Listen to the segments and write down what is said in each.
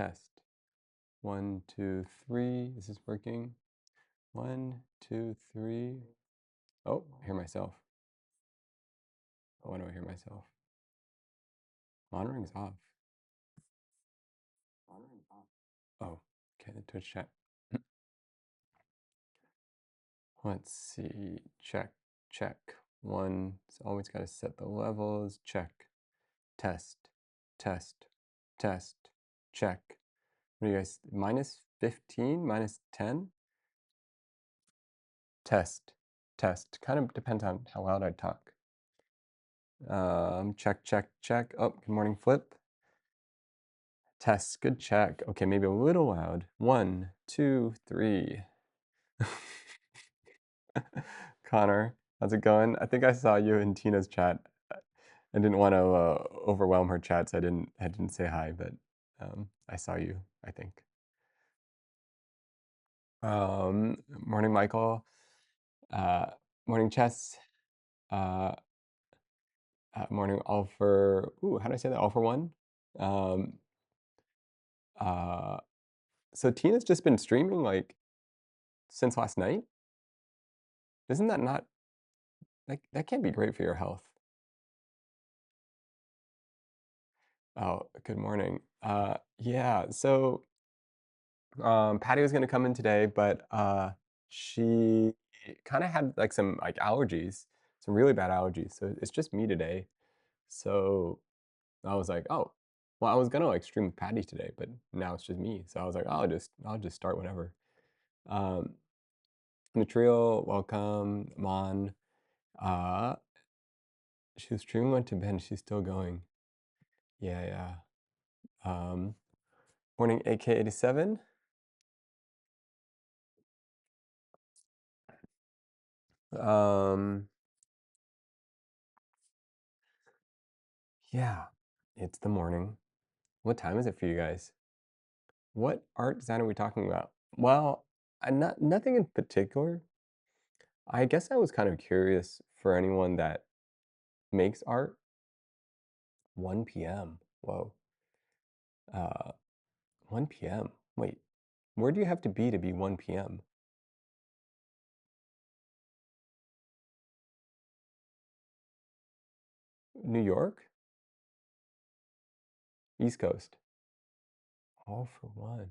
Test. 1, 2, 3. Is this working? 1, 2, 3. Oh, I hear myself. Oh, why do I hear myself? Monitoring's off. Oh, okay, the Twitch chat. Let's see. Check, check. 1. It's always got to set the levels. Check. Test, test, test, check. What do you guys, -15, -10? Test, test. Kind of depends on how loud I talk. Check, check, check. Oh, good morning, Flip. Test, good check. Okay, maybe a little loud. 1, 2, 3. Connor, how's it going? I think I saw you in Tina's chat. I didn't want to overwhelm her chat, so I didn't say hi, but I saw you, I think. Morning, Michael. Morning, Chess. Morning, all for. Ooh, how do I say that? All for one. Um, so Tina's just been streaming like since last night. Isn't that not like that can't be great for your health? Oh, good morning. Yeah. So Patty was gonna come in today, but she kind of had like some like allergies, some really bad allergies. So it's just me today. So I was like, oh, well, I was gonna like stream with Patty today, but now it's just me. So I was like, oh, I'll just start whenever. Um, Natriel, welcome, Mon. Uh, she was streaming, went to bed. She's still going. Yeah, yeah. Morning, AK87. Yeah, it's the morning. What time is it for you guys? What art design are we talking about? Well, nothing in particular. I guess I was kind of curious for anyone that makes art. 1 p.m. Whoa. Uh, 1 p.m. Wait, where do you have to be 1 p.m.? New York? East Coast? All for one.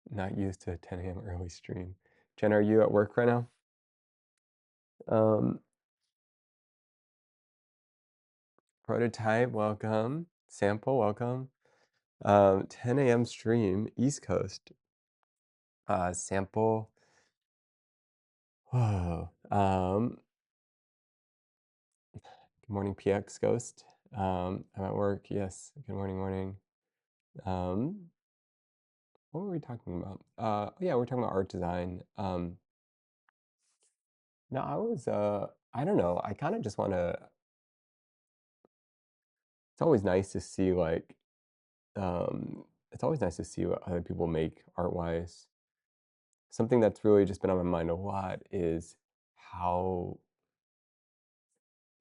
Not used to a 10 a.m. early stream. Jen, are you at work right now? Prototype, welcome. Sample, welcome. 10 a.m. stream, East Coast. Sample. Whoa. Good morning, PX Ghost. I'm at work. Yes. Good morning, morning. What were we talking about? Yeah, we're talking about art design. No, I don't know. I kind of just want to. It's always nice to see like, it's always nice to see what other people make art-wise. Something that's really just been on my mind a lot is how,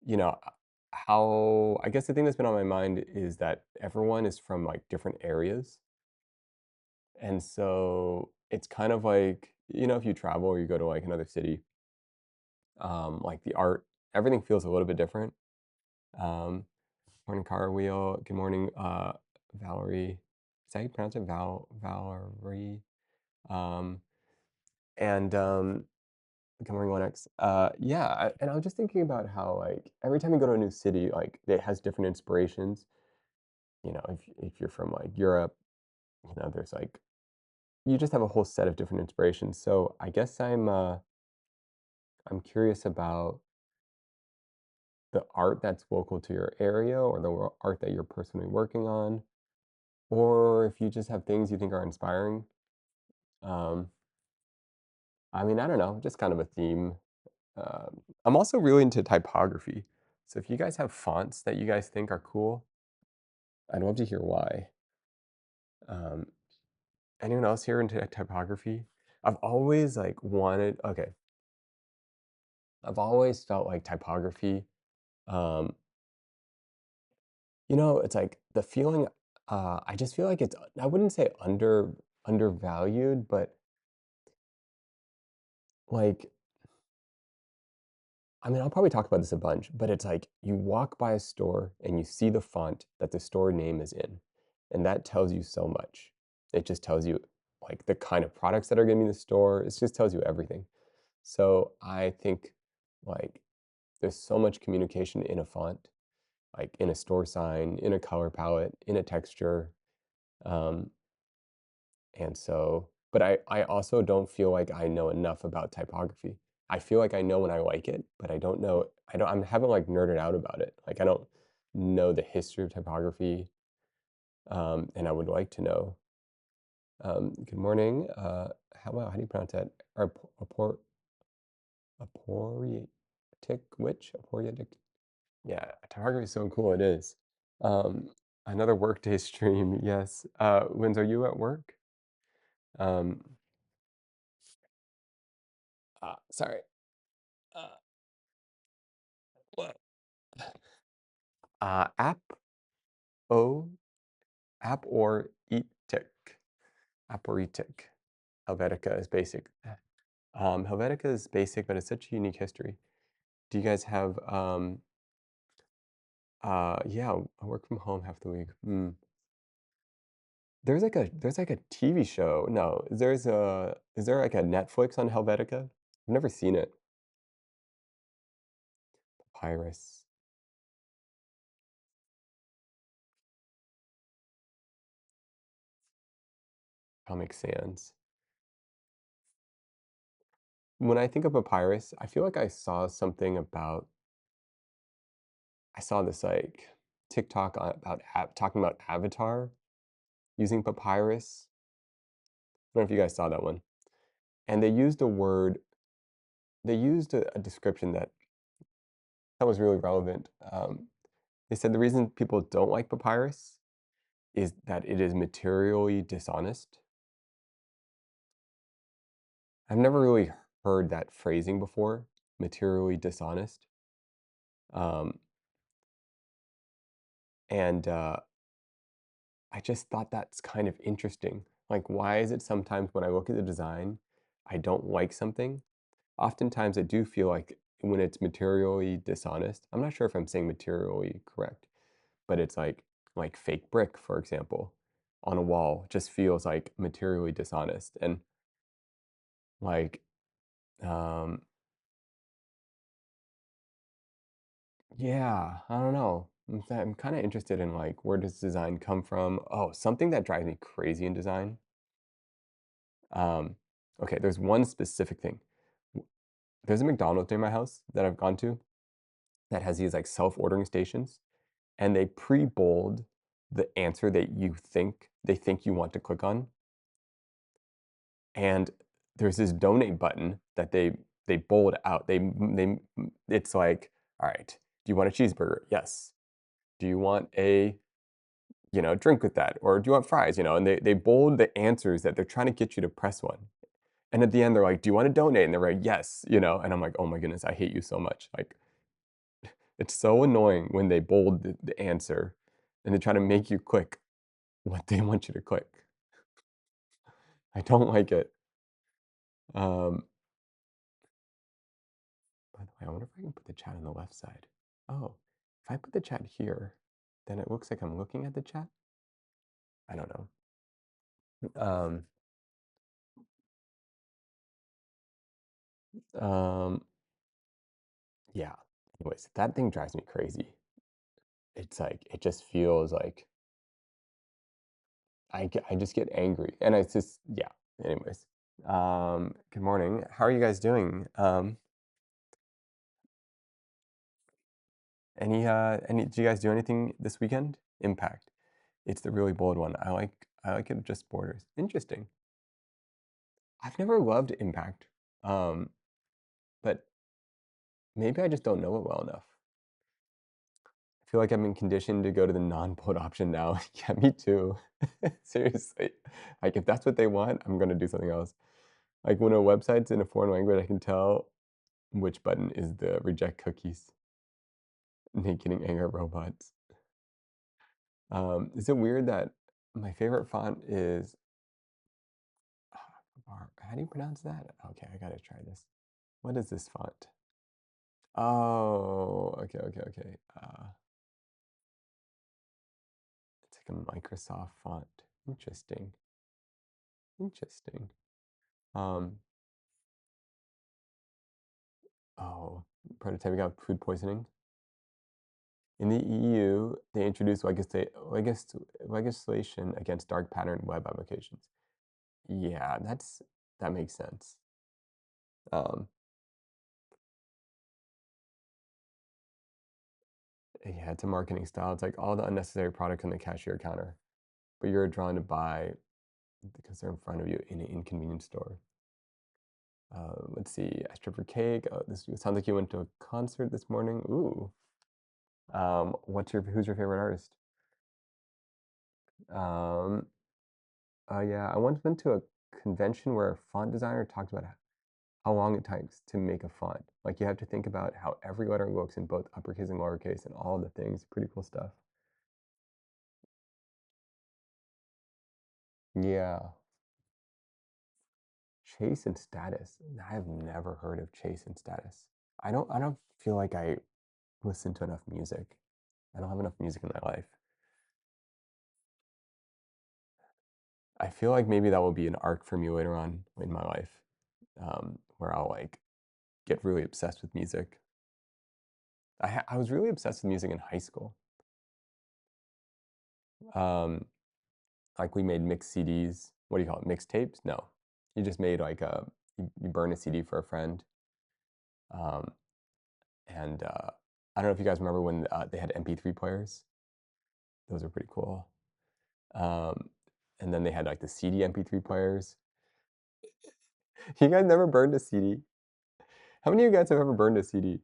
you know, how I guess the thing that's been on my mind is that everyone is from like different areas. And so it's kind of like, if you travel or you go to like another city, like the art, everything feels a little bit different. Um, Morning, Car Wheel. Good morning, Valerie. Is that how you pronounce it? Valerie. Um, and Good morning, 1X. Yeah, and I was just thinking about how like every time you go to a new city, like it has different inspirations. If you're from like Europe, there's like you just have a whole set of different inspirations. So I guess I'm curious about the art that's local to your area or the art that you're personally working on, or if you just have things you think are inspiring. Um, I mean, I don't know, just kind of a theme. I'm also really into typography. So if you guys have fonts that you guys think are cool, I'd love to hear why. Um, Anyone else here into typography? I've always like wanted, okay, I've always felt like typography, um, it's like the feeling I just feel like it's I wouldn't say undervalued, but, like, I mean, I'll probably talk about this a bunch, but it's like you walk by a store and you see the font that the store name is in, and that tells you so much. It just tells you, like, the kind of products that are gonna be in the store, it just tells you everything. So, I think, like, there's so much communication in a font, like, in a store sign, in a color palette, in a texture, um, and so but I also don't feel like I know enough about typography. I feel like I know when I like it, but I haven't, like, nerded out about it. Like, I don't know the history of typography, and I would like to know. Good morning, how do you pronounce that? Aporiatic witch? Aporiatic? Yeah, typography is so cool, it is. Um, Another workday stream, yes. Linz, are you at work? Um, Sorry. Uh, what? App O app or etic. App or etic. Helvetica is basic. Helvetica is basic, but it's such a unique history. Do you guys have yeah, I work from home half the week. There's like a TV show. No, is there like a Netflix on Helvetica? I've never seen it. Papyrus, Comic Sans. When I think of papyrus, I feel like I saw something about I saw this like TikTok about talking about Avatar using papyrus. I don't know if you guys saw that one. And they used a description that was really relevant. They said the reason people don't like papyrus is that it is materially dishonest. I've never really heard that phrasing before, materially dishonest. Um, and I just thought that's kind of interesting. Like, why is it sometimes when I look at the design, I don't like something? Oftentimes, I do feel like when it's materially dishonest, I'm not sure if I'm saying materially correct, but it's like fake brick, for example, on a wall just feels like materially dishonest. And like, um, yeah, I don't know. I'm kind of interested in like where does design come from? Oh, something that drives me crazy in design. Um, okay, there's one specific thing. W- There's a McDonald's near my house that I've gone to that has these like self-ordering stations, and they pre-bold the answer that they think you want to click on. And there's this donate button that they bold out. It's like, all right, do you want a cheeseburger? Yes. Do you want a drink with that, or do you want fries? And they bold the answers that they're trying to get you to press one. And at the end, they're like, "Do you want to donate?" And they're like, "Yes." And I'm like, "Oh my goodness, I hate you so much." Like, it's so annoying when they bold the answer, and they try to make you click what they want you to click. I don't like it. Um, by the way, I wonder if I can put the chat on the left side. Oh, if I put the chat here, then it looks like I'm looking at the chat. I don't know. Um, um, yeah. Anyways, that thing drives me crazy. It's like it just feels like I just get angry, and it's just yeah. Anyways, good morning. How are you guys doing? Any? Do you guys do anything this weekend? Impact. It's the really bold one. I like it just borders. Interesting. I've never loved Impact, um, but maybe I just don't know it well enough. I feel like I've been conditioned to go to the non-bold option now. Yeah, me too. Seriously. Like if that's what they want, I'm gonna do something else. Like when a website's in a foreign language, I can tell which button is the reject cookies. Naked and anger robots. Is it weird that My favorite font is how do you pronounce that? Okay, I gotta try this. What is this font? Oh, okay, okay, okay. It's like a Microsoft font. Interesting. Interesting. Um, oh, prototyping got food poisoning. In the EU, they introduced legislation against dark pattern web applications. Yeah, that makes sense. Um, yeah, it's a marketing style. It's like all the unnecessary products on the cashier counter, but you're drawn to buy because they're in front of you in an inconvenience store. Let's see, extra for cake. This sounds like you went to a concert this morning. Ooh. Who's your favorite artist? Um, yeah, I once went to a convention where a font designer talked about how long it takes to make a font. Like you have to think about how every letter looks in both uppercase and lowercase and all the things. Pretty cool stuff. Yeah. Chase and status. I've never heard of Chase and status. I don't feel like I listen to enough music. I don't have enough music in my life. I feel like maybe that will be an arc for me later on in my life, where I'll like get really obsessed with music. I was really obsessed with music in high school. Um, like we made mixed CDs. What do you call it? Mixtapes? No, you just made like you burn a CD for a friend. Um, and I don't know if you guys remember when they had MP3 players. Those are pretty cool. Um, and then they had like the CD MP3 players. You guys never burned a CD? How many of you guys have ever burned a CD?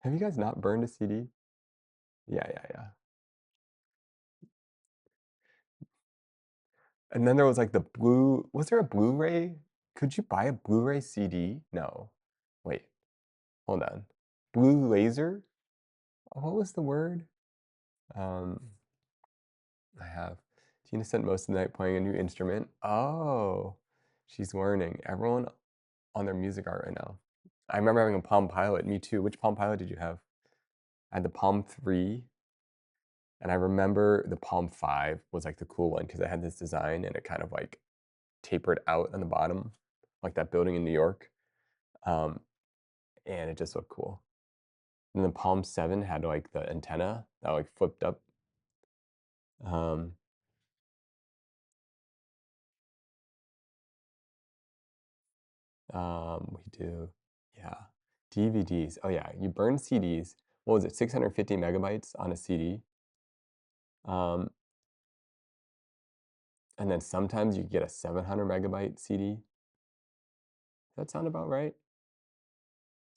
Have you guys not burned a CD? Yeah, yeah, yeah. And then there was like was there a Blu-ray? Could you buy a Blu-ray CD? No. Wait, hold on. Blue laser? What was the word? Um, I have. Tina spent most of the night playing a new instrument. Oh, she's learning. Everyone on their music art right now. I remember having a Palm Pilot. Me too. Which Palm Pilot did you have? I had the Palm 3, and I remember the Palm 5 was like the cool one because it had this design and it kind of like tapered out on the bottom, like that building in New York. Um, and it just looked cool. And then Palm 7 had like the antenna that like flipped up. Um, we do, yeah. DVDs. Oh yeah, you burn CDs. What was it? 650 megabytes on a CD. Um, and then sometimes you get a 700 megabyte CD. Does that sound about right?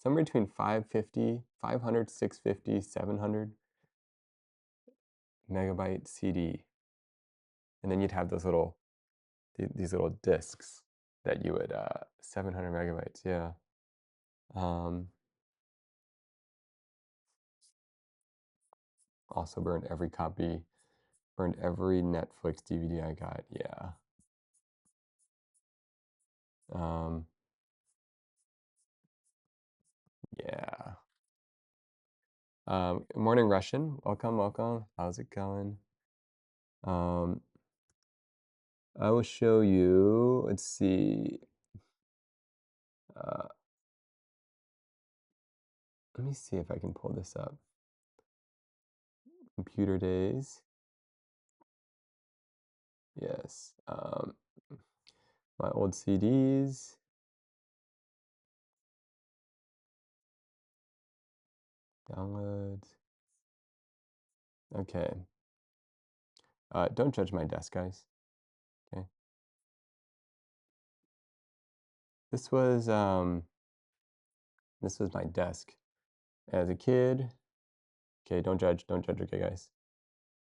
Somewhere between 550, 500, 650, 700 megabyte CD. And then you'd have these little discs that you would 700 megabytes, yeah. Um, also burned every Netflix DVD I got, yeah. Um, yeah. Morning Russian, welcome, welcome. How's it going? Um, I will show you, let's see. Uh, Let me see if I can pull this up. Computer days. Yes. My old CDs. Downloads. Okay. Don't judge my desk, guys. Okay. This was my desk as a kid. Okay, don't judge, okay, guys.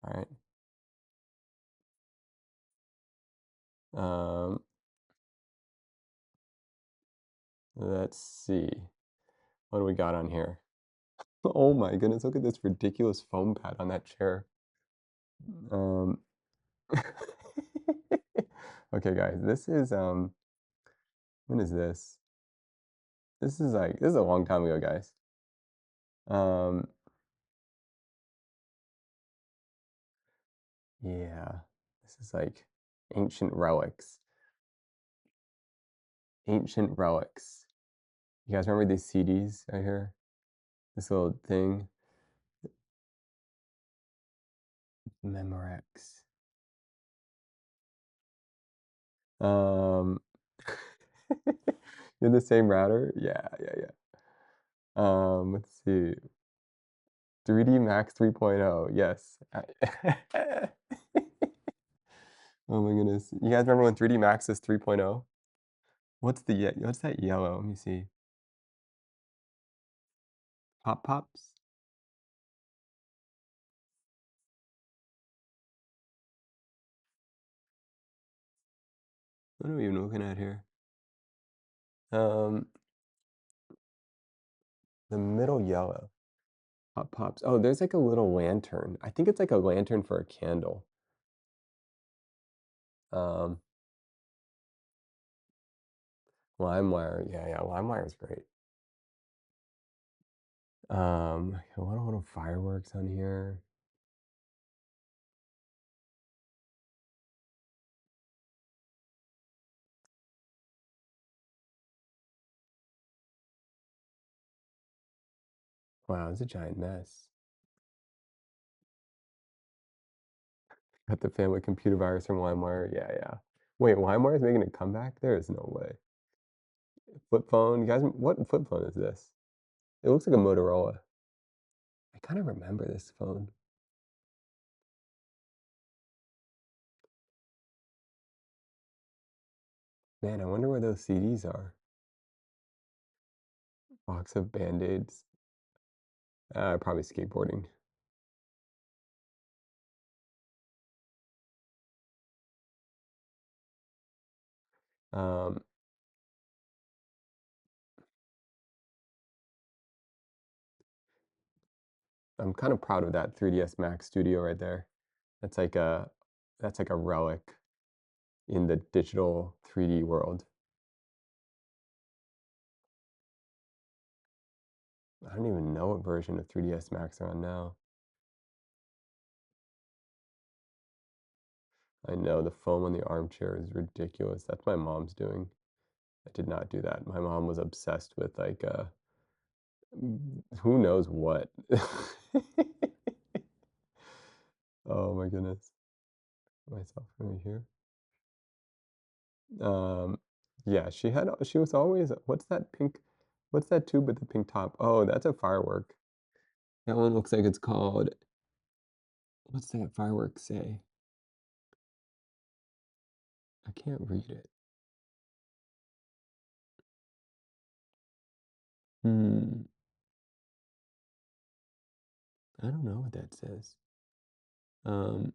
All right. Let's see. What do we got on here? Oh my goodness, look at this ridiculous foam pad on that chair. Um, okay, guys, this is when is this? This is a long time ago, guys. Um, yeah, this is like ancient relics. Ancient relics. You guys remember these CDs right here? This little thing, Memorex. Um, you're the same router? Yeah, yeah, yeah. Let's see. 3D Max 3.0. Yes. Oh my goodness. You guys remember when 3D Max is 3.0? What's that yellow? Let me see. Pop Pops? What are we even looking at here? Um, the middle yellow. Pop Pops. Oh, there's like a little lantern. I think it's like a lantern for a candle. Um, LimeWire. Yeah, yeah, LimeWire is great. A little fireworks on here. Wow, it's a giant mess. Got the family computer virus from LimeWire. Yeah, yeah. Wait, LimeWire is making a comeback? There is no way. Flip phone. You guys, what flip phone is this? It looks like a Motorola. I kind of remember this phone. Man, I wonder where those CDs are. Box of Band-Aids. Probably skateboarding. Um, I'm kind of proud of that 3ds Max Studio right there. That's like a that's like a relic in the digital 3D world. I don't even know what version of 3ds Max are on now. I know the foam on the armchair is ridiculous. That's my mom's doing. I did not do that. My mom was obsessed with like who knows what. Oh my goodness. Myself right here. Um, yeah, she was always what's that tube with the pink top? Oh, that's a firework. That one looks like it's called, what's that firework say? I can't read it. Hmm, I don't know what that says. Um,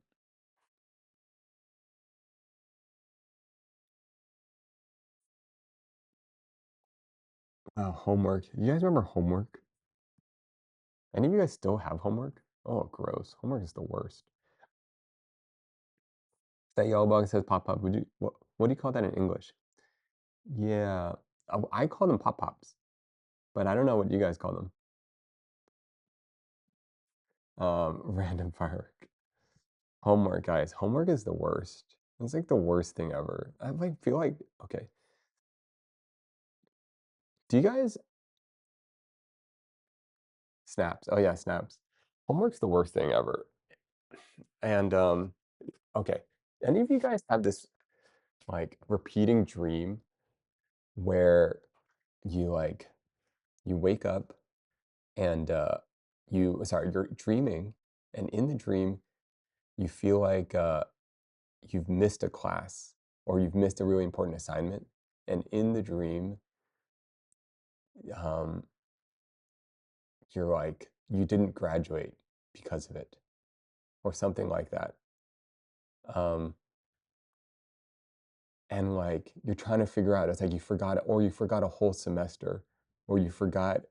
oh, homework. You guys remember homework? Any of you guys still have homework? Oh, gross. Homework is the worst. That yellow bug says pop up. What do you call that in English? Yeah, I call them pop pops, but I don't know what you guys call them. Random firework. Homework, guys. Homework is the worst. It's like the worst thing ever. I like feel like okay. Do you guys snaps? Oh yeah, snaps. Homework's the worst thing ever. And okay. Any of you guys have this like repeating dream where you like you wake up and you're dreaming and in the dream you feel like you've missed a class or you've missed a really important assignment and in the dream um you're like you didn't graduate because of it or something like that. Um, and like you're trying to figure out, it's like you forgot or you forgot a whole semester or you forgot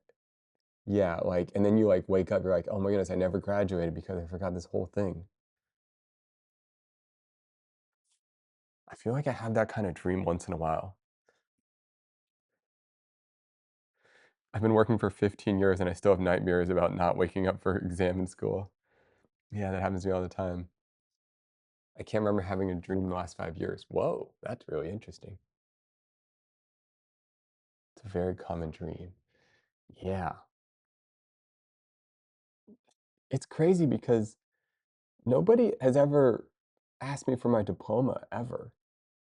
Yeah, like, and then you, like, wake up, you're like, "Oh my goodness, I never graduated because I forgot this whole thing." I feel like I have that kinda dream once in a while. I've been working for 15 years and I still have nightmares about not waking up for exam in school. Yeah, that happens to me all the time. I can't remember having a dream in the last 5 years. Whoa, that's really interesting. It's a very common dream. Yeah. It's crazy because nobody has ever asked me for my diploma ever.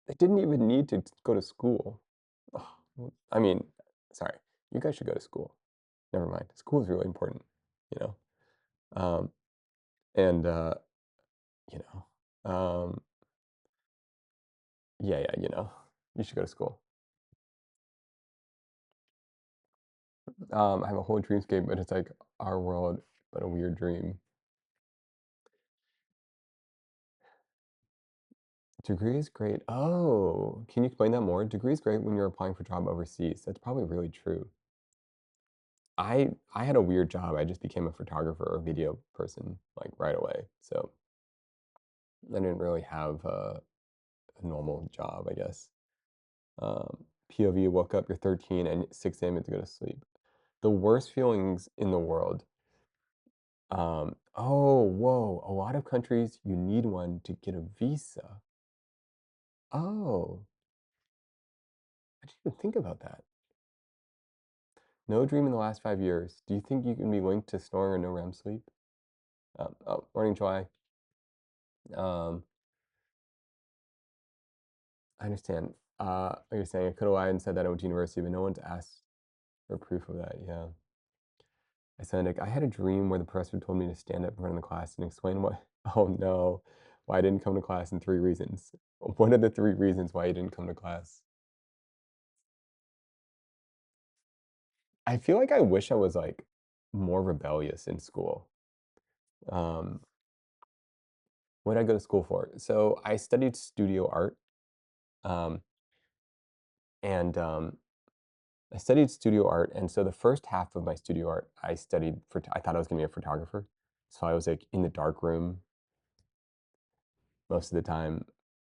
They didn't even need to go to school. Ugh, I mean, sorry, you guys should go to school. Never mind. School is really important, you know? Um, and, you um, yeah, yeah, you should go to school. I have a whole dreamscape, but it's like our world, but a weird dream. Degree is great. Oh, can you explain that more? Degree is great when you're applying for job overseas. That's probably really true. I had a weird job. I just became a photographer or video person like right away. So I didn't really have a normal job, I guess. POV, woke up, you're 13 and 6 a.m. to go to sleep. The worst feelings in the world. Oh, whoa, a lot of countries you need one to get a visa. Oh, I didn't even think about that. No dream in the last 5 years. Do you think you can be linked to snoring or no REM sleep? Oh, morning joy. Um, I understand. You're saying I could have lied and said that I went to university, but no one's asked for proof of that. Yeah. I said, like, I had a dream where the professor told me to stand up in front of the class and explain why. Oh no, why I didn't come to class and 3 reasons. What are the 3 reasons why you didn't come to class? I feel like I wish I was like more rebellious in school. Um, what did I go to school for? So I studied studio art. Um, and I studied studio art, and so the first half of my studio art, I studied for. I thought I was going to be a photographer, so I was like in the dark room most of the time,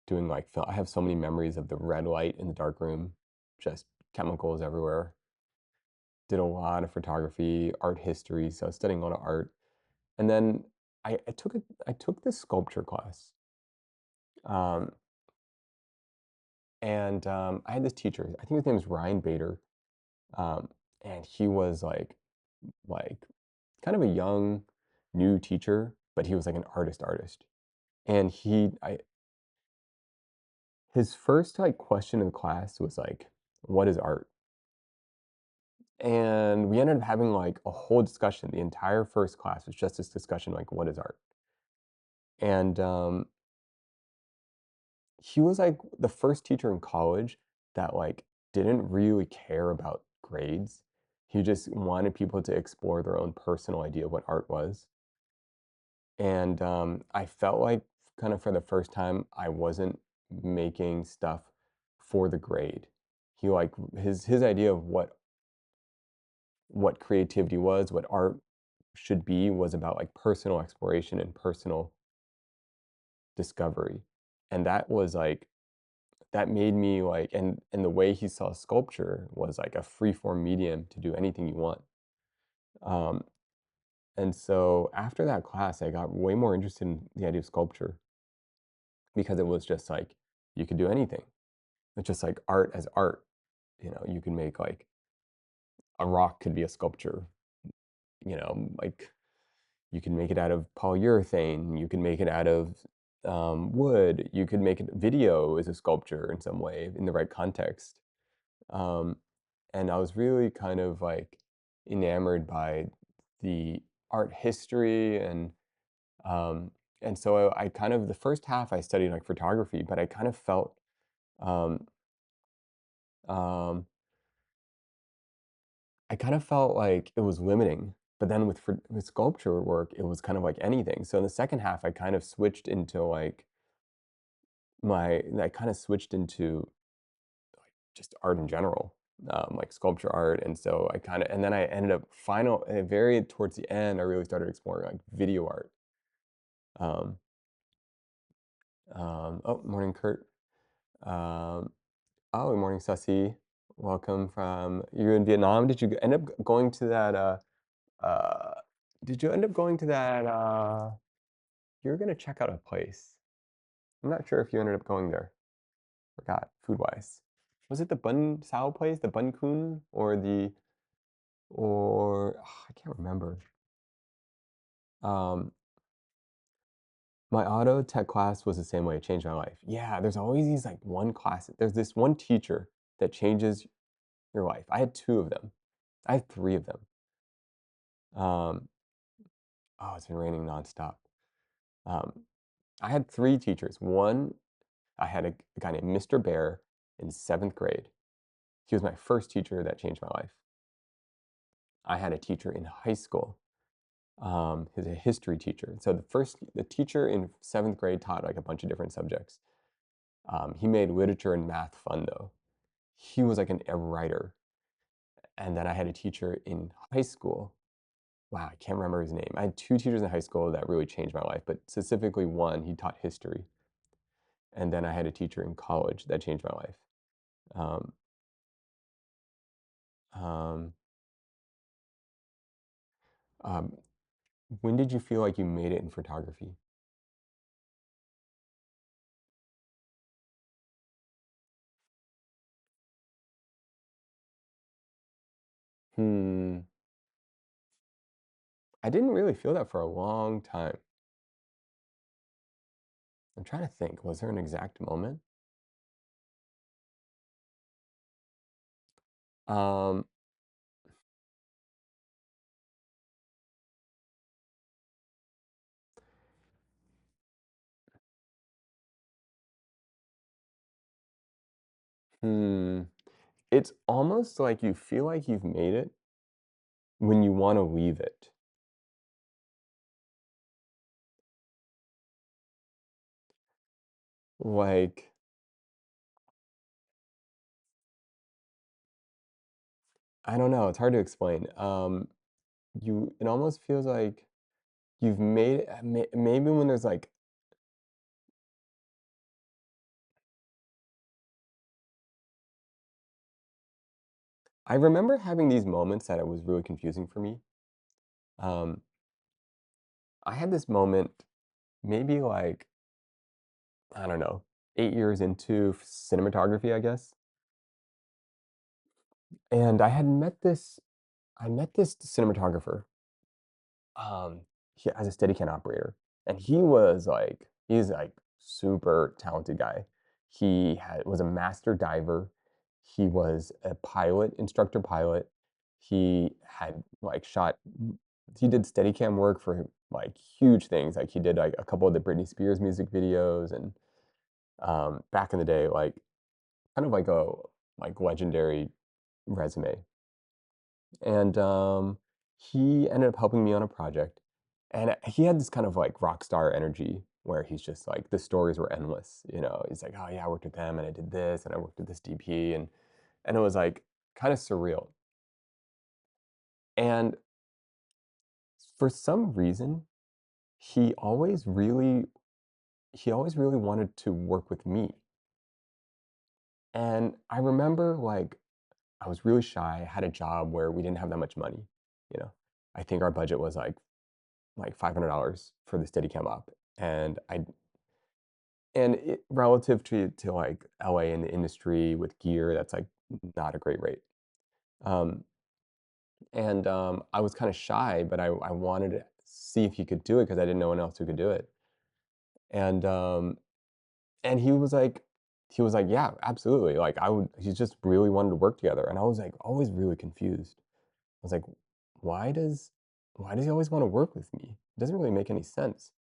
doing like film. I have so many memories of the red light in the dark room, just chemicals everywhere. Did a lot of photography, art history, so I was studying a lot of art, and then I took this sculpture class, um, and I had this teacher. I think his name was Ryan Bader, um, and he was like kind of a young, new teacher, but he was like an artist. And his first like question in class was like, "What is art?" And we ended up having like a whole discussion. The entire first class was just this discussion, like, "What is art?" And he was like the first teacher in college that like didn't really care about grades. He just wanted people to explore their own personal idea of what art was. And, I felt like kind of for the first time, I wasn't making stuff for the grade. He like his idea of what creativity was, what art should be, was about like personal exploration and personal discovery. And that was like that made me like and the way he saw sculpture was like a free form medium to do anything you want. Um, and so after that class, I got way more interested in the idea of sculpture because it was just like you could do anything. It's just like art as art. You can make like a rock could be a sculpture, like you can make it out of polyurethane, you can make it out of wood, you could make it video as a sculpture in some way in the right context. Um, and I was really kind of like enamored by the art history um, and so I kind of the first half I studied like photography, but I kind of felt um, um, I kind of felt like it was limiting, but then with sculpture work, it was kind of like anything. So in the second half, I kind of switched into like I kind of switched into just art in general. like sculpture art, and so I kind of, and then I ended up very towards the end, I really started exploring like video art. Um, oh, morning, Kurt. Um, oh, morning, Sussy. Welcome from, you're in Vietnam. Did you end up going to that? Uh, did you end up going to that? You were gonna check out a place. I'm not sure if you ended up going there. Forgot, food wise. Was it the Bun Sao place, the Bun Kun, or I can't remember. Um, my auto tech class was the same way. It changed my life. Yeah, there's always these like one class. There's this one teacher that changes your life. I had two of them. I had three of them. Um, oh, it's been raining nonstop. Um, I had three teachers. One, I had a guy named Mr. Bear in seventh grade. He was my first teacher that changed my life. I had a teacher in high school. He's a history teacher. So the teacher in seventh grade taught like a bunch of different subjects. He made literature and math fun though. He was like a writer. And then I had a teacher in high school. Wow, I can't remember his name. I had two teachers in high school that really changed my life, but specifically one, he taught history. And then I had a teacher in college that changed my life. Um, um, um, when did you feel like you made it in photography? Hmm, I didn't really feel that for a long time. I'm trying to think, was there an exact moment? Um, hmm, it's almost like you feel like you've made it when you want to leave it. Like, I don't know, it's hard to explain. It almost feels like you've made it, maybe when there's like, I remember having these moments that it was really confusing for me. Um, I had this moment maybe like, I don't know, 8 years into cinematography, I guess. And I met this cinematographer, um, as a Steadicam operator, and he's like super talented guy. Was a master diver. He was a pilot, instructor pilot. He had like he did Steadicam work for like huge things. Like he did like a couple of the Britney Spears music videos, and back in the day, like kind of like a like legendary resume. And he ended up helping me on a project, and he had this kind of like rock star energy where he's just like the stories were endless. He's like, oh yeah, I worked with them and I did this and I worked with this DP, and it was like kind of surreal. And for some reason, he always really he always really wanted to work with me. And I remember like I was really shy. I had a job where we didn't have that much money, you know. I think our budget was like $500 for the Steadicam op, and relative to like LA in the industry with gear, that's like not a great rate. Um, and I was kind of shy, but I wanted to see if he could do it because I didn't know anyone else who could do it. And and he was like, yeah, absolutely. Like I would. He just really wanted to work together, and I was like always really confused. I was like, why does why does he always want to work with me? It doesn't really make any sense.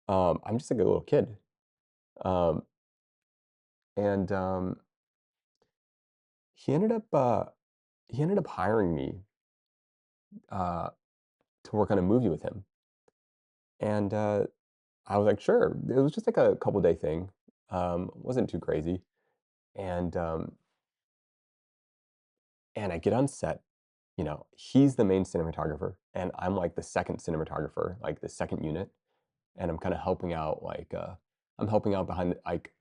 I'm just like a little kid. Um, and he ended up uh, he ended up hiring me uh, to work on a movie with him, and I was like, sure. It was just like a couple day thing. Wasn't too crazy, and And I get on set, he's the main cinematographer, and I'm like the second cinematographer, like the second unit, and I'm kind of helping out, like I'm helping out behind, like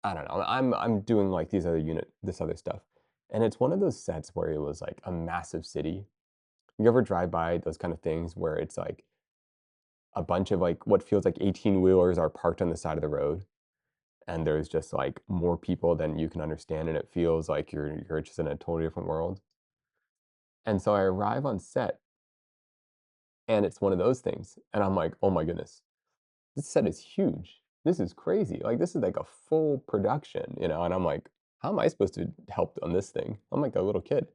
I don't know, I'm doing like this other stuff, and it's one of those sets where it was like a massive city. You ever drive by those kind of things where it's like a bunch of like what feels like 18 wheelers are parked on the side of the road, and there's just like more people than you can understand, and it feels like you're just in a totally different world. And so I arrive on set, and it's one of those things, and I'm like, "Oh my goodness, this set is huge. This is crazy. Like, this is like a full production," and I'm like, "How am I supposed to help on this thing?" I'm like a little kid.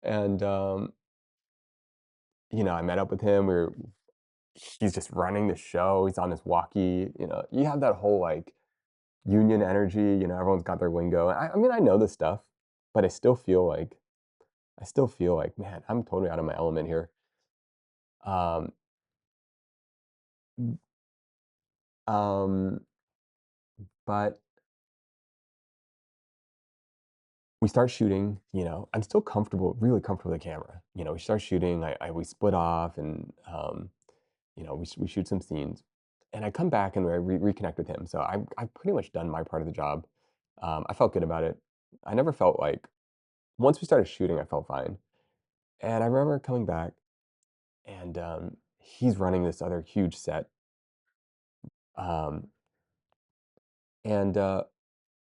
And, I met up with him. He's just running the show. He's on his walkie. You have that whole like union energy. Everyone's got their lingo. I mean, I know this stuff, but I still feel like, man, I'm totally out of my element here. Um, um, but we start shooting. I'm still comfortable, really comfortable with the camera. We start shooting. We split off, and we shoot some scenes, and I come back and I reconnect with him. So I've pretty much done my part of the job. I felt good about it. I never felt like once we started shooting, I felt fine. And I remember coming back, and he's running this other huge set, um, and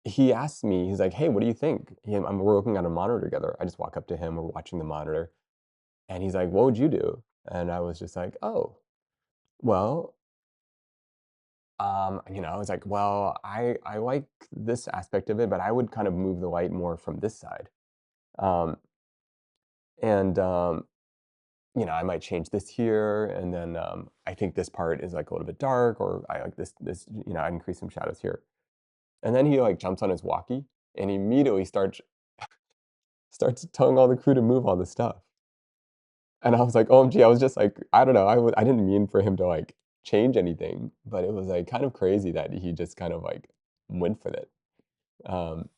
he asked me, he's like, "Hey, what do you think?" We're looking at a monitor together. I just walk up to him. We're watching the monitor, and he's like, "What would you do?" And I was just like, "Oh, well." I was like, "Well, I like this aspect of it, but I would kind of move the light more from this side. Um, and I might change this here, and then I think this part is like a little bit dark, or I like this, I increase some shadows here." And then he like jumps on his walkie, and he immediately starts telling all the crew to move all the stuff. And I was like, "OMG," I was just like, I don't know, I didn't mean for him to like change anything, but it was like kind of crazy that he just kind of like went for it. Um,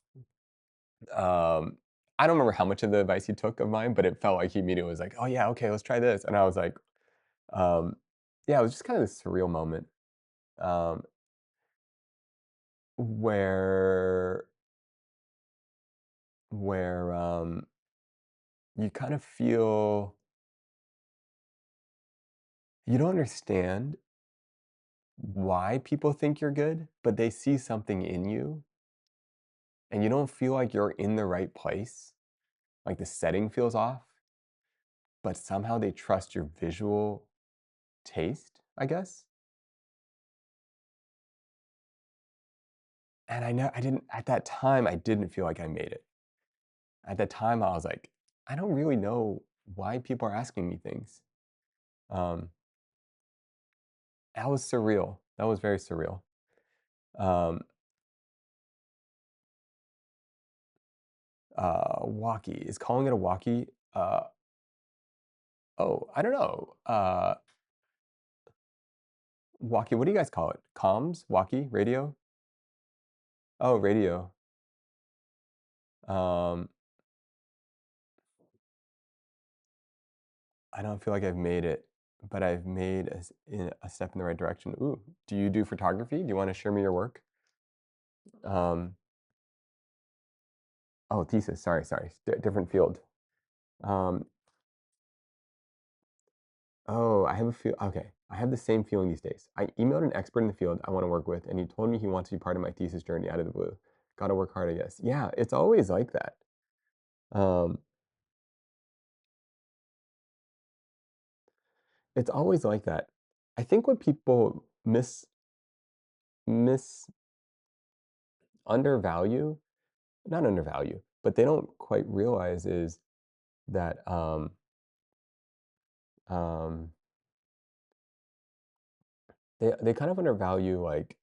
Um, I don't remember how much of the advice he took of mine, but it felt like he immediately was like, "Oh yeah, okay, let's try this." And I was like, um, yeah, it was just kind of this surreal moment, um, where where you kind of feel you don't understand why people think you're good, but they see something in you, and you don't feel like you're in the right place. Like the setting feels off, but somehow they trust your visual taste, I guess. And I didn't at that time, I didn't feel like I made it. At that time, I was like, "I don't really know why people are asking me things." Um, that was surreal. That was very surreal. Um, walkie. Is calling it a walkie? Oh, I don't know. Walkie, what do you guys call it? Comms? Walkie? Radio? Oh, radio. Um, I don't feel like I've made it, but I've made a step in the right direction. Ooh, do you do photography? Do you wanna share me your work? Um, oh, thesis. Sorry. Different field. Um, oh, I have a feel. Okay, I have the same feeling these days. I emailed an expert in the field I want to work with, and he told me he wants to be part of my thesis journey out of the blue. Got to work hard, I guess. Yeah, it's always like that. Um, it's always like that. I think what people miss undervalue, not undervalue, but they don't quite realize is that um, they kind of undervalue like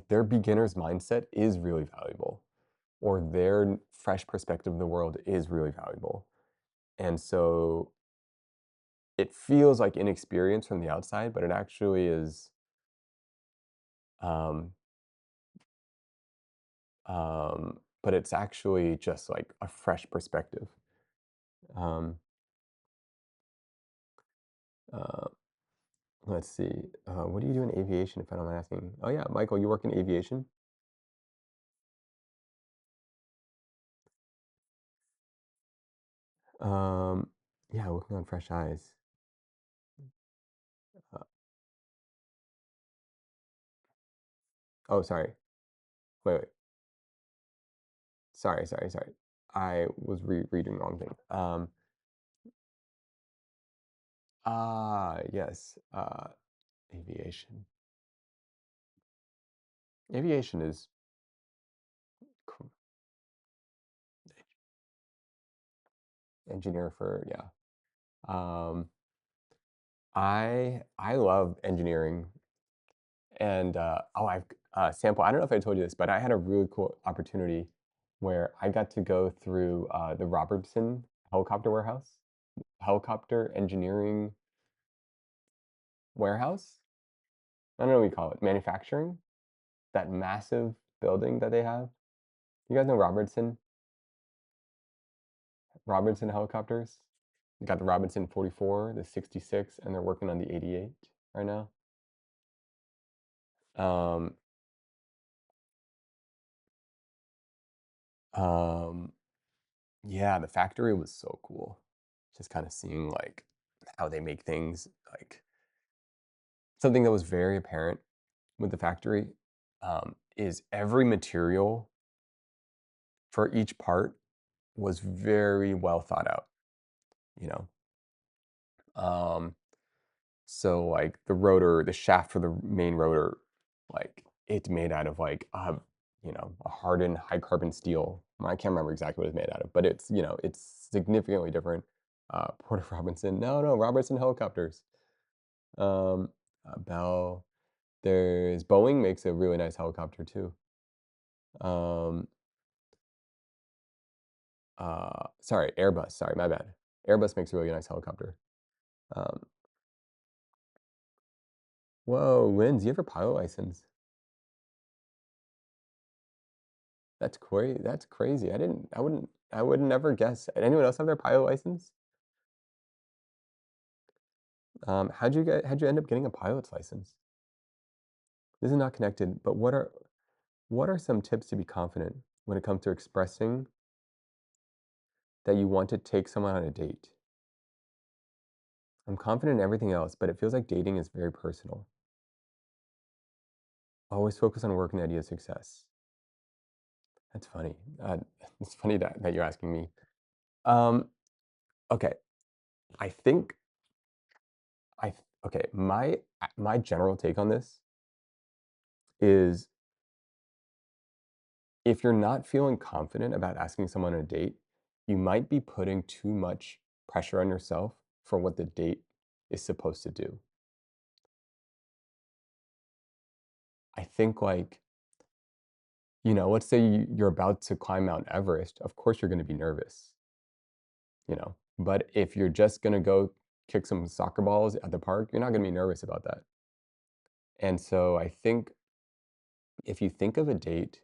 their beginner's mindset is really valuable, or their fresh perspective of the world is really valuable. And so it feels like inexperience from the outside, but it actually is um, but it's actually just like a fresh perspective. Um, uh, let's see. What do you do in aviation, if I don't mind asking? Oh yeah, Michael, you work in aviation? Um, yeah, working on fresh eyes. Uh, oh, sorry. Wait, wait. Sorry. I was reading the wrong thing. Yes. Aviation. Aviation is cool. Engineer for, yeah. Um, I love engineering, and oh, I've sample. I don't know if I told you this, but I had a really cool opportunity where I got to go through the Robertson helicopter warehouse, helicopter engineering warehouse. I don't know what you call it, manufacturing. That massive building that they have. You guys know Robertson helicopters? You got the Robinson 44, the 66, and they're working on the 88 right now. Um, um, yeah, the factory was so cool. Just kind of seeing like how they make things. Like something that was very apparent with the factory is every material for each part was very well thought out. You know, um, so like the rotor, the shaft for the main rotor, like it's made out of like a hardened high carbon steel. I can't remember exactly what it's made out of, but it's significantly different. Porter Robinson, no, Robertson helicopters. Bell. There's Boeing makes a really nice helicopter too. Um, sorry, Airbus. Sorry, my bad. Airbus makes a really nice helicopter. Um, whoa, Linz, you have a pilot license? That's crazy. I would never guess. Anyone else have their pilot license? How'd you end up getting a pilot's license? This is not connected, but what are some tips to be confident when it comes to expressing that you want to take someone on a date? I'm confident in everything else, but it feels like dating is very personal. Always focus on work and the idea of success. That's funny. It's funny that you're asking me. Um, okay, I think okay. My general take on this is if you're not feeling confident about asking someone on a date, you might be putting too much pressure on yourself for what the date is supposed to do. I think like, let's say you're about to climb Mount Everest, of course you're going to be nervous, but if you're just going to go kick some soccer balls at the park, you're not going to be nervous about that. And so I think if you think of a date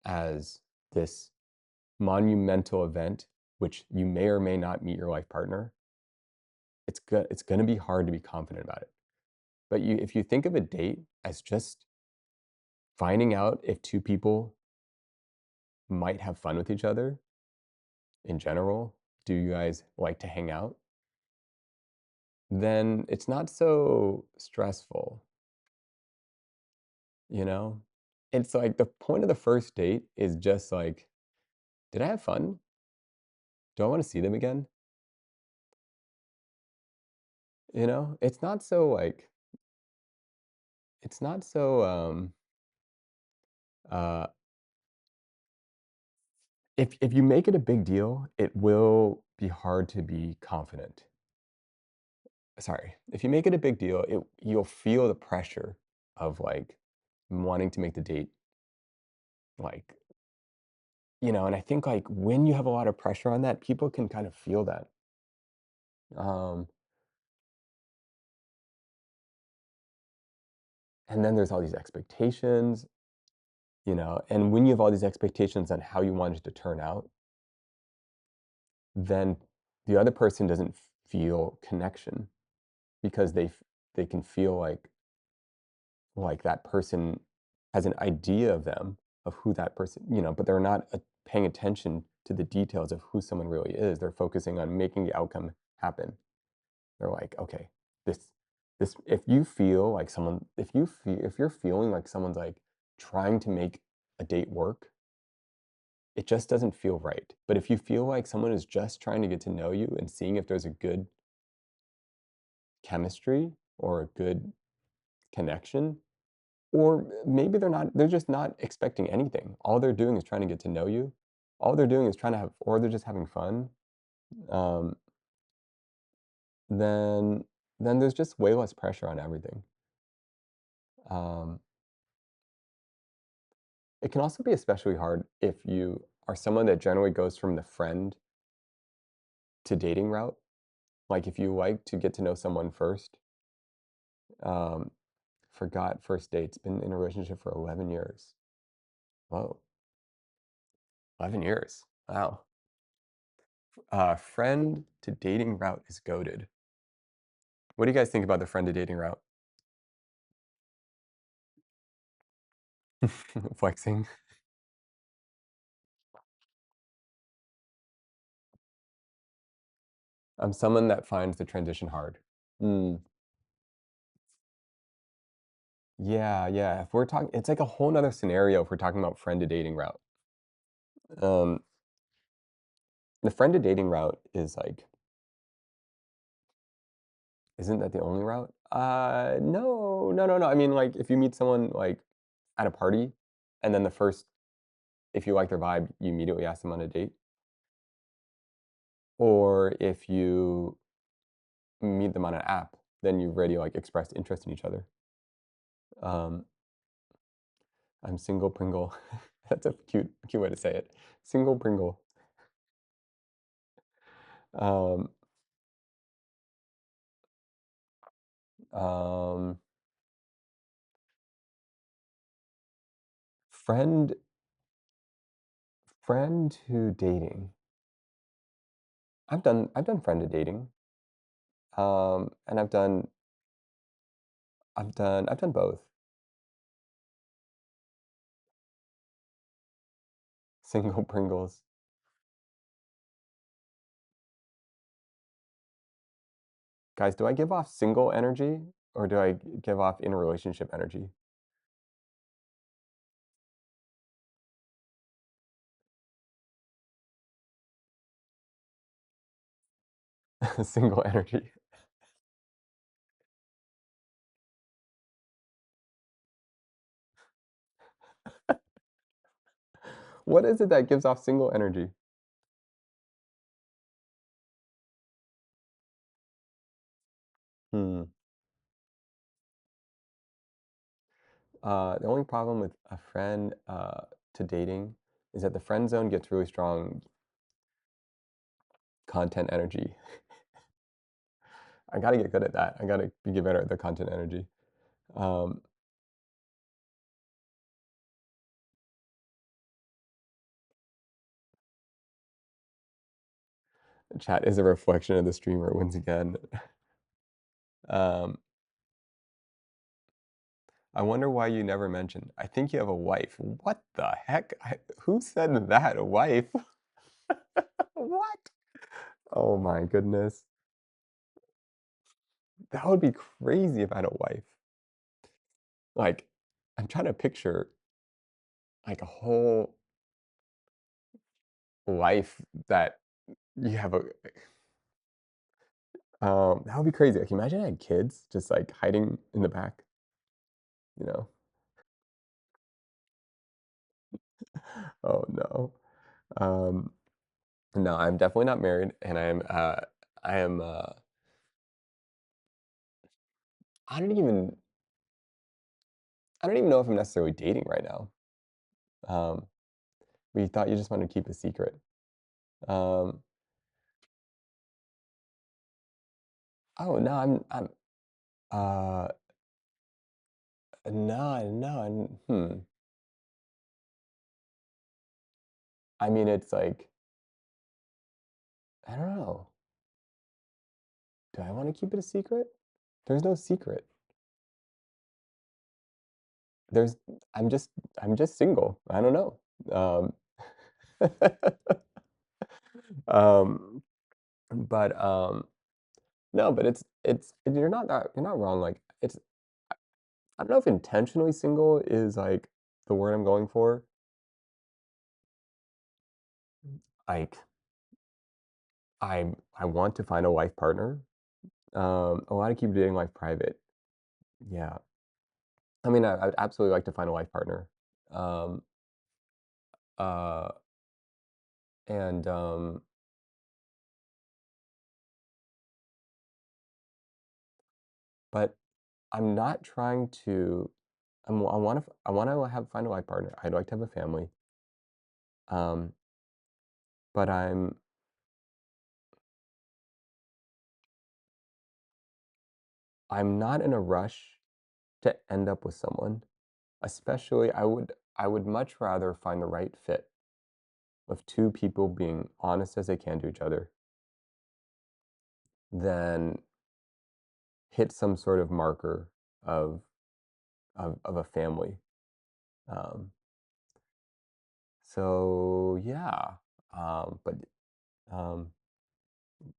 as this monumental event, which you may or may not meet your life partner, it's going to be hard to be confident about it. But if you think of a date as just finding out if two people might have fun with each other in general, do you guys like to hang out? Then it's not so stressful, you know? It's like the point of the first date is just like, did I have fun? Do I want to see them again? It's not so like, it's not so, uh, if you make it a big deal, it will be hard to be confident. Sorry, if you make it a big deal, you'll feel the pressure of like wanting to make the date like, and I think like when you have a lot of pressure on that, people can kind of feel that. Um, and then there's all these expectations. and when you have all these expectations on how you want it to turn out, then the other person doesn't feel connection because they can feel like that person has an idea of them, of who that person, but they're not paying attention to the details of who someone really is. They're focusing on making the outcome happen. They're like, okay, this if you feel like someone if you're feeling like someone's like trying to make a date work, it just doesn't feel right. But if you feel like someone is just trying to get to know you and seeing if there's a good chemistry or a good connection, or maybe they're just not expecting anything. All they're doing is trying to get to know you. All they're doing is trying to have, or they're just having fun. Um, then then there's just way less pressure on everything. Um, it can also be especially hard if you are someone that generally goes from the friend to dating route. Like if you like to get to know someone first, um, forgot first dates, been in a relationship for 11 years. Whoa, 11 years. Wow. Friend to dating route is goaded. What do you guys think about the friend to dating route? Flexing. I'm someone that finds the transition hard. Mm, yeah, yeah. If we're talking, it's like a whole nother scenario if we're talking about friend to dating route. Um, the friend to dating route is like, isn't that the only route? No, no, no, no. I mean, like, if you meet someone like at a party, and then if you like their vibe, you immediately ask them on a date. Or if you meet them on an app, then you've already like expressed interest in each other. Um, I'm single Pringle. That's a cute way to say it. Single Pringle. Um, um, friend, friend to dating. I've done friend to dating. And I've done both. Single Pringles. Guys, do I give off single energy or do I give off in a relationship energy? Single energy. What is it that gives off single energy? Hmm. The only problem with a friend to dating is that the friend zone gets really strong content energy. I gotta get good at that. I gotta get better at the content energy. Um, Chat is a reflection of the streamer once again. Um, I wonder why you never mentioned. I think you have a wife. What the heck? Who said that? A wife? What? Oh my goodness. That would be crazy if I had a wife. Like, I'm trying to picture like a whole life that you have a that would be crazy. Like imagine I had kids just like hiding in the back, you know? Oh no. Um no, I'm definitely not married and I am I don't even I don't even know if I'm necessarily dating right now. Um we thought you just wanted to keep a secret. Um oh no, I'm uh no, no, I mean, it's like, I don't know. Do I wanna keep it a secret? There's no secret. There's I'm just I'm just single. I don't know. Um, um, but no, but it's you're not wrong, like, it's I don't know if intentionally single is, like, the word I'm going for. Like, I want to find a life partner. I wanna keep dating life private. Yeah. I mean, I'd absolutely like to find a life partner. Um, uh, and but I'm not trying to I wanna have find a life partner. I'd like to have a family. Um, but I'm not in a rush to end up with someone. Especially, I would much rather find the right fit of 2 people being honest as they can to each other than hit some sort of marker of of a family. Um, so yeah, but um,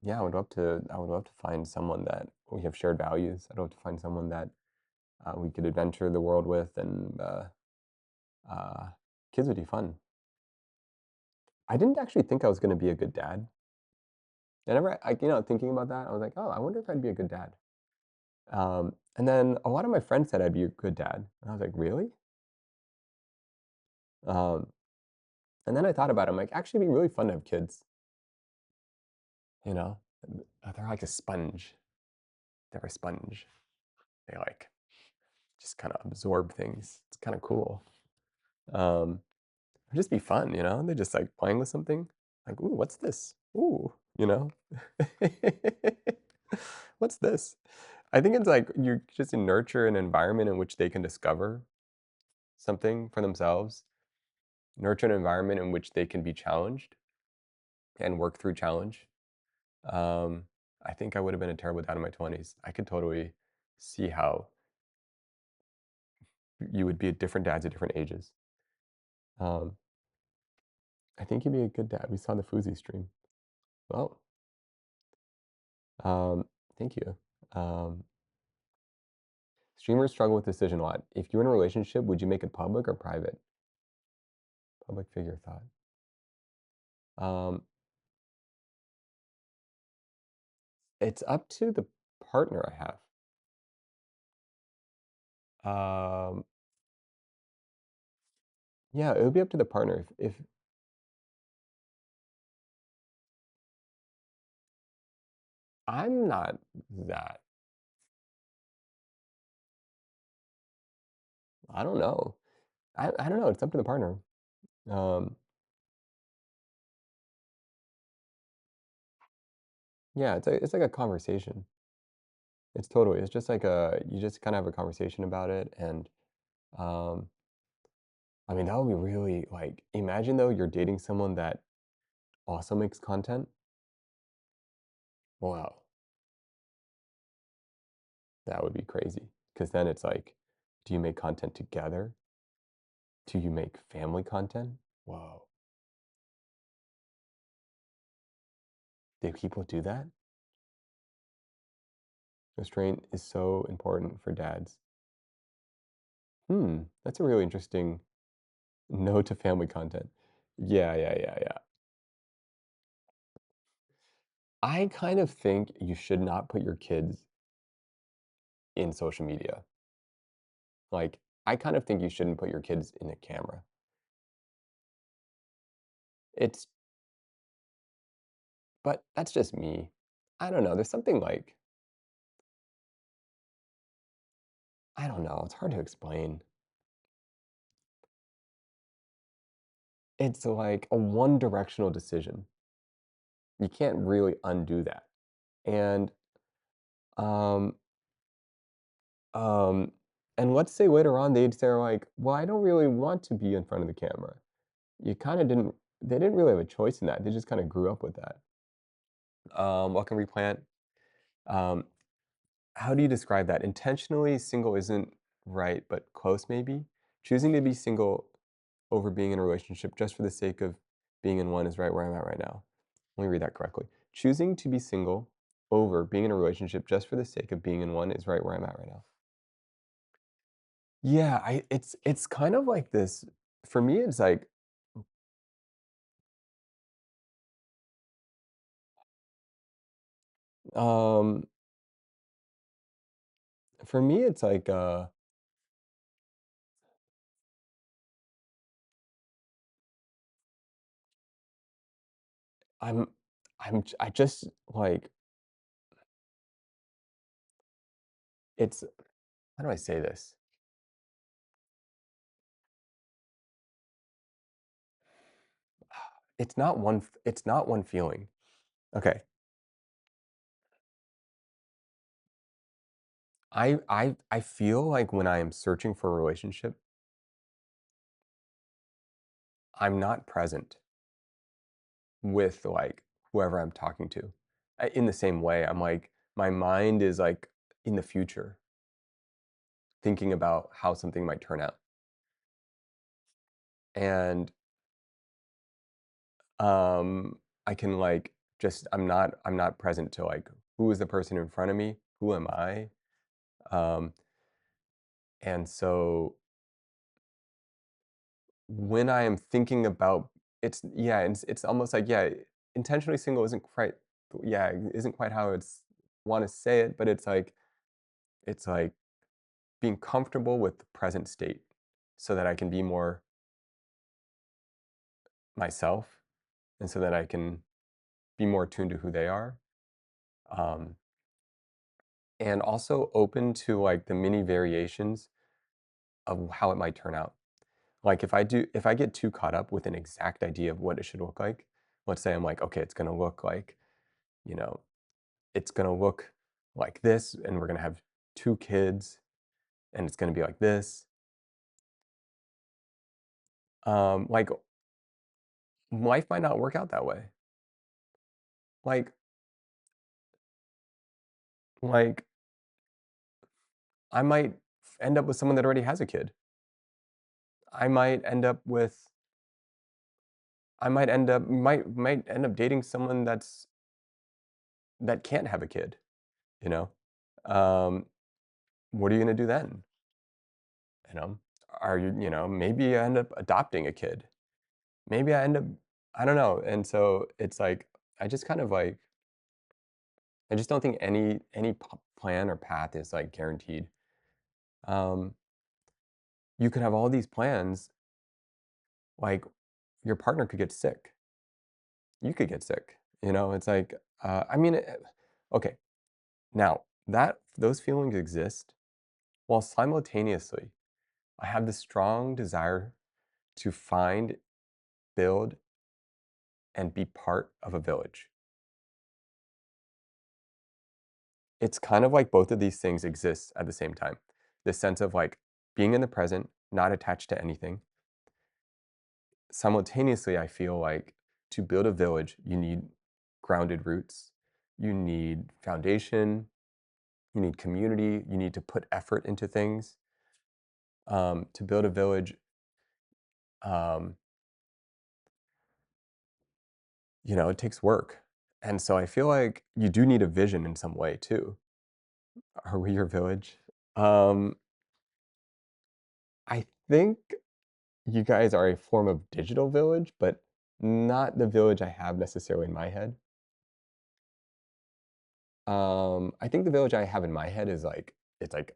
yeah, I would love to find someone that we have shared values. I'd love to find someone that we could adventure the world with, and uh, kids would be fun. I didn't actually think I was going to be a good dad. I never, like, thinking about that, I was like, oh, I wonder if I'd be a good dad. And then a lot of my friends said I'd be a good dad, and I was like, really? Um, and then I thought about it. I'm like, actually, it'd be really fun to have kids. You know, they're like a sponge. They're a sponge. They like just kind of absorb things. It's kind of cool. Um, it'd just be fun, They just like playing with something. Like, ooh, what's this? Ooh, you know? What's this? I think it's like you just nurture an environment in which they can discover something for themselves, nurture an environment in which they can be challenged and work through challenge. Um, I think I would have been a terrible dad in my 20s. I could totally see how you would be different dads at different ages. Um, I think you'd be a good dad. We saw the Fuslie stream. Well, um, thank you. Um, Streamers struggle with decision a lot. If you're in a relationship, would you make it public or private? Public figure thought. Um, it's up to the partner I have. Yeah, it would be up to the partner. If I'm not that, I don't know. I don't know. It's up to the partner. Um, yeah, it's like a conversation. It's just like you just kind of have a conversation about it, and um, I mean that would be really like imagine though you're dating someone that also makes content. Wow, that would be crazy. Because then it's like, do you make content together? Do you make family content? Whoa, do people do that? Restraint is so important for dads. That's a really interesting no to family content. Yeah. I kind of think you should not put your kids in social media. Like, I kind of think you shouldn't put your kids in a camera. It's but that's just me. I don't know, there's something like I don't know, it's hard to explain. It's like a one-directional decision. You can't really undo that. And, um, um, and let's say later on they're like, "Well, I don't really want to be in front of the camera." You kinda didn't they didn't really have a choice in that, they just kinda grew up with that. What can replant? Um, how do you describe that? Intentionally single isn't right, but close maybe? Choosing to be single over being in a relationship just for the sake of being in one is right where I'm at right now. Let me read that correctly. Choosing to be single over being in a relationship just for the sake of being in one is right where I'm at right now. Yeah, it's kind of like this for me, it's like, um, for me, it's like, I'm I just, like, it's how do I say this? It's not one feeling. Okay. I feel like when I am searching for a relationship, I'm not present with, like, whoever I'm talking to. In the same way, I'm like my mind is, like, in the future, thinking about how something might turn out. And, I can, like, just I'm not present to, like, who is the person in front of me? Who am I? Um, and so when I am thinking about it's yeah, it's almost like, yeah, intentionally single isn't quite how it's wanna say it, but it's like being comfortable with the present state so that I can be more myself and so that I can be more attuned to who they are. Um, and also open to, like, the mini variations of how it might turn out. Like, if I get too caught up with an exact idea of what it should look like, let's say I'm like, "Okay, it's gonna look like, you know, it's gonna look like this, and we're gonna have 2 kids, and it's gonna be like this." Like, life might not work out that way. Like like, I might end up with someone that already has a kid. I might end up with I might end up dating someone that can't have a kid, you know? Um, what are you gonna do then? You know? Maybe I end up adopting a kid. Maybe I end up I don't know, and so it's like, I just kind of like I just don't think any plan or path is, like, guaranteed. Um, you could have all these plans, like, your partner could get sick. You could get sick, you know? It's like, I mean, okay, now that those feelings exist, while simultaneously, I have this strong desire to find, build, and be part of a village. It's kind of like both of these things exist at the same time. This sense of, like, being in the present, not attached to anything. Simultaneously, I feel like to build a village, you need grounded roots, you need foundation, you need community, you need to put effort into things. To build a village, um, it takes work. And so I feel like you do need a vision in some way too. Are we your village? Um, I think you guys are a form of digital village, but not the village I have necessarily in my head. I think the village I have in my head is like it's like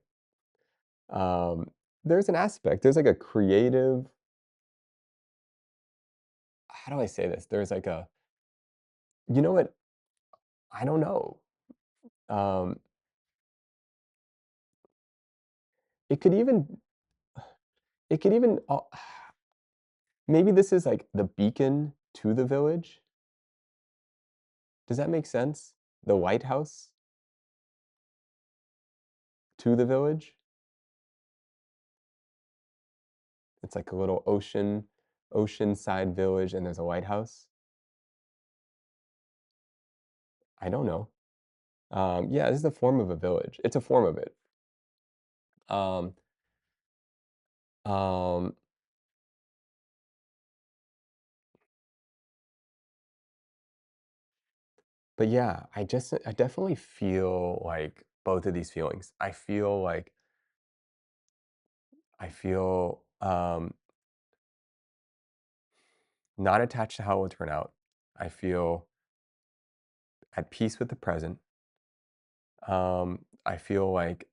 there's an aspect. There's like a creative. How do I say this? There's like a. You know what? I don't know. Um, it could even. It could even. Maybe this is like the beacon to the village. Does that make sense? The White House to the village. It's like a little ocean oceanside village and there's a lighthouse? I don't know. Yeah, this is a form of a village. It's a form of it. Um, um, but yeah, I definitely feel like both of these feelings. I feel not attached to how it will turn out. I feel at peace with the present. I feel like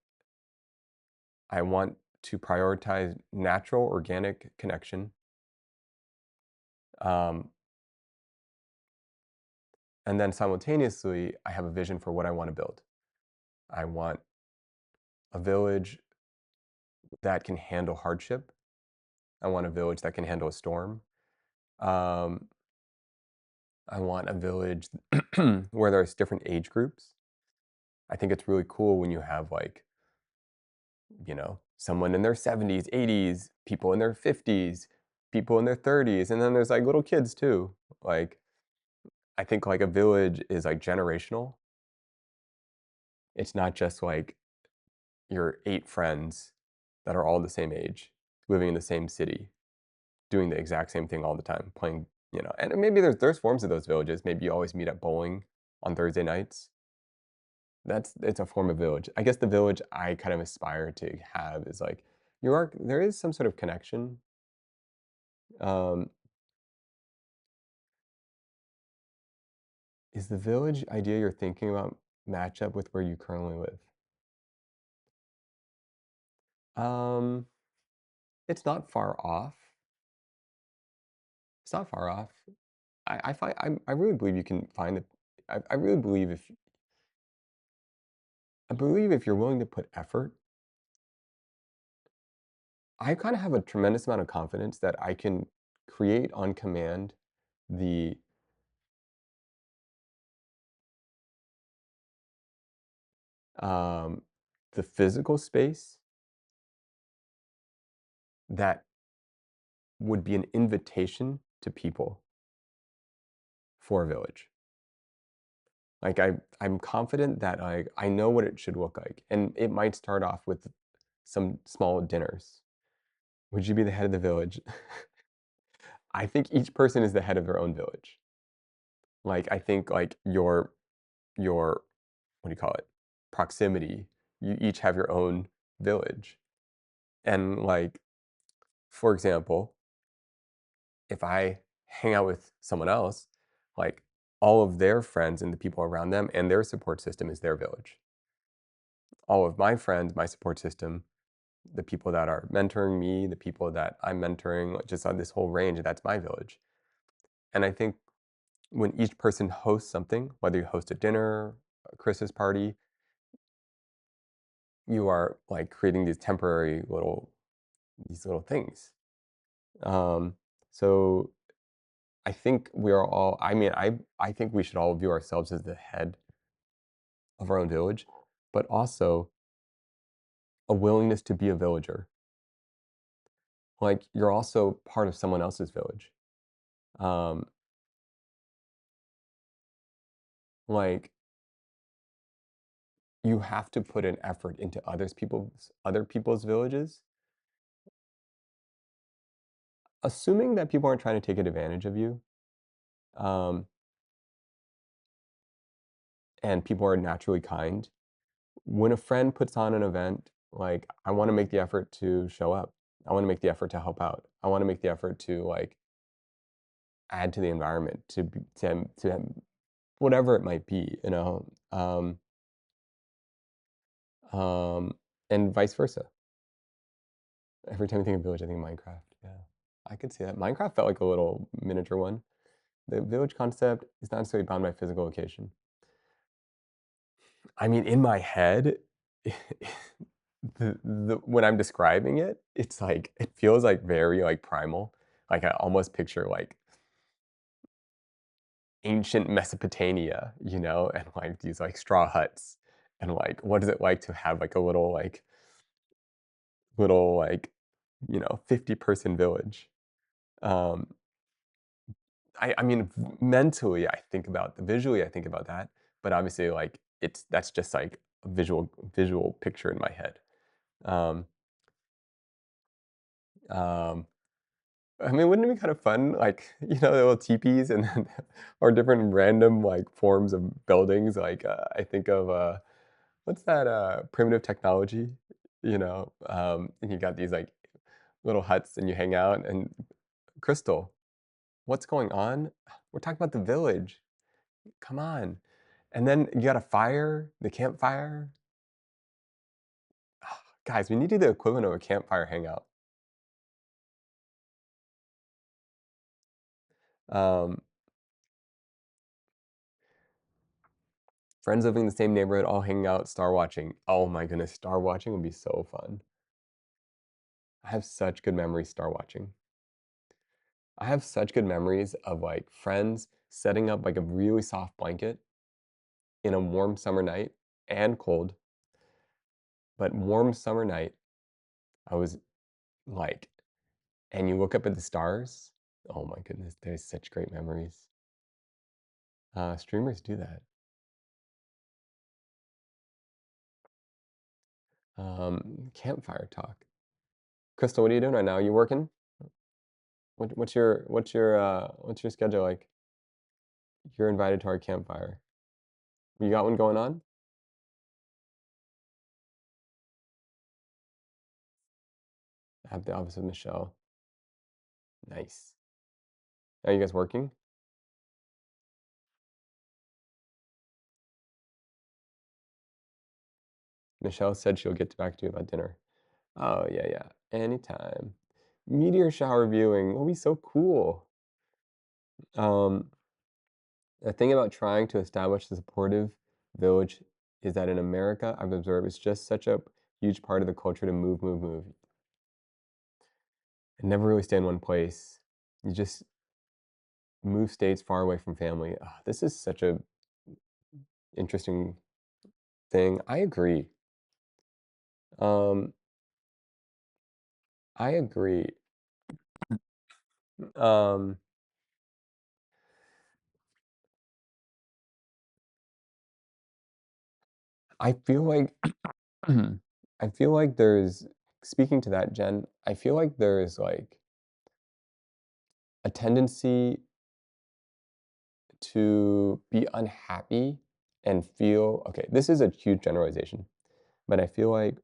I want to prioritize natural, organic connection. Um, and then simultaneously, I have a vision for what I want to build. I want a village that can handle hardship. I want a village that can handle a storm. Um, I want a village where there's different age groups. I think it's really cool when you have like, someone in their 70s, 80s, people in their 50s, people in their 30s, and then there's like little kids too. Like, I think like a village is like generational. It's not just like your 8 friends that are all the same age, living in the same city, doing the exact same thing all the time, playing, and maybe there's forms of those villages. Maybe you always meet at bowling on Thursday nights. It's a form of village. I guess the village I kind of aspire to have is like there is some sort of connection. Um, is the village idea you're thinking about match up with where you currently live? Um, it's not far off. It's not far off. I really believe you can find it. I really believe if you're willing to put effort, I kind of have a tremendous amount of confidence that I can create on command the um, the physical space that would be an invitation to people for a village. Like I'm confident that I know what it should look like, and it might start off with some small dinners. Would you be the head of the village? I think each person is the head of their own village. Like I think like your what do you call it? Proximity. You each have your own village. And like, for example, if I hang out with someone else, like all of their friends and the people around them and their support system is their village. All of my friends, my support system, the people that are mentoring me, the people that I'm mentoring, like, just on this whole range, that's my village. And I think when each person hosts something, whether you host a dinner, a Christmas party, you are like creating these little things. Um, so I think we are all. I mean, I think we should all view ourselves as the head of our own village, but also a willingness to be a villager. Like you're also part of someone else's village. Um, like you have to put an effort into other people's villages, assuming that people aren't trying to take advantage of you, um, and people are naturally kind. When a friend puts on an event, like I want to make the effort to show up. I want to make the effort to help out. I want to make the effort to like add to the environment, to whatever it might be. Um, and vice versa. Every time I think of village, I think of Minecraft. Yeah, I could see that. Minecraft felt like a little miniature one. The village concept is not necessarily bound by physical location. I mean, in my head, when I'm describing it, it's like it feels like very like primal. Like I almost picture like ancient Mesopotamia, and like these like straw huts, and like what is it like to have like a little like 50-person village? Um, I mean, mentally, I think about visually, I think about that, but obviously, like, that's just, like, a visual picture in my head. Um, um, I mean, wouldn't it be kind of fun, like, the little teepees and then or different random, like, forms of buildings, like, I think of, what's that, primitive technology, and you got these, like, little huts and you hang out and Crystal, what's going on? We're talking about the village. Come on. And then you got a fire, the campfire. Guys, we need to do the equivalent of a campfire hangout. Um, Friends living in the same neighborhood, all hanging out, star watching. Oh my goodness, star watching would be so fun. I have such good memories star watching. I have such good memories of like friends setting up like a really soft blanket in a warm summer night and cold, but warm summer night. I was like, and you look up at the stars. Oh my goodness, there's such great memories. Streamers do that. Campfire talk. Crystal, what are you doing right now? You working? What's your schedule like? You're invited to our campfire. You got one going on? I have the office with Michelle. Nice. Are you guys working? Michelle said she'll get back to you about dinner. Oh yeah, yeah. Anytime. Meteor shower viewing will be so cool. Um, the thing about trying to establish the supportive village is that in America, I've observed it's just such a huge part of the culture to move, move, move. And never really stay in one place. You just move states far away from family. Ah, this is such a interesting thing. I agree. Um, I agree. Um, I feel like I feel like there's speaking to that, Jen, I feel like there's like a tendency to be unhappy and feel okay, this is a huge generalization, but I feel like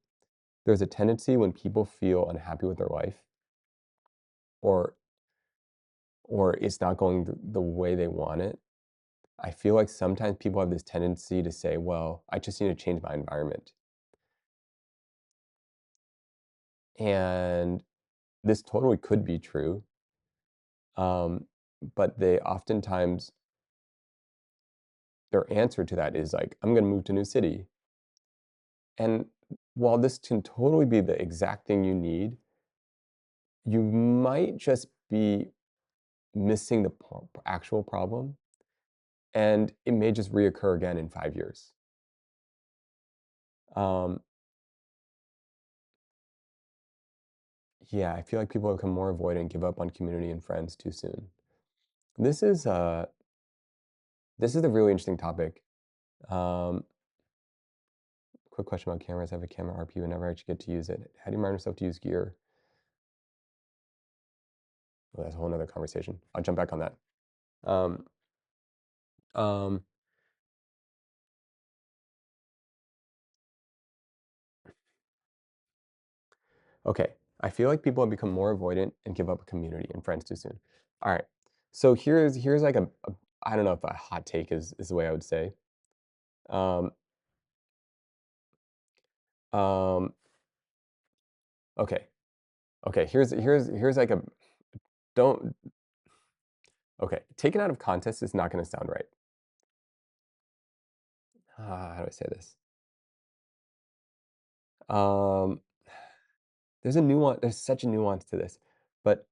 there's a tendency when people feel unhappy with their life or it's not going the way they want it. I feel like sometimes people have this tendency to say, well, I just need to change my environment. And this totally could be true. Um, but they oftentimes, their answer to that is like, I'm going to move to a new city. And while this can totally be the exact thing you need, you might just be missing the actual problem. And it may just reoccur again in 5 years. Um, yeah, I feel like people become more avoidant and give up on community and friends too soon. This is uh this is a really interesting topic. Um, quick question about cameras. I have a camera RPU and never actually get to use it. How do you remind yourself to use gear? Well, that's a whole nother conversation. I'll jump back on that. Um, um, okay. I feel like people have become more avoidant and give up a community and friends too soon. All right. So here's like a I don't know if a hot take is the way I would say. Um, um, okay. Okay. Here's like a don't okay. Taken out of context is not going to sound right. How do I say this? Um, there's a nuance. There's such a nuance to this, but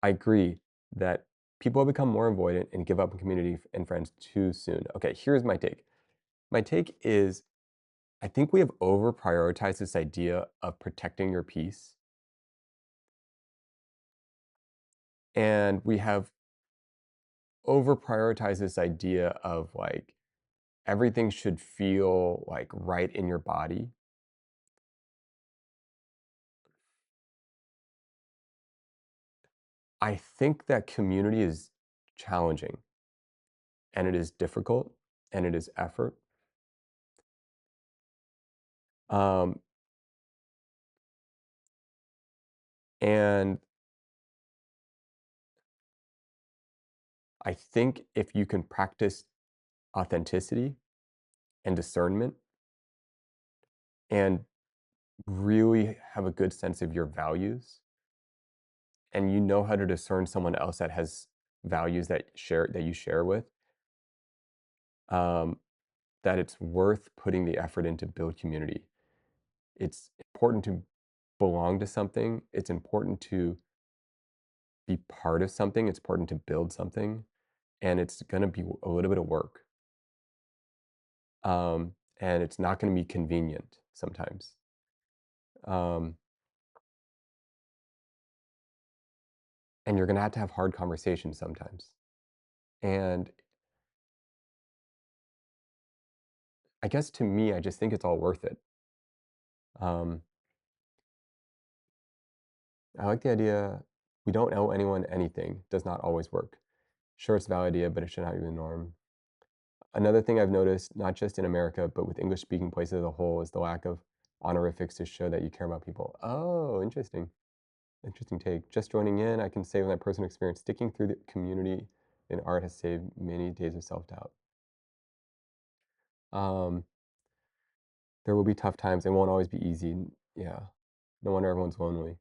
I agree that people have become more avoidant and give up on community and friends too soon. Okay, here's my take. My take is I think we have over prioritized this idea of protecting your peace And we have over prioritized this idea of like everything should feel like right in your body. I think that community is challenging and it is difficult and it is effort. Um, and I think if you can practice authenticity and discernment and really have a good sense of your values and you know how to discern someone else that has values that you share with, um, that it's worth putting the effort in to build community. It's important to belong to something. It's important to be part of something. It's important to build something, and it's going to be a little bit of work. And it's not going to be convenient sometimes. Um, and you're going to have hard conversations sometimes. And I guess to me, I just think it's all worth it. Um, I like the idea we don't owe anyone anything does not always work. Sure, it's a valid idea, but it should not be the norm. Another thing I've noticed, not just in America, but with English speaking places as a whole, is the lack of honorifics to show that you care about people. Oh, interesting. Interesting take. Just joining in, I can say with my personal experience, sticking through the community in art has saved many days of self doubt. Um, there will be tough times. It won't always be easy. Yeah. No wonder everyone's lonely.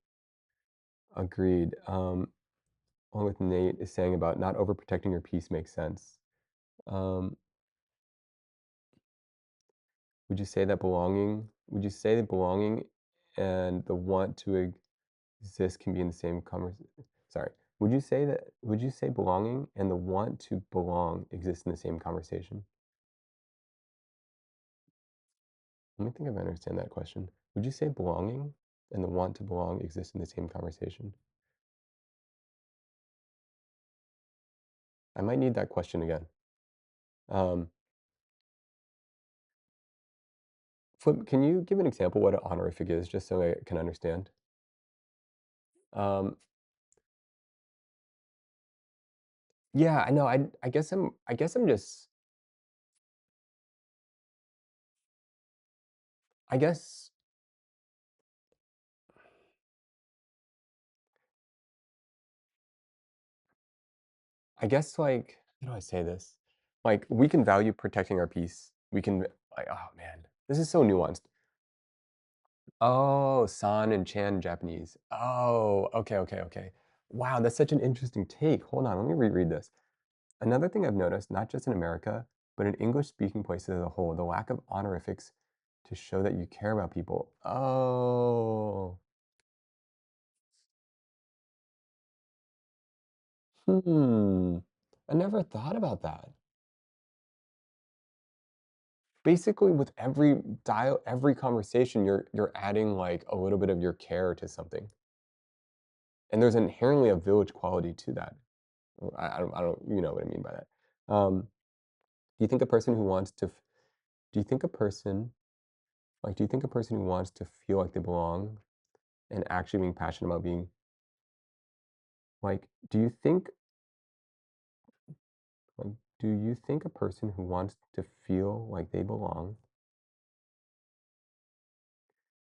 Agreed. Along with Nate is saying about not overprotecting your peace makes sense. Um, would you say that belonging and the want to exist can be in the same conversation? Sorry. Would you say belonging and the want to belong exist in the same conversation? Let me think if I understand that question. Would you say belonging and the want to belong exist in the same conversation? I might need that question again. Um, can you give an example what an honorific is, just so I can understand? Um, yeah, I know. I guess I'm just. I guess. I guess like how do I say this? Like we can value protecting our peace. We can like oh man, this is so nuanced. Oh, san and chan in Japanese. Oh, okay, okay, okay. Wow, that's such an interesting take. Hold on, let me reread this. Another thing I've noticed, not just in America, but in English-speaking places as a whole, the lack of honorifics to show that you care about people. Oh, hmm. I never thought about that. Basically, with every conversation, you're adding like a little bit of your care to something, and there's inherently a village quality to that. I don't, you know what I mean by that. Do you think a person who wants to, do you think a person, do you think a person who wants to feel like they belong and actually being passionate about being, do you think, like, do you think a person who wants to feel like they belong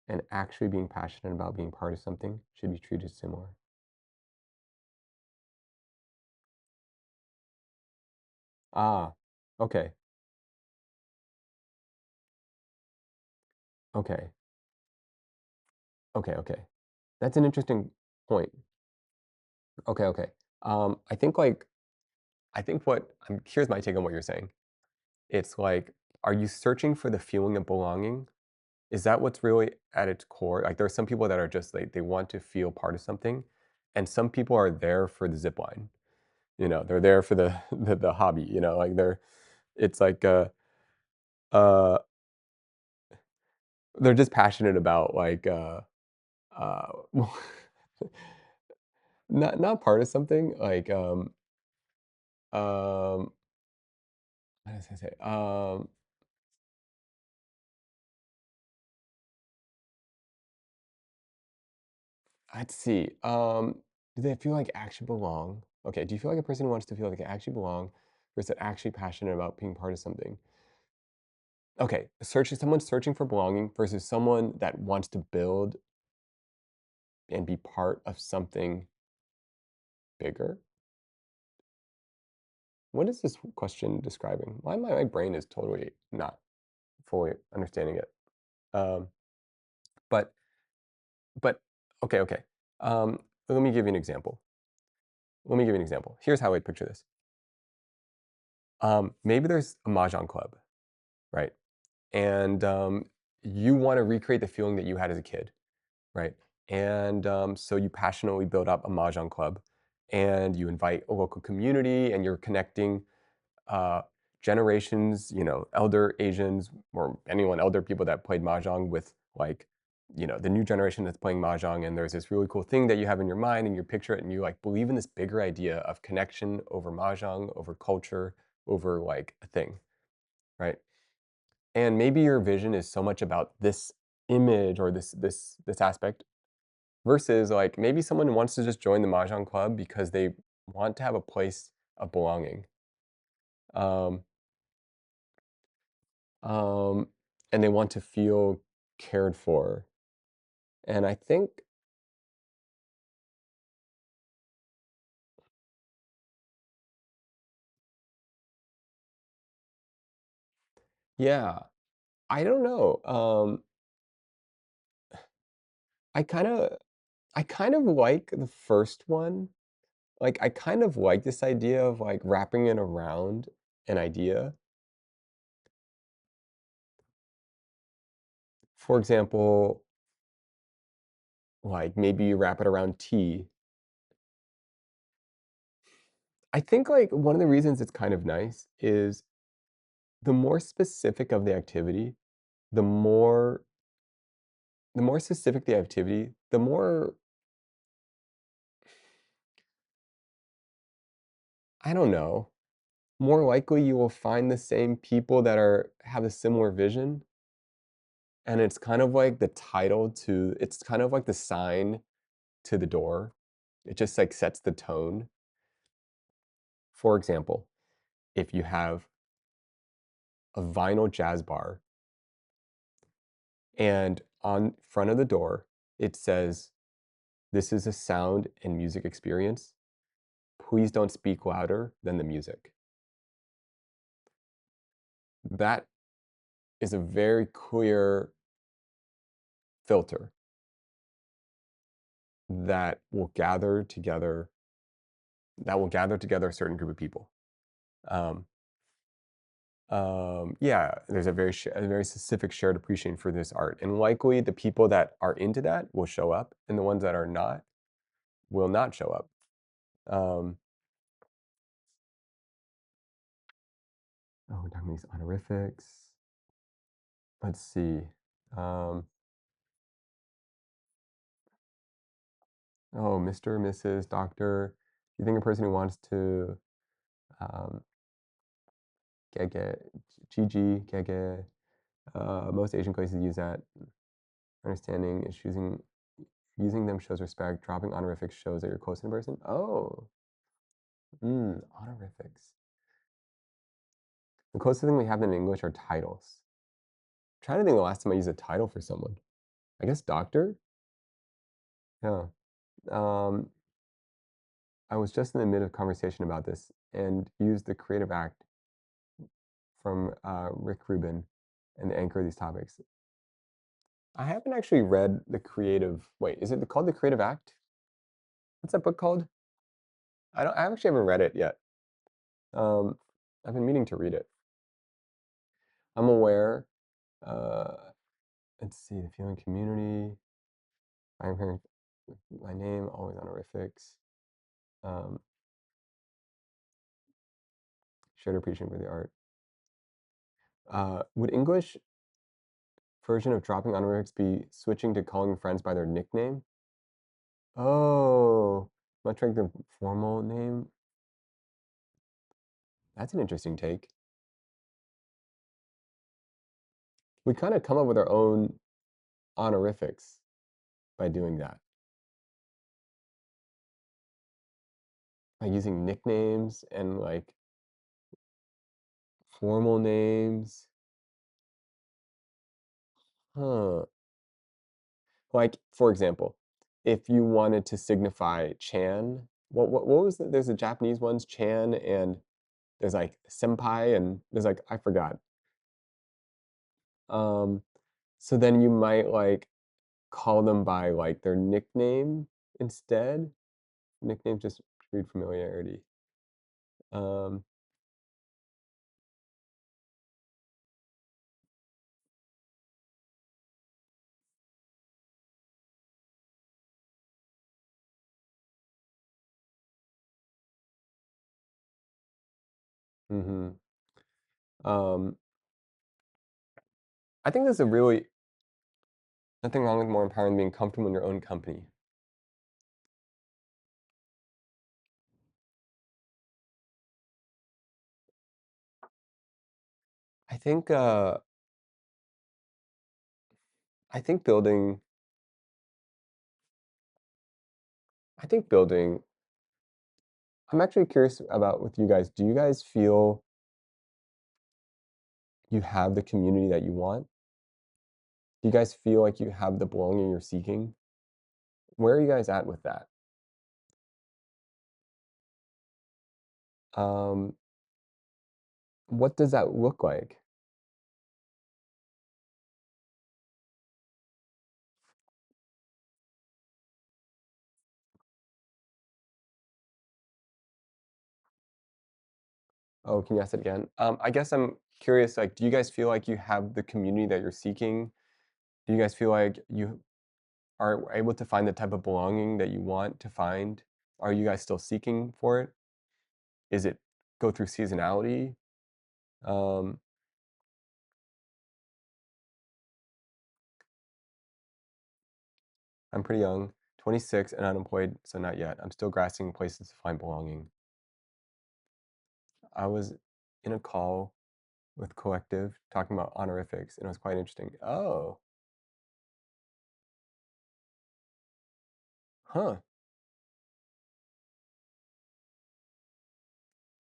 and actually being passionate about being part of something should be treated similar? Ah, okay, okay, okay. That's an interesting point. Okay, okay. I think I think here's my take on what you're saying. It's like, are you searching for the feeling of belonging? Is that what's really at its core? Like, there are some people that are just like, they want to feel part of something, and some people are there for the zip line. You know, they're there for the the hobby. You know, like it's like uh, they're just passionate about uh, not part of something, like, um, what was I say? Let's see, do they feel like actually belong? Okay, do you feel like a person who wants to feel like they actually belong versus actually passionate about being part of something? Okay, someone searching for belonging versus someone that wants to build and be part of something bigger? What is this question describing? Why my brain is totally not fully understanding it. Um, but but okay, okay. Um, let me give you an example. Let me give you an example. Here's how I picture this. Maybe there's a mahjong club, right? And you want to recreate the feeling that you had as a kid, right? And so you passionately build up a mahjong club, and you invite a local community, and you're connecting uh, generations, elder Asians or anyone, elder people that played mahjong with like, the new generation that's playing mahjong, and there's this really cool thing that you have in your mind, and you picture it, and you like believe in this bigger idea of connection over mahjong, over culture, over like a thing, right? And maybe your vision is so much about this image or this aspect versus like maybe someone wants to just join the mahjong club because they want to have a place of belonging. Um, um, and they want to feel cared for. And I think, yeah, I don't know. I kind of, I kind of like the first one. Like, I kind of like this idea of like wrapping it around an idea. For example, like maybe you wrap it around tea. I think like one of the reasons it's kind of nice is the more specific of the activity, the more the more specific the activity, the more I don't know, more likely you will find the same people that are have a similar vision, and it's kind of like the title to it's kind of like the sign to the door. It just like sets the tone. For example, if you have a vinyl jazz bar and on front of the door it says, "This is a sound and music experience. Please don't speak louder than the music." That is a very clear filter that will gather together a certain group of people. Um, yeah, there's a very specific shared appreciation for this art, and likely the people that are into that will show up, and the ones that are not will not show up. Um, oh, we're talking these honorifics. Let's see. Um, oh, Mr., Mrs., Doctor. You think a person who wants to um, Gege, Gigi, Gege. Most Asian places use that. Understanding is using them shows respect. Dropping honorifics shows that you're close in person. Oh, honorifics. The closest thing we have in English are titles. I'm trying to think the last time I used a title for someone. I guess doctor? Yeah. Um, I was just in the mid of conversation about this and used the creative act from Rick Rubin and the anchor of these topics. I haven't actually read the creative. Wait, is it called the Creative Act? What's that book called? I actually haven't read it yet. Um, I've been meaning to read it. I'm aware. Uh, let's see, the feeling community. I'm hearing my name, always honorifics. Um, shared appreciation for the art. Would English version of dropping honorifics be switching to calling friends by their nickname? Oh. Much like the formal name. That's an interesting take. We kind of come up with our own honorifics by doing that, by using nicknames and like formal names. Huh. Like, for example, if you wanted to signify Chan, what was there's the Japanese ones, Chan, and there's like senpai, and there's like I forgot. Um, so then you might like call them by like their nickname instead. Nicknames just breed familiarity. Um, mhm. Um, I think there's a really nothing wrong with more empowering than being comfortable in your own company. I think uh I think building I think building I'm actually curious about with you guys. Do you guys feel you have the community that you want? Do you guys feel like you have the belonging you're seeking? Where are you guys at with that? Um, what does that look like? Oh, can you ask it again? I guess I'm curious, like, do you guys feel like you have the community that you're seeking? Do you guys feel like you are able to find the type of belonging that you want to find? Are you guys still seeking for it? Is it go through seasonality? Um, I'm pretty young, 26 and unemployed, so not yet. I'm still grasping places to find belonging. I was in a call with Collective talking about honorifics, and it was quite interesting. Oh, huh.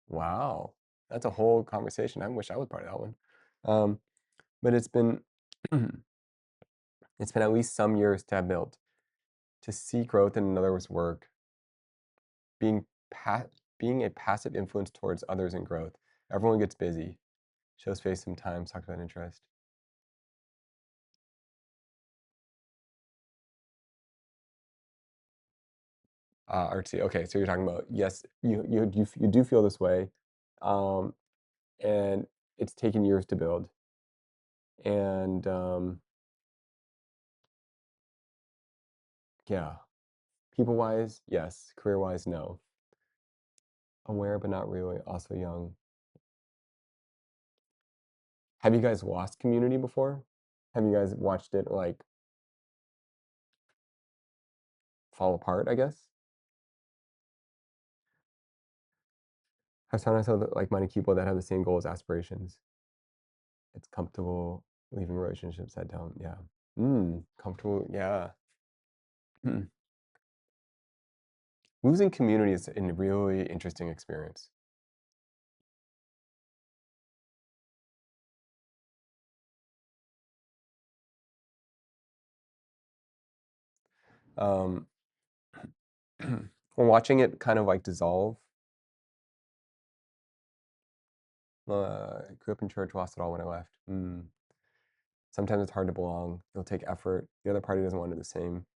Wow. That's a whole conversation. I wish I was part of that one. Um, but it's been at least some years to have built to see growth in another's work, being pa- being a passive influence towards others in growth. Everyone gets busy, shows face sometimes, talks about interest. Artsy. Okay, so you're talking about yes, you do feel this way, um, and it's taken years to build. And yeah, people wise, yes. Career wise, no. Aware but not really. Also young. Have you guys lost community before? Have you guys watched it like fall apart? I guess. I've found myself with like-minded people that have the same goals, aspirations. It's comfortable leaving relationships head down. Yeah. Comfortable. Yeah. Hmm. Losing community is a really interesting experience. Um, when watching it kind of like dissolve, I grew up in church, lost it all when I left. Sometimes it's hard to belong. It'll take effort. The other party doesn't want it the same.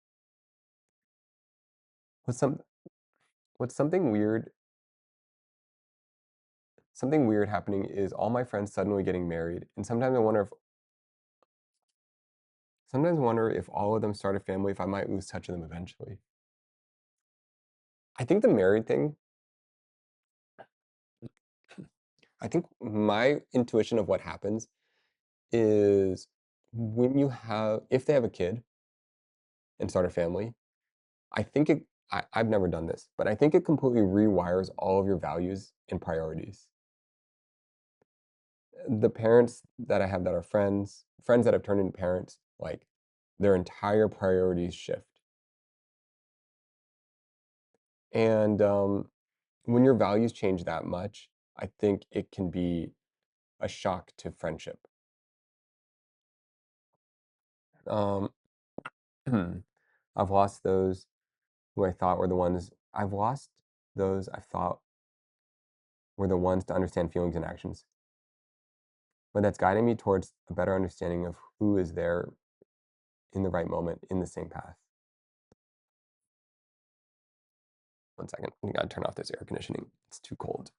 What's some what's something weird happening is all my friends suddenly getting married, and sometimes I wonder if all of them start a family, if I might lose touch with them eventually. I think the married thing, I think my intuition of what happens is if they have a kid and start a family, I think it, I've never done this, but I think it completely rewires all of your values and priorities. The parents that I have that are friends that have turned into parents, like, their entire priorities shift. And, when your values change that much, I think it can be a shock to friendship. Um, I've lost those who I thought were the ones I've lost those I thought were the ones to understand feelings and actions, but that's guiding me towards a better understanding of who is there in the right moment in the same path. One second, I gotta turn off this air conditioning. It's too cold.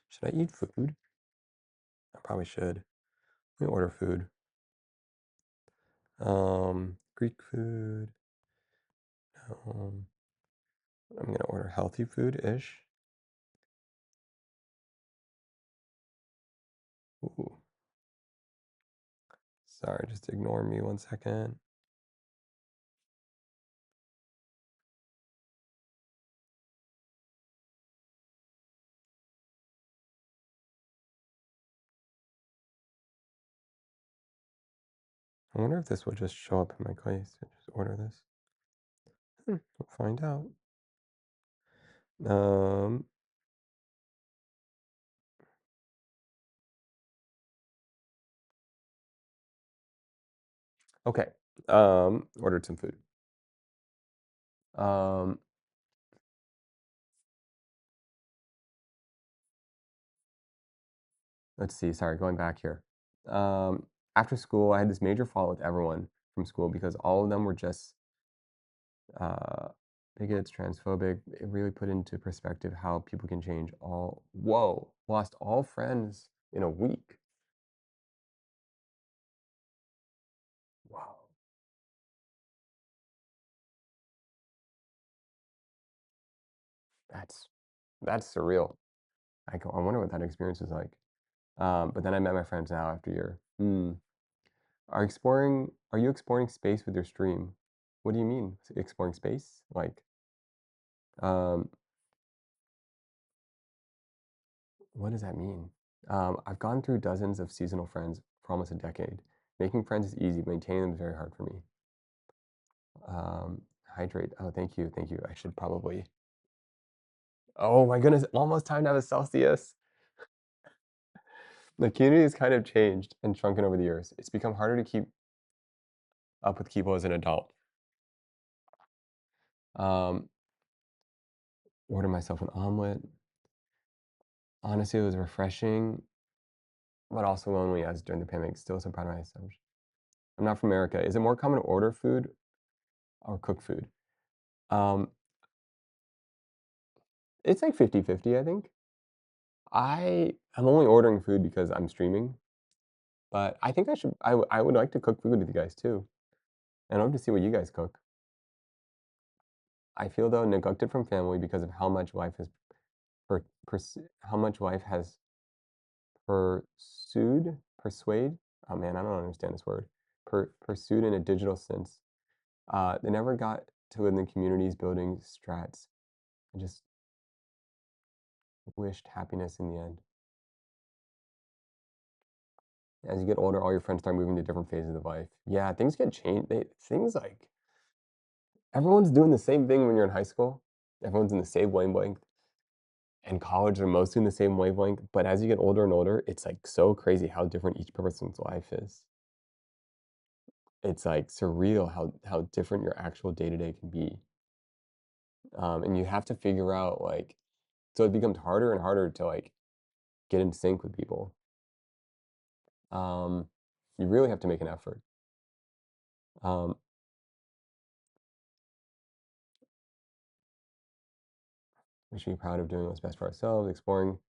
Should I eat food? I probably should. Let me order food. Greek food. Um, I'm gonna order healthy food-ish. Ooh, sorry, just ignore me 1 second. I wonder if this will just show up in my case. Just order this. We'll find out. Um, okay. Ordered some food. Um, let's see. Sorry, going back here. Um, After school, I had this major fault with everyone from school because all of them were just uh, bigots, transphobic. It really put into perspective how people can change all. Whoa, lost all friends in a week. Wow, that's that's surreal. I wonder what that experience was like. But then I met my friends now after a year. Are you exploring space with your stream? What do you mean exploring space? Like, um, what does that mean? I've gone through dozens of seasonal friends for almost a decade. Making friends is easy, maintaining them is very hard for me. Um, Hydrate. Oh, thank you, thank you. I should probably. Oh my goodness, almost time to have a Celsius. The community has kind of changed and shrunken over the years. It's become harder to keep up with people as an adult. Um, Ordered myself an omelet. Honestly, it was refreshing, but also lonely as during the pandemic. Still so proud of myself. I'm not from America. Is it more common to order food or cook food? Um, it's like 50-50, I think. I'm only ordering food because I'm streaming, but I think I would like to cook food with you guys too. And I'd love to see what you guys cook. I feel though neglected from family because of how much life has how much life has persuade. Oh man, I don't understand this word. Pursued in a digital sense. They never got to live in the communities, buildings, strats. I just wished happiness in the end. As you get older, all your friends start moving to different phases of life. Yeah, things get changed. Things like everyone's doing the same thing when you're in high school. Everyone's in the same wavelength. And college are mostly in the same wavelength. But as you get older and older, it's like so crazy how different each person's life is. It's like surreal how different your actual day to day can be. And you have to figure out like so it becomes harder and harder to like get in sync with people. Um, you really have to make an effort. Um, we should be proud of doing what's best for ourselves, exploring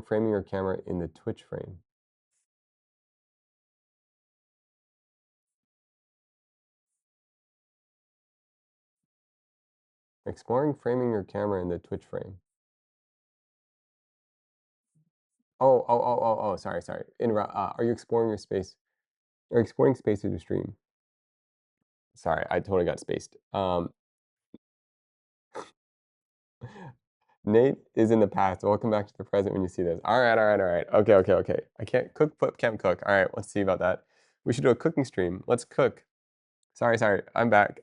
framing your camera in the Twitch frame. Exploring framing your camera in the Twitch frame. Sorry, sorry. Are you exploring your space? Are you exploring space with your stream? Sorry, I totally got spaced. Nate is in the past. Welcome back to the present when you see this. All right, all right, all right. Okay, okay, okay. I can't cook, flip, can't cook. All right, let's see about that. We should do a cooking stream. Let's cook. Sorry, sorry. I'm back.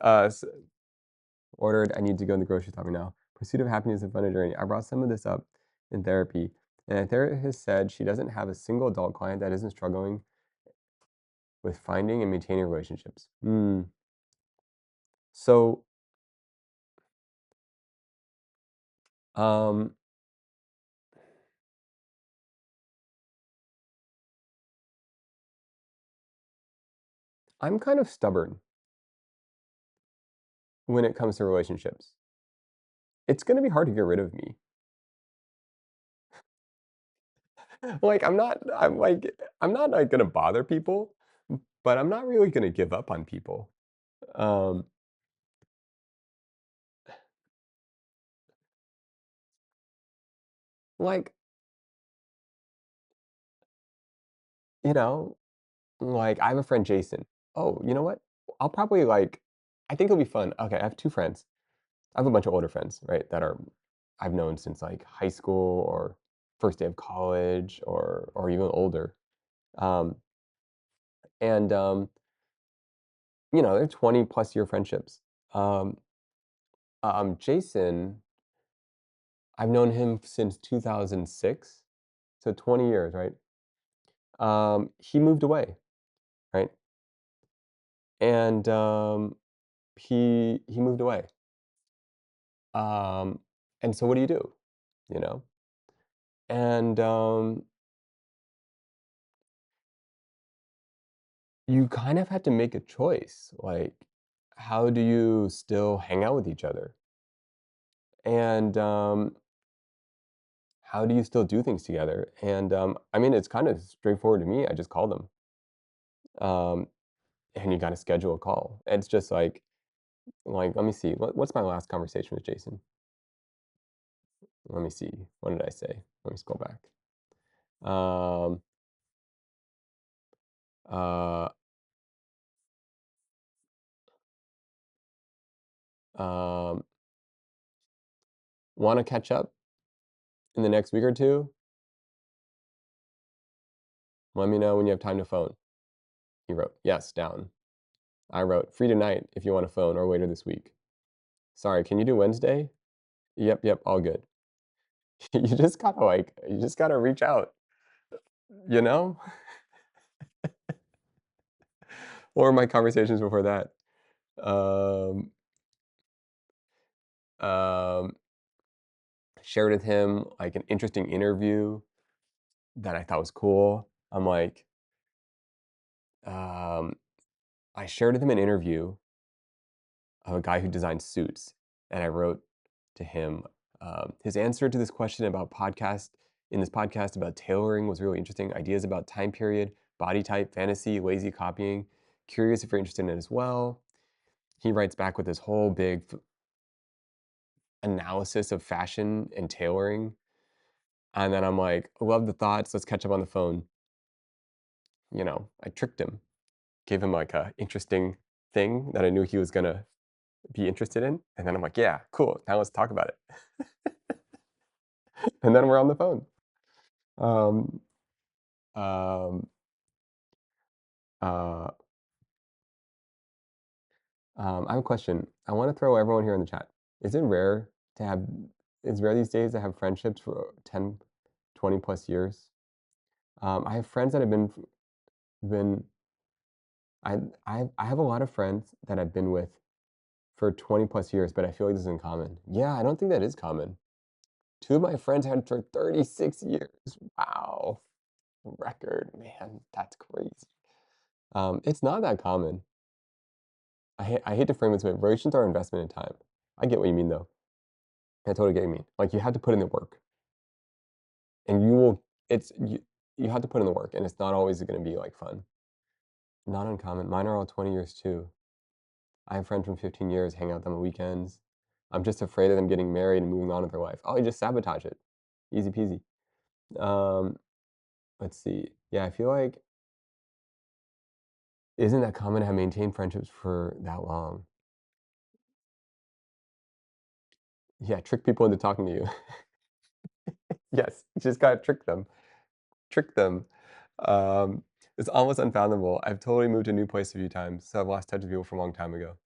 Ordered. I need to go in the grocery store now. Pursuit of happiness and fun and journey. I brought some of this up in therapy, and a therapist said she doesn't have a single adult client that isn't struggling with finding and maintaining relationships. So, um, I'm kind of stubborn when it comes to relationships. It's gonna be hard to get rid of me. Like, I'm not, like, gonna bother people, but I'm not really gonna give up on people. Um, like, you know, like, I have a friend, Jason. Oh, you know what? I'll probably, like I think it'll be fun. Okay, I have 2 friends. I have a bunch of older friends, right, that are I've known since, like, high school or first day of college or even older. Um, and, they're 20 plus year friendships. Um, Jason, I've known him since 2006, so 20 years, right? He moved away, right? And, he moved away. Um, and so what do? You know? And, you kind of had to make a choice, like, how do you still hang out with each other? And, how do you still do things together? And, I mean, it's kind of straightforward to me, I just called him. Um, and you gotta schedule a call. It's just let me see, what's my last conversation with Jason? Let me see, what did I say? Let me scroll back. Um, uh, um, "Wanna catch up in the next week or 2? Let me know when you have time to phone." He wrote, "Yes," down. I wrote, "Free tonight if you want to phone or later this week." "Sorry, can you do Wednesday?" "Yep, yep, all good." You just gotta reach out, you know? Or my conversations before that. Um, um, Shared with him, like, an interesting interview that I thought was cool. Um, I shared with him an interview of a guy who designs suits, and I wrote to him, his answer to this question about podcast in this podcast about tailoring was really interesting. Ideas about time period, body type, fantasy, lazy copying. Curious if you're interested in it as well. He writes back with this whole big analysis of fashion and tailoring. And then I'm like, love the thoughts. Let's catch up on the phone. I tricked him, gave him like a interesting thing that I knew he was gonna be interested in. And then I'm like, yeah, cool. Now let's talk about it. And then we're on the phone. Um, um, uh, I have a question. I want to throw everyone here in the chat. Is it rare to have, it's rare these days to have friendships for 10, 20 plus years? I have friends that have been, I have a lot of friends that I've been with for 20 plus years, but I feel like this isn't common. Yeah, I don't think that is common. Two of my friends had for 36 years. Wow. Record, man, that's crazy. It's not that common. I hate to frame it this way. Relations are investment in time. I get what you mean though. I totally get what you mean. Like you have to put in the work, and you will. You have to put in the work, and it's not always going to be like fun. Not uncommon. Mine are all 20 years too. I have friends from 15 years, hang out with them on weekends. I'm just afraid of them getting married and moving on with their life. Oh, you just sabotage it. Easy peasy. Um, let's see. Yeah, I feel like isn't that common to have maintained friendships for that long? Yeah, trick people into talking to you. Yes, you just gotta trick them. Trick them. Um, it's almost unfathomable. I've totally moved to a new place a few times, so I've lost touch with people from a long time ago.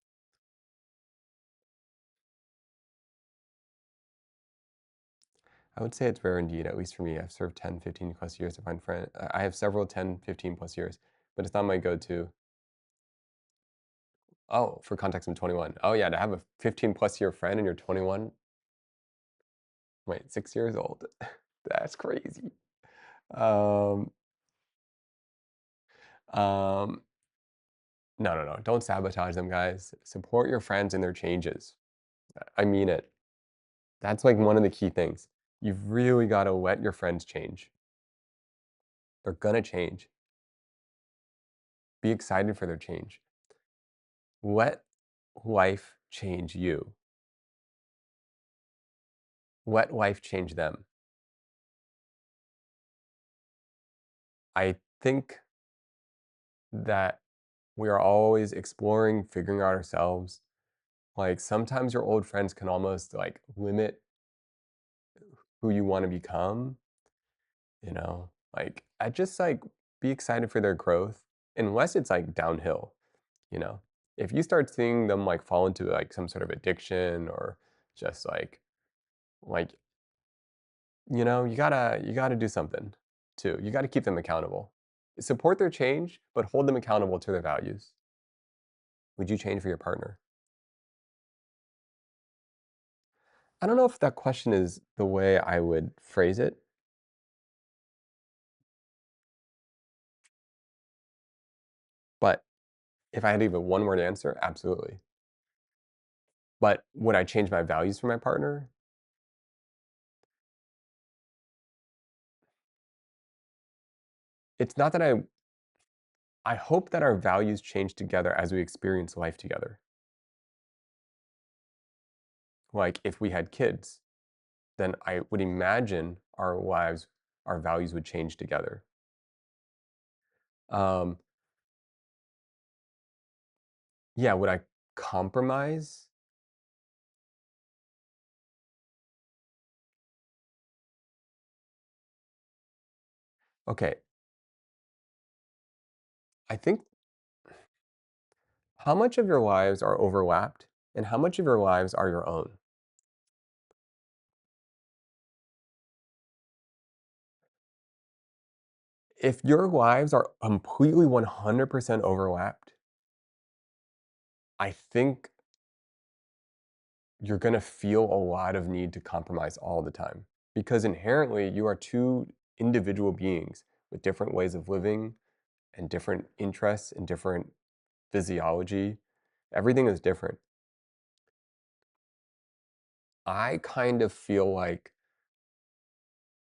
I would say it's rare indeed, at least for me. I've served 10, 15 plus years to find friend. I have several 10, 15 plus years, but it's not my go-to. Oh, for context, I'm 21. Oh yeah, to have a 15 plus year friend and you're 21, wait, 6 years old. That's crazy. Um, um, no, no, no. Don't sabotage them, guys. Support your friends in their changes. I mean it. That's like one of the key things. You've really got to let your friends change. They're gonna change. Be excited for their change. Let life change you. Let life change them. I think that we are always exploring, figuring out ourselves. Like sometimes your old friends can almost like limit who you want to become, you know? Like I just like be excited for their growth unless it's like downhill, you know? If you start seeing them like fall into like some sort of addiction or just like you gotta do something too. You gotta keep them accountable. Support their change, but hold them accountable to their values. Would you change for your partner? I don't know if that question is the way I would phrase it, but if I had to give a one word answer, absolutely. But would I change my values for my partner? It's not that I hope that our values change together as we experience life together. Like if we had kids, then I would imagine our values would change together. Um, yeah, would I compromise? Okay, I think how much of your lives are overlapped and how much of your lives are your own? If your lives are completely 100% overlapped, I think you're going to feel a lot of need to compromise all the time because inherently you are two individual beings with different ways of living and different interests and different physiology. Everything is different. I kind of feel like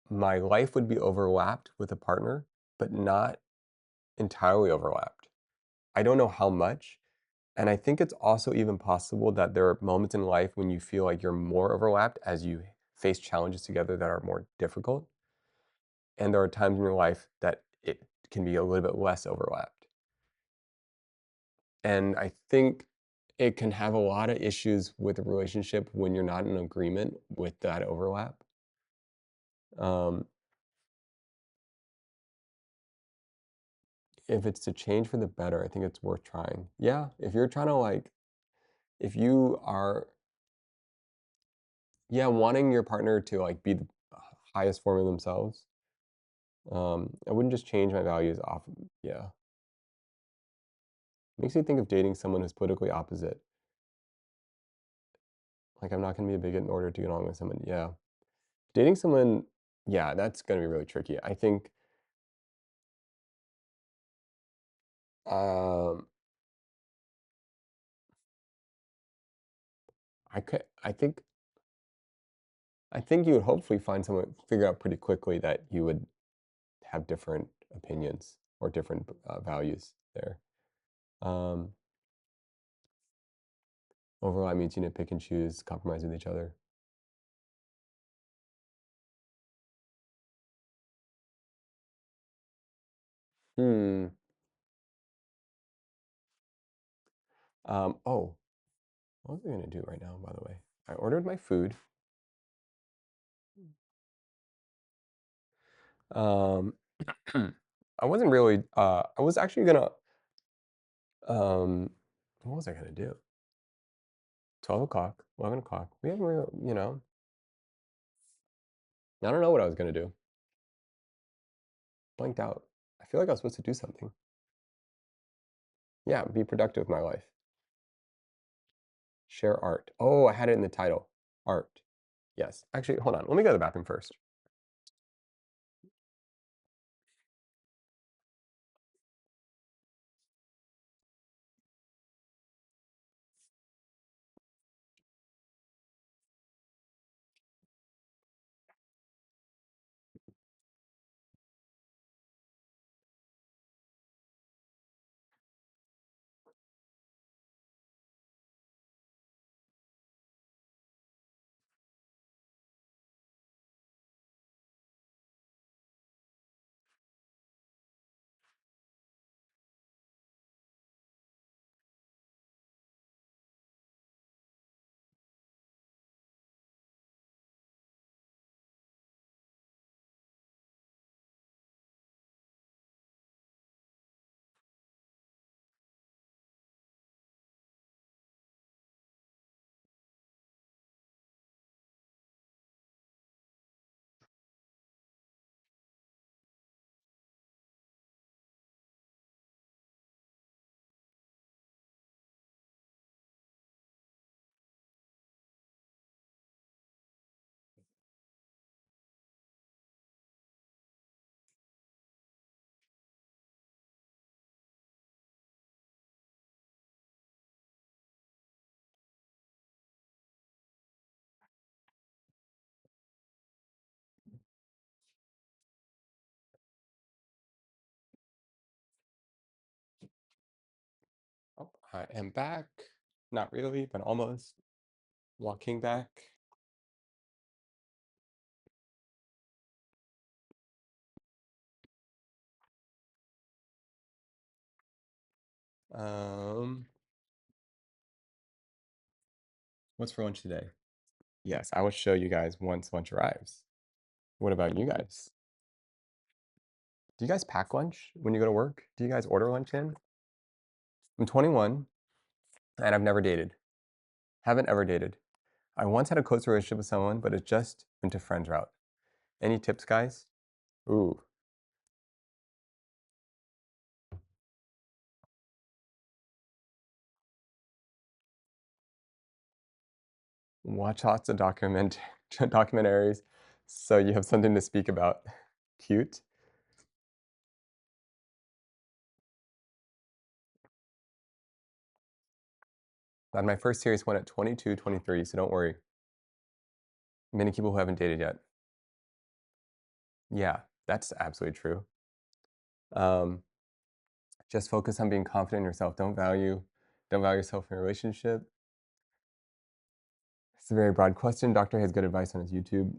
my life would be overlapped with a partner, but not entirely overlapped. I don't know how much. And I think it's also even possible that there are moments in life when you feel like you're more overlapped as you face challenges together that are more difficult. And there are times in your life that it can be a little bit less overlapped. And I think it can have a lot of issues with a relationship when you're not in agreement with that overlap. Um, if it's to change for the better, I think it's worth trying. Yeah, if you're trying to like, if you are, yeah, wanting your partner to like be the highest form of themselves, I wouldn't just change my values off. Yeah, makes me think of dating someone who's politically opposite. Like I'm not gonna be a bigot in order to get along with someone. Yeah, dating someone, yeah, that's gonna be really tricky. I think, um, I think you would hopefully find someone, figure out pretty quickly that you would have different opinions or different values there. Um, overall, means you need to pick and choose, compromise with each other. Hmm. Oh, what was I gonna do right now, by the way? I ordered my food. Um, I wasn't really, I was actually gonna, what was I gonna do? 12 o'clock, 11 o'clock. We haven't really, I don't know what I was gonna do. Blanked out. I feel like I was supposed to do something. Yeah, be productive with my life. Share art. Oh, I had it in the title. Art. Yes. Actually, hold on. Let me go to the bathroom first. Oh, I am back. Not really, but almost. Walking back. Um, what's for lunch today? Yes, I will show you guys once lunch arrives. What about you guys? Do you guys pack lunch when you go to work? Do you guys order lunch in? I'm 21 and I've never dated. Haven't ever dated. I once had a close relationship with someone, but it just went to friends route. Any tips, guys? Ooh, watch lots of documentaries so you have something to speak about. Cute. I had my first serious one at 22, 23, so don't worry. Many people who haven't dated yet. Yeah, that's absolutely true. Um, just focus on being confident in yourself. Don't value yourself in a relationship. It's a very broad question. Doctor has good advice on his YouTube.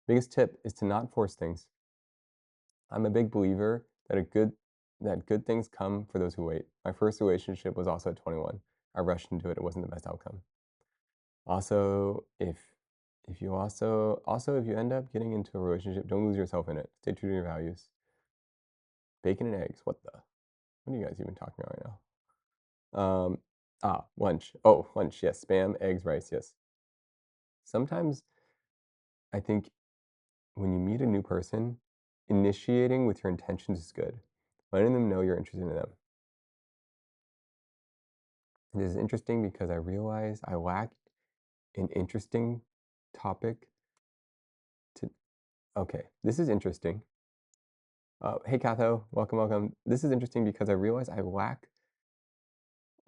Biggest tip is to not force things. I'm a big believer that good things come for those who wait. My first relationship was also at 21. I rushed into it. It wasn't the best outcome. Also, if you also if you end up getting into a relationship, don't lose yourself in it. Stay true to your values. Bacon and eggs. What the? What are you guys even talking about right now? Lunch. Oh, lunch. Yes. Spam, eggs, rice. Yes. Sometimes I think when you meet a new person, initiating with your intentions is good. Letting them know you're interested in them. This is interesting because I realize I lack an interesting topic to. Okay, this is interesting. Hey, Katho, welcome, welcome. This is interesting because I realize I lack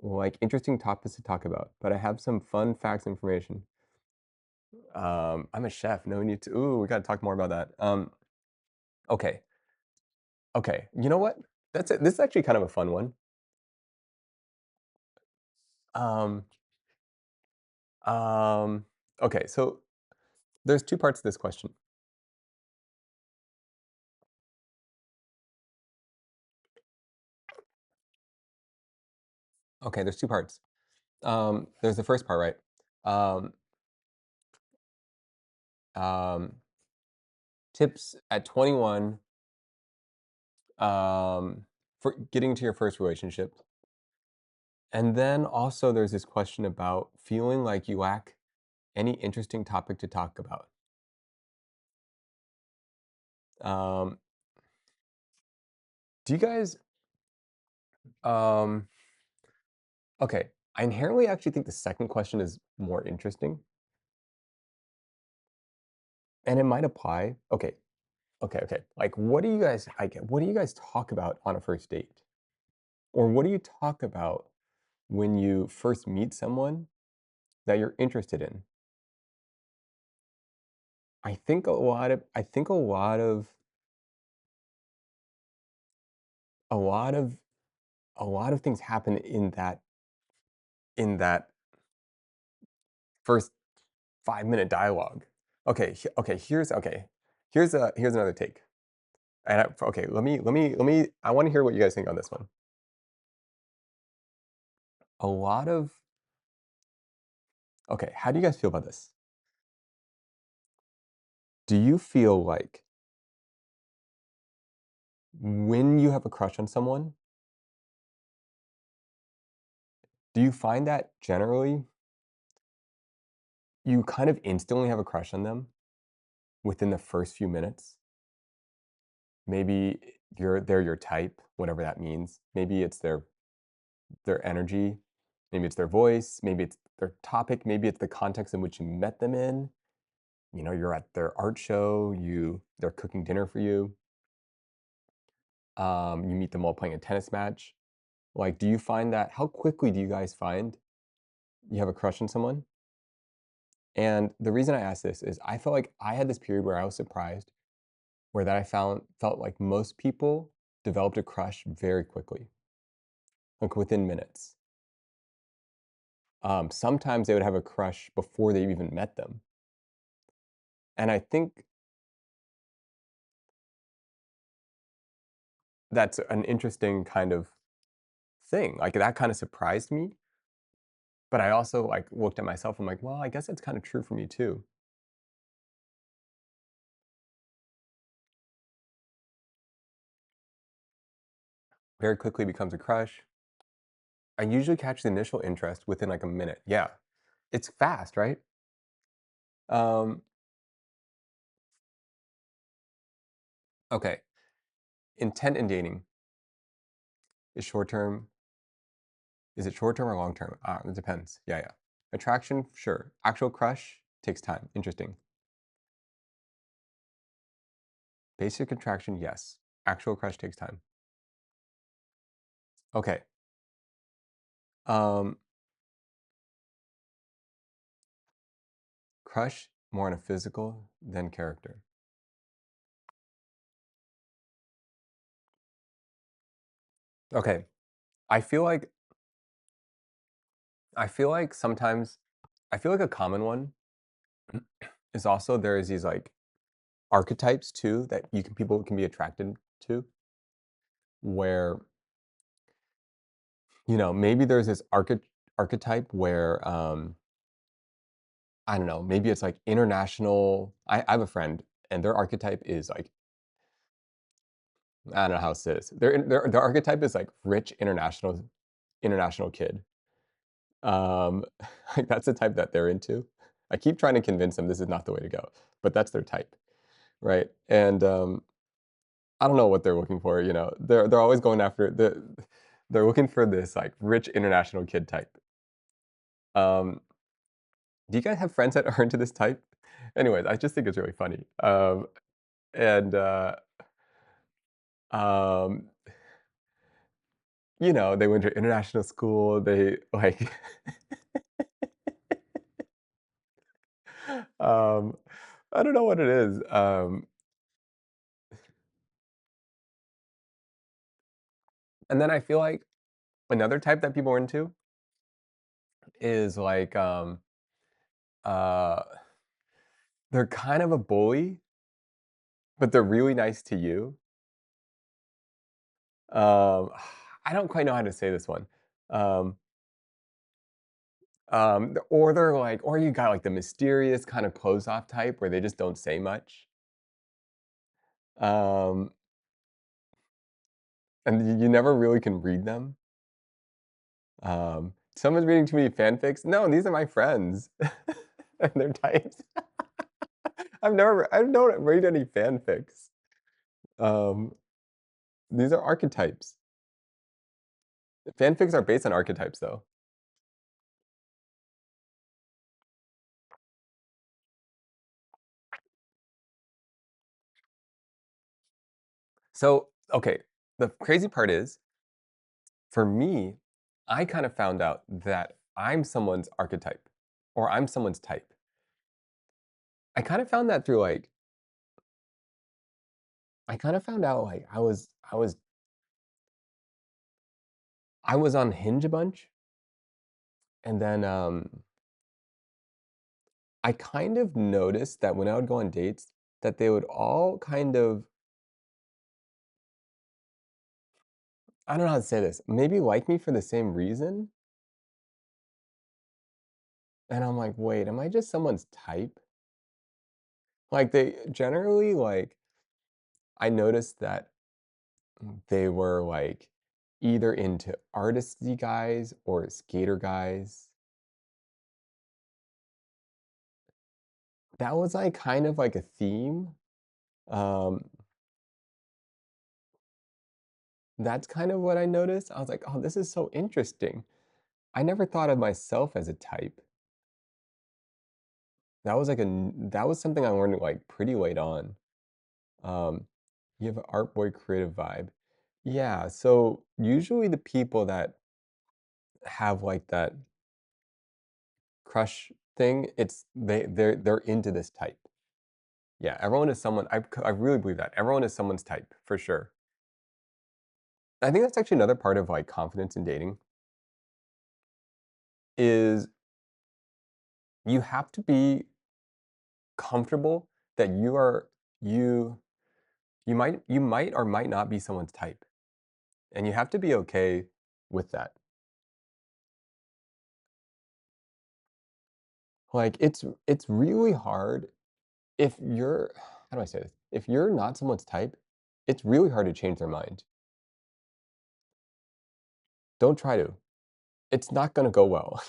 like interesting topics to talk about, but I have some fun facts information. I'm a chef. No need to. Ooh, we got to talk more about that. Okay, okay. You know what? That's it. This is actually kind of a fun one. Um, um, okay, so there's two parts to this question. Okay, there's 2 parts. There's the first part, right? Um, um, tips at 21, um, for getting to your first relationship. And then also there's this question about feeling like you lack any interesting topic to talk about. Um, do you guys, um, okay, I inherently actually think the second question is more interesting, and it might apply. Okay, okay. Like, what do you guys talk about on a first date? Or what do you talk about when you first meet someone that you're interested in? I think a lot of a lot of things happen in that first 5-minute dialogue. Here's another take. Okay, I want to hear what you guys think on this one. A lot of Okay, how do you guys feel about this? Do you feel like when you have a crush on someone, do you find that generally you kind of instantly have a crush on them within the first few minutes? Maybe they're your type, whatever that means. Maybe it's their energy, maybe it's their voice, maybe it's their topic, maybe it's the context in which you met them in. You know, you're at their art show, they're cooking dinner for you. You meet them while playing a tennis match. Like, do you find that how quickly do you guys find you have a crush on someone? And the reason I ask this is I felt like I had this period where I was surprised, where that I found felt like most people developed a crush very quickly, like within minutes. Sometimes they would have a crush before they even met them. And I think that's an interesting kind of thing. Like that kind of surprised me, but I also like looked at myself. I'm like, well, I guess that's kind of true for me too. Very quickly becomes a crush. I usually catch the initial interest within like a minute. Yeah, it's fast, right? Um, okay. Intent in dating is short term. Is it short term or long term? It depends. Yeah. Attraction, sure. Actual crush takes time. Interesting. Basic attraction, yes. Actual crush takes time. Okay. Um, crush more on a physical than character. Okay. I feel like sometimes I feel like a common one is also there is these like archetypes too that people can be attracted to where maybe there's this archetype where I don't know, maybe it's like international. I have a friend and their archetype is like I don't know how it is. Their archetype is like rich international kid. Um, like that's the type that they're into. I keep trying to convince them this is not the way to go, but that's their type, right? And I don't know what they're looking for. They're always going after they're looking for this like rich international kid type. Um, do you guys have friends that are into this type? Anyways, I just think it's really funny. And um, they went to international school. They like, um, I don't know what it is. And then I feel like another type that people are into is like, uh, they're kind of a bully, but they're really nice to you. Um, I don't quite know how to say this one. Um, Or they're like or you got, like, the mysterious kinda closed off type where they just don't say much. Um, and you never really can read them. Someone's reading too many fanfics. No, these are my friends. And they're types. I don't read any fanfics. Um, these are archetypes. Fanfics are based on archetypes, though. So, okay, the crazy part is, for me, I kind of found out that I'm someone's archetype or I'm someone's type. I kind of found that through like I kind of found out like I was on Hinge a bunch and then I kind of noticed that when I would go on dates that they would all kind of I don't know how to say this. Maybe like me for the same reason. And I'm like, wait, am I just someone's type? Like they generally like I noticed that they were like either into artisty guys or skater guys. That was like kind of like a theme. Um, that's kind of what I noticed. I was like, oh, this is so interesting. I never thought of myself as a type. That was something I learned like pretty late on. Um, you have an art boy creative vibe. Yeah, so usually the people that have like that crush thing, they're into this type. Yeah, everyone is someone I really believe that. Everyone is someone's type, for sure. I think that's actually another part of, like, confidence in dating is you have to be comfortable that you you might or might not be someone's type, and you have to be okay with that. Like, it's really hard if you're how do I say this? If you're not someone's type, it's really hard to change their mind. Don't try to. It's not gonna go well.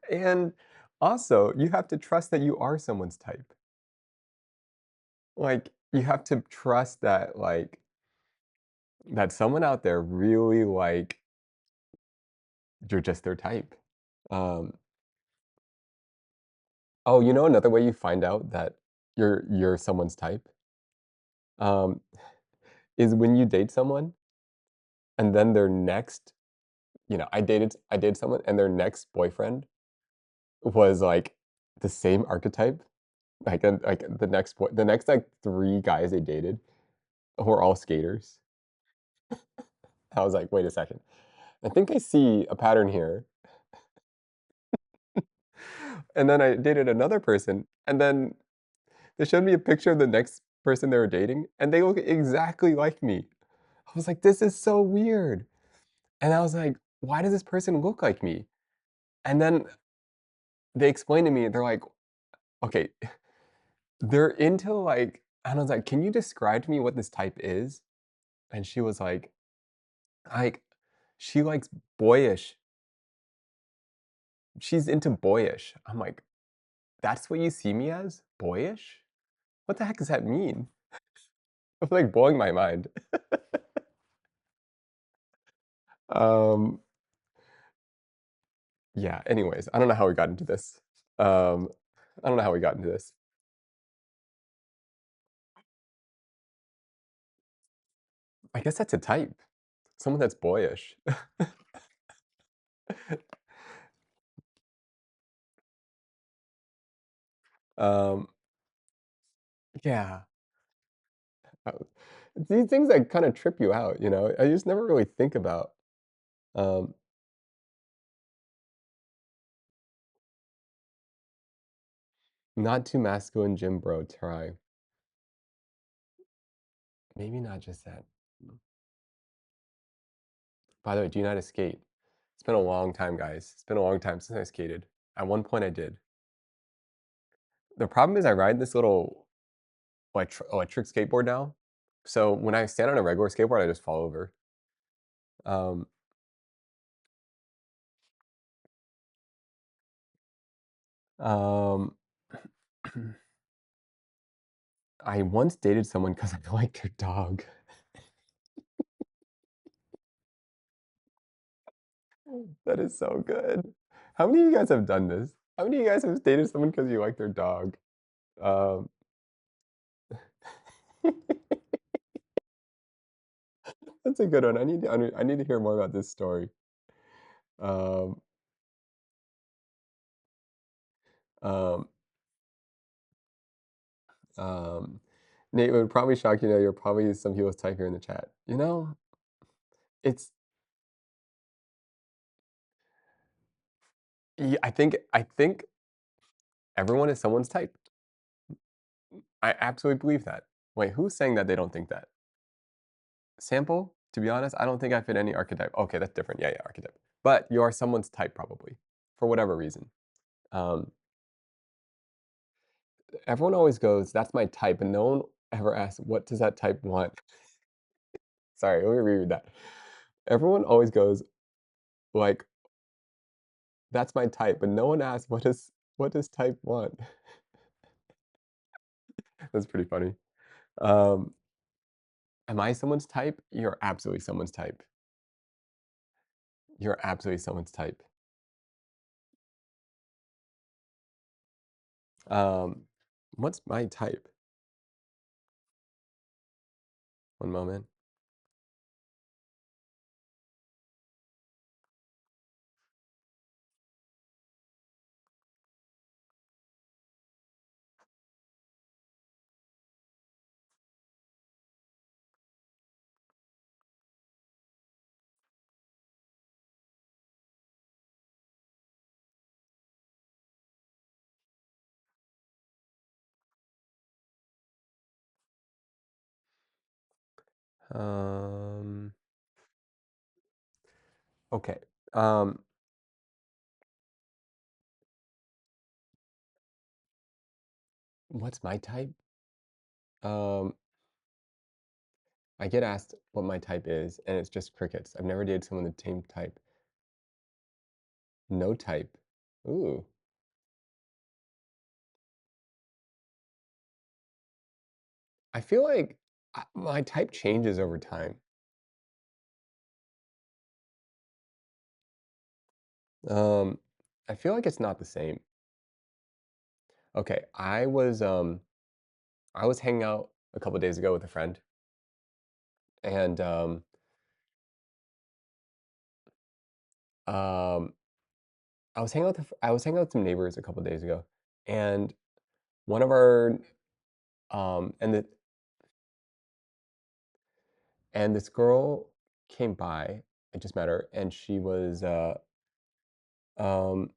And also, you have to trust that you are someone's type. Like, you have to trust that, like, that someone out there really, like, you're just their type. Um, oh, you know another way you find out that you're someone's type? Um, is when you date someone and then their next I dated someone and their next boyfriend was, like, the same archetype. Like, the next, like, 3 guys they dated were all skaters. I was like, "Wait a second. I think I see a pattern here." And then I dated another person, and then they showed me a picture of the next person they were dating, and they look exactly like me. I was like, "This is so weird." And I was like, "Why does this person look like me?" And then they explained to me, they're like, "Okay, they're into, like" and I was like, "Can you describe to me what this type is?" And she was like, she likes boyish. She's into boyish. I'm like, "That's what you see me as? Boyish? What the heck does that mean?" I'm, like, blowing my mind. Um, yeah, anyways, I don't know how we got into this. Um, I don't know how we got into this. I guess that's a type. Someone that's boyish. Um, yeah. Uh, these things that kinda trip you out, you know? I just never really think about. Um, not too masculine gym bro, try. Maybe not just that. By the way, do you know how to skate? It's been a long time, guys. It's been a long time since I skated. At one point, I did. The problem is I ride this little electric skateboard now. So when I stand on a regular skateboard, I just fall over. Um, um, I once dated someone because I liked their dog. That is so good. How many of you guys have done this? How many of you guys have dated someone because you like their dog? Um, that's a good one. I need to hear more about this story. Um, um, um, Nate, it would probably shock you to know you're probably some people's type here in the chat. It's I think everyone is someone's type. I absolutely believe that. Wait, who's saying that they don't think that? Sample? To be honest, I don't think I fit any archetype. Okay, that's different. Yeah, yeah, archetype. But you are someone's type probably, for whatever reason. Um, Everyone always goes, "That's my type," and no one ever asks, "What does that type want?" Sorry, let me reread that. Everyone always goes, like, "That's my type," but no one asks, what does type want?" That's pretty funny. Um, am I someone's type? You're absolutely someone's type. You're absolutely someone's type. Um, what's my type? One moment. Um, okay. Um, what's my type? Um, I get asked what my type is, and it's just crickets. I've never dated someone the same type. No type. Ooh. I feel like my type changes over time. Um, I feel like it's not the same. Okay, I was hanging out a couple days ago with a friend, and um, I was hanging out with some neighbors a couple days ago, and one of our and the and this girl came by. I just met her, and she was um,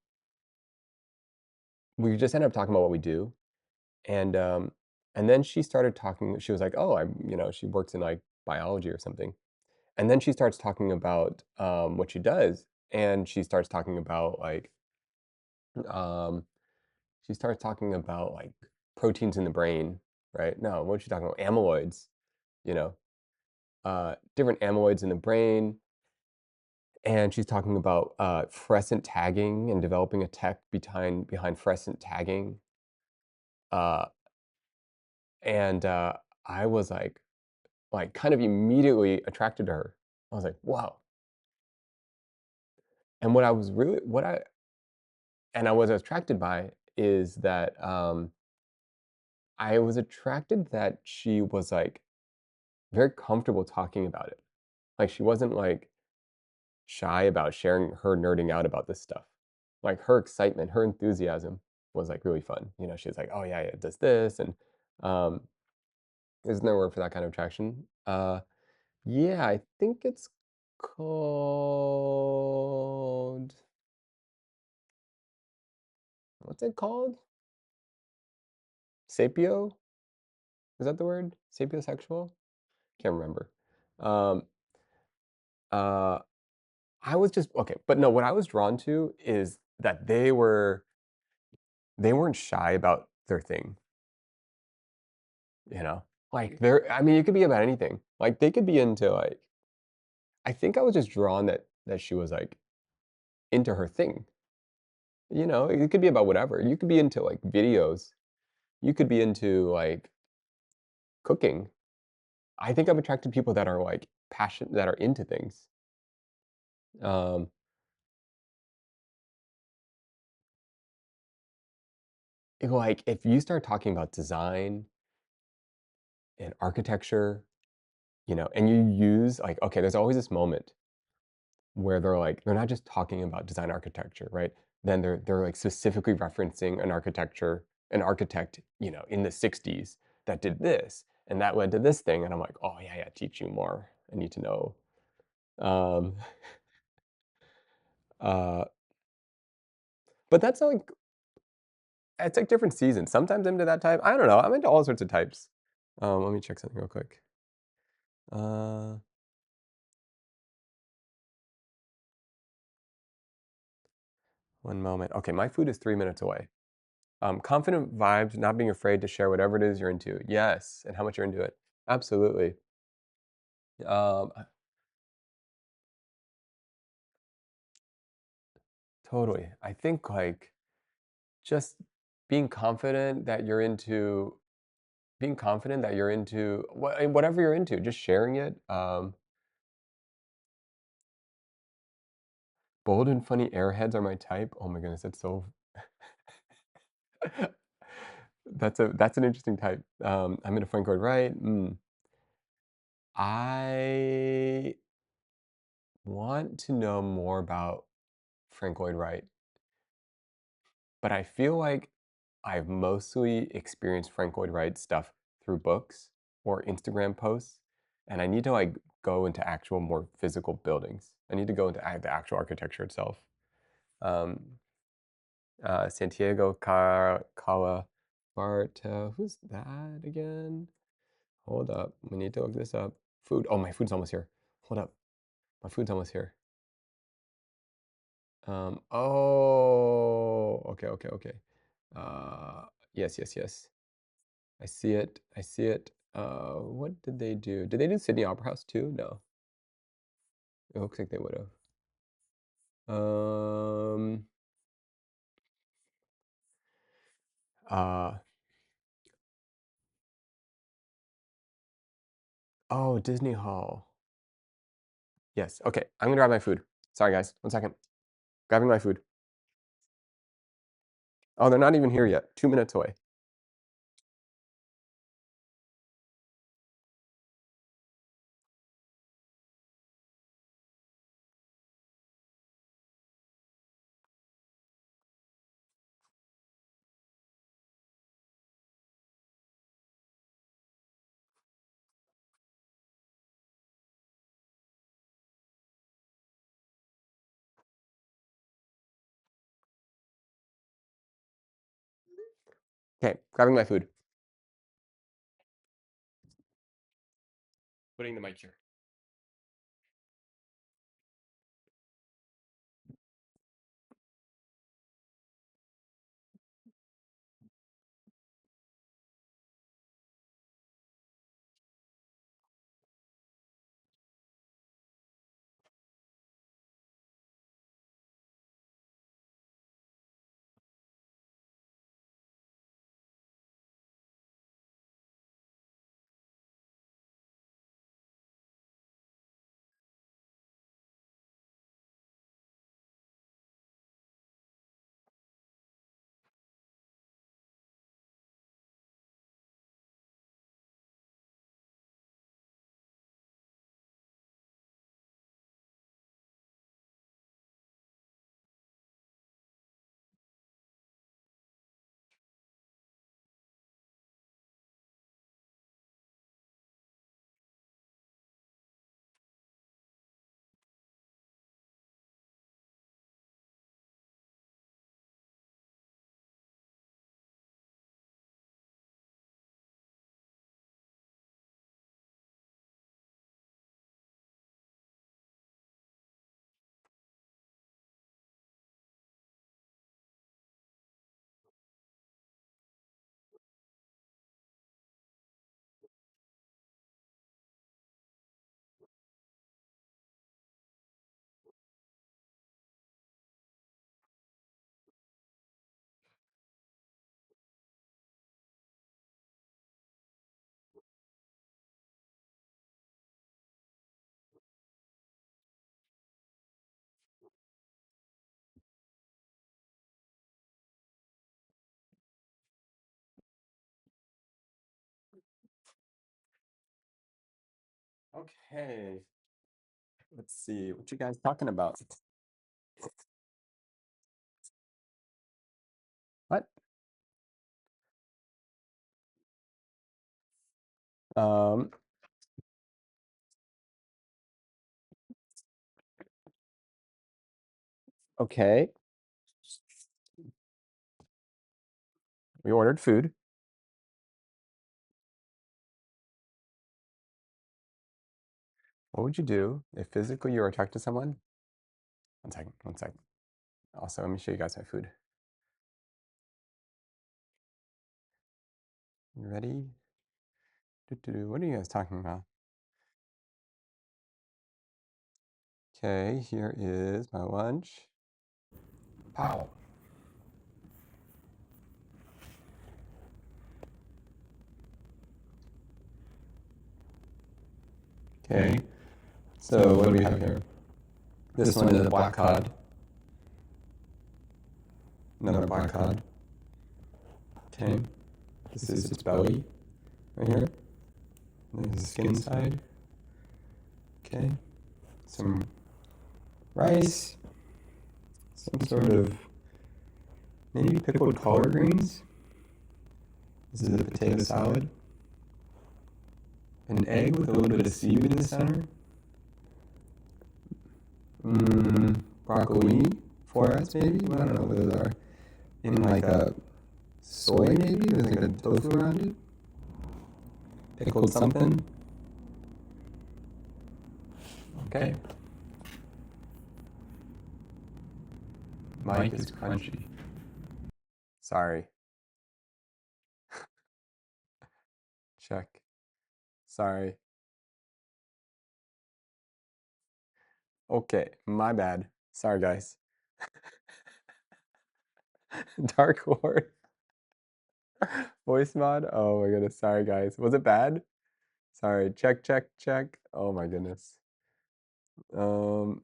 we just ended up talking about what we do, and and then she started talking. She was like, "Oh, she works in like biology or something." And then she starts talking about what she does, and she starts talking about um, proteins in the brain, right? No, what is she talking about? Amyloids, you know, different amyloids in the brain. And she's talking about fluorescent tagging and developing a tech behind fluorescent tagging. Uh, and I was kind of immediately attracted to her. I was like, wow. And what I was attracted by is that I was attracted that she was like very comfortable talking about it. Like she wasn't like shy about sharing her nerding out about this stuff. Like her excitement, her enthusiasm was like really fun. She was like, "Oh yeah, yeah, it does this," and um, isn't there a word for that kind of attraction? Yeah, I think it's called. What's it called? Sapio? Is that the word? Sapiosexual? Can't remember. Um, uh, I was just okay, but no, what I was drawn to is that they weren't shy about their thing, you know? Like, they're I mean, it could be about anything. Like, they could be into, like I think I was just drawn that she was, like, into her thing, you know? It could be about whatever. You could be into, like, videos. You could be into, like, cooking. I think I'm attracted to people that are, like, passion that are into things. Um, like, if you start talking about design and architecture, you know, and you use, like okay, there's always this moment where they're not just talking about design architecture, right? Then they're like specifically referencing an architect, you know, in the 60s that did this and that led to this thing. And I'm like, oh yeah, yeah, teach you more. I need to know. Um, uh, but that's like it's like different seasons. Sometimes I'm into that type. I don't know. I'm into all sorts of types. Let me check something real quick. Uh, one moment. Okay, my food is 3 minutes away. Confident vibes, not being afraid to share whatever it is you're into. Yes, and how much you're into it. Absolutely. I totally. I think, like, just being confident that you're into whatever you're into, just sharing it. Bold and funny airheads are my type. Oh my goodness, that's so that's an interesting type. I'm into Frank Lloyd Wright. I want to know more about Frank Lloyd Wright. But I feel like I've mostly experienced Frank Lloyd Wright stuff through books or Instagram posts, and I need to, like, go into actual more physical buildings. I need to go into the actual architecture itself. Um, Santiago Calabarta, who's that again? Hold up, we need to look this up. Food, oh, my food's almost here. Hold up, my food's almost here. Oh, okay, okay, okay. Uh, yes, yes, yes. I see it. I see it. What did they do? Did they do Sydney Opera House too? No. It looks like they would have. Um, uh, oh, Disney Hall. Yes. Okay. I'm gonna grab my food. Sorry, guys. 1 second. Grabbing my food. Oh, they're not even here yet. 2 minutes away. Okay. Grabbing my food. Putting the mic here. Okay. Let's see. What you guys talking about? What? Um, okay. We ordered food. What would you do if physically you were attracted to someone? One second, one second. Also, let me show you guys my food. You ready? What are you guys talking about? Okay, here is my lunch. Pow. Okay, so what do we have here? This one is a black cod. Another black cod. Okay, this is its belly right here. There's the skin side. Okay, some rice, some sort of maybe pickled collard greens. This is a potato salad. An egg with a little bit of seaweed in the center. Broccoli, florets maybe? I don't know what those are. In like a soy maybe? There's like a tofu around it. Pickled something. Okay. Mike is crunchy. Sorry. Check. Sorry. Okay, my bad. Sorry, guys. Dark Lord. Voice mod? Oh my goodness. Sorry, guys. Was it bad? Sorry. Check, check, check. Oh my goodness. Um,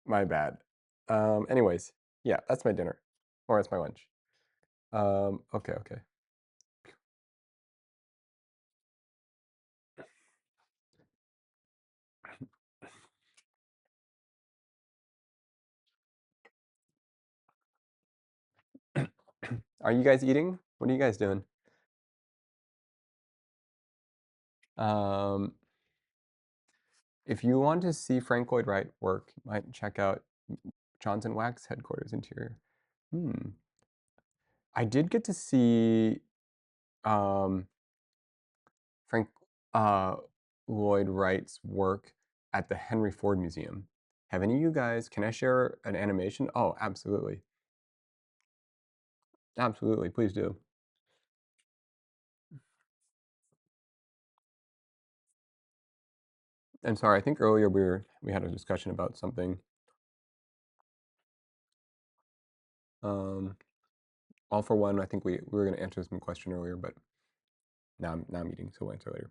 my bad. Anyways, yeah, that's my dinner. Or it's my lunch. Okay, okay. Are you guys eating? What are you guys doing? Um, if you want to see Frank Lloyd Wright work, you might check out Johnson Wax headquarters interior. I did get to see um, Frank Lloyd Wright's work at the Henry Ford Museum. Have any of you guys, can I share an animation? Oh, absolutely. Absolutely, please do. And sorry, I think earlier we had a discussion about something. All for one, I think we were going to answer some question earlier, but now I'm eating, so we'll answer later.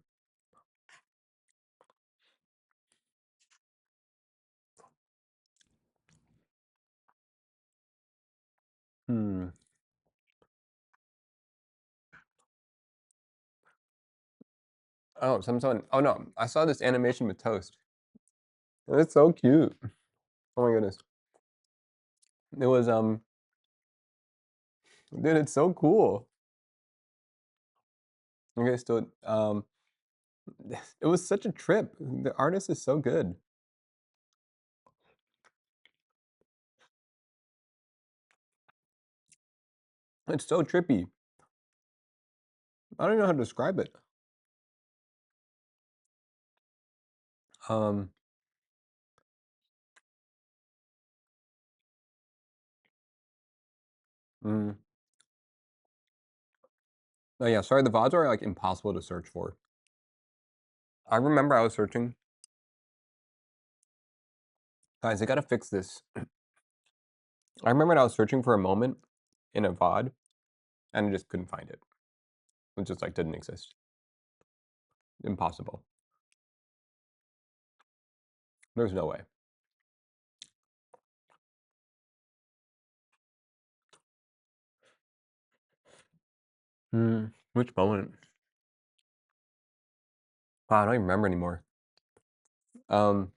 Oh, someone. Oh no, I saw this animation with toast. It's so cute. Oh my goodness. It was dude, it's so cool. Okay, still it was such a trip. The artist is so good. It's so trippy. I don't know how to describe it. Um mm. Oh yeah, sorry, the VODs are like impossible to search for. I remember I was searching. Guys, I gotta fix this. I remember I was searching for a moment in a VOD and I just couldn't find it. It just like didn't exist. Impossible. There's no way. Which moment? Wow, I don't even remember anymore. Um,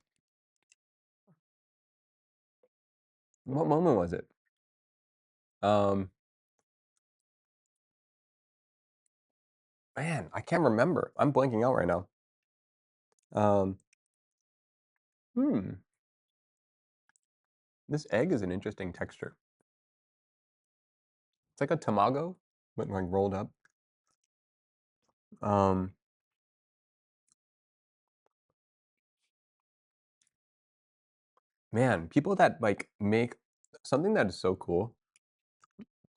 what moment was it? Um, Man, I can't remember. I'm blanking out right now. Um, hmm, this egg is an interesting texture. It's like a tamago, but like rolled up. Um, Man, people that like make something that is so cool,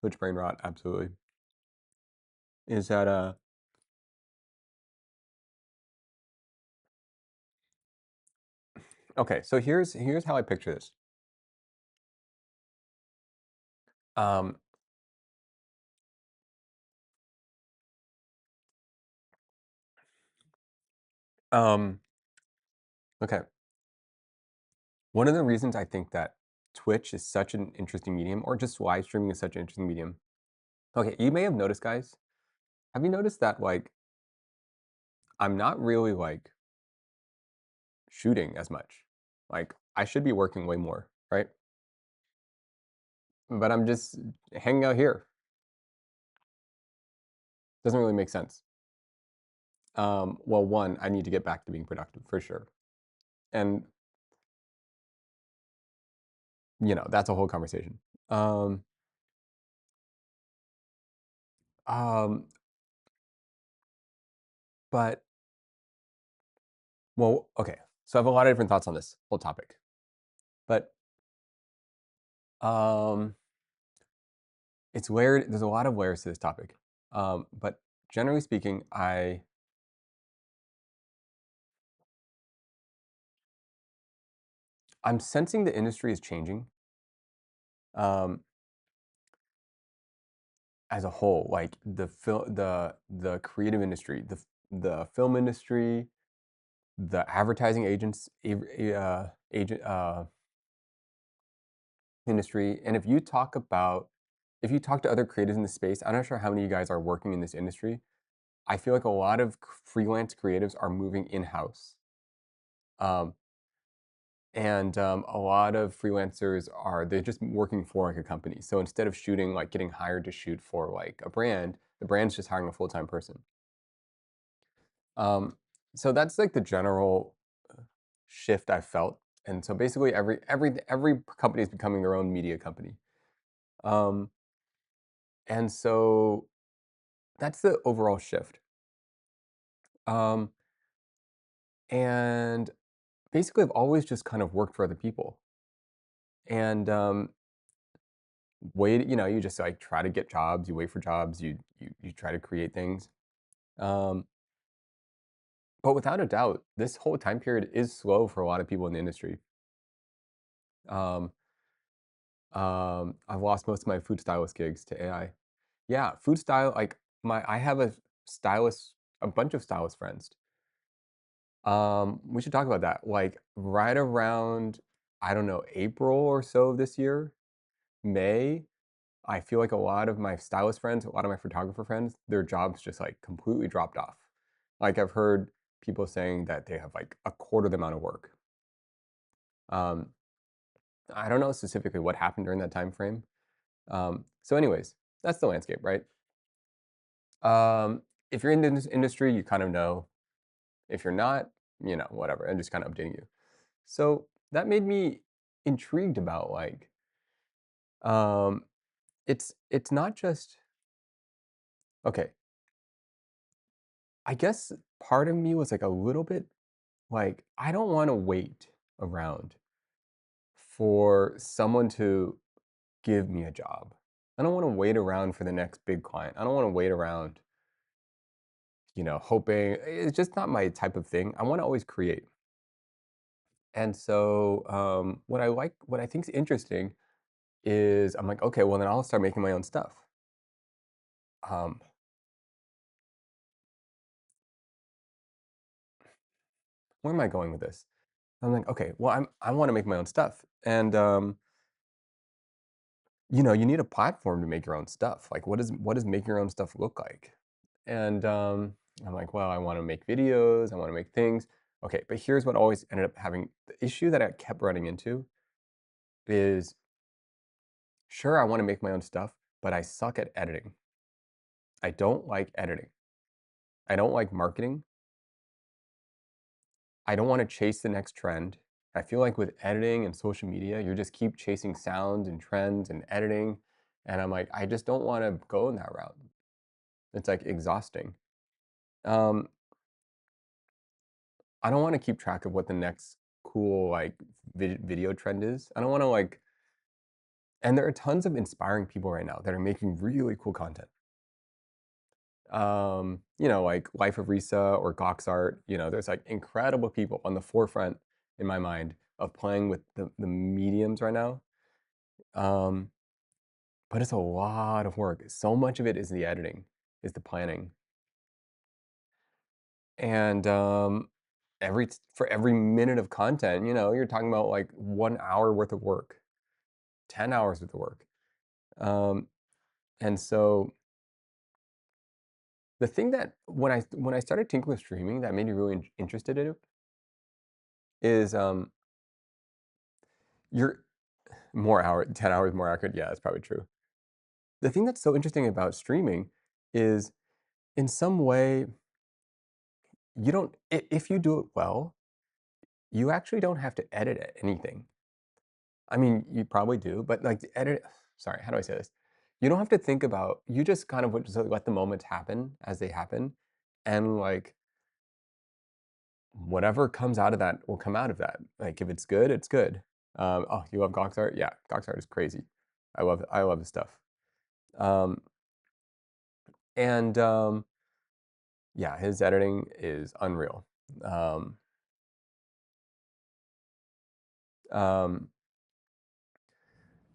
which brain rot, absolutely, is that okay, so here's how I picture this. Um, um, okay. One of the reasons I think that Twitch is such an interesting medium, or just live streaming is such an interesting medium. Okay, you may have noticed, guys. Have you noticed that like I'm not really like shooting as much? Like I should be working way more, right? But I'm just hanging out here. Doesn't really make sense. Well, one, I need to get back to being productive for sure. And that's a whole conversation. Um, um, but well, okay. So I have a lot of different thoughts on this whole topic. But um, it's layered. There's a lot of layers to this topic. But generally speaking, I'm sensing the industry is changing um, as a whole. Like the creative industry, the film industry, the advertising agent industry. And if you talk to other creatives in the space, I'm not sure how many of you guys are working in this industry. I feel like a lot of freelance creatives are moving in-house. Um, and a lot of freelancers they're just working for like a company. So instead of shooting, like getting hired to shoot for like a brand, the brand's just hiring a full-time person. Um, so that's like the general shift I felt. And so basically every company is becoming their own media company. Um, and so that's the overall shift. Um, and basically I've always just kind of worked for other people. And wait, you just like try to get jobs, you wait for jobs, you try to create things. Um, but without a doubt, this whole time period is slow for a lot of people in the industry. Um, I've lost most of my food stylist gigs to AI. Yeah, food style, like I have a bunch of stylist friends. We should talk about that. Like right around, I don't know, April or so of this year, May, I feel like a lot of my stylist friends, a lot of my photographer friends, their jobs just like completely dropped off. Like I've heard people saying that they have like a quarter the amount of work. Um, I don't know specifically what happened during that time frame. So, anyways, that's the landscape, right? If you're in this industry, you kind of know. If you're not, whatever. I'm just kind of updating you. So that made me intrigued about like, um, it's not just okay. I guess part of me was like a little bit like I don't want to wait around for someone to give me a job. I don't want to wait around for the next big client. I don't want to wait around, hoping. It's just not my type of thing. I want to always create. And so, what I think is interesting is I'm like, okay, well then I'll start making my own stuff. Um, where am I going with this? I'm like, okay, well I want to make my own stuff, and you need a platform to make your own stuff. Like, what does making your own stuff look like? And I'm like, well, I want to make videos, I want to make things. Okay, but here's what always ended up having the issue that I kept running into is, sure, I wanna make my own stuff, but I suck at editing. I don't like editing. I don't like marketing. I don't wanna chase the next trend. I feel like with editing and social media, you just keep chasing sounds and trends and editing, and I'm like, I just don't wanna go in that route. It's, like, exhausting. Um, I don't wanna keep track of what the next cool, like, video trend is. I don't wanna, like and there are tons of inspiring people right now that are making really cool content. Like Life of Risa or Gox Art, there's like incredible people on the forefront in my mind of playing with the mediums right now. Um, but it's a lot of work. So much of it is the editing, is the planning. And for every minute of content, you're talking about like 1 hour worth of work, 10 hours worth of work. Um, and so the thing that when I started tinkering with streaming that made me really interested in it is you're more hour 10 hours more accurate. Yeah, that's probably true. The thing that's so interesting about streaming is in some way you don't if you do it well, you actually don't have to edit anything. I mean, you probably do, but like the edit sorry, how do I say this? You don't have to think about you just kind of would just let the moments happen as they happen and like whatever comes out of that will come out of that. Like if it's good, it's good. Oh, you love Gox art? Yeah, Gox art is crazy. I love his stuff. Um, and yeah, his editing is unreal. Um, um,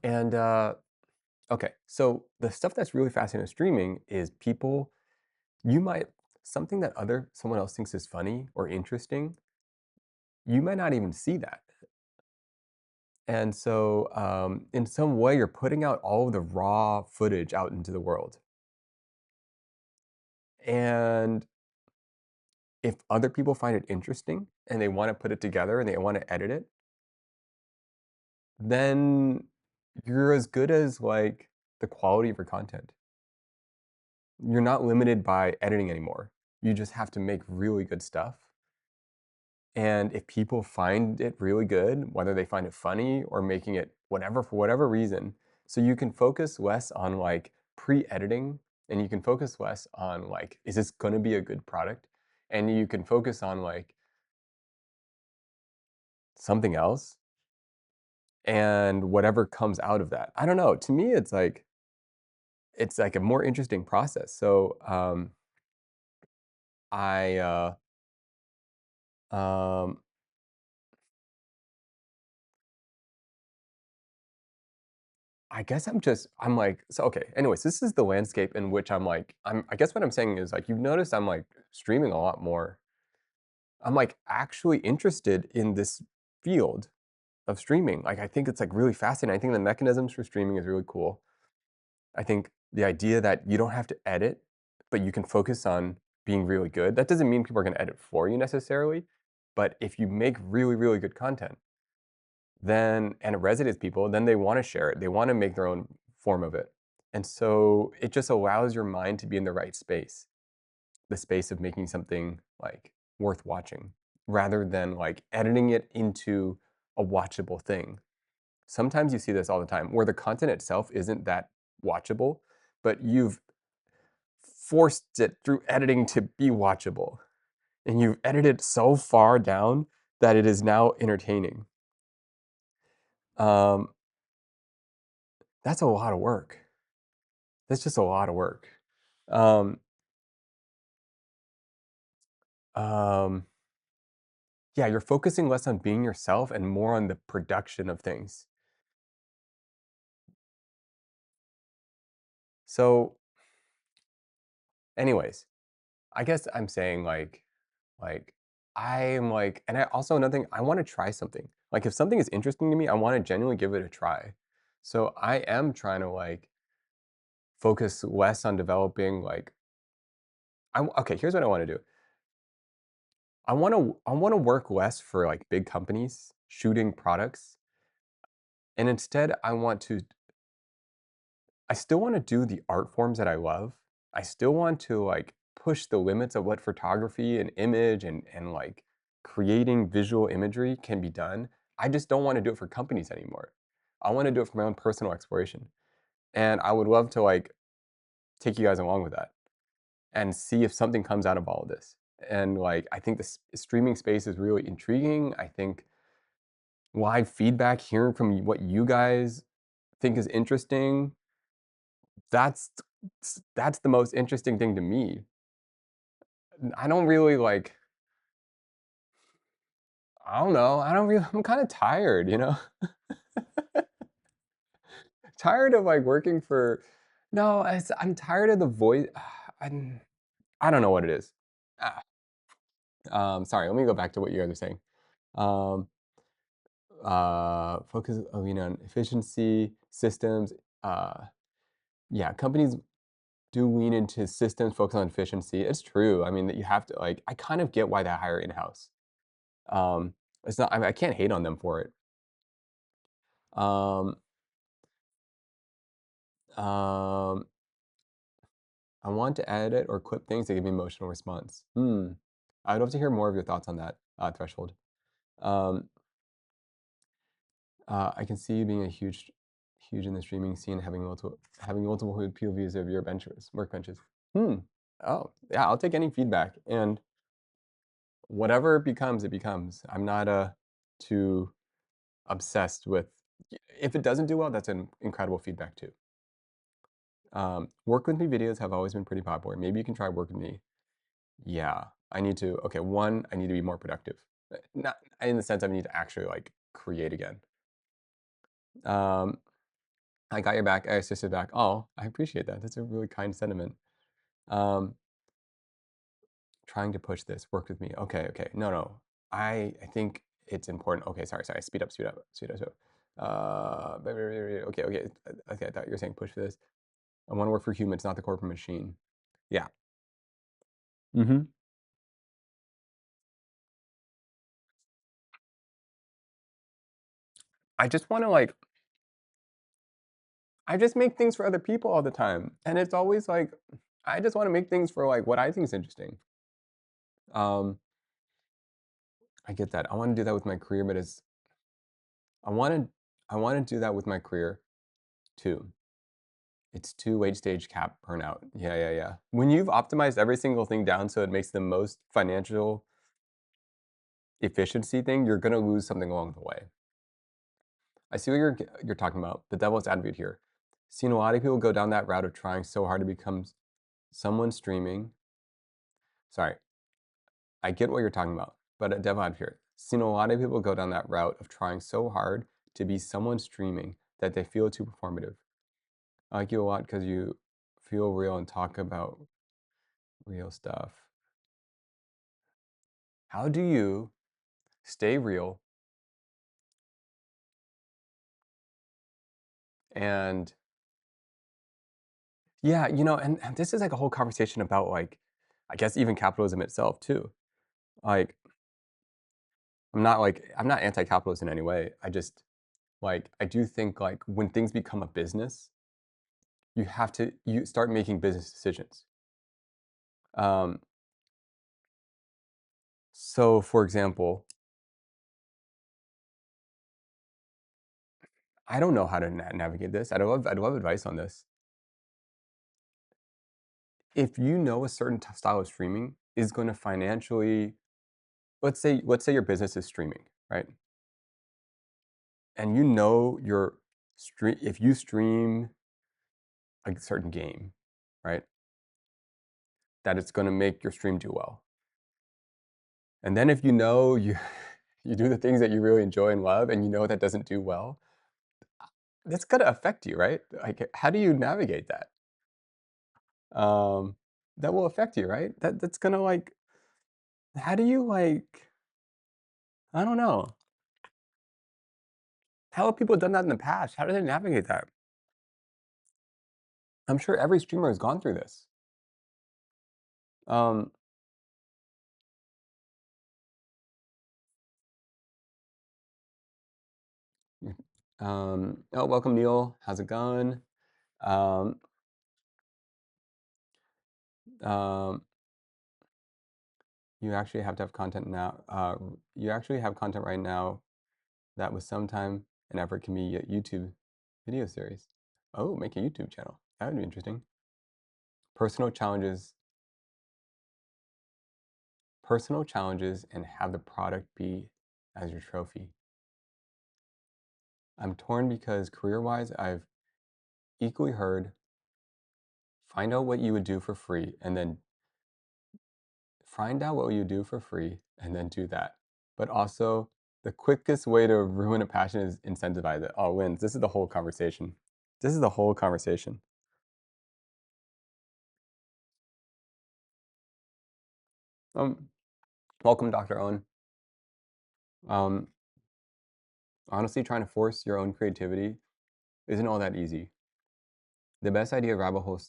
and okay, so the stuff that's really fascinating with streaming is people. You might something that other someone else thinks is funny or interesting. You might not even see that. And so, in some way, you're putting out all of the raw footage out into the world. And if other people find it interesting and they want to put it together and they want to edit it, then you're as good as like the quality of your content. You're not limited by editing anymore. You just have to make really good stuff. And if people find it really good, whether they find it funny or making it whatever for whatever reason, so you can focus less on like pre-editing and you can focus less on like, is this going to be a good product? And you can focus on like something else and whatever comes out of that. I don't know. To me, it's like a more interesting process. So I um, I guess I'm like so okay. Anyways, this is the landscape in which I guess what I'm saying is like you've noticed I'm like streaming a lot more. I'm like actually interested in this field of streaming. Like I think it's like really fascinating. I think the mechanisms for streaming is really cool. I think the idea that you don't have to edit, but you can focus on being really good. That doesn't mean people are going to edit for you necessarily, but if you make really, really good content, then and it resonates people, then they want to share it. They want to make their own form of it. And so it just allows your mind to be in the right space, the space of making something like worth watching rather than like editing it into a watchable thing. Sometimes you see this all the time where the content itself isn't that watchable, but you've forced it through editing to be watchable. And you've edited so far down that it is now entertaining. Um, that's a lot of work. That's just a lot of work. Um, um, yeah, you're focusing less on being yourself and more on the production of things. So, anyways, I guess I'm saying like I'm like, and I also another thing, I want to try something. Like if something is interesting to me, I want to genuinely give it a try. So I am trying to like focus less on developing like okay, here's what I want to do. I wanna work less for, like, big companies shooting products, and instead, I still wanna do the art forms that I love. I still want to, like, push the limits of what photography and image and, like, creating visual imagery can be done. I just don't wanna do it for companies anymore. I wanna do it for my own personal exploration, and I would love to, like, take you guys along with that and see if something comes out of all of this. And, like, I think the streaming space is really intriguing. I think live feedback, hearing from what you guys think is interesting, that's that's the most interesting thing to me. I don't really, like, I don't know, I don't really I'm kinda tired, you know? Tired of, like, working for no, I'm tired of the voice I'm I don't know what it is. Ah, sorry, let me go back to what you guys are saying. Um, focus, on efficiency, systems, uh, yeah, companies do lean into systems, focus on efficiency. It's true. I mean, that you have to, like, I kind of get why they hire in-house. Um, it's not, I can't hate on them for it. Um, um, I want to edit or clip things that give me emotional response. I'd love to hear more of your thoughts on that threshold. Um, I can see you being a huge in the streaming scene, having multiple POVs of your workbenches. Hmm. Oh, yeah. I'll take any feedback, and whatever it becomes, it becomes. I'm not too obsessed with. If it doesn't do well, that's an incredible feedback too. Work with me videos have always been pretty popular. Maybe you can try work with me. Yeah, I need to. Okay, one, I need to be more productive. Not in the sense I need to actually like create again. Um, I got your back. I assisted back. Oh, I appreciate that. That's a really kind sentiment. Um, trying to push this. Work with me. Okay, okay. No, no. I think it's important. Okay, sorry. Speed up. Okay, okay. Okay, I thought you were saying push for this. I want to work for humans, not the corporate machine. Yeah. Hmm. I just want to like I just make things for other people all the time, and it's always like I just want to make things for like what I think is interesting. Um, I get that. I want to do that with my career, but it's I want to I want to do that with my career too. It's too late stage cap burnout. Yeah. When you've optimized every single thing down so it makes the most financial efficiency thing, you're gonna lose something along the way. I see what you're talking about. The devil's advocate here. Seen a lot of people go down that route of trying so hard to become someone streaming. Sorry, I get what you're talking about, but a devil advocate. Seen a lot of people go down that route of trying so hard to be someone streaming that they feel too performative. I like you a lot because you feel real and talk about real stuff. How do you stay real and yeah, and this is like a whole conversation about like, I guess even capitalism itself too. Like, I'm not anti-capitalist in any way. I just like I do think like when things become a business, you start making business decisions. Um, so for example, I don't know how to navigate this. I'd love advice on this. If you know a certain style of streaming is going to financially, let's say your business is streaming, right? And you know your stream if you stream a certain game, right? That it's going to make your stream do well. And then if you know you you do the things that you really enjoy and love and you know that doesn't do well, that's going to affect you, right? Like how do you navigate that? Um that will affect you, right? That's going to like how do you like I don't know. How have people done that in the past? How do they navigate that? I'm sure every streamer has gone through this. Um Oh, welcome, Neil. How's it going? Um, um, you actually have to have content now. You actually have content right now that with some time and effort can be a YouTube video series. Oh, make a YouTube channel. That would be interesting. Personal challenges, personal challenges, and have the product be as your trophy. I'm torn because career-wise, I've equally heard find out what you would do for free and then find out what you do for free and then do that. But also, the quickest way to ruin a passion is incentivize it. Oh, wins. This is the whole conversation. This is the whole conversation. Um, welcome, Dr. Owen. Um, honestly, trying to force your own creativity isn't all that easy. The best idea rabbit holes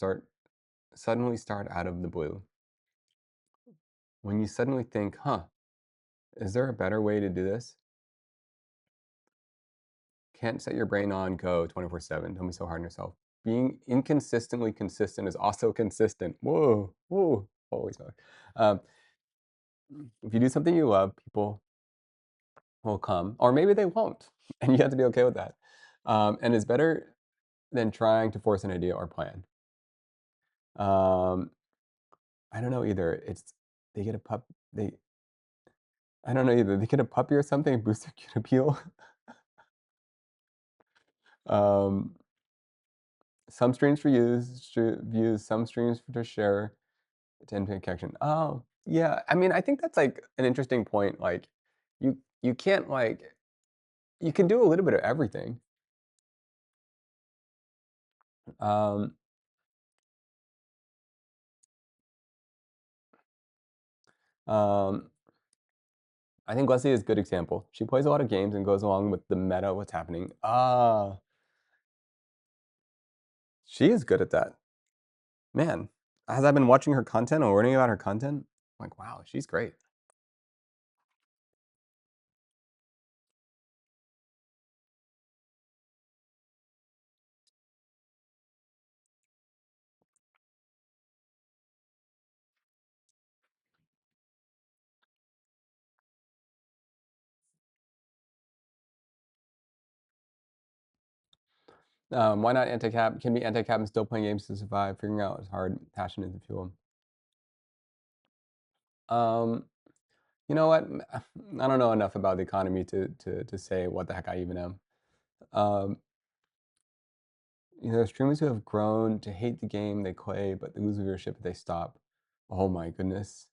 suddenly start out of the blue. When you suddenly think, huh, is there a better way to do this? Can't set your brain on go 24/7. Don't be so hard on yourself. Being inconsistently consistent is also consistent. Whoa, whoa, holy smoke. Um, if you do something you love, people will come, or maybe they won't, and you have to be okay with that. And it's better than trying to force an idea or plan. Um, I don't know either. They get a pup. They I don't know either. They get a puppy or something, boost their kid appeal. um, some streams for views, some streams to share. To infinite connection. Oh, yeah. I mean, I think that's like an interesting point. Like, you can't like you can do a little bit of everything. Um, um, I think Leslie is a good example. She plays a lot of games and goes along with the meta, what's happening. Ah, she is good at that. Man, as I've been watching her content and learning about her content, I'm like, wow, she's great. Why not anti-cap? Can be anti-cap and still playing games to survive. Figuring out is hard. Passion is the fuel. Um, You know what? I don't know enough about the economy to say what the heck I even am. Um, streamers who have grown to hate the game they play, but they lose viewership if they stop. Oh my goodness.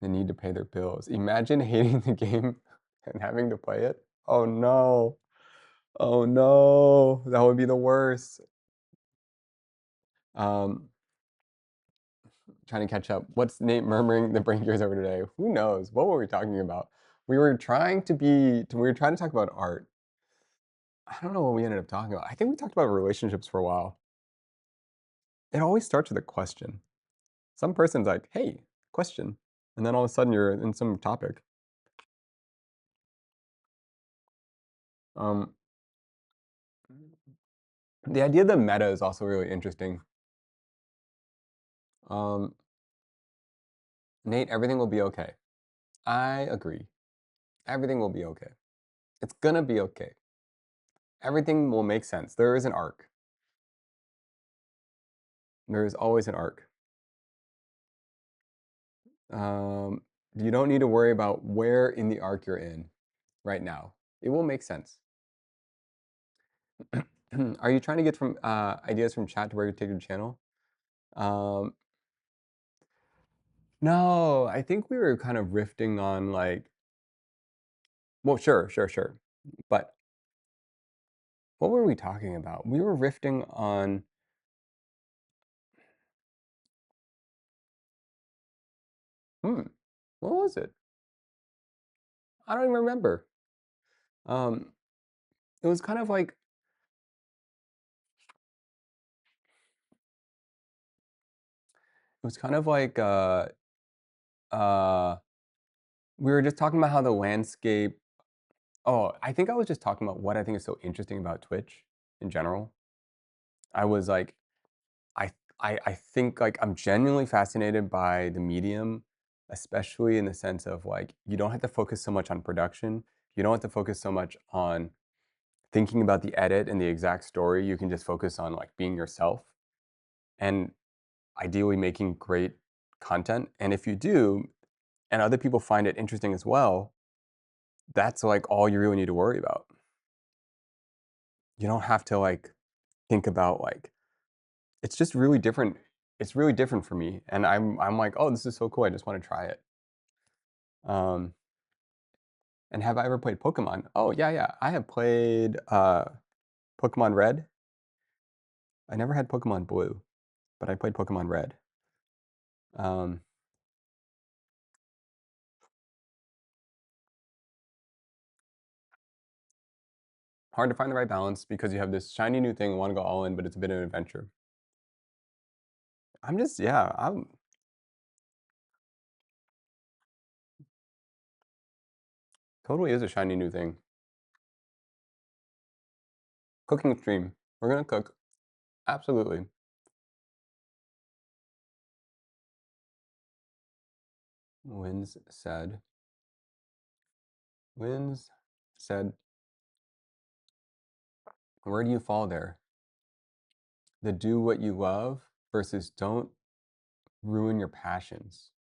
They need to pay their bills. Imagine hating the game and having to play it. Oh no. Oh no. That would be the worst. Um, trying to catch up. What's Nate murmuring the brain gears over today? Who knows? What were we talking about? We were trying to talk about art. I don't know what we ended up talking about. I think we talked about relationships for a while. It always starts with a question. Some person's like, hey, question. And then all of a sudden you're in some topic. Um, the idea of the meta is also really interesting. Um, Nate, everything will be okay. I agree. Everything will be okay. It's gonna be okay. Everything will make sense. There is an arc. There is always an arc. Um, you don't need to worry about where in the arc you're in right now. It will make sense. Are you trying to get from ideas from chat to where you take your channel? Um, no, I think we were kind of riffing on like, well, sure, sure, sure. But what were we talking about? We were riffing on, hmm, what was it? I don't even remember. Um, it was kind of like, it was kind of like, uh, we were just talking about how the landscape Oh, I think I was just talking about what I think is so interesting about Twitch in general. I was like, I I think, like, I'm genuinely fascinated by the medium, especially in the sense of, like, you don't have to focus so much on production. You don't have to focus so much on thinking about the edit and the exact story. You can just focus on, like, being yourself and ideally making great content, and if you do, and other people find it interesting as well, that's, like, all you really need to worry about. You don't have to, like, think about, like it's just really different. It's really different for me, and I'm like, "Oh, this is so cool, I just wanna try it." Um, and have I ever played Pokemon? Oh, yeah, yeah. I have played, Pokemon Red. I never had Pokemon Blue, but I played Pokemon Red. Um, hard to find the right balance because you have this shiny new thing, wanna go all in, but it's a bit of an adventure. I'm just yeah, I'm totally is a shiny new thing. Cooking stream. We're gonna cook. Absolutely. Wins said. Wins said, where do you fall there? The do what you love versus don't ruin your passions.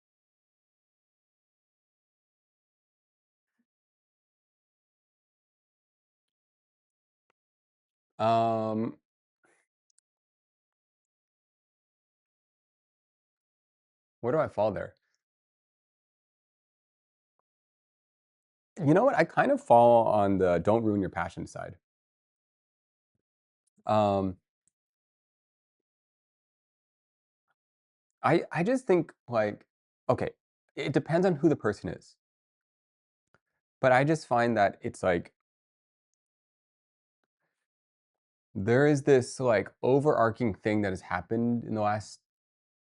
Um, where do I fall there? You know what? I kind of fall on the don't ruin your passion side. Um, I just think like, okay, it depends on who the person is, but I just find that it's like there is this like overarching thing that has happened in the last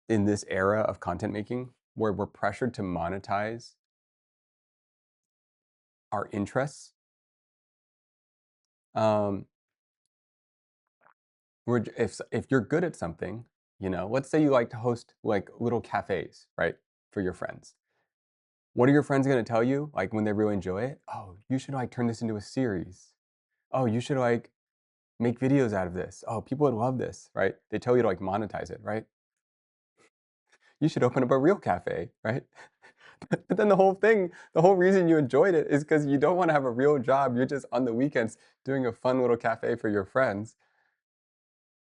in this era of content making where we're pressured to monetize our interests. Um, if you're good at something, you know, let's say you like to host like little cafes, right, for your friends. What are your friends going to tell you like when they really enjoy it? Oh, you should like turn this into a series. Oh, you should like make videos out of this. Oh, people would love this, right? They tell you to like monetize it, right? You should open up a real cafe, right? But then the whole reason you enjoyed it is because you don't want to have a real job. You're just on the weekends doing a fun little cafe for your friends,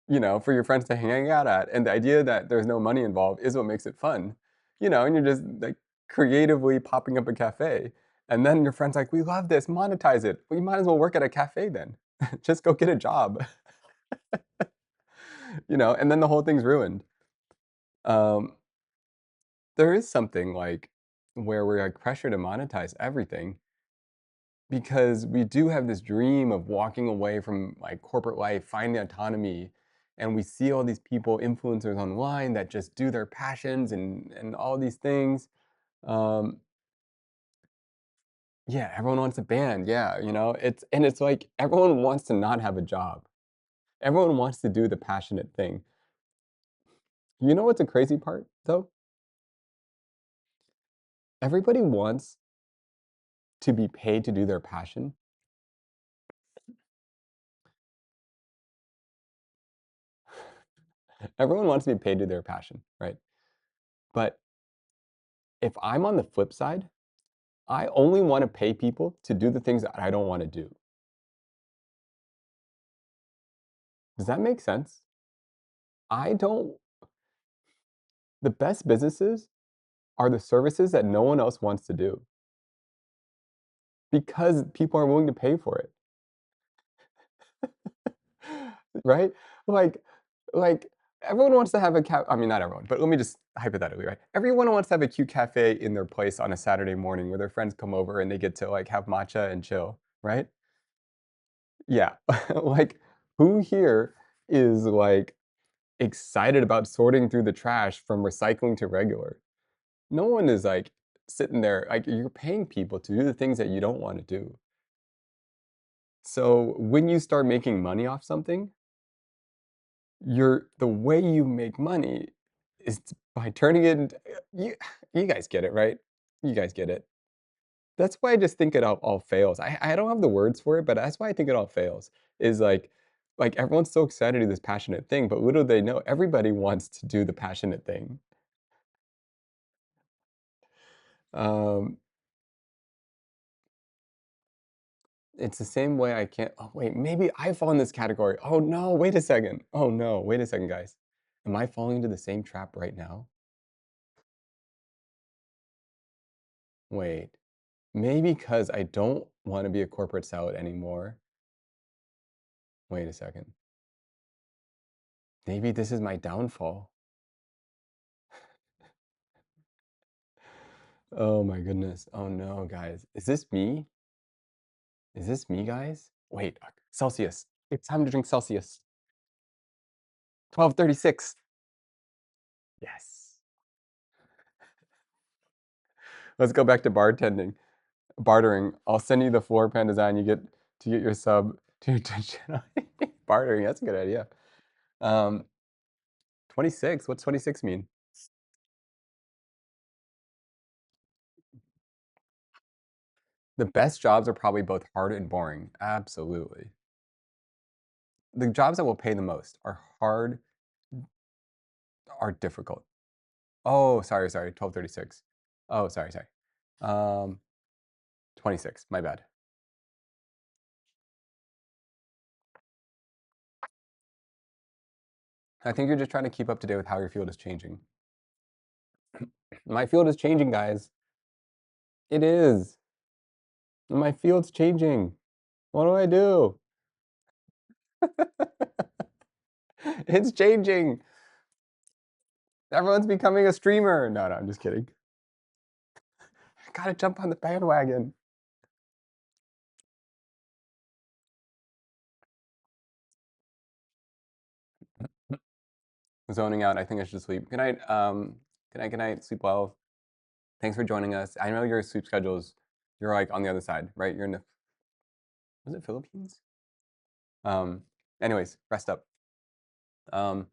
you know, for your friends to hang out at. And the idea that there's no money involved is what makes it fun, you know, and you're just like creatively popping up a cafe. And then your friend's like, we love this, monetize it. Well, you might as well work at a cafe then. Just go get a job, you know, and then the whole thing's ruined. Um, there is something like where we're like pressure to monetize everything because we do have this dream of walking away from like corporate life, finding autonomy, and we see all these people, influencers online that just do their passions and all these things. Um, yeah, everyone wants a band. Yeah, you know, it's like everyone wants to not have a job. Everyone wants to do the passionate thing. You know what's a crazy part though? Everybody wants to be paid to do their passion. Everyone wants to be paid to their passion, right? But if I'm on the flip side, I only wanna pay people to do the things that I don't wanna do. Does that make sense? I don't the best businesses are the services that no one else wants to do because people are willing to pay for it, right? Like like, everyone wants to have a I mean, not everyone, but let me just hypothetically, right? Everyone wants to have a cute cafe in their place on a Saturday morning where their friends come over and they get to, like, have matcha and chill, right? Yeah. Like, who here is, like, excited about sorting through the trash from recycling to regular? No one is, like, sitting there like, you're paying people to do the things that you don't wanna do. So when you start making money off something, the way you make money is by turning it into you guys get it, right? You guys get it. That's why I just think it all fails. I don't have the words for it, but that's why I think it all fails. Is like everyone's so excited to do this passionate thing, but little do they know everybody wants to do the passionate thing. Um, it's the same way I can't. Oh wait, maybe I fall in this category. Oh no, wait a second. Oh no, wait a second, guys. Am I falling into the same trap right now? Wait, maybe because I don't want to be a corporate salad anymore. Wait a second. Maybe this is my downfall. Oh my goodness. Oh no, guys. Is this me? Is this me, guys? Wait, Celsius. It's time to drink Celsius. 12:36. Yes. Let's go back to bartending. Bartering. I'll send you the floor plan design. You get to get your sub to your channel. Bartering. That's a good idea. 26. What's 26 mean? The best jobs are probably both hard and boring. Absolutely. The jobs that will pay the most are hard, are difficult. Oh, sorry. 12:36. Oh, sorry. Um, 26. My bad. I think you're just trying to keep up to date with how your field is changing. My field is changing, guys. It is. My field's changing. What do I do? It's changing. Everyone's becoming a streamer. No, I'm just kidding. I gotta jump on the bandwagon. Zoning out. I think I should sleep. Good night. Good night. Sleep well. Thanks for joining us. I know your sleep schedules. You're like on the other side, right? You're in the, was it Philippines? Um, anyways, rest up. Um,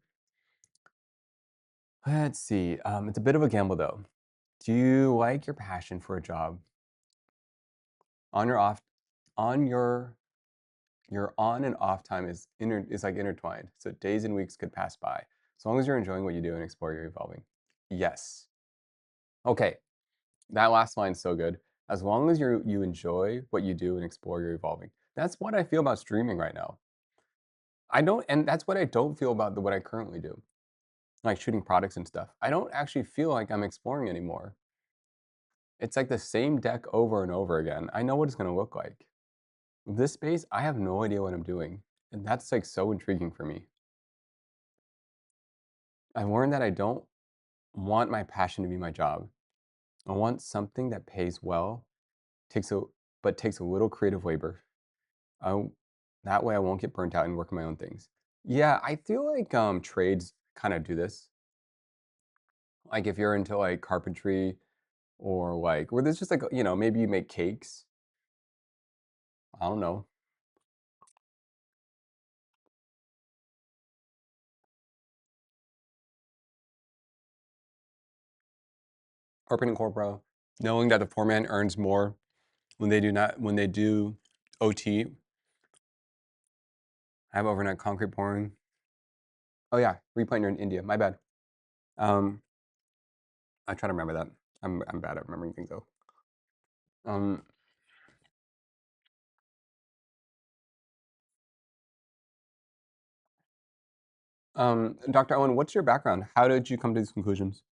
let's see. It's a bit of a gamble though. Do you like your passion for a job on your off, on your on and off time is like intertwined. So days and weeks could pass by. As long as you're enjoying what you do and explore, you're evolving. Yes. Okay. That last line's so good. As long as you enjoy what you do and explore, you're evolving. That's what I feel about streaming right now. I don't, and that's what I don't feel about what I currently do, like shooting products and stuff. I don't actually feel like I'm exploring anymore. It's like the same deck over and over again. I know what it's going to look like. This space, I have no idea what I'm doing. And that's like so intriguing for me. I've learned that I don't want my passion to be my job. I want something that pays well, takes a but takes a little creative labor. I, that way I won't get burnt out and work on my own things. Yeah, I feel like trades kind of do this. Like if you're into like carpentry or like where there's just like maybe you make cakes. I don't know. Carpentry corpora, knowing that the foreman earns more when they do OT. I have overnight concrete pouring. Oh yeah, replant you're in India. My bad. Um, I try to remember that. I'm bad at remembering things though. Um, Dr. Owen, what's your background? How did you come to these conclusions?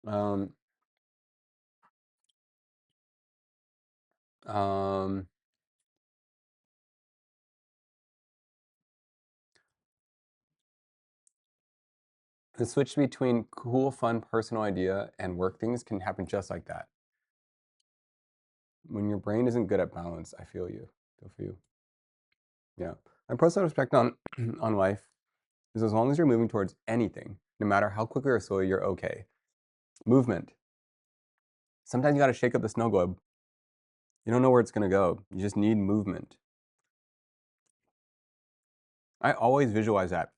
Um, um, the switch between cool, fun, personal idea and work things can happen just like that. When your brain isn't good at balance, I feel you. Feel for you. Yeah. My personal perspective on on life is as long as you're moving towards anything, no matter how quickly or slowly, you're okay. Movement. Sometimes you gotta shake up the snow globe. You don't know where it's gonna go. You just need movement. I always visualize that.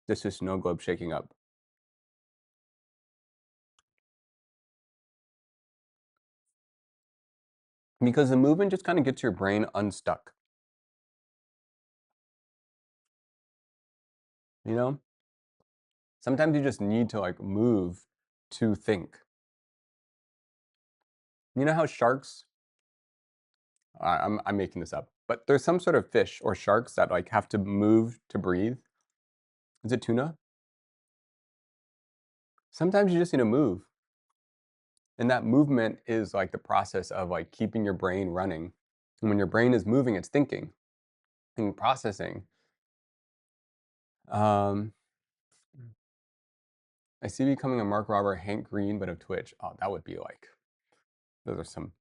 Just a snow globe shaking up. Because the movement just kind of gets your brain unstuck. You know? Sometimes you just need to like move to think. You know how sharks, I'm making this up, but there's some sort of fish or sharks that like have to move to breathe. Is it tuna? Sometimes you just need to move. And that movement is like the process of like keeping your brain running. And when your brain is moving, it's thinking and processing. Um, I see becoming a Mark Robert, Hank Green, but of Twitch. Oh, that would be like, those are some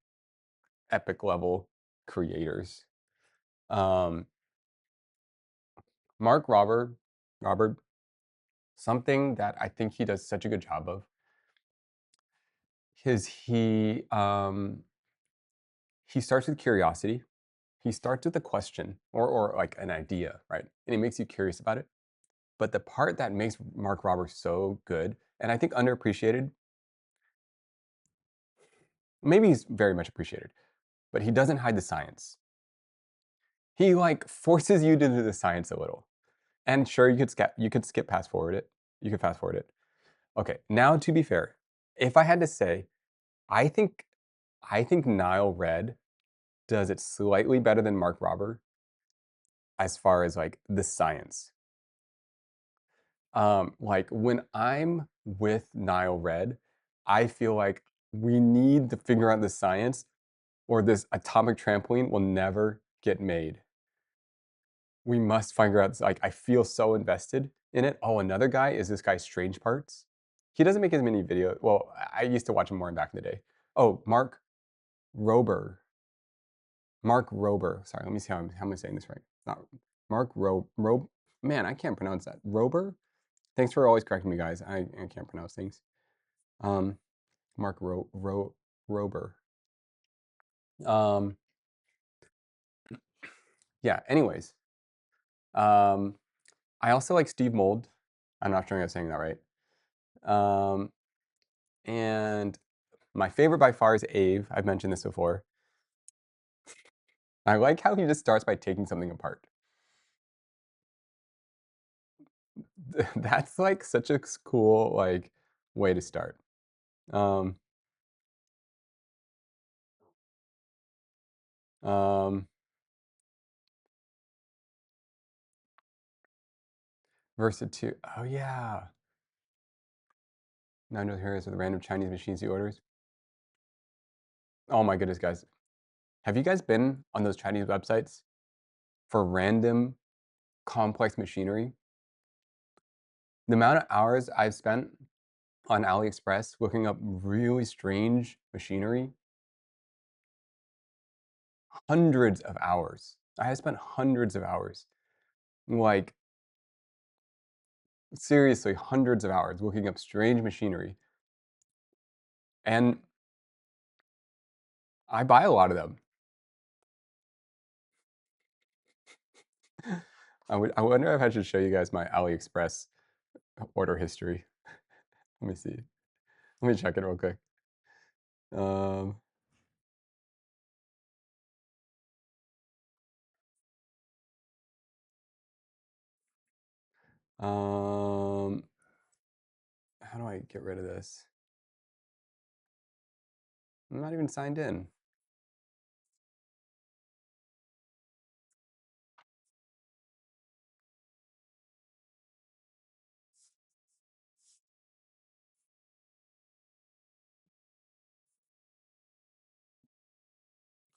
epic level creators. Um, Robert, something that I think he does such a good job of is he starts with curiosity. He starts with a question or like an idea, right? And he makes you curious about it. But the part that makes Mark Roberts so good, and I think underappreciated, maybe he's very much appreciated, but he doesn't hide the science. He like forces you to do the science a little. And sure, you could skip past forward it. You could fast forward it. Okay, now to be fair, if I had to say, I think I think Nile Red does it slightly better than Mark Robert as far as like the science. Like when I'm with Nile Red, I feel like we need to figure out the science or this atomic trampoline will never get made. We must figure out, like, I feel so invested in it. Oh, another guy is this guy Strange Parts. He doesn't make as many videos. Well, I used to watch him more back in the day. Oh, Rober. Mark Rober. Sorry, let me see how am I saying this right. Not Mark Man, I can't pronounce that. Rober? Thanks for always correcting me, guys. I can't pronounce things. Um, Mark Rober. Um, yeah, anyways. Um, I also like Steve Mold. I'm not sure I'm saying that right. Um, and my favorite by far is Ave. I've mentioned this before. I like how he just starts by taking something apart. That's like such a cool like way to start. Um, um, Versa 2. Oh yeah. Nine heroes with random Chinese machines he orders. Oh my goodness, guys. Have you guys been on those Chinese websites for random complex machinery? The amount of hours I've spent on AliExpress looking up really strange machinery, hundreds of hours. I have spent hundreds of hours. Like, seriously, hundreds of hours looking up strange machinery. And I buy a lot of them. I wonder if I should show you guys my AliExpress order history. Let me see. Let me check it real quick. Um, um, how do I get rid of this? I'm not even signed in.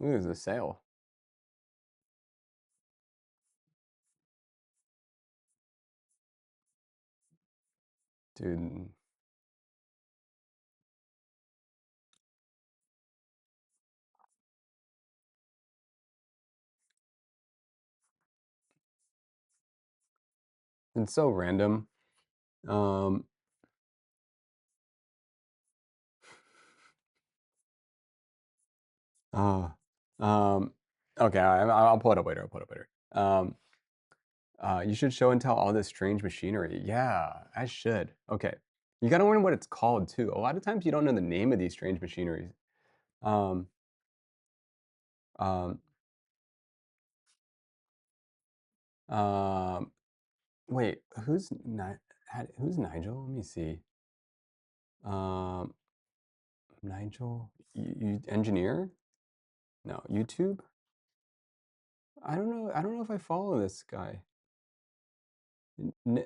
Ooh, there's a sale. Dude, it's so random. Um, Uh, okay, I'll pull it up later. I'll pull it up later. You should show and tell all this strange machinery. Yeah, I should. Okay. You got to learn what it's called too. A lot of times you don't know the name of these strange machineries. Um, um, um, wait, who's Nigel? Let me see. Um, Nigel, you engineer? No, YouTube? I don't know. I don't know if I follow this guy. N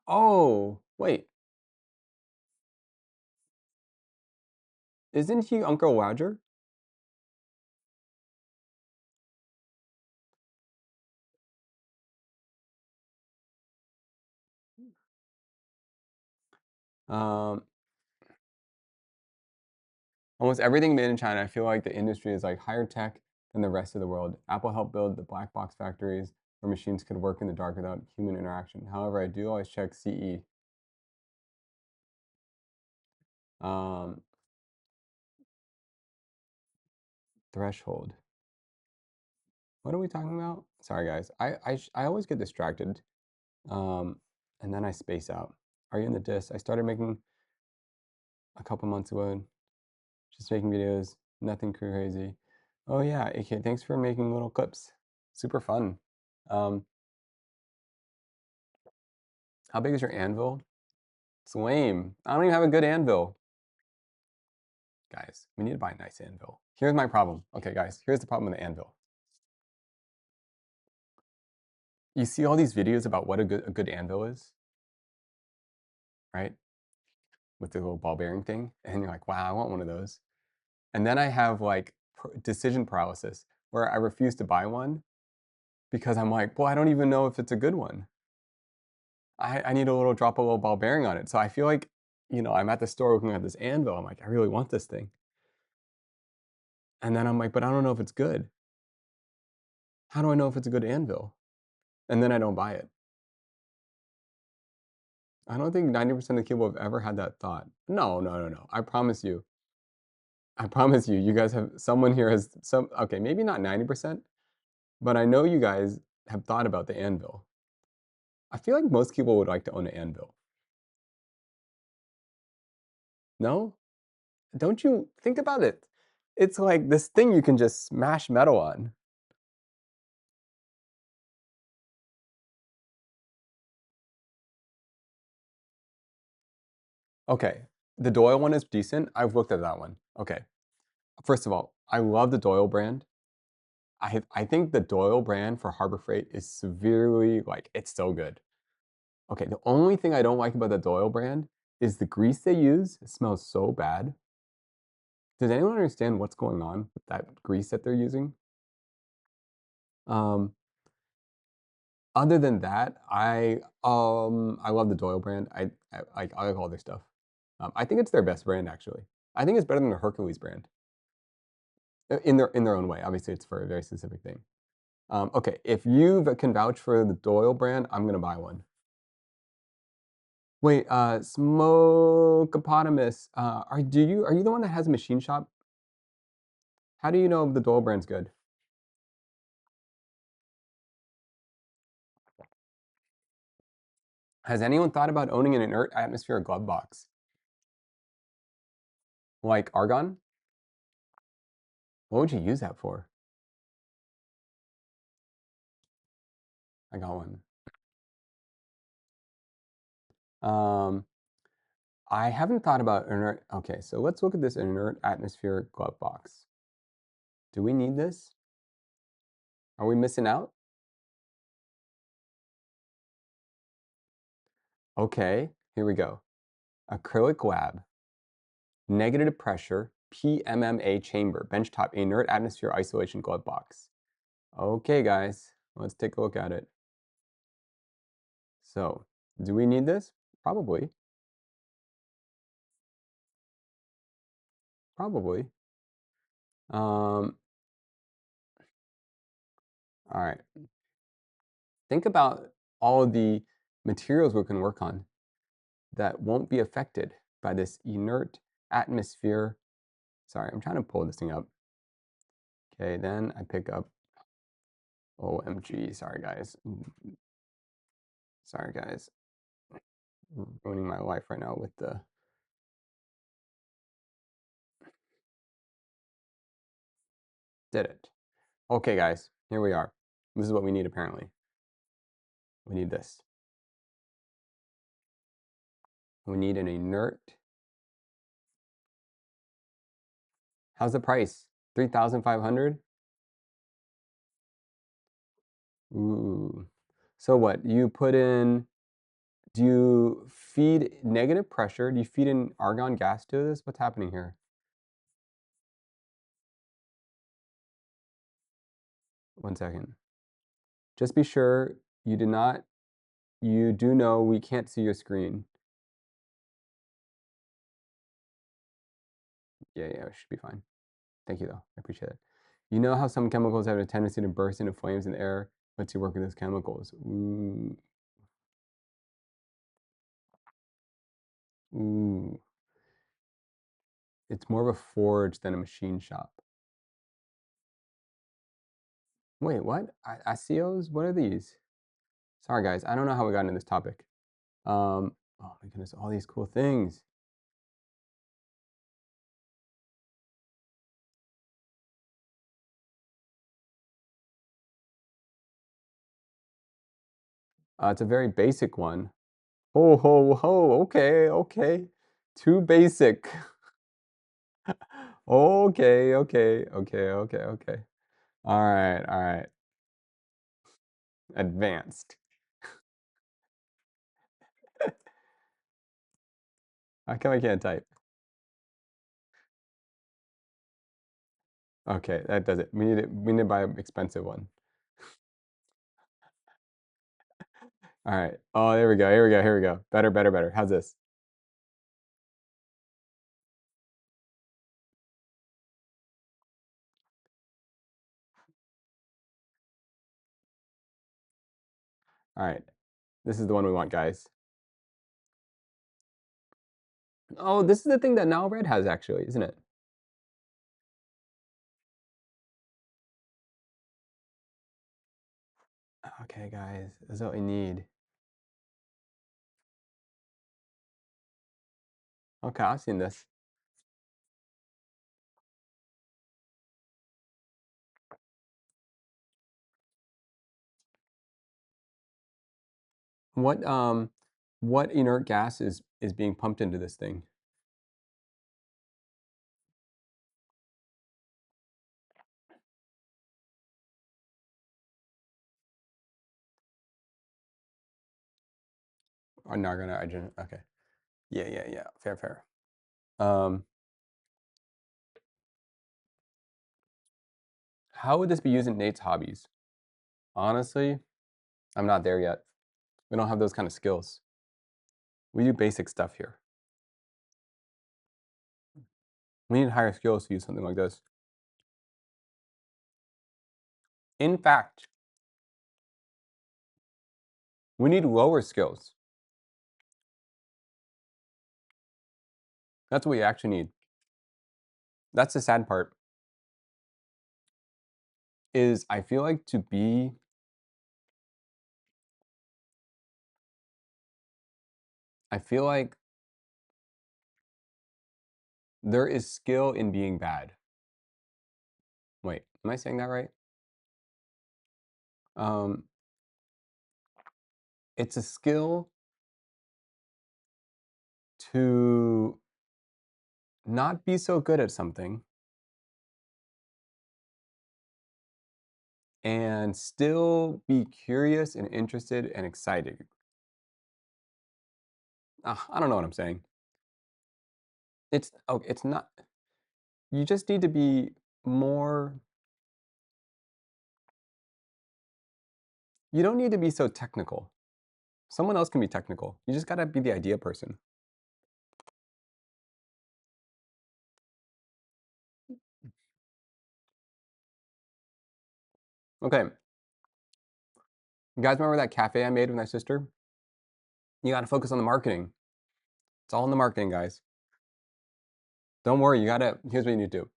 oh, wait, isn't he Uncle Roger? Um, Almost everything made in China, I feel like the industry is like higher tech than the rest of the world. Apple helped build the black box factories where machines could work in the dark without human interaction. However, I do always check CE. Um, Threshold. What are we talking about? Sorry, guys. I always get distracted, um, and then I space out. Are you in the diss? I started making a couple months ago. Just making videos, nothing crazy. Oh yeah, AK, thanks for making little clips. Super fun. Um, how big is your anvil? It's lame. I don't even have a good anvil. Guys, we need to buy a nice anvil. Here's my problem. Okay, guys, here's the problem with the anvil. You see all these videos about what a good anvil is, right? With the little ball bearing thing, and you're like, wow, I want one of those. And then I have like decision paralysis where I refuse to buy one because I'm like, well, I don't even know if it's a good one. I need a little drop a little ball bearing on it. So I feel like, I'm at the store looking at this anvil. I'm like, I really want this thing. And then I'm like, but I don't know if it's good. How do I know if it's a good anvil? And then I don't buy it. I don't think 90% of people have ever had that thought. No, no, no, no. I promise you. I promise you, you guys have someone here has some okay, maybe not 90%, but I know you guys have thought about the anvil. I feel like most people would like to own an anvil. No? Don't you think about it? It's like this thing you can just smash metal on. Okay, the Doyle one is decent. I've looked at that one. Okay, first of all, I love the Doyle brand. I think the Doyle brand for Harbor Freight is severely like it's so good. Okay, the only thing I don't like about the Doyle brand is the grease they use. It smells so bad. Does anyone understand what's going on with that grease that they're using? Um, Other than that, I love the Doyle brand. I like all their stuff. I think it's their best brand actually. I think it's better than the Hercules brand in their own way. Obviously, it's for a very specific thing. Okay, if you can vouch for the Doyle brand, I'm gonna buy one. Wait, Smokeopotamus, are you the one that has a machine shop? How do you know the Doyle brand's good? Has anyone thought about owning an inert atmosphere glove box? Like argon? What would you use that for? I got one. Um, I haven't thought about inert. Okay, so let's look at this inert atmosphere glove box. Do we need this? Are we missing out? Okay, here we go. Acrylic lab, negative pressure, PMMA chamber, benchtop inert atmosphere isolation glove box. Okay, guys, let's take a look at it. So, do we need this? Probably. Probably. All right. Think about all of the materials we can work on that won't be affected by this inert atmosphere Sorry, I'm trying to pull this thing up. Okay, then I pick up OMG. Sorry, guys. Sorry, guys. Ruining my life right now with the. Did it. Okay, guys. Here we are. This is what we need, apparently. We need this. We need an inert. How's the price? 3,500? Ooh. So what? You put in. Do you feed negative pressure? Do you feed in argon gas to this? What's happening here? One second. Just be sure you did not. You do know we can't see your screen. Yeah, it should be fine. Thank you, though. I appreciate it. You know how some chemicals have a tendency to burst into flames in the air? Let's you work with those chemicals. Ooh. Ooh. It's more of a forge than a machine shop. Wait, what? ASIOs? What are these? Sorry, guys. I don't know how we got into this topic. Oh my goodness, all these cool things. It's a very basic one. Oh, ho, ho. Okay, okay. Too basic. Okay, okay, okay, okay, okay. All right, all right. Advanced. How come I can't type? Okay, that does it. We need it. We need to buy an expensive one. All right. Oh, there we go. Here we go. Here we go. Better, better, better. How's this? All right. This is the one we want, guys. Oh, this is the thing that Now Red has, actually, isn't it? Okay, guys. This is what we need. Okay, I've seen this. What inert gas is being pumped into this thing? Or argon, hydrogen. Okay. Yeah. Fair, fair. How would this be used in Nate's hobbies? Honestly, I'm not there yet. We don't have those kind of skills. We do basic stuff here. We need higher skills to use something like this. In fact, we need lower skills. That's what we actually need. That's the sad part. Is I feel like I feel like there is skill in being bad. Wait, am I saying that right? Um, it's a skill to not be so good at something and still be curious and interested and excited. I don't know what I'm saying. It's not. You just need to be more. You don't need to be so technical. Someone else can be technical. You just gotta be the idea person. Okay. You guys remember that cafe I made with my sister? You gotta focus on the marketing. It's all in the marketing, guys. Don't worry, you gotta here's what you need to do.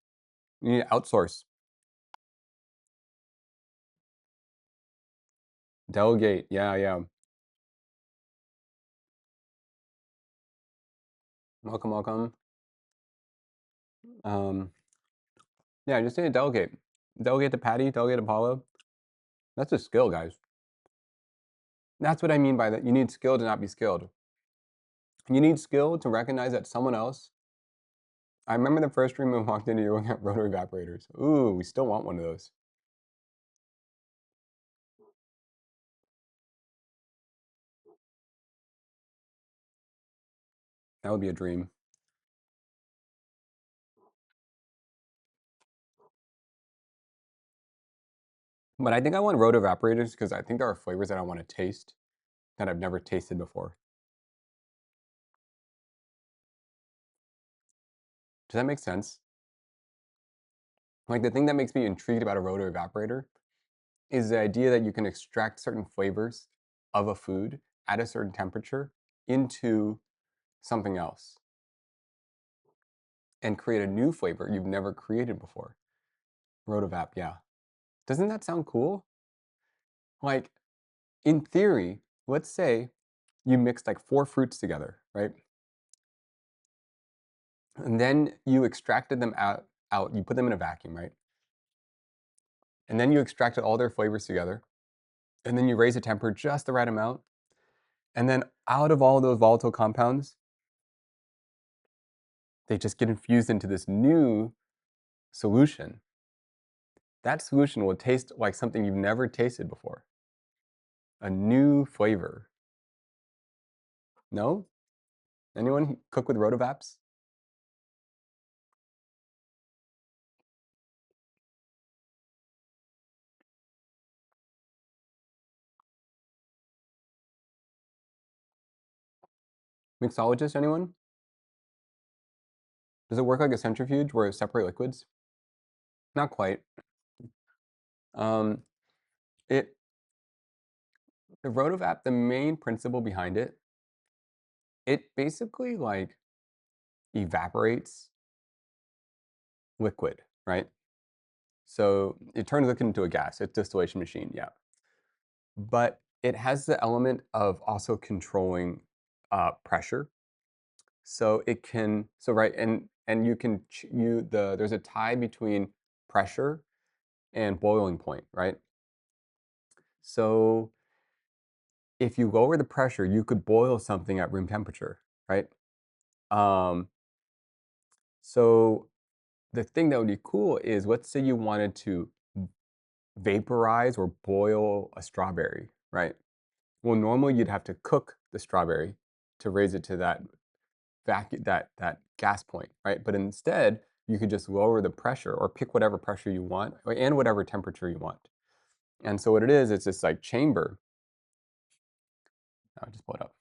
You need to outsource, delegate. Yeah, yeah. Welcome, welcome. Um, yeah, just need to delegate. Delegate to Patty, delegate to Paulo. That's a skill, guys. That's what I mean by that. You need skill to not be skilled. You need skill to recognize that someone else. I remember the first room we walked into, you were looking at rotor evaporators. Ooh, we still want one of those. That would be a dream. But I think I want rotor evaporators because I think there are flavors that I want to taste that I've never tasted before. Does that make sense? Like the thing that makes me intrigued about a rotor evaporator is the idea that you can extract certain flavors of a food at a certain temperature into something else and create a new flavor you've never created before. Rotovap, yeah. Doesn't that sound cool? Like, in theory, let's say you mixed like 4 fruits together, right? And then you extracted them out, you put them in a vacuum, right? And then you extracted all their flavors together. And then you raise the temperature just the right amount. And then out of all of those volatile compounds, they just get infused into this new solution. That solution will taste like something you've never tasted before. A new flavor. No? Anyone cook with rotovaps? Mixologist, anyone? Does it work like a centrifuge where it separates liquids? Not quite. Um, it the rotovap, the main principle behind it basically like evaporates liquid, right? So it turns liquid into a gas. It's a distillation machine, yeah. But it has the element of also controlling pressure. So it can, so right, and you can there's a tie between pressure and boiling point, right? So if you lower the pressure, you could boil something at room temperature, right? Um, so the thing that would be cool is, let's say you wanted to vaporize or boil a strawberry, right? Well, normally you'd have to cook the strawberry to raise it to that vacuum, that gas point, right? But instead, you could just lower the pressure or pick whatever pressure you want and whatever temperature you want. And so what it is, it's this like chamber. I'll just pull it up.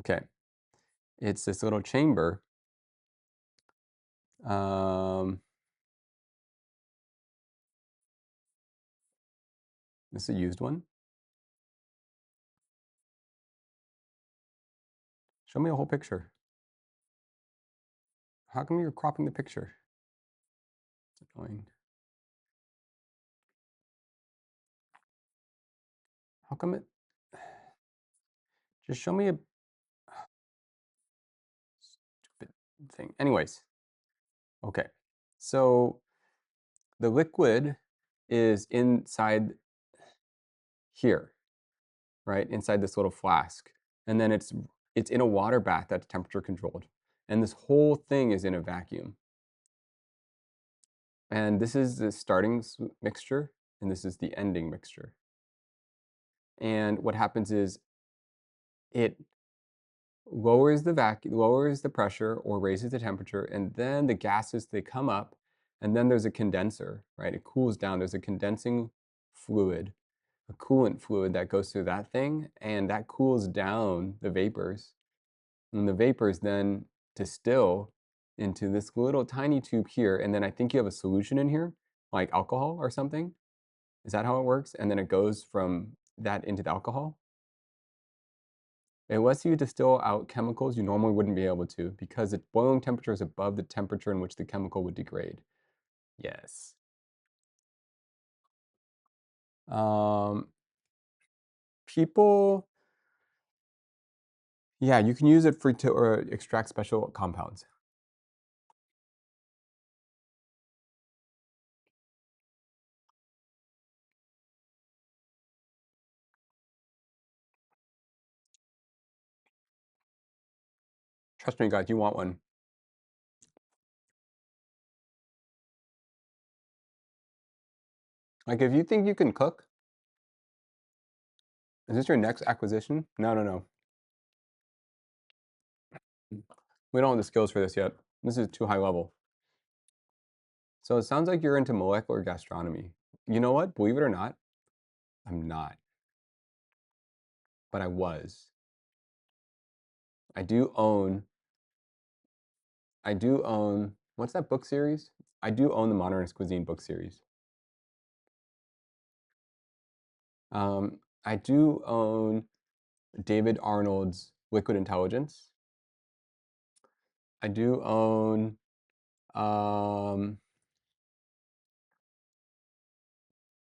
Okay, it's this little chamber. Um, this is a used one. Show me a whole picture. How come you're cropping the picture? It's annoying. How come it? Just show me a stupid thing. Anyways, okay. So the liquid is inside here, right? Inside this little flask. And then it's in a water bath that's temperature controlled. And this whole thing is in a vacuum. And this is the starting mixture, and this is the ending mixture. And what happens is it lowers the pressure or raises the temperature, and then the gases, they come up, and then there's a condenser, right? It cools down. There's a condensing fluid, a coolant fluid that goes through that thing, and that cools down the vapors. And the vapors then distill into this little tiny tube here, and then I think you have a solution in here, like alcohol or something. Is that how it works? And then it goes from that into the alcohol? It lets you distill out chemicals you normally wouldn't be able to because its boiling temperature is above the temperature in which the chemical would degrade. Yes. Um, people, yeah, you can use it for to or extract special compounds. Trust me, guys, you want one. Like, if you think you can cook, is this your next acquisition? No, no, no. We don't have the skills for this yet. This is too high level. So it sounds like you're into molecular gastronomy. You know what? Believe it or not, I'm not, but I was. I do own, I do own, what's that book series? I do own the Modernist Cuisine book series. I do own David Arnold's Liquid Intelligence. I do own um,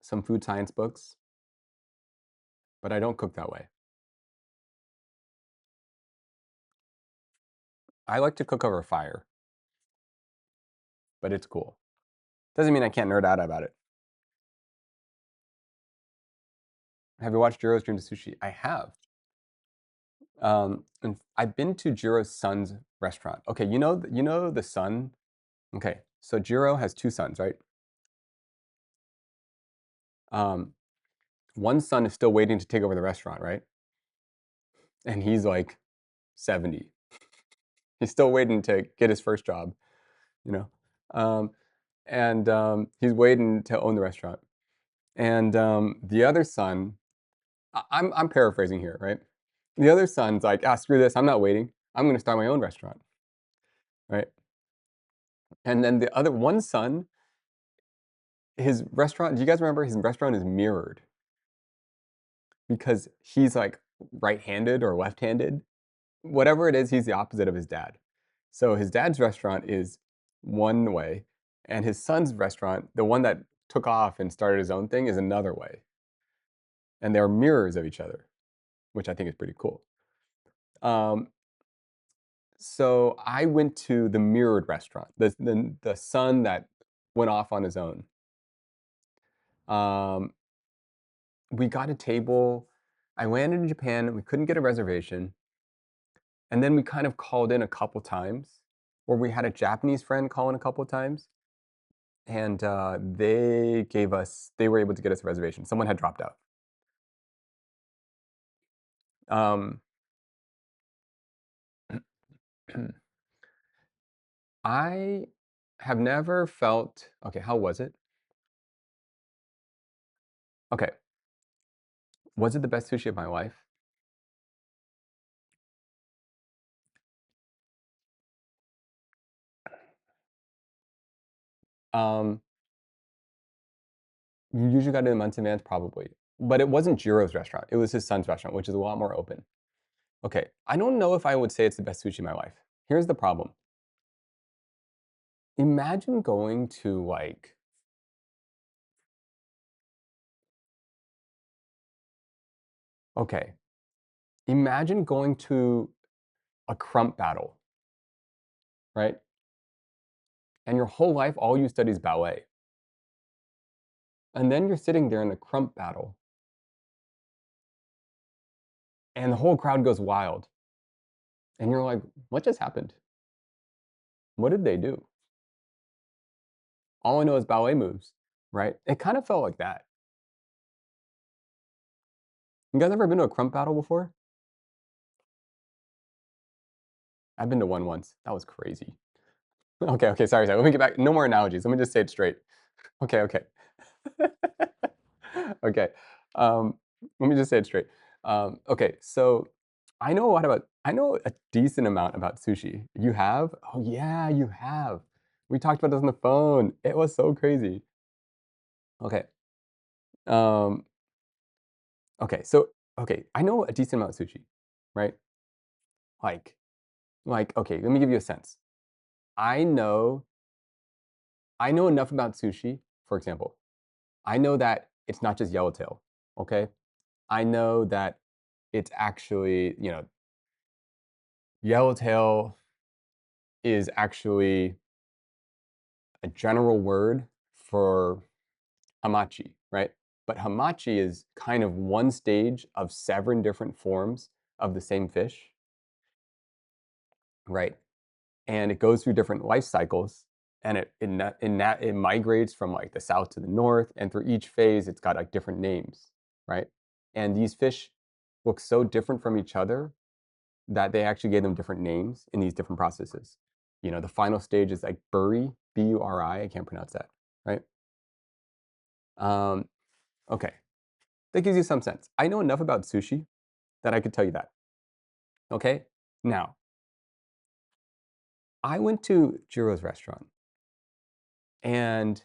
some food science books, but I don't cook that way. I like to cook over fire, but it's cool. Doesn't mean I can't nerd out about it. Have you watched Jiro's Dream to Sushi? I have. And I've been to Jiro's son's restaurant. Okay, you know the son. Okay, so Jiro has two sons, right? Um, one son is still waiting to take over the restaurant, right? And he's like 70. He's still waiting to get his first job, you know. Um, and he's waiting to own the restaurant. And the other son, I'm paraphrasing here, right? The other son's like, ah, screw this, I'm not waiting. I'm going to start my own restaurant, right? And then the other one son, his restaurant, do you guys remember his restaurant is mirrored because he's like right-handed or left-handed? Whatever it is, he's the opposite of his dad. So his dad's restaurant is one way, and his son's restaurant, the one that took off and started his own thing, is another way. And they're mirrors of each other, which I think is pretty cool. Um, so I went to the mirrored restaurant, the son that went off on his own. Um, we got a table. I landed in Japan. We couldn't get a reservation. And then we kind of called in a couple times, or we had a Japanese friend call in a couple times. And they were able to get us a reservation. Someone had dropped out. Um, I have never felt, okay, how was it? Okay, was it the best sushi of my life? Um, you usually got it in months in advance, probably. But it wasn't Jiro's restaurant. It was his son's restaurant, which is a lot more open. Okay, I don't know if I would say it's the best sushi of my life. Here's the problem. Imagine going to like, okay, imagine going to a crump battle, right? And your whole life, all you study is ballet. And then you're sitting there in a crump battle, and the whole crowd goes wild. And you're like, what just happened? What did they do? All I know is ballet moves, right? It kind of felt like that. You guys ever been to a crump battle before? I've been to one once. That was crazy. Okay, okay, sorry, sorry. Let me get back. No more analogies. Let me just say it straight. Okay, okay. Okay. Um, Let me just say it straight. Okay, so I know a decent amount about sushi. You have? Oh yeah, you have. We talked about this on the phone. It was so crazy. Okay. Um, okay, so okay, I know a decent amount of sushi, right? Like okay, let me give you a sense. I know I know enough about sushi, for example. I know that it's not just yellowtail, okay? I know that it's actually, yellowtail is actually a general word for hamachi, right? But hamachi is kind of one stage of 7 different forms of the same fish, right? And it goes through different life cycles, and it migrates from like the south to the north, and through each phase, it's got like different names, right? And these fish look so different from each other that they actually gave them different names in these different processes. The final stage is like buri, B-U-R-I. I can't pronounce that, right? Um, okay, that gives you some sense. I know enough about sushi that I could tell you that. Okay, now I went to Jiro's restaurant, and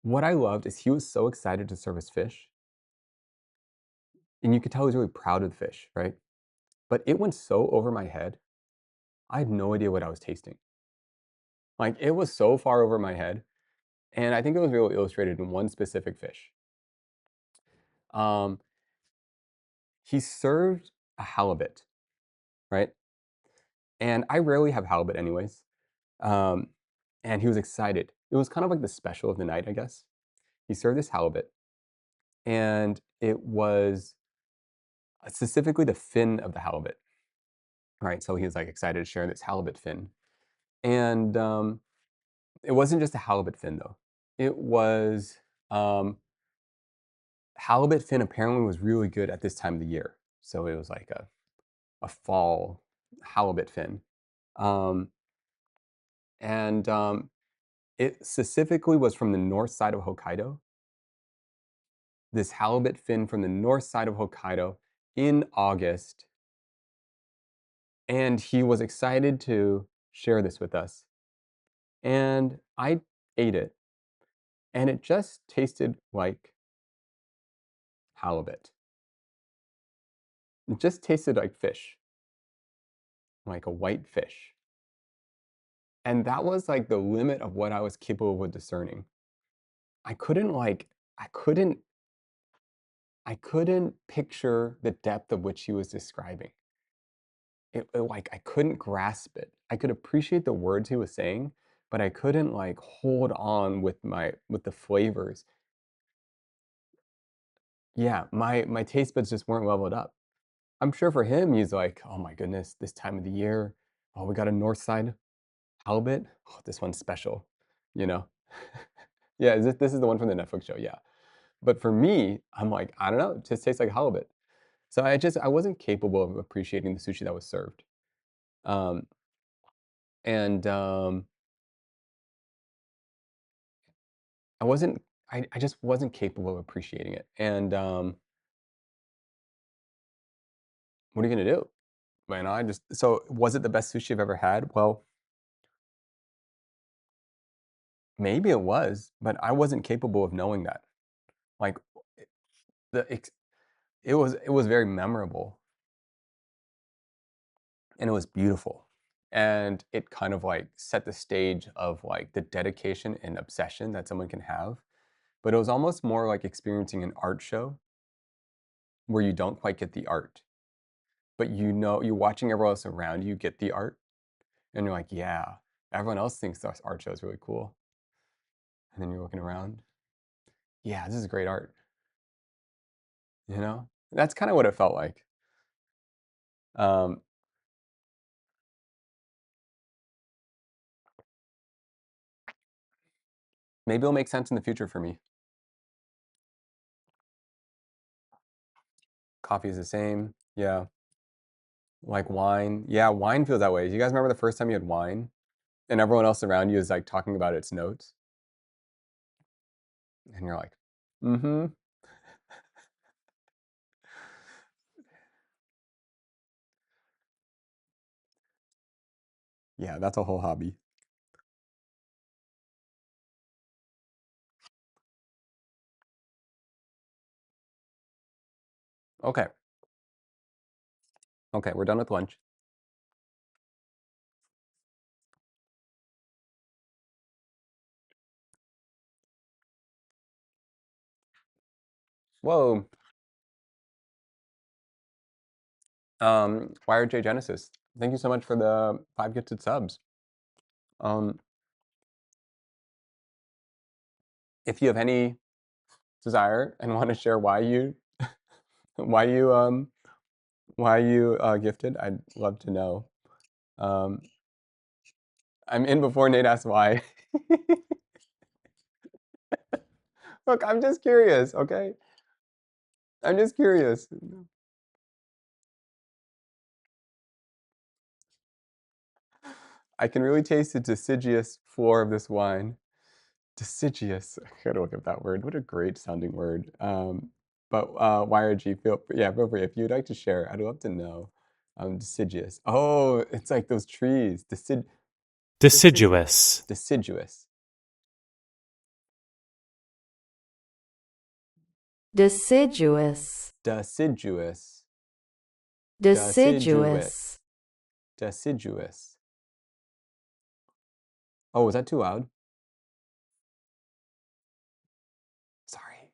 what I loved is he was so excited to serve us fish, and you could tell he was really proud of the fish, right? But it went so over my head, I had no idea what I was tasting. Like, it was so far over my head, and I think it was really illustrated in one specific fish. Um, he served a halibut, right? And I rarely have halibut anyways. Um, and he was excited. It was kind of like the special of the night, I guess. He served this halibut, and it was specifically the fin of the halibut, right? So he was like excited to share this halibut fin. And it wasn't just a halibut fin though. It was um, halibut fin apparently was really good at this time of the year. So it was like a fall halibut fin. Um, and it specifically was from the north side of Hokkaido. This halibut fin from the north side of Hokkaido in August. And he was excited to share this with us. And I ate it, and it just tasted like halibut. It just tasted like fish, like a white fish. And that was like the limit of what I was capable of discerning. I couldn't like, I couldn't, I couldn't picture the depth of which he was describing. Like I couldn't grasp it. I could appreciate the words he was saying, but I couldn't like hold on with the flavors. Yeah, my taste buds just weren't leveled up. I'm sure for him, he's like, "Oh my goodness, this time of the year, oh, we got a north side halibut. Oh, this one's special," you know? Yeah, this is the one from the Netflix show, yeah. But for me, I'm like, I don't know, it just tastes like halibut. So I wasn't capable of appreciating the sushi that was served. Um, and I wasn't I just wasn't capable of appreciating it. And what are you gonna do? Man, I just so was it the best sushi I've ever had? Well, maybe it was, but I wasn't capable of knowing that. Like the ex it was very memorable, and it was beautiful. And it kind of like set the stage of like the dedication and obsession that someone can have. But it was almost more like experiencing an art show where you don't quite get the art, but you're watching everyone else around you get the art, and you're like, yeah, everyone else thinks this art show is really cool. And then you're looking around, yeah, this is great art, you know? That's kind of what it felt like. Um, Maybe it'll make sense in the future for me. Coffee is the same. Yeah. Like wine. Yeah, wine feels that way. Do you guys remember the first time you had wine and everyone else around you is like talking about its notes? And you're like, mm-hmm. Yeah, that's a whole hobby. Okay. Okay, we're done with lunch. Whoa. Wired J Genesis. Thank you so much for the 5 gifted subs. Um, if you have any desire and want to share why you why you gifted, I'd love to know. Um, I'm in before Nate asks why. Look, I'm just curious, okay? I'm just curious. I can really taste the deciduous floor of this wine. Deciduous. I gotta look up that word. What a great sounding word. But YRG, feel free. If you'd like to share, I'd love to know. Deciduous. Oh, it's like those trees. Deciduous. Deciduous. Deciduous. Deciduous. Deciduous. Deciduous. Oh, was that too loud? Sorry.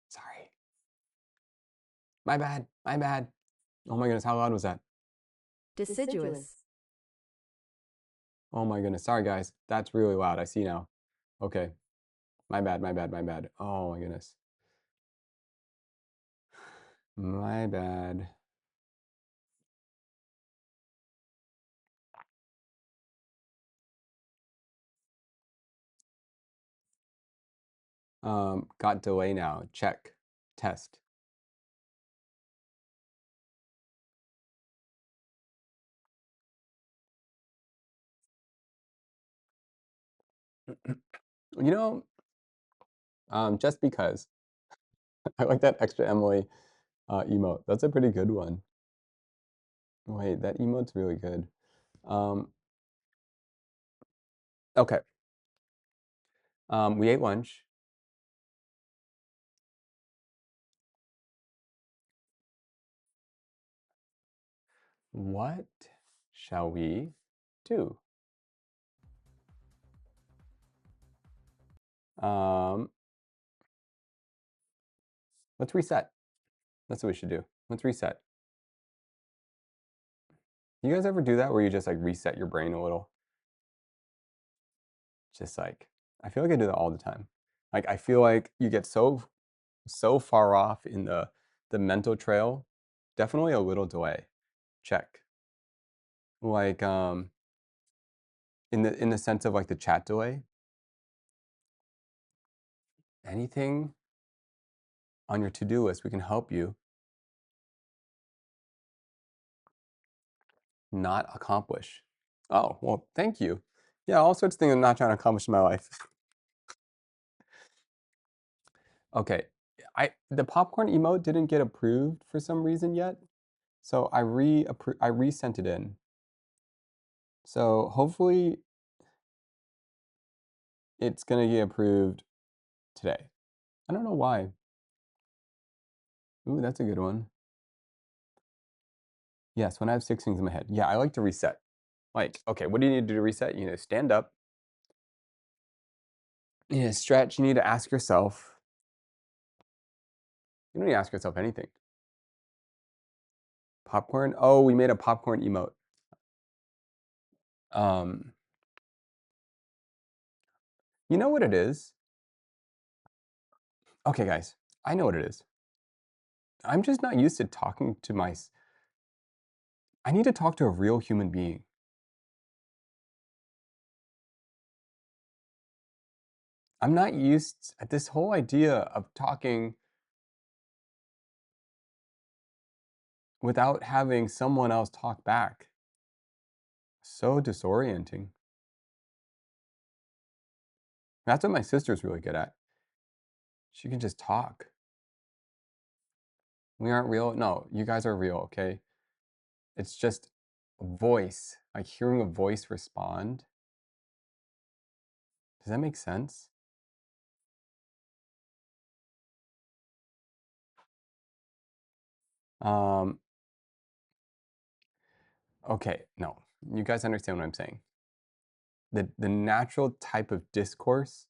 Sorry. My bad. My bad. Oh my goodness, how loud was that? Deciduous. Oh my goodness. Sorry, guys. That's really loud. I see now. Okay. My bad, my bad, my bad. Oh my goodness. My bad. Got delay now. Check. Test. You know, just because. I like that extra Emily emote. That's a pretty good one. Wait, that emote's really good. Okay. We ate lunch. What shall we do? Let's reset. That's what we should do. Let's reset. You guys ever do that where you just like reset your brain a little? Just like, I feel like I do that all the time. Like, I feel like you get so far off in the mental trail. Definitely a little delay. Check. Like, in the sense of like the chat delay. Anything on your to-do list, we can help you not accomplish. Oh, well, thank you. Yeah, all sorts of things I'm not trying to accomplish in my life. Okay, the popcorn emote didn't get approved for some reason yet, so I resent it in. So hopefully it's gonna get approved today. I don't know why. Ooh, that's a good one. Yes, when I have 6 things in my head. Yeah, I like to reset. Like, okay, what do you need to do to reset? You need to stand up. You need to stretch. You need to ask yourself. You don't need to ask yourself anything. Popcorn? Oh, we made a popcorn emote. You know what it is? Okay, guys, I know what it is. I'm just not used to talking to I need to talk to a real human being. I'm not used at this whole idea of talking without having someone else talk back. So disorienting. That's what my sister's really good at. She can just talk. We aren't real. No, you guys are real, okay? It's just a voice, like hearing a voice respond. Does that make sense? Um, okay, no, you guys understand what I'm saying. The natural type of discourse.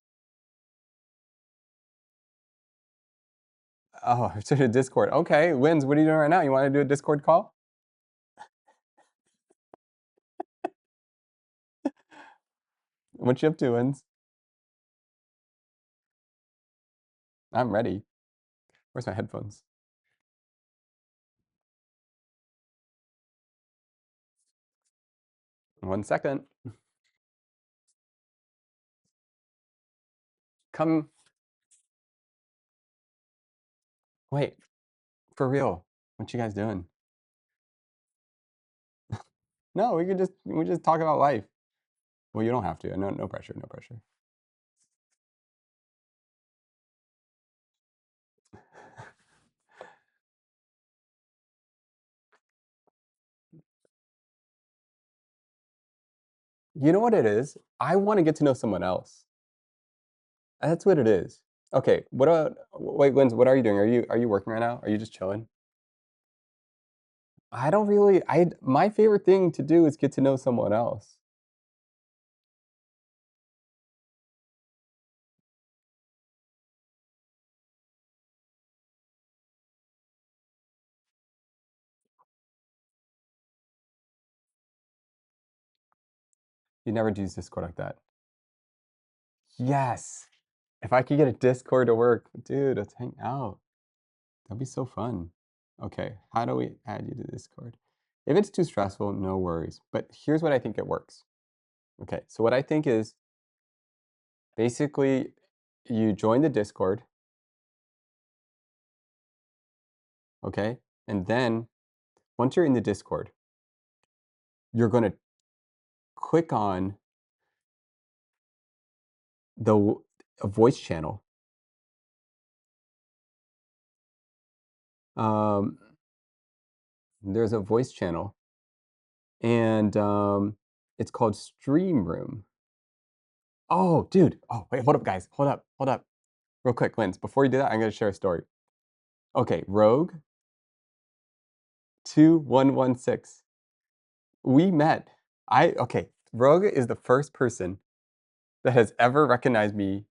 Oh, to the Discord. Okay, Wins, what are you doing right now? You want to do a Discord call? What you up to, Wins? I'm ready. Where's my headphones? One second. Come. Wait, for real. What you guys doing? No, we just talk about life. Well, you don't have to. No, no pressure. No pressure. You know what it is? I want to get to know someone else. That's what it is. Okay. Wait, Wins, what are you doing? Are you working right now? Are you just chilling? I don't really. My favorite thing to do is get to know someone else. You never use Discord like that. Yes. If I could get a Discord to work, dude, let's hang out. That'd be so fun. Okay, how do we add you to Discord? If it's too stressful, no worries. But here's what I think it works. Okay, so what I think is basically you join the Discord, okay? And then once you're in the Discord, you're going to click on a voice channel. Um, there's a voice channel, and it's called Stream Room. Oh, dude. Oh, wait, hold up, guys. Hold up, hold up. Real quick, Linz, before you do that, I'm going to share a story. Okay, Rogue 2116. We met. Okay, Rogue is the first person that has ever recognized me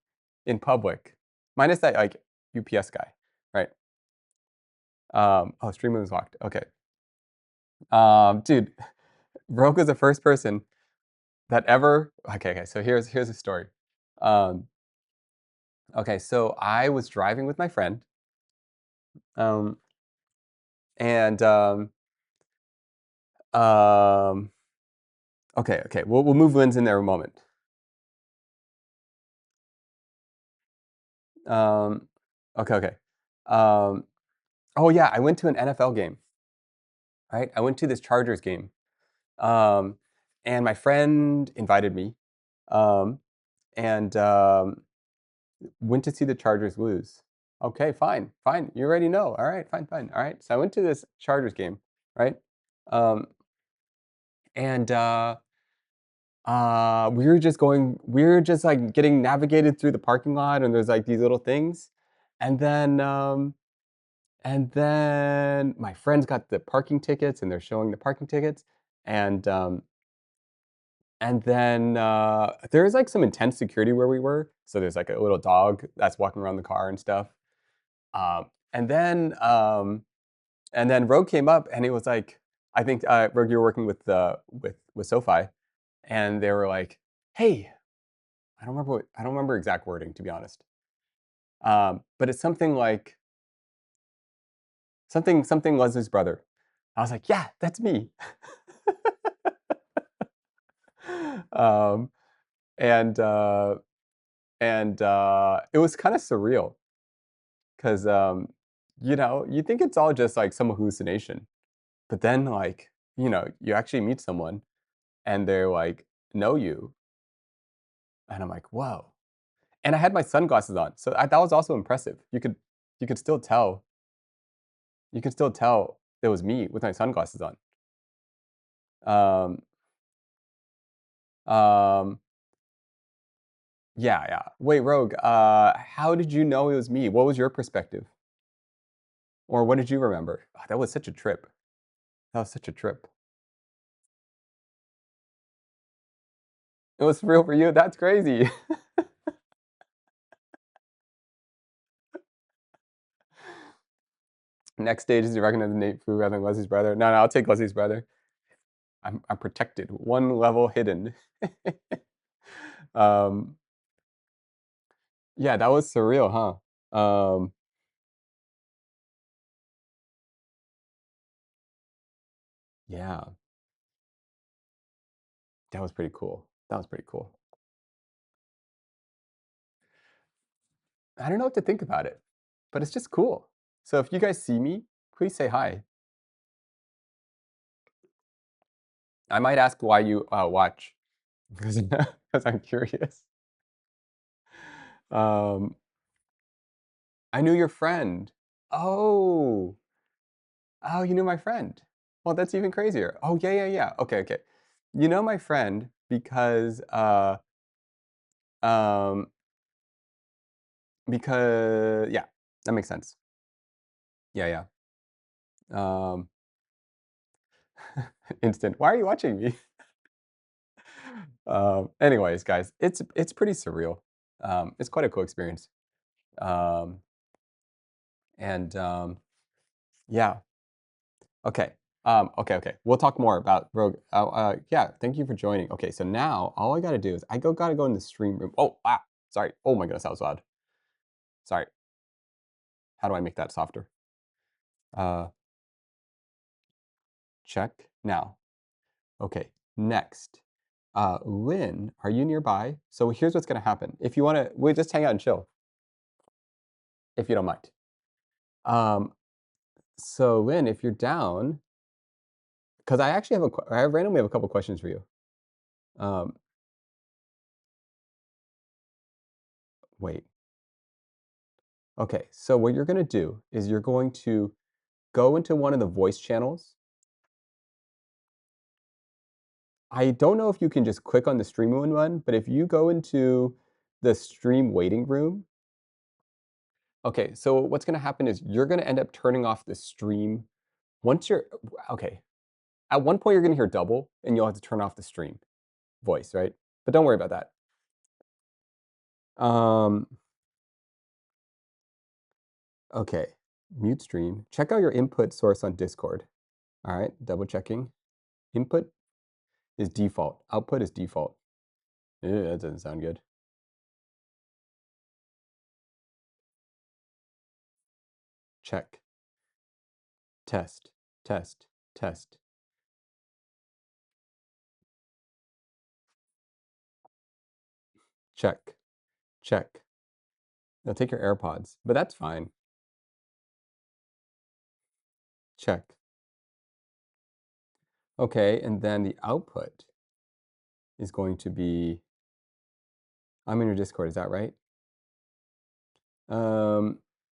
in public, minus that like UPS guy, right? Oh, stream was locked. Okay. Dude, Rogue is the first person that ever. Okay. So here's a story. Um, okay, so I was driving with my friend, um, and um, okay, we'll move Linz in there a moment. Um, okay. Um, oh yeah, I went to an NFL game. Right, I went to this Chargers game, um, and my friend invited me, um, and went to see the Chargers lose. Okay, fine, fine. You already know. All right, fine, fine. All right. So I went to this Chargers game, right? Um, and we were just like getting navigated through the parking lot, and there's like these little things, and then my friends got the parking tickets, and they're showing the parking tickets, and then there's like some intense security where we were. So there's like a little dog that's walking around the car and stuff. Um, and then um, and then Rogue came up and he was like, I think Rogue, you're working with SoFi, and they were like, hey, I don't remember exact wording, to be honest. But it's something like something Leslie's brother. I was like, yeah, that's me. um, and it was kind of surreal because you think it's all just like some hallucination, but then like you actually meet someone and they're like know you, and I'm like, whoa. And I had my sunglasses on, so that was also impressive. You could still tell it was me with my sunglasses on. Um, um, yeah. Wait, Rogue, how did you know it was me? What was your perspective? Or what did you remember? Oh, that was such a trip. That was such a trip. It was real for you? That's crazy. Next stage is you recognize Nate Fu rather than Leslie's brother. No, I'll take Leslie's brother. I'm protected. One level hidden. um, yeah, that was surreal, huh? Yeah, that was pretty cool. That was pretty cool. I don't know what to think about it, but it's just cool. So if you guys see me, please say hi. I might ask why you watch because I'm curious. Um, I knew your friend. Oh, oh, you knew my friend. Well, that's even crazier. Oh, yeah, yeah, yeah. Okay, okay. You know my friend um, because yeah, that makes sense. Yeah, yeah. Instant. Why are you watching me? Anyways, guys, it's pretty surreal. It's quite a cool experience. Um, and yeah. Okay. Okay. We'll talk more about Rogue. Yeah. Thank you for joining. Okay. So now all I gotta do is gotta go in the stream room. Oh, ah, sorry. Oh my goodness, that was loud. Sorry. How do I make that softer? Uh, check now. Okay. Next. Lynn, are you nearby? So here's what's gonna happen. If you wanna, we'll just hang out and chill, if you don't mind. Um, so Lynn, if you're down, because I actually I randomly have a couple questions for you. Um, wait. Okay, so what you're going to do is you're going to go into one of the voice channels. I don't know if you can just click on the stream one, but if you go into the stream waiting room, okay, so what's going to happen is you're going to end up turning off the stream once you're, okay, at one point you're going to hear double and you'll have to turn off the stream voice, right? But don't worry about that. Um, okay, mute stream. Check out your input source on Discord. All right, double checking. Input is default. Output is default. Ew, that doesn't sound good. Check. Test. Test. Test. Check. Check. Now take your AirPods, but that's fine. Check. Okay, and then the output is going to be, I'm in your Discord, is that right?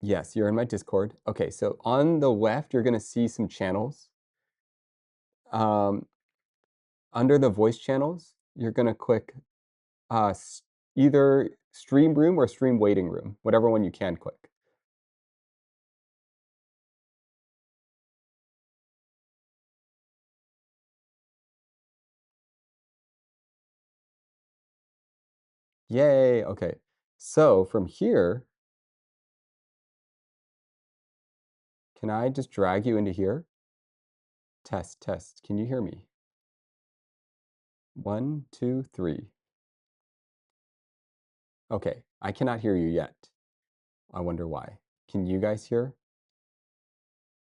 Yes, you're in my Discord. Okay, so on the left, you're gonna see some channels. Um, Under the voice channels, you're gonna click either stream room or stream waiting room, whatever one you can click. Yay, okay. So from here, can I just drag you into here? Test, test. Can you hear me? 1, 2, 3. Okay, I cannot hear you yet. I wonder why. Can you guys hear?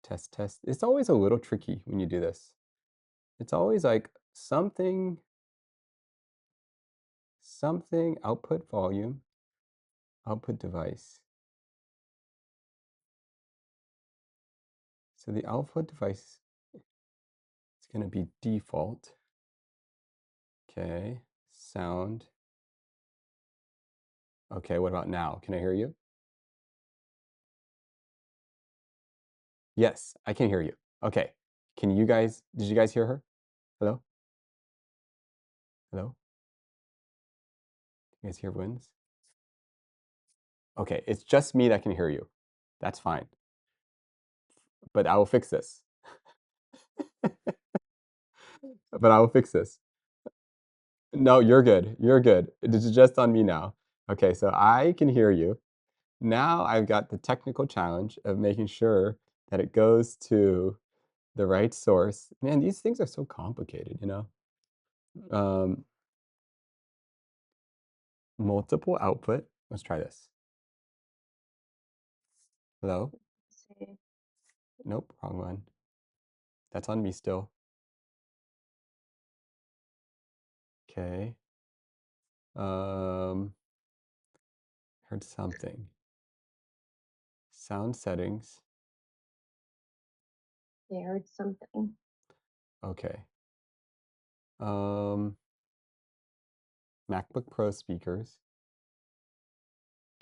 Test, test. It's always a little tricky when you do this. It's always like something, output volume, output device. So the output device is going to be default. Okay, sound. Okay, what about now? Can I hear you? Yes, I can hear you. Okay, did you guys hear her? Hello? Hello? You guys hear Wins? Okay, it's just me that can hear you. That's fine. but I will fix this. But I will fix this. No, you're good. You're good. This is just on me now. Okay, so I can hear you. Now I've got the technical challenge of making sure that it goes to the right source. Man, these things are so complicated, you know? Um, multiple output. Let's try this. Hello? See. Nope, wrong one. That's on me still. Okay. Heard something. Sound settings. They heard something. Okay. MacBook Pro speakers.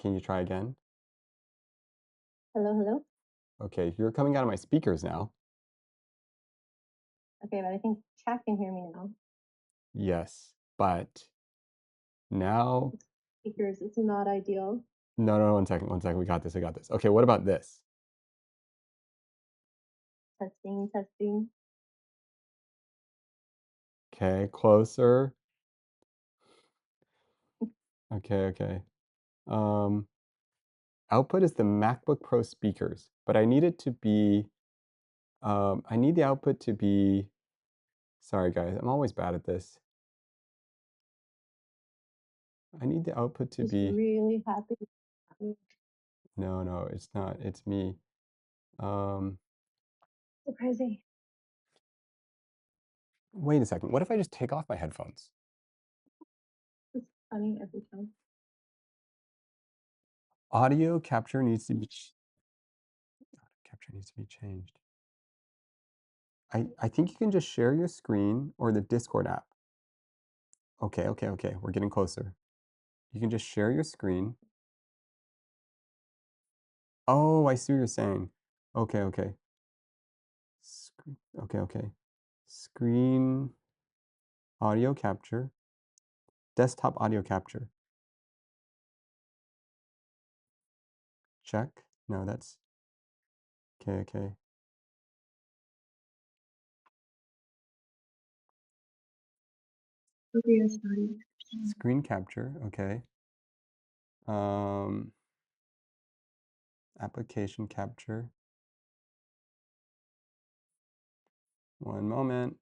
Can you try again? Hello, hello? Okay, you're coming out of my speakers now. Okay, but I think chat can hear me now. Yes, but now, Speakers, it's not ideal. no, 1 second, we got this, I got this. Okay, what about this? Testing, testing. Okay, closer. Okay. Output is the MacBook Pro speakers, but I need it to be, I need the output to be, sorry guys, I'm always bad at this. I need the output to Just be, really happy. no, it's not, it's me. So crazy. Wait a second, what if I just take off my headphones? It's funny every time. Audio capture needs to be changed. I think you can just share your screen or the Discord app. Okay, we're getting closer. You can just share your screen. Oh, I see what you're saying. Okay. Okay. Screen audio capture. Desktop audio capture. Check. No, that's okay. Video starting. Screen capture, okay. Application capture. One moment.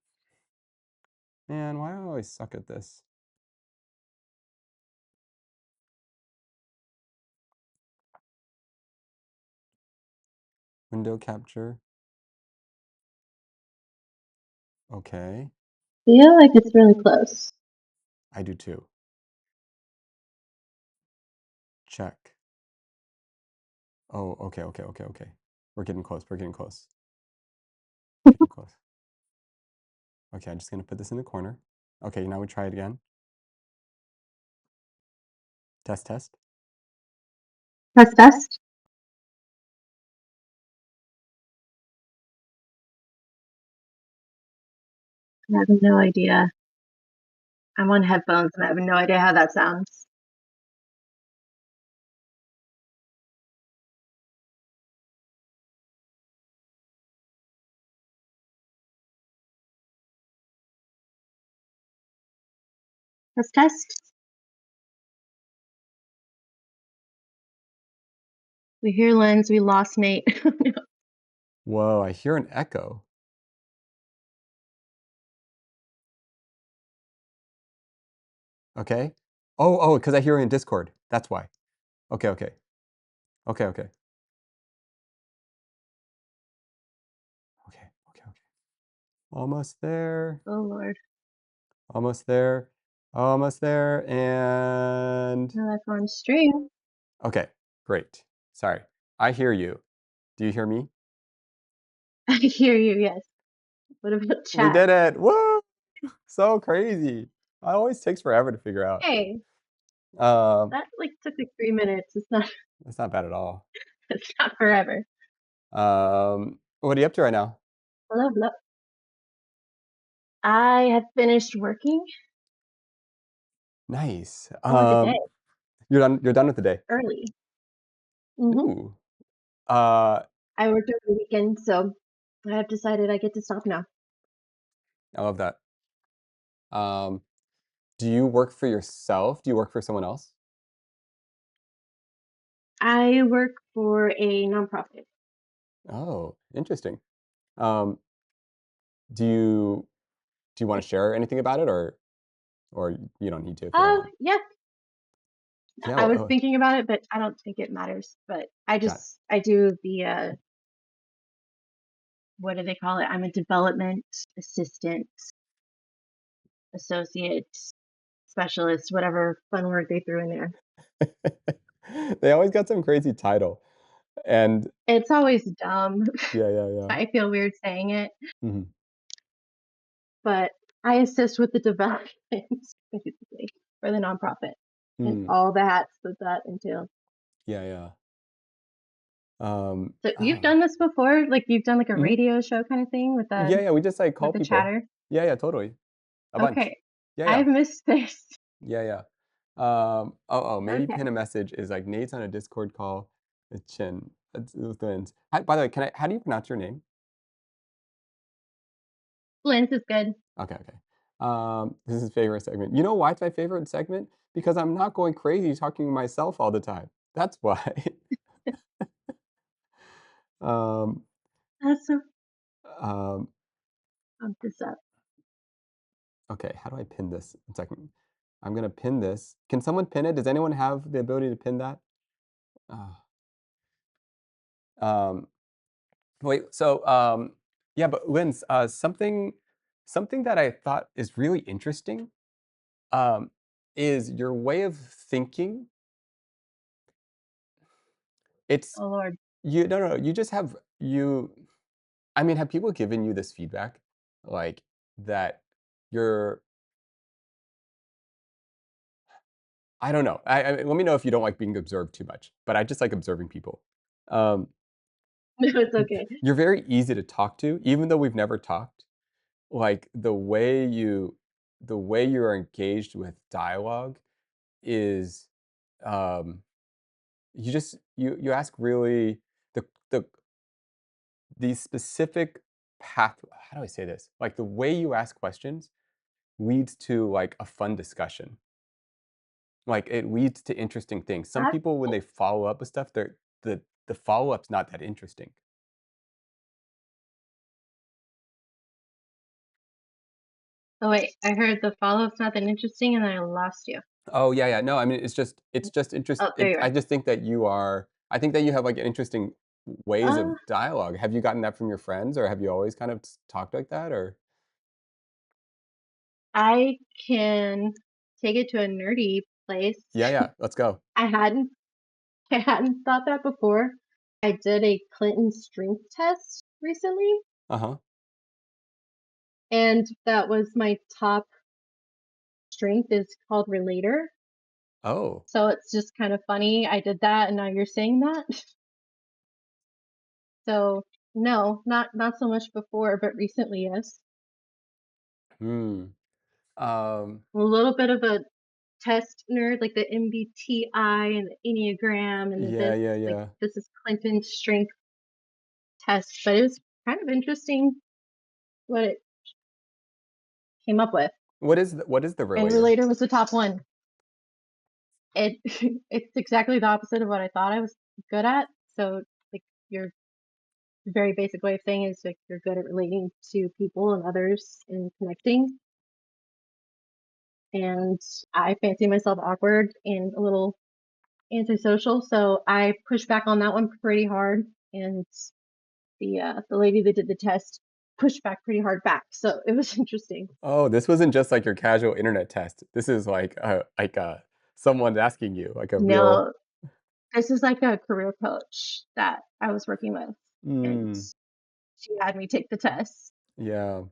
Man, why do I always suck at this? Window capture. Okay, Feel like it's really close. I do too. Check. Oh, okay. We're getting close. Getting close. Okay, I'm just gonna put this in the corner. Okay, now we try it again. Test. Test, test. I have no idea. I'm on headphones and I have no idea how that sounds. Test, test. We hear Lens, we lost Nate. Whoa, I hear an echo. Okay. Oh, because I hear it in Discord. That's why. Okay. Okay. Almost there. Oh Lord. Almost there. And Now that's on stream. okay, great. Sorry. I hear you. Do you hear me? I hear you, yes. What about We chat? did it. Woo! So crazy. It always takes forever to figure out. Hey, Um, that like took like 3 minutes. That's not bad at all. It's not forever. What are you up to right now? Hello, hello. I have finished working. Nice. Oh, the day You're done with the day. early. Hmm. Ooh. Uh, I worked over the weekend, so I have decided I get to stop now. I love that. Um, do you work for yourself? Do you work for someone else? I work for a nonprofit. Oh, interesting. Um, do you want to share anything about it, or you don't need to if you don't Oh, want? yeah, Yeah. I was Oh, thinking about it, but I don't think it matters. But got it. I do the what do they call it? I'm a development assistant, associate, specialist, whatever fun word they threw in there. They always got some crazy title, and It's always dumb. yeah, yeah, yeah. I feel weird saying it, Mhm. but I assist with the development basically for the nonprofit and Mm. all the hats that that entails. Yeah, yeah. So you've Ah. done this before? Like you've done like a Mhm. radio show kind of thing Yeah, yeah, we just, like, with call the people. chatter? Yeah, yeah, totally. A bunch. Okay. Yeah, yeah. I've missed this. Yeah, yeah. Maybe Okay. pin a message is, like, Nate's on a Discord call with Chin. That's those twins. Hi, by the way, how do you pronounce your name? Lens is good. Okay, okay. This is favorite segment. You know why it's my favorite segment? Because I'm not going crazy talking to myself all the time. That's why. Um, That's so um, pump this up. okay, how do I pin this? 1 second. I'm gonna pin this. Can someone pin it? Does anyone have the ability to pin that? Uh, um, wait, so, yeah, but Linz, something that I thought is really interesting, um, is your way of thinking. It's Oh Lord. you no, no, no, you just have you I mean, have people given you this feedback? Like, that you're I don't know. Let me know if you don't like being observed too much, but I just like observing people. Um, No, it's okay. you're very easy to talk to, even though we've never talked. Like, the way you're engaged with dialogue is, um, you ask really the these specific path how do I say this? Like, the way you ask questions leads to, like, a fun discussion. Like, it leads to interesting things. Some That, people, when they follow up with stuff, the follow-up's not that interesting. oh wait, I heard the follow-up's not that interesting and then I lost you. Oh, yeah, yeah. No, I mean, it's just Oh, there you I are. just think that I think that you have, like, interesting ways Uh, of dialogue. Have you gotten that from your friends, or have you always kind of talked like that, or I can take it to a nerdy place. Yeah, yeah, let's go. I hadn't I hadn't thought that before. I did a Clinton strength test recently, Uh-huh. and that was my top strength is called relator. Oh. So it's just kind of funny. I did that and now you're saying that. So no, not so much before, but recently, yes. Hmm. Um, A little bit of a test nerd, like the MBTI and the Enneagram and the yeah, this, yeah, like yeah. this is Clinton's strength test, but it was kind of interesting what it came up with. What is the And relator? relator was the top one. It it's exactly the opposite of what I thought I was good at. So like your very basic way of saying is like you're good at relating to people and others and connecting. And I fancy myself awkward and a little antisocial, so I pushed back on that one pretty hard. And the lady that did the test pushed back pretty hard back. So it was interesting. Oh, this wasn't just, like, your casual internet test. This is someone asking you, like, a real No, this is like a career coach that I was working with, and Mm, she had me take the test. yeah,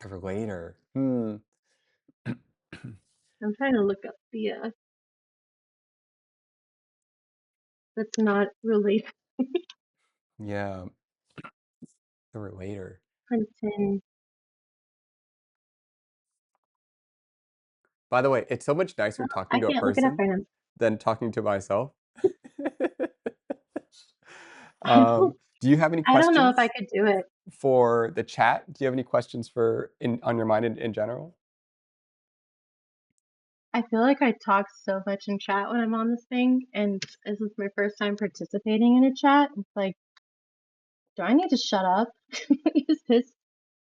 the relator. Hmm. I'm trying to look up the that's not related. Yeah, the relator. Clinton. By the way, it's so much nicer Oh, talking I to a can't look it up person right now. than talking to myself. I don't Do you have any I don't know if I questions? could do it. for the chat, do you have any questions for in on your mind in general? I feel like I talk so much in chat when I'm on this thing, and this is my first time participating in a chat. It's like, do I need to shut up? Is this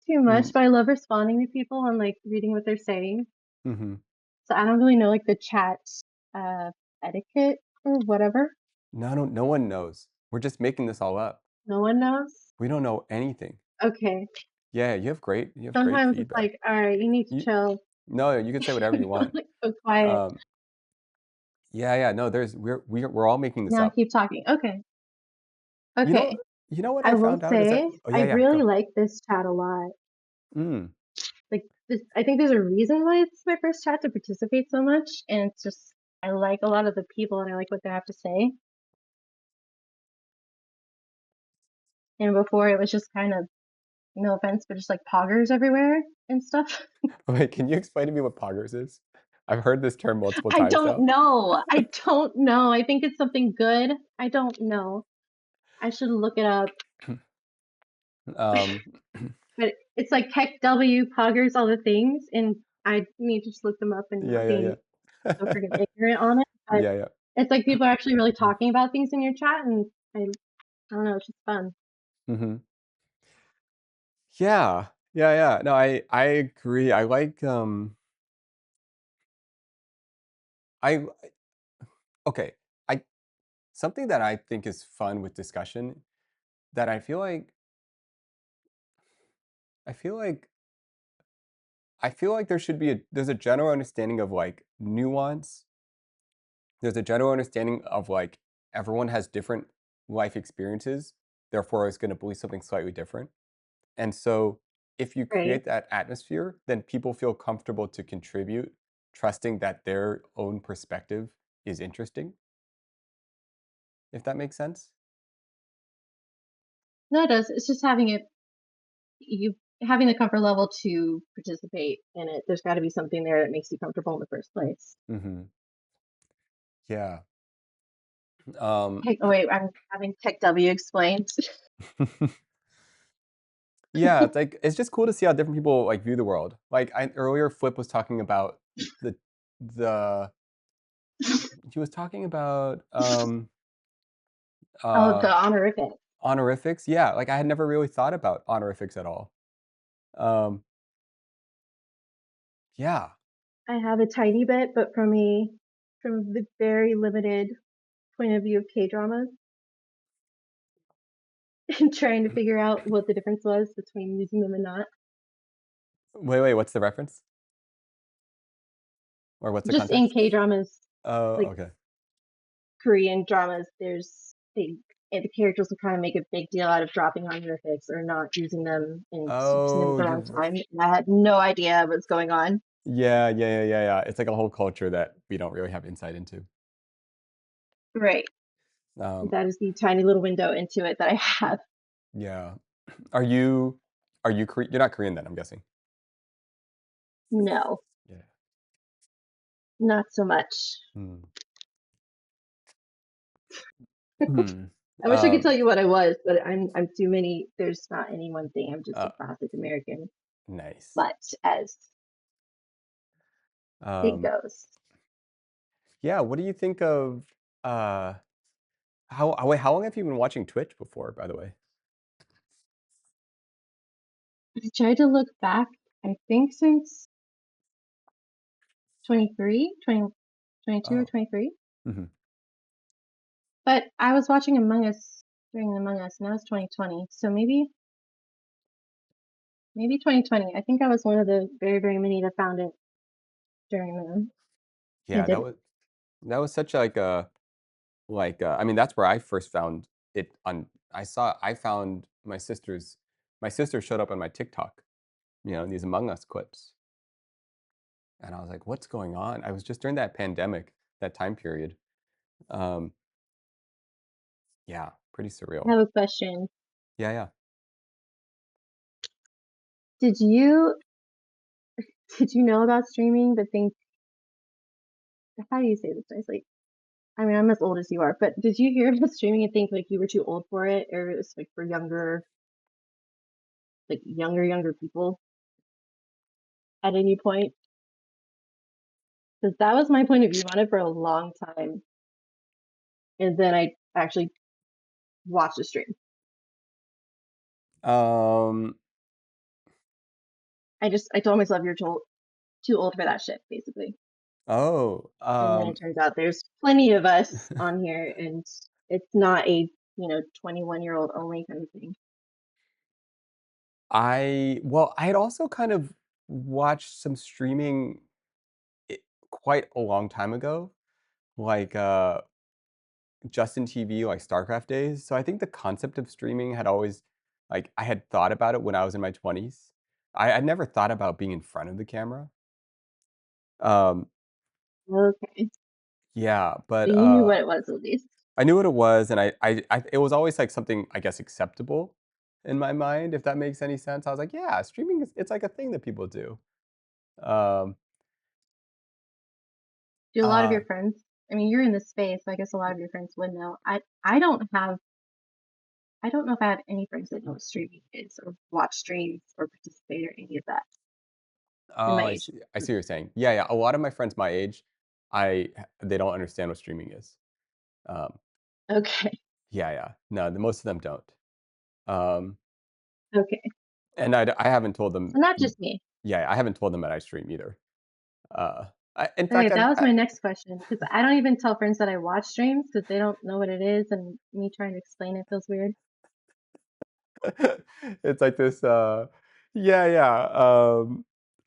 too Mm, much? But I love responding to people and like reading what they're saying. mhm. So I don't really know like the chat uh etiquette or whatever. No one knows. We're just making this all up. No one knows. We don't know anything. Okay. Yeah, you have great Sometimes it's feedback. like, all right, you need to You chill. No, you can say whatever you want. Like go quiet. Um, yeah, no, we're all making this Now up. keep talking. Okay. You know Okay. you know what I I will found out is that say oh, I yeah, really go. like this chat a lot. Mm. Like this, I think there's a reason why it's my first chat to participate so much, and it's just I like a lot of the people and I like what they have to say. And before it was just kind of no offense, but just like poggers everywhere and stuff. Wait, can you explain to me what poggers is? I've heard this term multiple I times don't now. know. I don't know. I think it's something good. I don't know. I should look it up. Um, But it's like Tech W, poggers, all the things, and I need to just look them up and yeah, not yeah, be so yeah. freaking ignorant on it. But Yeah, yeah. it's like people are actually really talking about things in your chat, and I don't know, it's just fun. Mhm. Yeah. Yeah. No, I agree. I okay. I Something that I think is fun with discussion that I feel like I feel like there's a general understanding of like nuance. There's a general understanding of like everyone has different life experiences, therefore is going to believe something slightly different. And so if you Right. create that atmosphere, then people feel comfortable to contribute, trusting that their own perspective is interesting, if that makes sense. No, it does. It's just having it you having the comfort level to participate in it. There's got to be something there that makes you comfortable in the first place. Hmm. Yeah. Um, Hey, oh wait, I'm having Tech W explained. yeah, it's like it's just cool to see how different people like view the world. Like earlier, Flip was talking about the the he was talking about Oh, the uh honorific. honorifics. Yeah, like I had never really thought about honorifics at all. Um, yeah. I have a tiny bit, but from the very limited point of view of K dramas and trying to figure out what the difference was between using them and not. Wait, what's the reference? Or what's the Just in context? K dramas, Oh, like okay. Korean dramas, the characters will kind of make a big deal out of dropping honorifics or not using them and using them at Oh, the wrong time. And I had no idea what's going on. yeah. It's like a whole culture that we don't really have insight into. Right. Um, That is the tiny little window into it that I have. yeah. Are you You're not Korean then, I'm guessing. No, Yeah. not so much. Hmm. Hmm. I wish I could tell you what I was, but I'm too many. There's not any one thing. I'm just a Uh, classic American. nice. But as it Um, goes, yeah, what do you think of uh wait, how long have you been watching Twitch before, by the way? I tried to look back. I think since 23, 20, 22 or Oh. 23. Hmm. But I was watching Among Us during Among Us, and that was 2020. So maybe 2020. I think I was one of the very, very many that found it during the Yeah, pandemic. that was such like a I mean, that's where I first found it on I found my sister showed up on my TikTok, these Among Us clips. And I was like, "What's going on?" I was just during that pandemic, that time period. Um, yeah, pretty I surreal. have a question. Yeah. Did you did you know about streaming but think how do you say this nicely? I mean, I'm as old as you are, but did you hear about streaming and think like you were too old for it or it was like for younger like younger people at any point? Because that was my point of view on it for a long time, and then I actually watched the stream. Um, I told myself you're too old for that shit, basically. oh, And then it turns out there's plenty of us on here, and it's not a 21-year-old only kind of thing. well, I had also kind of watched some streaming I quite a long time ago, like, Justin TV, like StarCraft days. So I think the concept of streaming had always like, I had thought about it when I was in my 20s. I'd never thought about being in front of the camera. Um, Okay, yeah, but but, you knew what it was at least. I knew what it was, and I it was always, like, something, I guess, acceptable in my mind, if that makes any sense. I was like, "Yeah, streaming is it's like a thing that people do." Um, Do a lot of uh your friends? I mean, you're in this space, so I guess a lot of your friends would know. I don't have. I don't know if I have any friends that know what streaming is or watch streams or participate or any of that in my oh, age I group. see what you're saying. Yeah, yeah, a lot of my friends my age, they don't understand what streaming is. Um, Okay, yeah, yeah. No, the most of them don't. Um, okay. and I haven't told them So not just me. yeah, I haven't told them that I stream either. In Okay, fact, that was my next question because I don't even tell friends that I watch streams because they don't know what it is, and me trying to explain it feels weird. it's like this, yeah, yeah,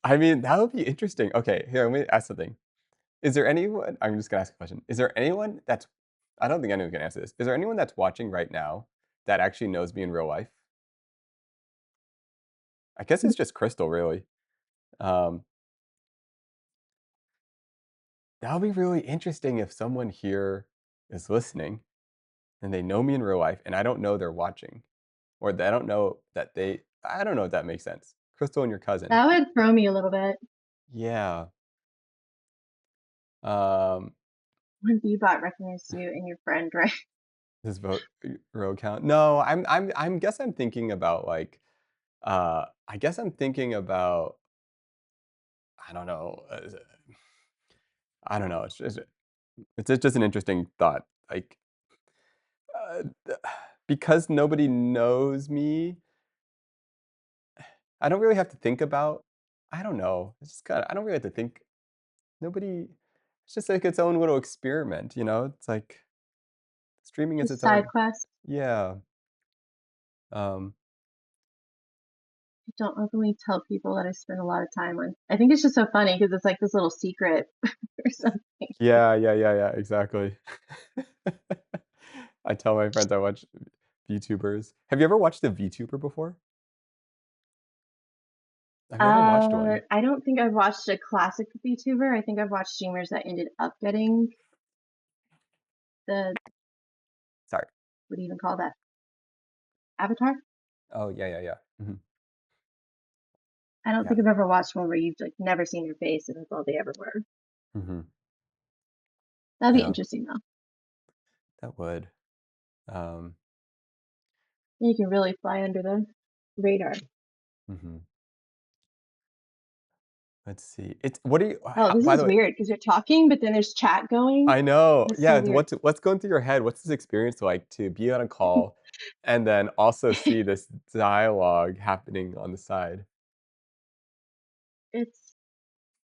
I mean, that would be interesting. Okay, here, let me ask something. Is there anyone I'm just gonna ask a question. Is there anyone that's I don't think anyone can answer this. Is there anyone that's watching right now that actually knows me in real life? I guess it's just Crystal, really. Um, that would be really interesting if someone here is listening and they know me in real life and I don't know they're watching, or they don't know that I don't know if that makes sense. Crystal and your cousin. That would throw me a little bit. Yeah. Um, When Bebot recognized you and your friend, right? this vote row count. No, I'm guess I'm thinking about like I guess I'm thinking about I don't know. I don't know. It's just an interesting thought. Like th- because nobody knows me, I don't really have to think about. I don't know. It's just kind of. I don't really have to think. Nobody. It's just like its own little experiment. It's like streaming is Just its side own. quest. Yeah. Um. I don't openly tell people that I spend a lot of time on. I think it's just so funny because it's like this little secret or something. Yeah. Yeah. Yeah. Yeah. Exactly. I tell my friends I watch VTubers. Have you ever watched a VTuber before? I've never watched one. I don't think I've watched a classic VTuber. I think I've watched streamers that ended up getting the Sorry. what do you even call that? Avatar? Oh, yeah, yeah, yeah. Mhm. I don't Yeah. think I've ever watched one where you've like never seen your face and that's all they ever were. Mhm. That'd be Yeah, interesting though. that would. Um, You can really fly under the radar. mhm. Let's see. It's what do you Oh, ho this by is the way weird because you're talking, but then there's chat going. I know. That's Yeah, so it's weird. what's going through your head? What's this experience like to be on a call and then also see this dialogue happening on the side? it's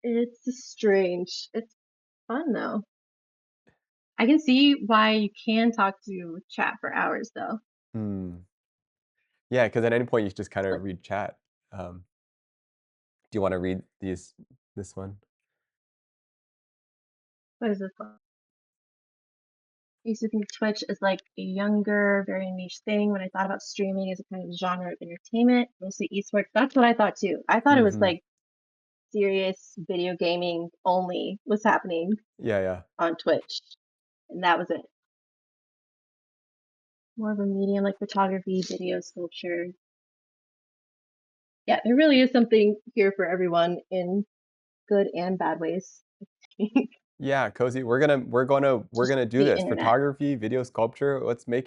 it's strange. It's fun though. I can see why you can talk to chat for hours though. Hmm. Yeah, because at any point you just kinda Like, read chat. Do you wanna read this one? what is this one? I used to think Twitch is like a younger, very niche thing. When I thought about streaming as a kind of genre of entertainment, mostly esports, that's what I thought too. I thought it was Mhm. like serious video gaming only was happening Yeah, yeah. on Twitch, and that was it. More of a medium like photography, video, sculpture. Yeah, there really is something here for everyone in good and bad ways. Yeah, cozy. We're gonna do The this. internet. Photography, video sculpture. Let's break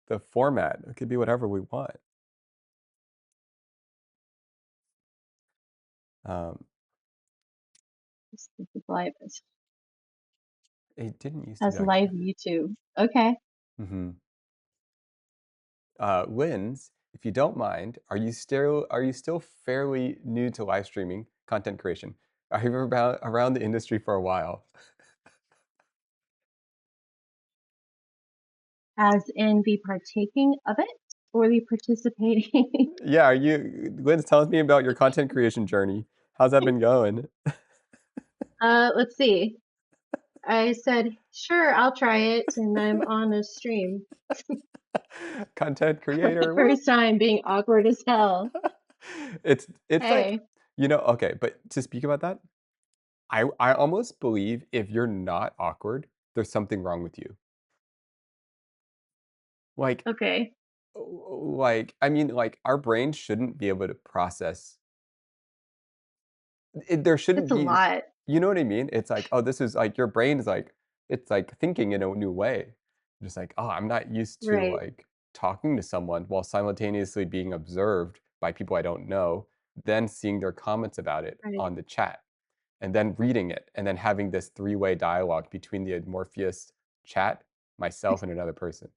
the format. It could be whatever we want. Um, This is live it didn't used to be as like live that. YouTube. Okay. Mhm. Linz, if you don't mind, are you still fairly new to live streaming content creation? Are you about around the industry for a while? As in the partaking of it or the participating? Yeah, are you Linz, tell me about your content creation journey. How's that been going? Let's see. I said, "Sure, I'll try it," and I'm on a stream Content for the creator, woo! first time being awkward as hell. It's like, Hey, okay, but to speak about that, I almost believe if you're not awkward, there's something wrong with you. Like okay. I mean, like, our brains shouldn't be able to process there It's shouldn't a be lot. you know what I mean? It's like, oh, this is like your brain is like it's like thinking in a new way. Just like, oh, I'm not used to Right, like talking to someone while simultaneously being observed by people I don't know, then seeing their comments about it right. on the chat, and then reading it, and then having this three-way dialogue between the Morpheus chat, myself, and another person.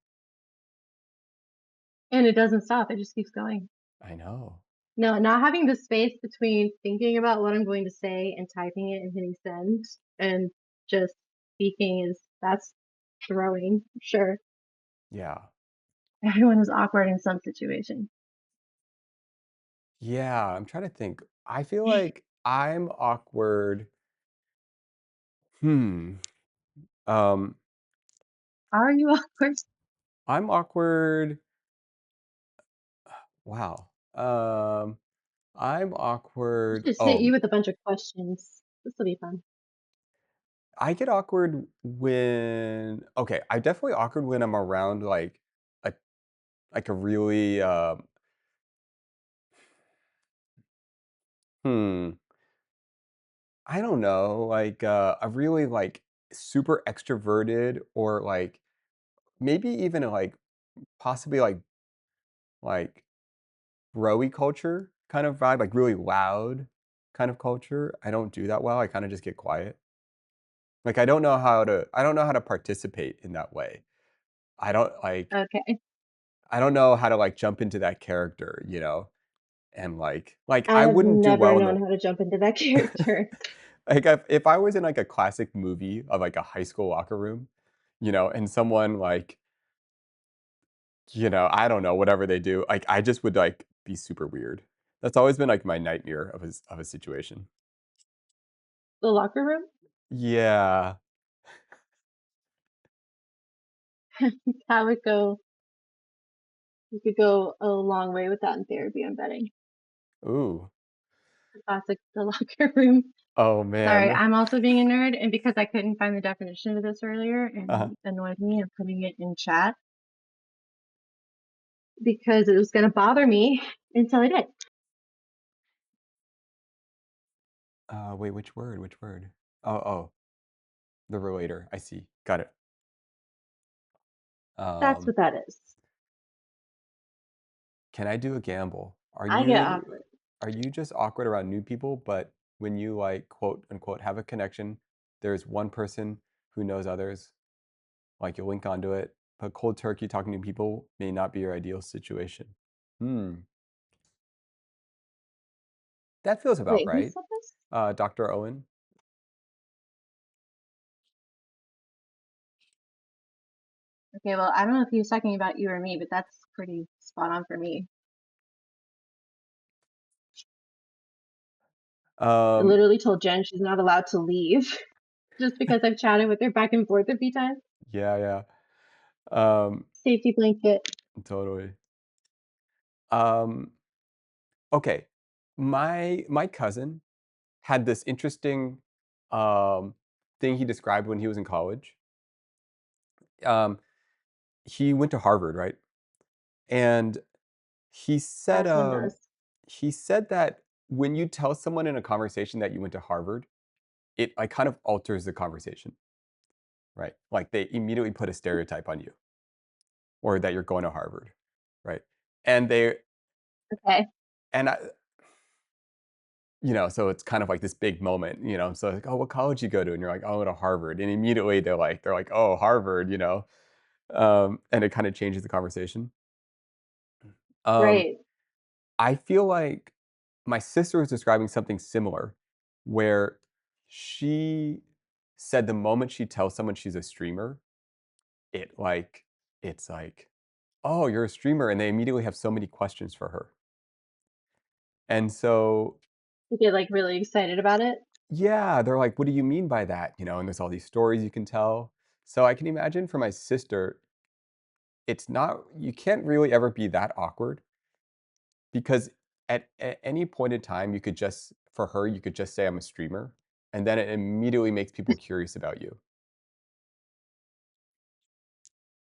And it doesn't stop, it just keeps going. I know. No, not having the space between thinking about what I'm going to say and typing it and hitting send and just speaking is that's throwing, sure. Yeah. Everyone is awkward in some situation. Yeah, I'm trying to think. I feel like I'm awkward. Hmm. Um, Are you awkward? I'm awkward. Wow. I'm I awkward. should just hit Oh, you with a bunch of questions. This will be fun. I get awkward when okay, I definitely awkward when I'm around a like a really hmm, I don't know, like a really like super extroverted or like maybe even like possibly like bro-y culture kind of vibe, like really loud kind of culture. I don't do that well. I kind of just get quiet. Like I don't know how to participate in that way. I don't like Okay. I don't know how to like jump into that character, and I I've wouldn't do never well in the known how to jump into that character. like if I was in like a classic movie of like a high school locker room, and someone like, I don't know, whatever they do, like I just would like be super weird. That's always been like my nightmare of a situation. The locker room? Yeah. That would go you could go a long way with that in therapy, I'm betting. Ooh. The classic the locker room. Oh, Sorry, man. I'm also being a nerd, and because I couldn't find the definition of this earlier Uh-huh. and it annoyed me, I'm putting it in chat because it was gonna bother me until I did. Wait, which word? Which word? Oh, the relator. I see. Got it. That's Um, what that is. can I do a gamble? I get awkward. Are you just awkward around new people, but when you like quote unquote have a connection, there's one person who knows others, like you'll link onto it, but cold turkey talking to people may not be your ideal situation. Hmm. That feels about Wait, who right. said this? Dr. Owen. Okay, well, I don't know if he was talking about you or me, but that's pretty spot on for me. I Um, literally told Jen she's not allowed to leave just because I've chatted with her back and forth a few times. yeah, yeah. Um, Safety blanket. totally. Um, okay. My cousin had this interesting um, thing he described when he was in college. Um, he went to Harvard, right? And he said As one um, does. he said that when you tell someone in a conversation that you went to Harvard, it like kind of alters the conversation, right? Like they immediately put a stereotype on you or that you're going to Harvard, right? And they Okay. and I So it's kind of like this big moment, so like, "Oh, what college you go to?" And you're like, "Oh, I went to Harvard." And immediately they're like, "Oh, Harvard." And it kind of changes the conversation. Um, Right. I feel like my sister was describing something similar where she said the moment she tells someone she's a streamer, it like it's like, "Oh, you're a streamer," and they immediately have so many questions for her. And so, You get like really excited about it. yeah, they're like, "What do you mean by that?" And there's all these stories you can tell. So I can imagine for my sister, it's not you can't really ever be that awkward because at any point in time, you could just for her, you could just say, "I'm a streamer," and then it immediately makes people curious about you.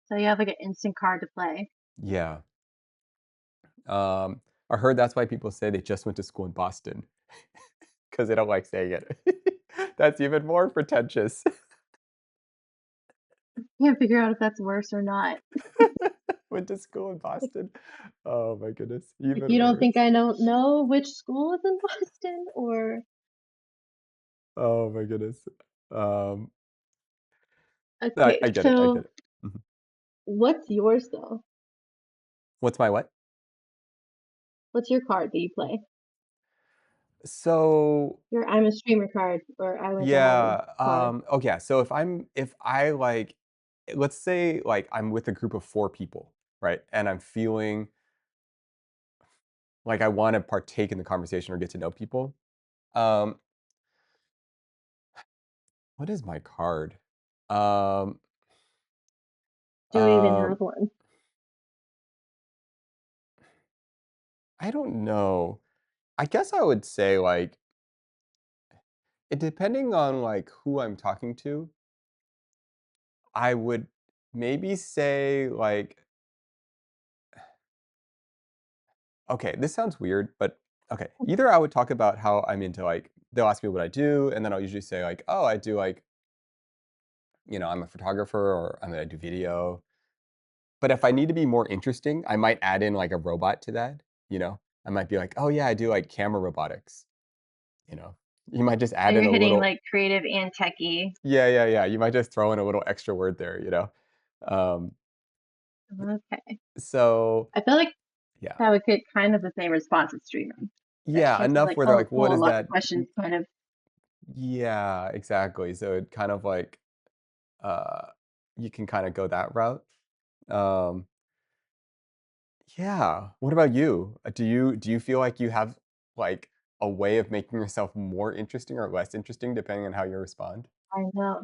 So you have like an instant card to play. Yeah. I heard that's why people say they just went to school in Boston because they don't like saying it. That's even more pretentious. Can't figure out if that's worse or not. Went to school in Like, Boston. Oh my goodness, like even you don't think worse. I don't know which school is in Boston or Oh my goodness. Um, I okay, I get it, I get so it. Mhm. what's yours though? What's my what? What's your card that you play? So, Your I'm a streamer card or I went to Harvard yeah, card. okay, so if I, like let's say, like, I'm with a group of 4 people, right? And I'm feeling like I wanna partake in the conversation or get to know people. Um, what is my card? Um, Do you even um, have one? I don't know. I guess I would say, like, depending on, like, who I'm talking to, I would maybe say, like okay, this sounds weird, but okay. Either I would talk about how I'm into, like they'll ask me what I do, and then I'll usually say, like, "Oh, I do, like, I'm a photographer," or I do video. But if I need to be more interesting, I might add in, like, a robot to that, you know? I might be like, "Oh, yeah, I do, like, camera robotics," you know? You might just So add in you're a hitting little like creative and techie. yeah, yeah, yeah. You might just throw in a little extra word there? Um, Okay. so I feel like yeah. that would get kind of the same response as streaming. That Yeah, answers enough like, where they're oh, like, "What cool, is lots of that?" questions kind of. Yeah, exactly. So it kind of like, uh, you can kinda go that route. Um, yeah. What about you? Do you feel like you have, like, a way of making yourself more interesting or less interesting depending on how you respond? I know.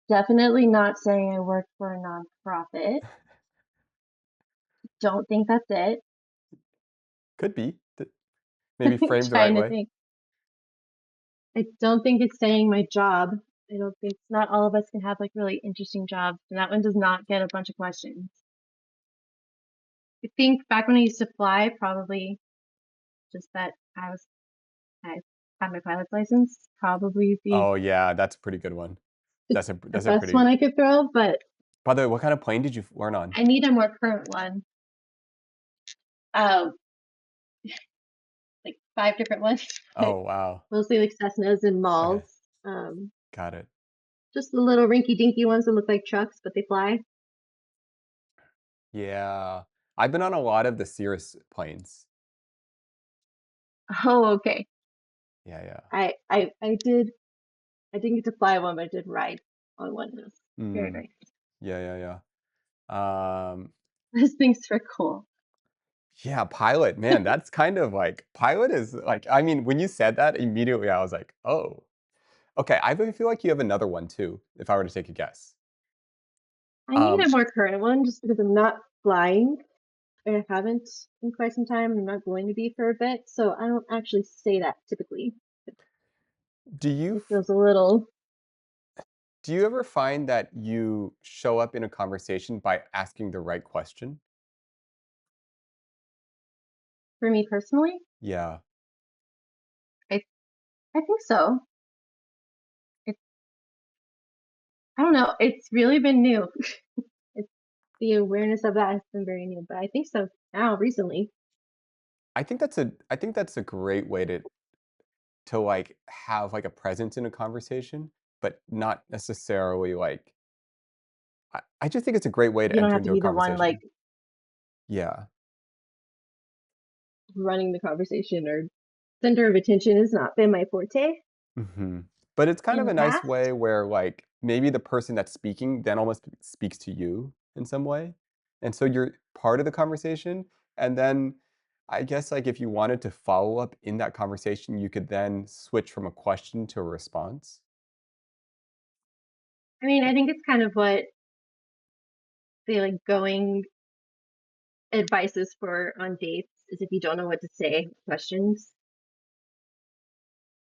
Definitely not saying I work for a nonprofit. Don't think that's it. Could be. Maybe framed the right Trying to way. think. I don't think it's saying my job. I don't think not all of us can have like really interesting jobs, and that one does not get a bunch of questions. I think back when I used to fly, probably just that I had my pilot's license, probably the Oh, yeah, that's a pretty good one. the That's a best one pretty I could throw, but by the way, what kind of plane did you learn on? I need a more current one. Uh, like 5 different ones, but Oh, wow. mostly like Cessnas and Malls. Okay, Um, got it. just the little rinky dinky ones that look like trucks, but they fly. Yeah. I've been on a lot of the Cirrus planes. Oh, okay. Yeah, yeah. I didn't get to fly one, but I did ride on one. It was very, Mm, very yeah, yeah, yeah. nice. Those things are cool. Yeah, pilot, man, that's kind of like pilot is like I mean, when you said that, immediately I was like, "Oh." Okay, I really feel like you have another one too, if I were to take a guess. I need Um, a more current one just because I'm not flying. I haven't in quite some time. I'm not going to be for a bit, so I don't actually say that typically. do you It f feels a little do you ever find that you show up in a conversation by asking the right question? for me personally. Yeah. I I think so. It, I don't know. It's really been new. It's the awareness of that has been very new, but I think so now recently. I think that's a great way to to, like, have, like, a presence in a conversation, but not necessarily, like I just think it's a great way to You don't enter have to into a be the one, like, conversation. Yeah. running the conversation, or center of attention has not been my forte Mhm. But it's kind in of the a nice past. way where, like, maybe the person that's speaking then almost speaks to you in some way, and so you're part of the conversation, and then I guess, like, if you wanted to follow up in that conversation, you could then switch from a question to a response. I mean, I think it's kind of what the, like, going advice is for on dates, is if you don't know what to say, questions.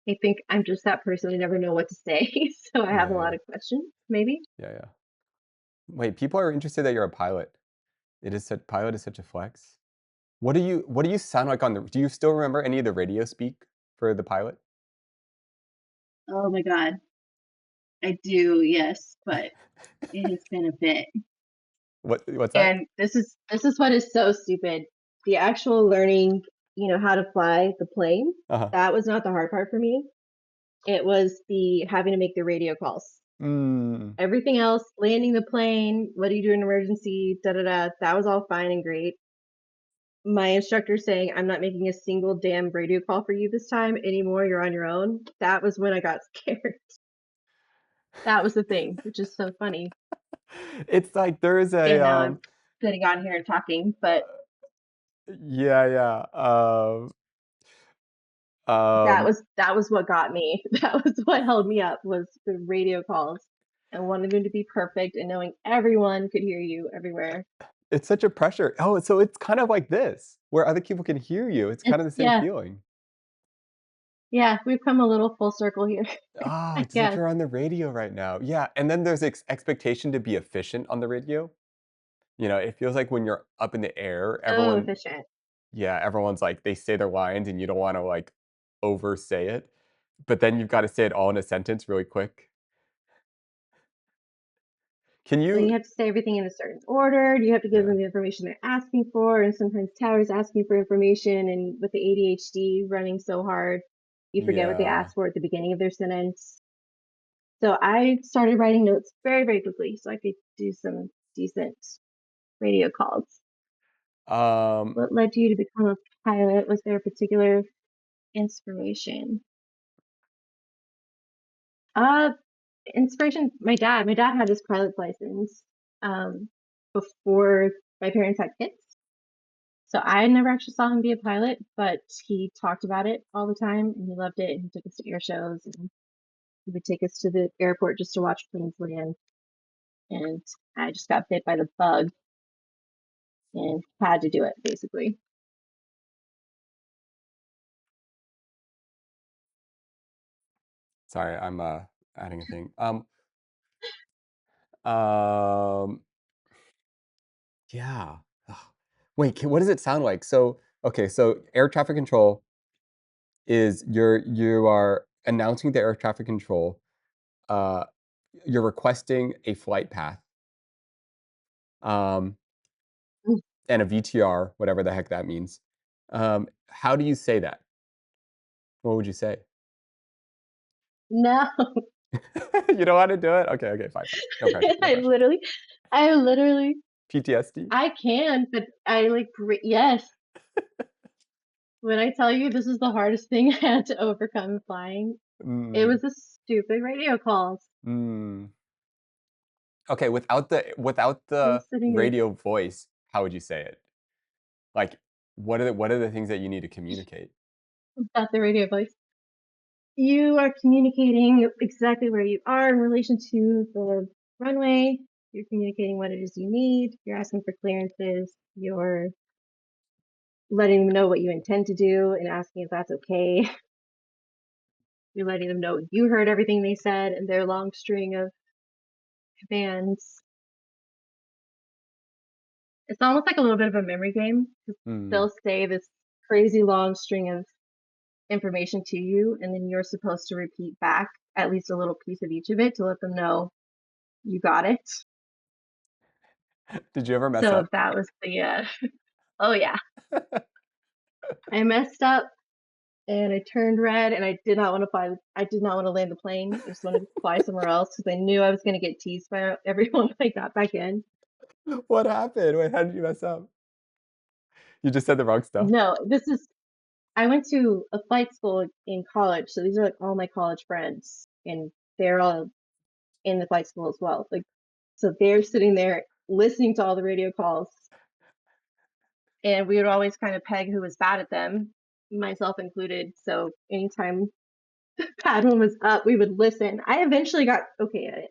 I think I'm just that person, I never know what to say, so I have a Yeah, lot yeah. of questions, maybe. Yeah, yeah. Wait, people are interested that you're a pilot. It is such pilot is such a flex. What do you sound like on the do you still remember any of the radio speak for the pilot? Oh my god, I do, yes, but it has been a bit. What's that? And this is what is so stupid. The actual learning, how to fly the plane, Uh-huh. that was not the hard part for me. It was the having to make the radio calls. Mm. Everything else, landing the plane, what do you do in an emergency, da da da, that was all fine and great. My instructor saying, "I'm not making a single damn radio call for you this time anymore, you're on your own." That was when I got scared. That was the thing, which is so funny. It's like there's a, And now I'm sitting on here and talking, but yeah, yeah, that um, was that was what got me. That was what held me up, was the radio calls and wanting them to be perfect and knowing everyone could hear you everywhere. it's such a pressure. Oh, so it's kind of like this, where other people can hear you. It's kind It's of the same yeah, feeling. yeah, we've come a little full circle here, Oh, I it's like guess. you're on the radio right now. Yeah, and then there's expectation to be efficient on the radio. It feels like when you're up in the air, So everyone efficient. yeah, everyone's like they say their lines and you don't wanna, like, oversay it, but then you've gotta say it all in a sentence really quick. Can Well, you you have to say everything in a certain order. You have to give Yeah, them the information they're asking for, and sometimes Tower's asking for information, and with the ADHD running so hard, you forget what they yeah, asked for at the beginning of their sentence. So I started writing notes very, very quickly so I could do some decent radio calls. um, What led you to become a pilot? Was there a particular inspiration? Uh, Inspiration, my dad had his pilot's license, um, before my parents had kids. So I never actually saw him be a pilot, but he talked about it all the time and he loved it. And he took us to air shows and he would take us to the airport just to watch planes land. And I just got bit by the bug and had to do it basically. sorry, I'm, adding a thing. Um, yeah. Ugh. Wait, what does it sound like? So, okay, so air traffic control is you are announcing the air traffic control, uh, you're requesting a flight path, um, Mm, and a VTR, whatever the heck that means. How do you say that? What would you say? no, You don't wanna do it? Okay, okay, fine, fine. No pressure, no I pressure. literally, I literally, PTSD? I can, but I like, yes. When I tell you this is the hardest thing I had to overcome flying, it Mm, was the stupid radio calls. mm. Okay, without the I'm sitting there radio voice, how would you say it? Like, what are the things that you need to communicate? without the radio voice. You are communicating exactly where you are in relation to the runway. You're communicating what it is you need. You're asking for clearances. You're letting them know what you intend to do and asking if that's okay. You're letting them know you heard everything they said and their long string of commands. It's almost like a little bit of a memory game. 'Cause Mm. they'll say this crazy long string of information to you, and then you're supposed to repeat back at least a little piece of each of it to let them know you got it. Did you ever mess So up? that was the oh yeah, I messed up and I turned red, and I did not wanna land the plane. I just wanted to fly somewhere else because I knew I was gonna get teased by everyone when I got back in. What happened? Wait, how did you mess up? You just said the wrong stuff? No, this is I went to a flight school in college, so these are, like, all my college friends, and they're all in the flight school as well. Like, so they're sitting there listening to all the radio calls, and we would always kind of peg who was bad at them, myself included. So anytime bad one was up, we would listen. I eventually got okay at it.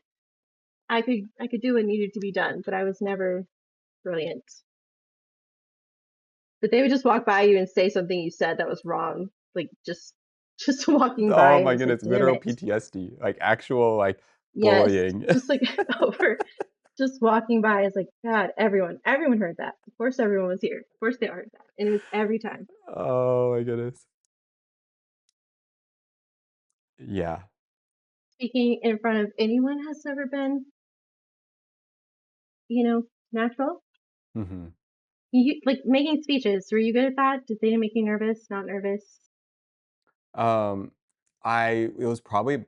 I could do what needed to be done, but I was never brilliant. But they would just walk by you and say something you said that was wrong, like just walking by. Oh It my was like, goodness, damn literal it. PTSD, like, actual, like, Yes, bullying. just like over just walking by is like, God, everyone heard that. Of course everyone was here. Of course they heard that. And it was every time. Oh my goodness. Yeah. Speaking in front of anyone has never been, natural. Mhm. Like making speeches, were you good at that? Did they make you nervous, not nervous? Um, it was probably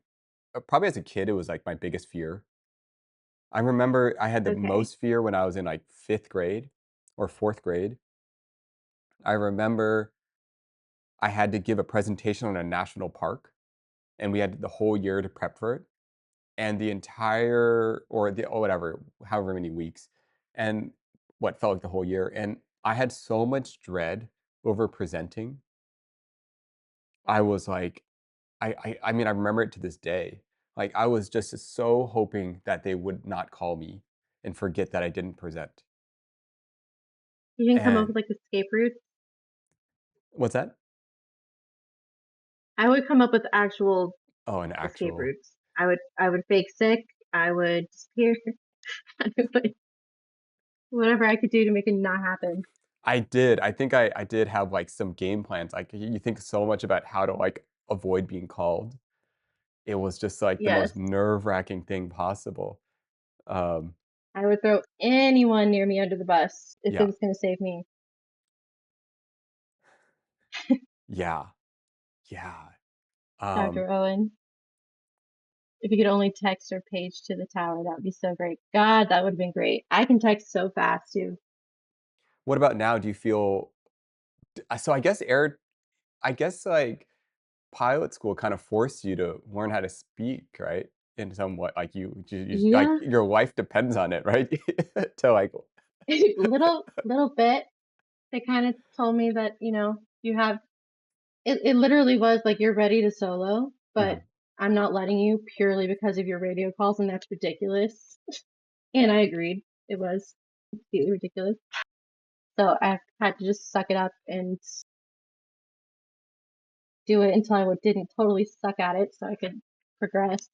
as a kid, it was, like, my biggest fear. I remember I had the Okay. most fear when I was in, like, 5th grade or 4th grade. I remember I had to give a presentation on a national park, and we had the whole year to prep for it, and the entire or whatever, however many weeks, and what felt like the whole year, and I had so much dread over presenting. I was like I mean, I remember it to this day. Like, I was just so hoping that they would not call me and forget that I didn't present. You didn't come up And with like escape routes? what's that? I would come up with actual Oh, an escape actual routes. I would fake sick. I would disappear. I would whatever I could do to make it not happen. I did. I think I did have, like, some game plans. Like, you think so much about how to, like, avoid being called. It was just, like, the Yes. most nerve-wracking thing possible. Um, I would throw anyone near me under the bus if it yeah. was gonna save me. Yeah. Yeah. Um, Dr. Owen, if you could only text or page to the tower, that would be so great. God, that would have been great. I can text so fast too. what about now? Do you feel so I guess, like, pilot school kind of forced you to learn how to speak, right? In somewhat, like, like, Yeah, your life depends on it, right? To, like little bit. They kind of told me that, you have it literally was like you're ready to solo, but Mhm, I'm not letting you purely because of your radio calls, and that's ridiculous. And I agreed. It was completely ridiculous. So I had to just suck it up and do it until didn't totally suck at it so I could progress.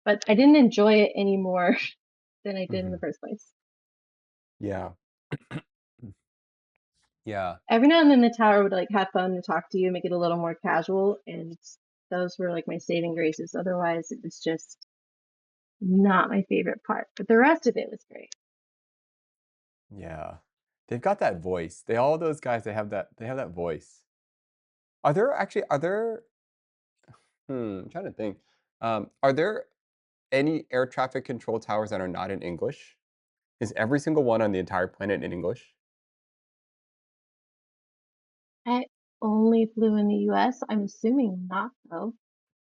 But I didn't enjoy it any more than I did in the mhm. first place. Yeah. Yeah. Every now and then the tower would like have fun and talk to you, make it a little more casual, and those were like my saving graces. Otherwise, it was just not my favorite part. But the rest of it was great. Yeah. They've got that voice. All those guys, they have that voice. Are there I'm trying to think. Are there any air traffic control towers that are not in English? Is every single one on the entire planet in English? I only flew in the US. I'm assuming not though.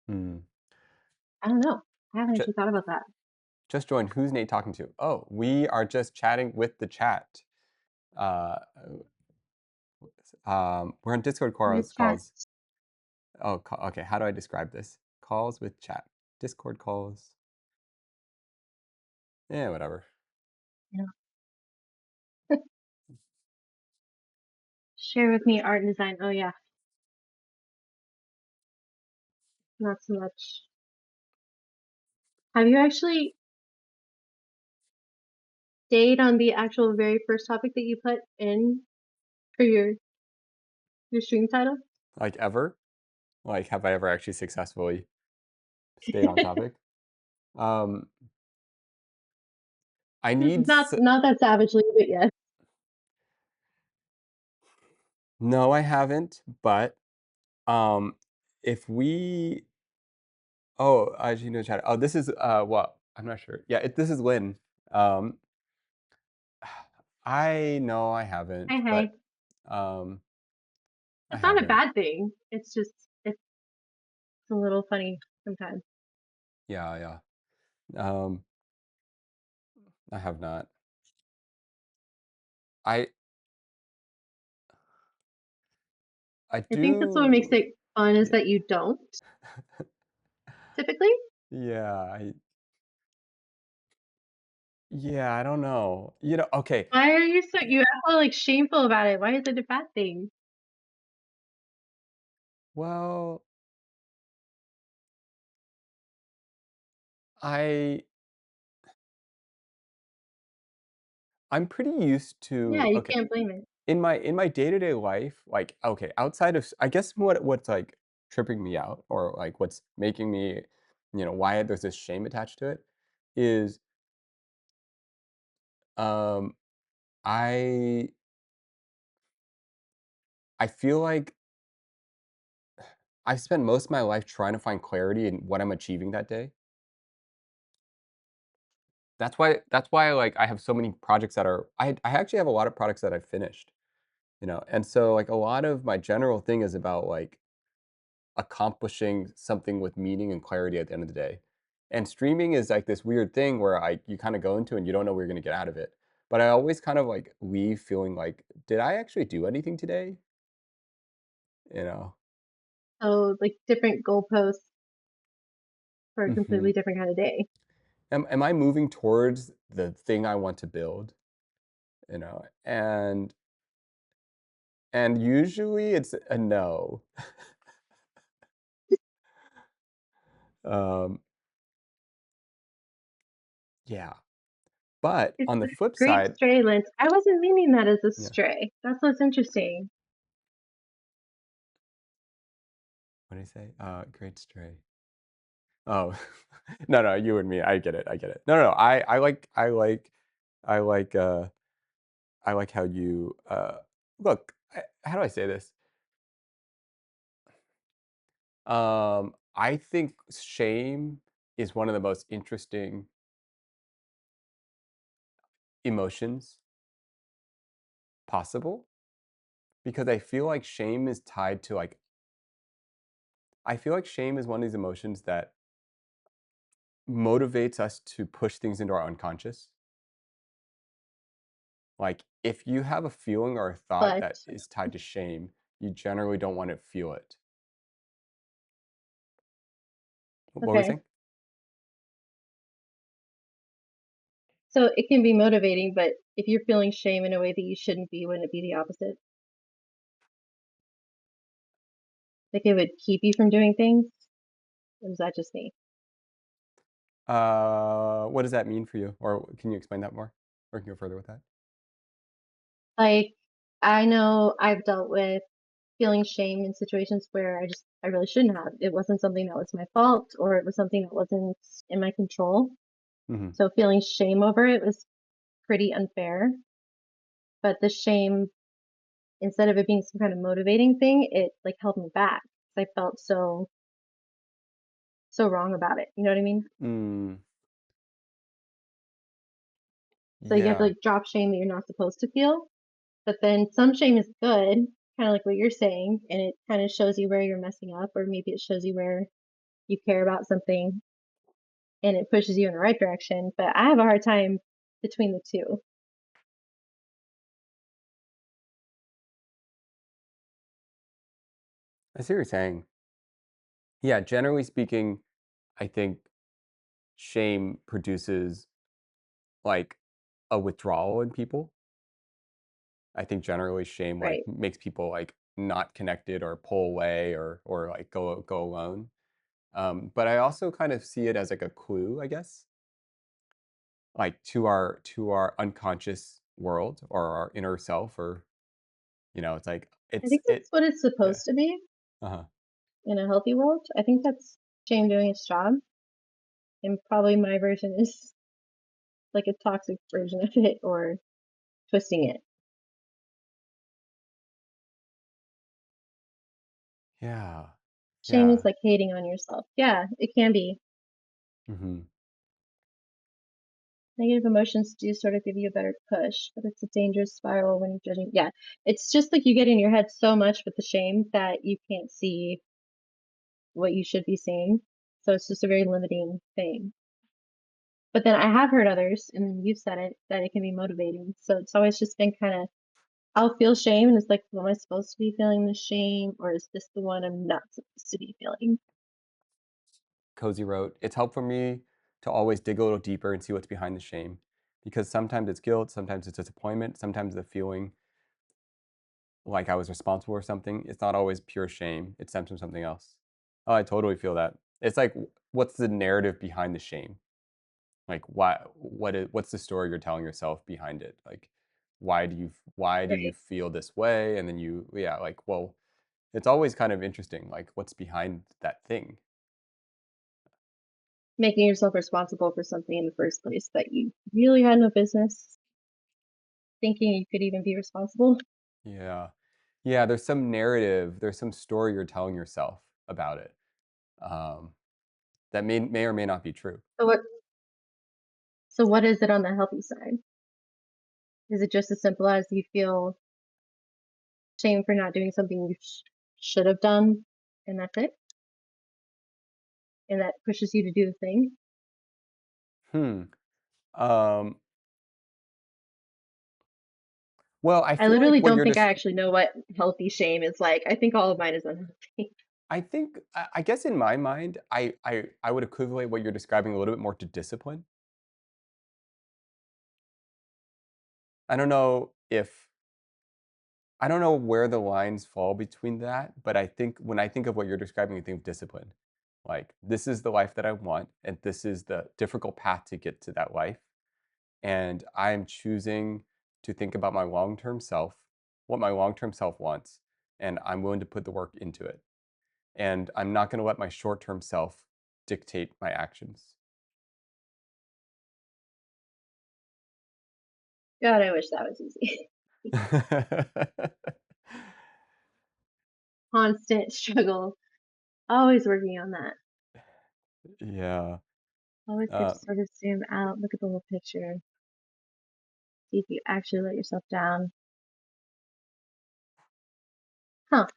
Hmm. I don't know. I haven't Ju actually thought about that. just joined. Who's Nate talking to? Oh, we are just chatting with the chat. Uh, we're on Discord With chat. calls. Oh, okay. How do I describe this? Calls with chat. Discord calls. Yeah, whatever. You Share with me art and design. Oh yeah, not so much. Have you actually stayed on the actual very first topic that you put in for your stream title? Like ever? Like, have I ever actually successfully stayed on topic? Um, I need. Not that savagely, but yes. No, I haven't. But Um, if we I you know chat. Oh, this is what? I'm not sure. Yeah, this is Lynn. Um, I know I haven't, Hey, but hey. um, I It's not a haven't. bad thing. It's just it's a little funny sometimes. Yeah, yeah. Um, I have not. I I I think that's what makes do. it fun is Yeah. that you don't typically. Yeah, yeah, I don't know. Okay. Why are you so you act all like shameful about it? Why is it a bad thing? Well, I I'm pretty used Yeah, to you okay. can't blame it. In my day-to-day life, like, okay, outside of I guess what's, like, tripping me out or, like, what's making me why there's this shame attached to it is, um, I I feel like I spent most of my life trying to find clarity in what I'm achieving that day. That's why, like, I have so many projects that are I actually have a lot of products that I've finished, and so, like, a lot of my general thing is about, like, accomplishing something with meaning and clarity at the end of the day. And streaming is like this weird thing where you kind of go into and you don't know what you're going to get out of it. But I always kind of like leave feeling like, did I actually do anything today? You know? So like different goalposts for a hmm completely different kind of day. am I moving towards the thing I want to build? And usually it's a no. Um, yeah. But It's on the a flip great side, stray, Lance. I wasn't meaning that as a yeah. stray. That's what's interesting. What did I say? Great stray. Oh, no, no, you and me. I get it. I get it. No, no, no. I like I like how you look. How do I say this? I think shame is one of the most interesting emotions possible because I feel like shame is tied to like I feel like shame is one of these emotions that motivates us to push things into our unconscious. Like if you have a feeling or a thought But that is tied to shame, you generally don't want to feel it. What were we okay. saying? So it can be motivating, but if you're feeling shame in a way that you shouldn't be, wouldn't it be the opposite? Like it would keep you from doing things? Or is that just me? What does that mean for you? Or can you explain that more? Or can you go further with that? Like I know I've dealt with feeling shame in situations where I really shouldn't have. It wasn't something that was my fault or it was something that wasn't in my control. Mhm. So feeling shame over it was pretty unfair. But the shame, instead of it being some kind of motivating thing, it like held me back. I felt so wrong about it. You know what I mean? Mm, So you have to yeah. like drop shame that you're not supposed to feel. But then some shame is good, kind of like what you're saying, and it kind of shows you where you're messing up, or maybe it shows you where you care about something and it pushes you in the right direction. But I have a hard time between the two. I see what you're saying. Yeah, generally speaking, I think shame produces like a withdrawal in people. I think generally shame like Right. makes people like not connected or pull away or like go alone. But I also kind of see it as like a clue, I guess, like to our unconscious world or our inner self, or it's like I think it that's what it's yeah. supposed to be Uh-huh. in a healthy world. I think that's shame doing its job. And probably my version is like a toxic version of it or twisting it. Yeah. Shame is Yeah. like hating on yourself. Yeah, it can be. Mhm. Negative emotions do sort of give you a better push, but it's a dangerous spiral when you're judging. Yeah, it's just like you get in your head so much with the shame that you can't see what you should be seeing. So it's just a very limiting thing. But then I have heard others, and you've said it, that it can be motivating. So it's always just been kind of, I'll feel shame, and it's like, well, am I supposed to be feeling this shame, or is this the one I'm not supposed to be feeling? Cozy wrote, "It's helped for me to always dig a little deeper and see what's behind the shame, because sometimes it's guilt, sometimes it's disappointment, sometimes the feeling like I was responsible for something. It's not always pure shame. It stems from something else." Oh, I totally feel that. It's like, what's the narrative behind the shame? Like, what's the story you're telling yourself behind it? Like, why do you Right. feel this way? And then yeah, like, well, it's always kind of interesting, like, what's behind that thing? Making yourself responsible for something in the first place that you really had no business thinking you could even be responsible. Yeah. Yeah, there's some narrative, there's some story you're telling yourself about it, um, that may or may not be true. So what is it on the healthy side? Is it just as simple as you feel shame for not doing something you should have done, and that's it? And that pushes you to do the thing? Hmm. Um, well, I I feel like literally what don't you're think I just actually know what healthy shame is like. I think all of mine is unhealthy. I think I guess in my mind, I would equivalent what you're describing a little bit more to discipline. I don't know if I don't know where the lines fall between that, but I think when I think of what you're describing, I think of discipline. Like, this is the life that I want, and this is the difficult path to get to that life. And I'm choosing to think about my long-term self, what my long-term self wants, and I'm willing to put the work into it. And I'm not going to let my short-term self dictate my actions. God, I wish that was easy. Constant struggle. Always working on that. Yeah. Always good Uh, to sort of zoom out, look at the whole picture, see if you actually let yourself down. Huh.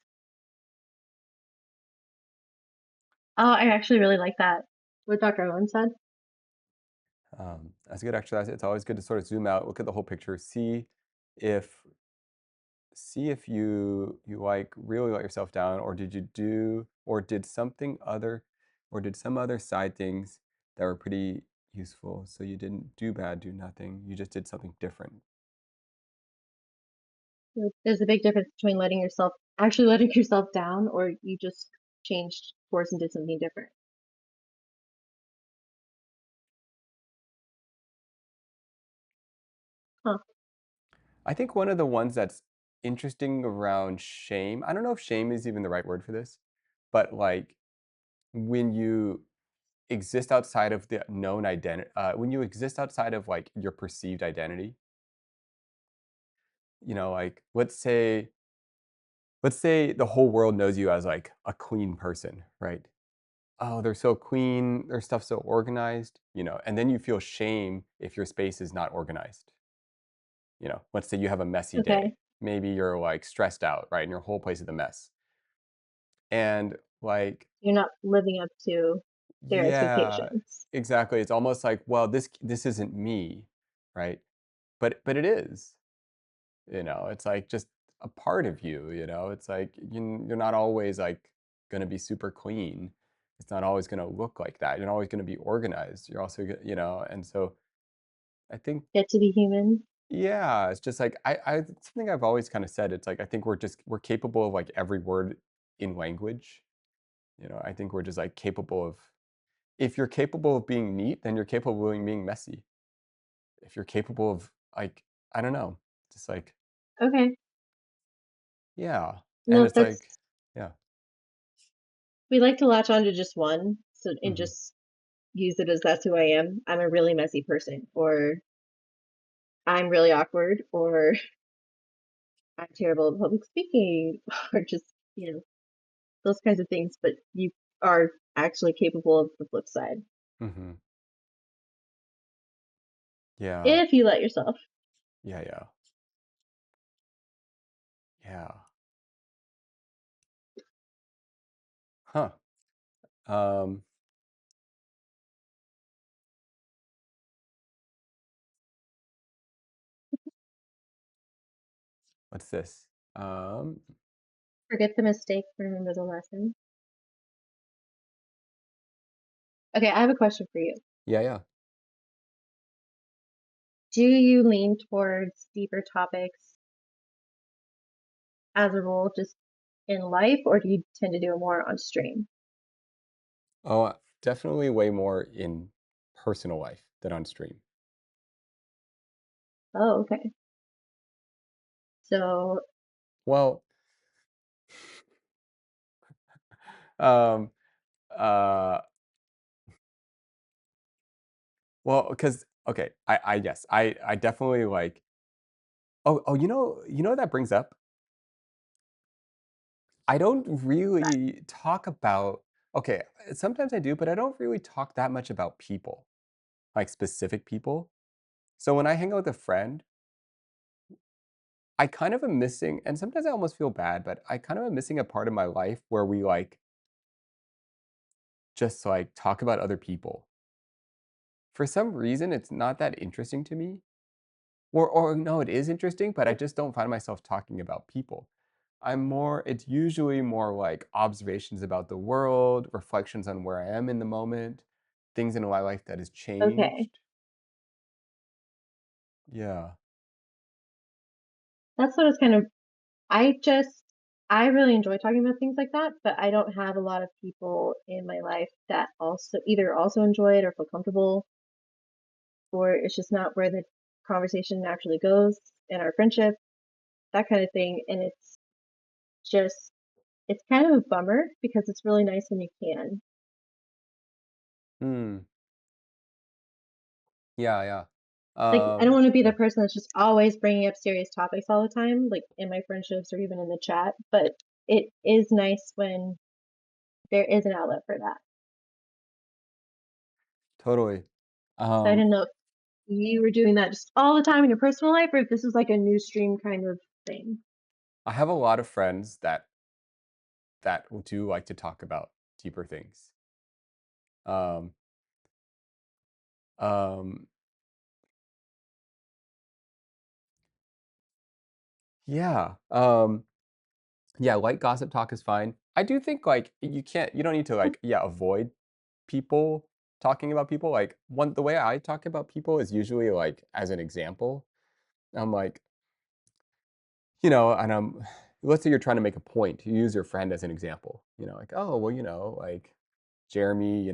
Oh, I actually really like that. What Dr. Owen said. that's a good exercise. It's always good to sort of zoom out, look at the whole picture, if see if you like really let yourself down, or did something other, or did some other side things that were pretty useful. So you didn't do bad, do nothing. You just did something different. There's a big difference between letting yourself actually letting yourself down or you just changed course and did something different. Huh. I think one of the ones that's interesting around shame, I don't know if shame is even the right word for this, but like when you exist outside of the known identity, when you exist outside of like your perceived identity, like let's say the whole world knows you as like a clean person, right? Oh, they're so clean, their stuff's so organized, and then you feel shame if your space is not organized. Let's say you have a messy day. Okay. Maybe you're like stressed out, right? And your whole place is a mess. And like, You're not living up to their yeah, expectations. exactly. It's almost like, well, this isn't me, right? But it is. It's like just a part of you. It's like you're not always like going to be super clean. It's not always going to look like that. You're not always going to be organized. You're also and so I think, Get to be human. yeah, it's just like it's something I've always kind of said. It's like I think we're capable of like every word in language. I think we're just like capable of, if you're capable of being neat, then you're capable of being messy. If you're capable of like, I don't know, just like, Okay. yeah. And No, it's like, that's yeah. we like to latch on to just one so and Mhm. just use it as that's who I am. I'm a really messy person or I'm really awkward or I'm terrible at public speaking or just, you know, those kinds of things, but you are actually capable of the flip side Mhm. Yeah. if you let yourself. Yeah, yeah. Yeah. Huh. Um, what's this? Um, Forget the mistake, remember the lesson. Okay, I have a question for you. yeah, yeah. Do you lean towards deeper topics as a rule just in life, or do you tend to do it more on stream? Oh, definitely way more in personal life than on stream. Oh, okay. So, Well, um, uh, well, because okay, I guess I definitely like. Oh, that brings up. I don't really talk about. Okay, sometimes I do, but I don't really talk that much about people, like specific people. So when I hang out with a friend, I kind of am missing, and sometimes I almost feel bad, but I kind of am missing a part of my life where we like just like talk about other people. For some reason, it's not that interesting to me. Or no, it is interesting, but I just don't find myself talking about people. It's usually more like observations about the world, reflections on where I am in the moment, things in my life that has okay. changed. Yeah. That's what it's kind of I just I really enjoy talking about things like that, but I don't have a lot of people in my life that also either also enjoy it or feel comfortable, or it's just not where the conversation naturally goes in our friendship, that kind of thing. And just it's kind of a bummer because it's really nice when you can. Hmm. Yeah, yeah. Like I don't want to be the Yeah, person that's just always bringing up serious topics all the time, like in my friendships or even in the chat. But it is nice when there is an outlet for that. totally. So I Um, didn't know if you were doing that just all the time in your personal life, or if this was like a new stream kind of thing. I have a lot of friends that do like to talk about deeper things. Um, um, yeah. Yeah, light gossip talk is fine. I do think, like, you don't need to, like, yeah, avoid people talking about people, like, the way I talk about people is usually, like, as an example. I'm like, and let's say you're trying to make a point, you use your friend as an example, like, "Oh, well, like, Jeremy,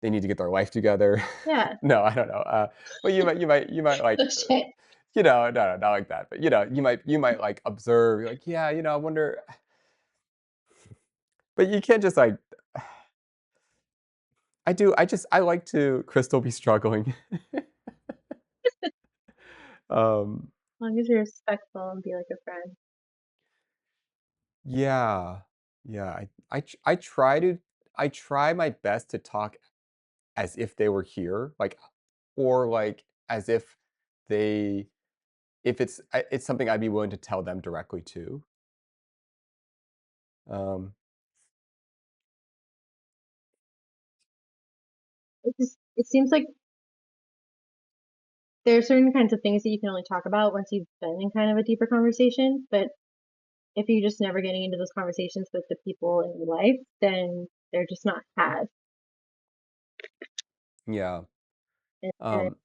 they need to get their life together." Yeah. No, I don't know, but you might, like, Oh shit. no, not like that, but, you might, like, observe, you're like, "Yeah, I wonder." But you can't just, like I like to Crystal be struggling. Um, As long as you're respectful and be like a friend. yeah. Yeah, I try my best to talk as if they were here, like, or, like, as if they if it's something I'd be willing to tell them directly too. Um, It seems like there are certain kinds of things that you can only talk about once you've been in kind of a deeper conversation. But if you're just never getting into those conversations with the people in your life, then they're just not had. yeah. And Um,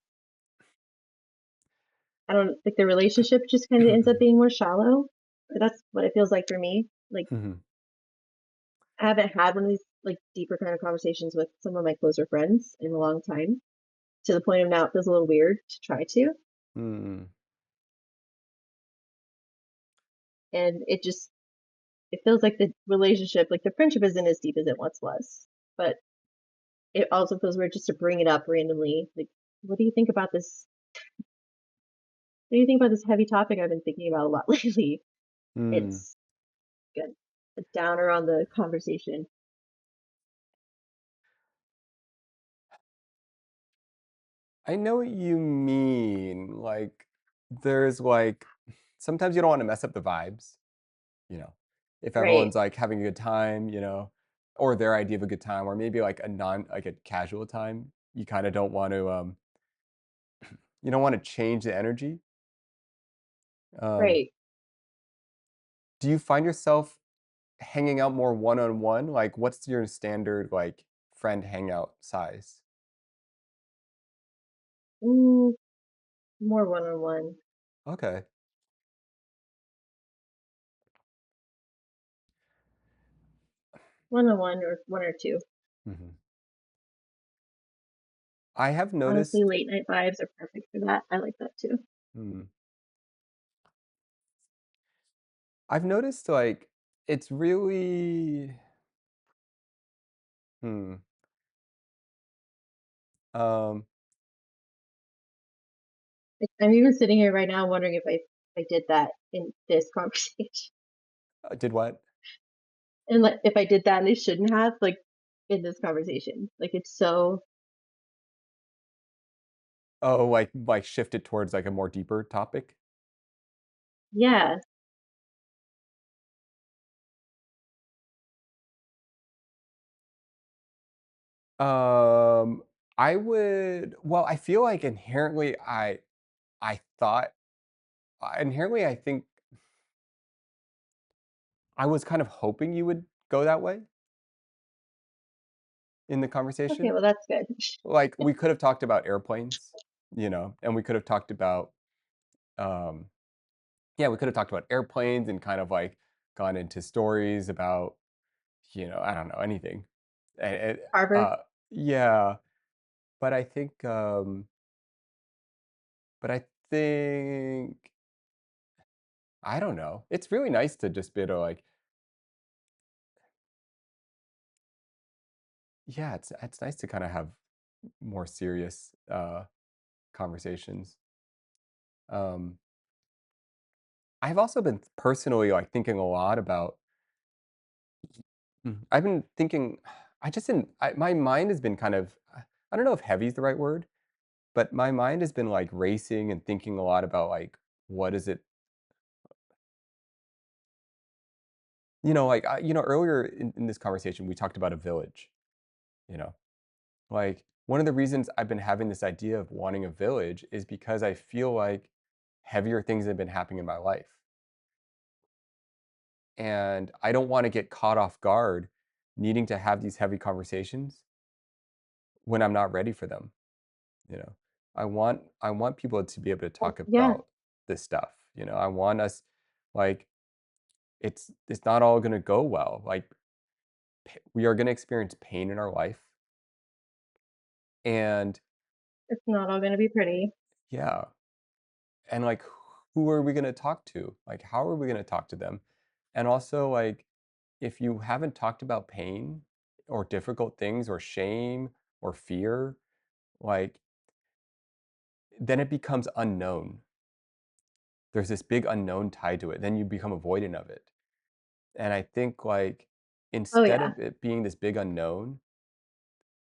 I don't think the relationship just kind of ends up being more shallow. That's what it feels like for me. Like mhm, I haven't had one of these like deeper kind of conversations with some of my closer friends in a long time. To the point of now it feels a little weird to try to. mm, And it feels like the relationship, like the friendship isn't as deep as it once was. But it also feels weird just to bring it up randomly. Like, what do you think about this? What do you think about this heavy topic I've been thinking about a lot lately? mm, It's good. a downer on the conversation. I know what you mean. Like, there's like sometimes you don't want to mess up the vibes, you know. If Right, everyone's like having a good time, or their idea of a good time, or maybe like a casual time, you kind of don't want to you don't want to change the energy. Um, right. do you find yourself hanging out more one on one? Like, what's your standard like friend hangout size? Mm, more one-on-one. Okay. One-on-one or 1 or 2. hmm I have Honestly, noticed. late night vibes are perfect for that. I like that too. Hmm, I've noticed like it's really. Hmm. Um. I'm even sitting here right now wondering if I did that in this conversation. Did what? And, like, if I did that and I shouldn't have, like, in this conversation. Like, it's so Oh, like shifted towards like a more deeper topic. yeah. Um, I would. Well, I feel like inherently, I thought inherently, I think I was kind of hoping you would go that way in the Okay, conversation. well, that's good. Like we could have talked about airplanes, and we could have talked about um yeah, we could have talked about airplanes and kind of like gone into stories about, I don't know, anything. And Harvard. yeah, but I think but I think I don't know. It's really nice to just be able to like, yeah, it's nice to kind of have more serious conversations. Um I've also been personally like thinking a lot about. I've been thinking. I just didn't. My mind has been kind of. I don't know if heavy is the right word, but my mind has been like racing and thinking a lot about like what is it. Like earlier in this conversation we talked about a village. You know, like one of the reasons I've been having this idea of wanting a village is because I feel like heavier things have been happening in my life, and I don't want to get caught off guard, needing to have these heavy conversations when I'm not ready for them. You know, I want people to be able to talk Yeah, about this stuff. I want us like it's not all going to go well. Like we are going to experience pain in our life, and it's not all gonna be pretty. yeah, and like who are we going to talk to? Like how are we going to talk to them? And also like if you haven't talked about pain or difficult things or shame or fear, like then it becomes unknown. There's this big unknown tied to it. Then you become avoidant of it. And I think, like, Oh, instead yeah. of it being this big unknown,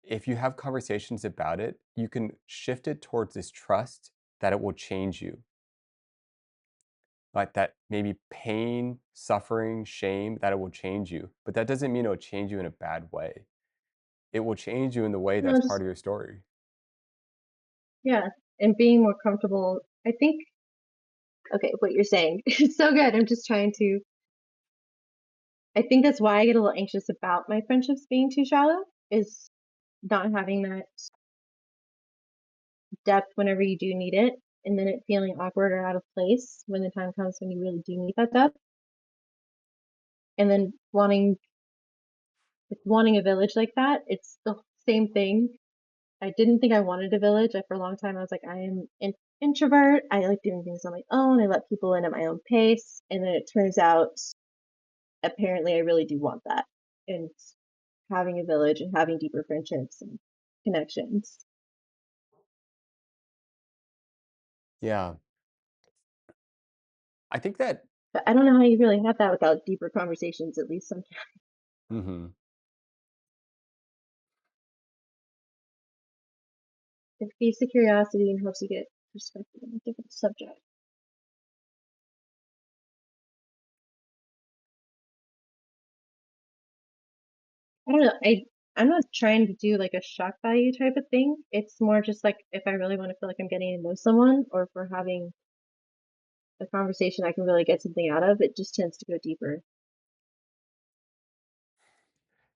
if you have conversations about it, you can shift it towards this trust that it will change you. Like that maybe pain, suffering, shame, that it will change you. But that doesn't mean it will change you in a bad way. It will change you in the way No, that's just part of your story. yeah, and being more comfortable. I think okay, what you're saying is so good. I'm just trying to I think that's why I get a little anxious about my friendships being too shallow, is not having that depth whenever you do need it, and then it feeling awkward or out of place when the time comes when you really do need that depth, and then wanting a village like that, it's the same thing. I didn't think I wanted a village. For a long time, I was like, I am an introvert. I like doing things on my own. I let people in at my own pace. And then it turns out, apparently, I really do want that. And having a village and having deeper friendships and connections. Yeah. I think that. But I don't know how you really have that without deeper conversations, at least sometimes. Mhm. It feeds the curiosity and helps you get perspective on a different subject. I don't know. I'm not trying to do like a shock value type of thing. It's more just like if I really want to feel like I'm getting to know someone, or if we're having a conversation I can really get something out of, it just tends to go deeper.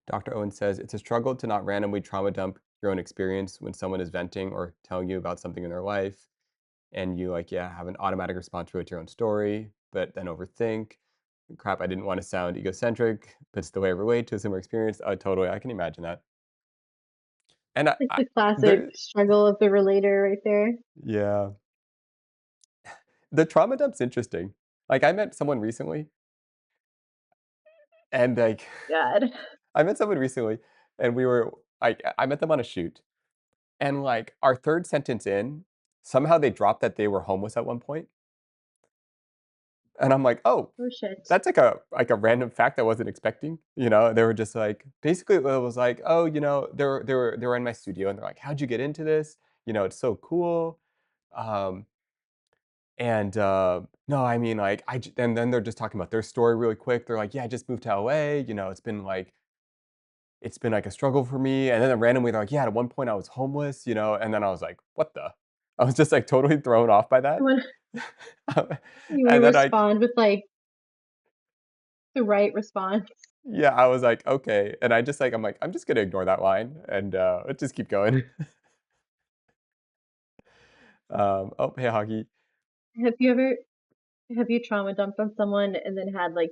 Dr. Owen says it's a struggle to not randomly trauma dump your own experience when someone is venting or telling you about something in their life, and you like, yeah, have an automatic response to your own story, but then overthink. Crap, I didn't want to sound egocentric, but it's the way I relate to a similar experience. Totally, I can imagine that. And It's I the classic there, struggle of the relator right there. yeah, the trauma dump's interesting. Like I met someone recently, and like God. I met someone recently, and we were like, I met them on a shoot, and like our third sentence in, somehow they dropped that they were homeless at one point, and I'm like, oh, Oh shit. that's like a random fact I wasn't expecting. They were just like, basically, it was like, oh, they were in my studio, and they're like, how'd you get into this? It's so cool. Um, and no, I mean, like, and then they're just talking about their story really quick. They're like, yeah, I just moved to LA. It's been like a struggle for me. And then randomly they're like, yeah, at one point I was homeless, and then I was like, what the? I was just like totally thrown off by that. When you want to And then I, respond with like the right response. yeah, I was like, okay. And I'm like, I'm just gonna ignore that line and let's just keep going. Oh, hey, Hockey. Have you ever have you trauma dumped on someone and then had like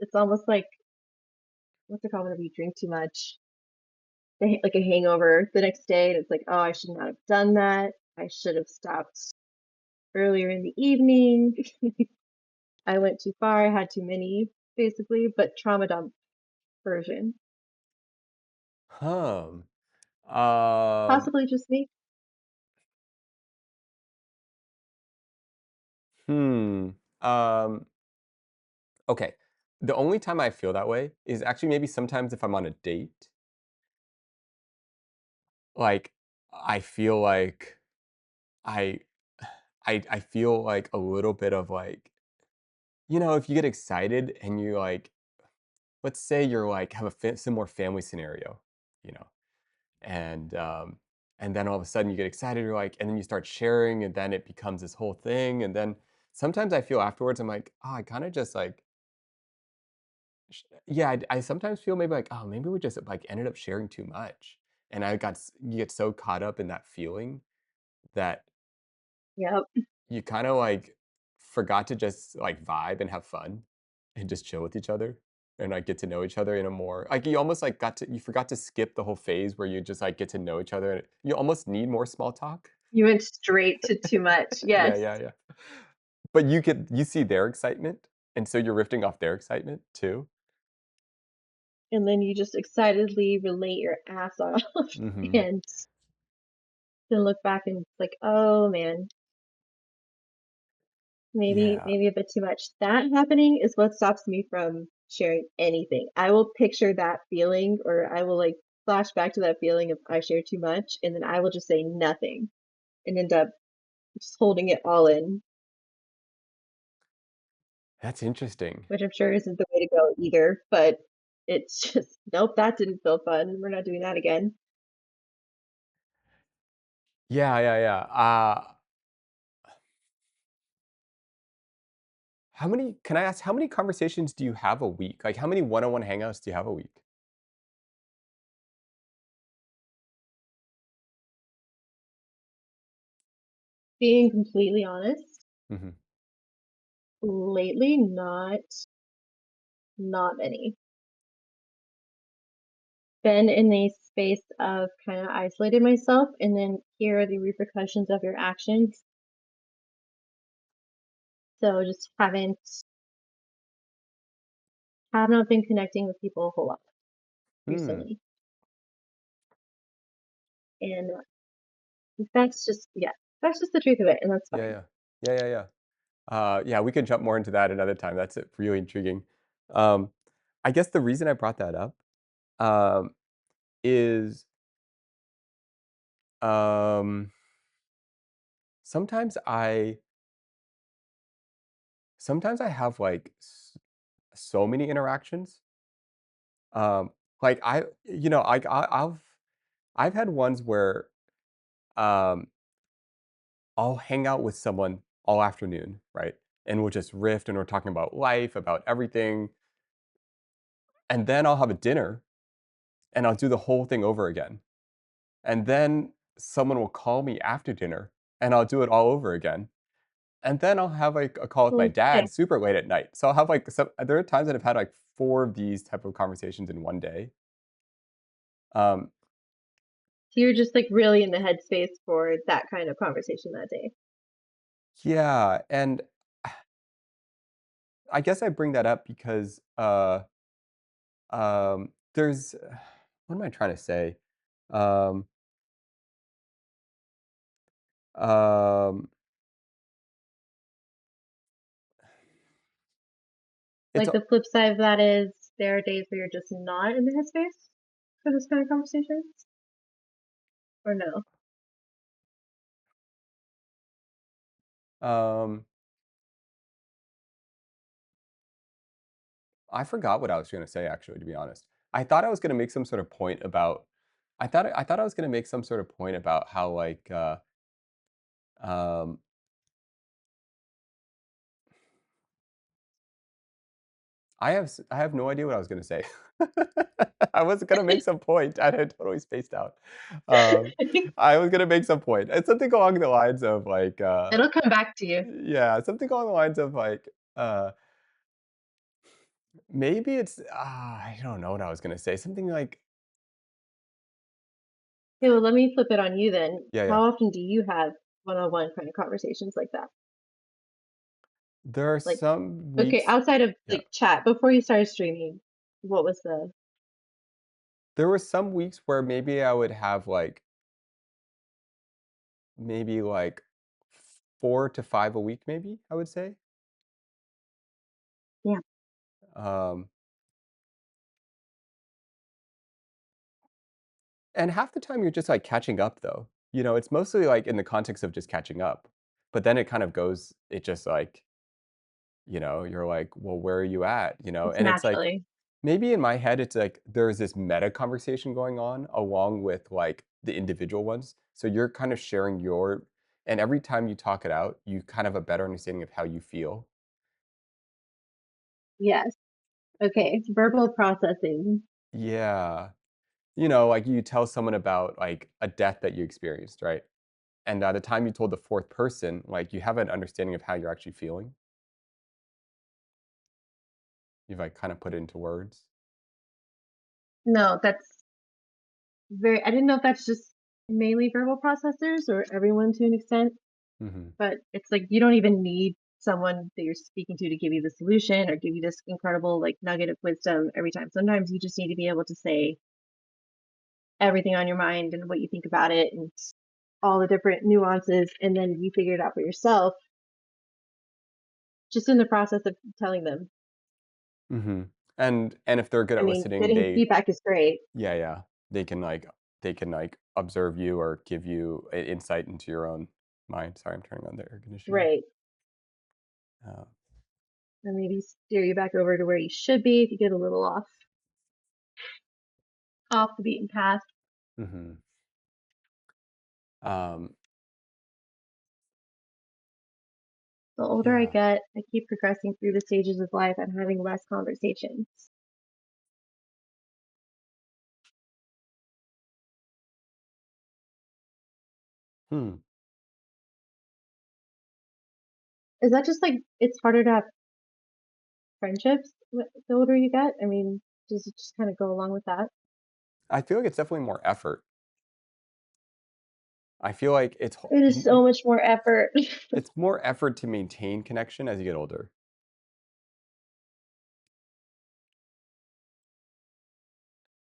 it's almost like what's it called whenever you drink too much? Like a hangover the next day, and it's like, oh, I should not have done that. I should have stopped earlier in the evening. I went too far. I had too many, basically, but trauma dump version. Hum. Um, Possibly just me. hmm. Um, okay. The only time I feel that way is actually maybe sometimes if I'm on a date. Like, I feel like I I feel like a little bit of like, if you get excited and you like, let's say you're like have a similar family scenario, you know, and and then all of a sudden you get excited, you're like, and then you start sharing, and then it becomes this whole thing, and then sometimes I feel afterwards, I'm like, oh, I kind of just like, yeah, I sometimes feel maybe like, oh, maybe we just like ended up sharing too much, and you get so caught up in that feeling that Yep. you kinda, like, forgot to just, like, vibe and have fun and just chill with each other and, like, get to know each other in a more like, you almost, like, you forgot to skip the whole phase where you just, like, get to know each other. You almost need more small talk. You went straight to too much. Yeah, Yes. yeah, yeah. But you see their excitement, and so you're riffing off their excitement too. And then you just excitedly relate your ass off Mhm. and then look back and it's like, oh man, Yeah. maybe a bit too much. That happening is what stops me from sharing anything. I will picture that feeling, or I will like flash back to that feeling if I share too much, and then I will just say nothing and end up just holding it all in, That's interesting. which I'm sure isn't the way to go either. But it's just, nope, that didn't feel fun. We're not doing that again. Yeah, yeah, yeah. Can I ask, how many conversations do you have a week? Like, how many one-on-one hangouts do you have a week? Being completely honest, Mhm. lately, not many. Been in a space of kind of isolated myself, and then here are the repercussions of your actions. So just have not been connecting with people a whole lot Hmm. recently. And that's just, yeah, that's just the truth of it. And that's Yeah, fine. yeah. Yeah, yeah, yeah. Yeah, we could jump more into that another time. That's really intriguing. Um, I guess the reason I brought that up um, is um, sometimes I sometimes I have like so many interactions. Like I've had ones where um, I'll hang out with someone all afternoon, right? And we'll just riff and we're talking about life, about everything, and then I'll have a dinner and I'll do the whole thing over again. And then someone will call me after dinner, and I'll do it all over again. And then I'll have, like, a call with my Okay. dad super late at night. So I'll have, like, some there are times that I've had, like, 4 of these type of conversations in one day. Um, So you're just like really in the headspace for that kind of conversation that day. yeah, and I guess I bring that up because, there's what am I trying to say? Um, um, it's Like the flip side of that is there are days where you're just not in the headspace for this kind of conversations, or no? um I forgot what I was gonna say actually, to be honest. I thought I was gonna make some sort of point about I thought I was gonna make some sort of point about how, like, um, I have no idea what I was gonna say. I was gonna make some point, and I totally spaced out. Um, I was gonna make some point. It's something along the lines of, like, It'll come back to you. yeah, something along the lines of, like, maybe it's I don't know what I was gonna say. Something like Okay, well, let me flip it on you then. yeah, yeah. How often do you have one-on-one kind of conversations like that? There are Like, some okay, weeks outside of yeah. like chat, before you started streaming, what was the There were some weeks where maybe I would have, like, maybe, like, 4 to 5 a week, maybe, I would say. yeah, Um, and half the time you're just, like, catching up, though. You know, it's mostly, like, in the context of just catching up. But then it kind of goes it just, like, you're like, "Well, where are you at?" You know? it's And it's like naturally. maybe in my head, it's like there's this meta conversation going on along with, like, the individual ones. So you're kind of sharing your and every time you talk it out, you kind of have a better understanding of how you feel. Yes. Okay, verbal processing. Yeah. You know, like, you tell someone about, like, a death that you experienced, right? And by the time you told the 4th person, like, you have an understanding of how you're actually feeling. You've, like, kinda put it into words. No, that's very I didn't know if that's just mainly verbal processors or everyone to an extent, Mhm. but it's like you don't even need someone that you're speaking to give you the solution or give you this incredible like nugget of wisdom every time. Sometimes you just need to be able to say everything on your mind and what you think about it and all the different nuances, and then you figure it out for yourself just in the process of telling them. Mhm. And if they're good I at mean, listening, getting feedback is great. yeah, yeah. They can, like, observe you or give you I insight into your own mind. Sorry, I'm turning on the air conditioning. Right. Uh, And maybe steer you back over to where you should be if you get a little off the beaten path. mhm. Um, The older I yeah. get, I keep progressing through the stages of life. I'm having less conversations. Hmm. Is that just like it's harder to have friendships the older you get? I mean, does it just kind of go along with that? I feel like it's definitely more effort. I feel like It is so much more effort. it's more effort to maintain connection as you get older.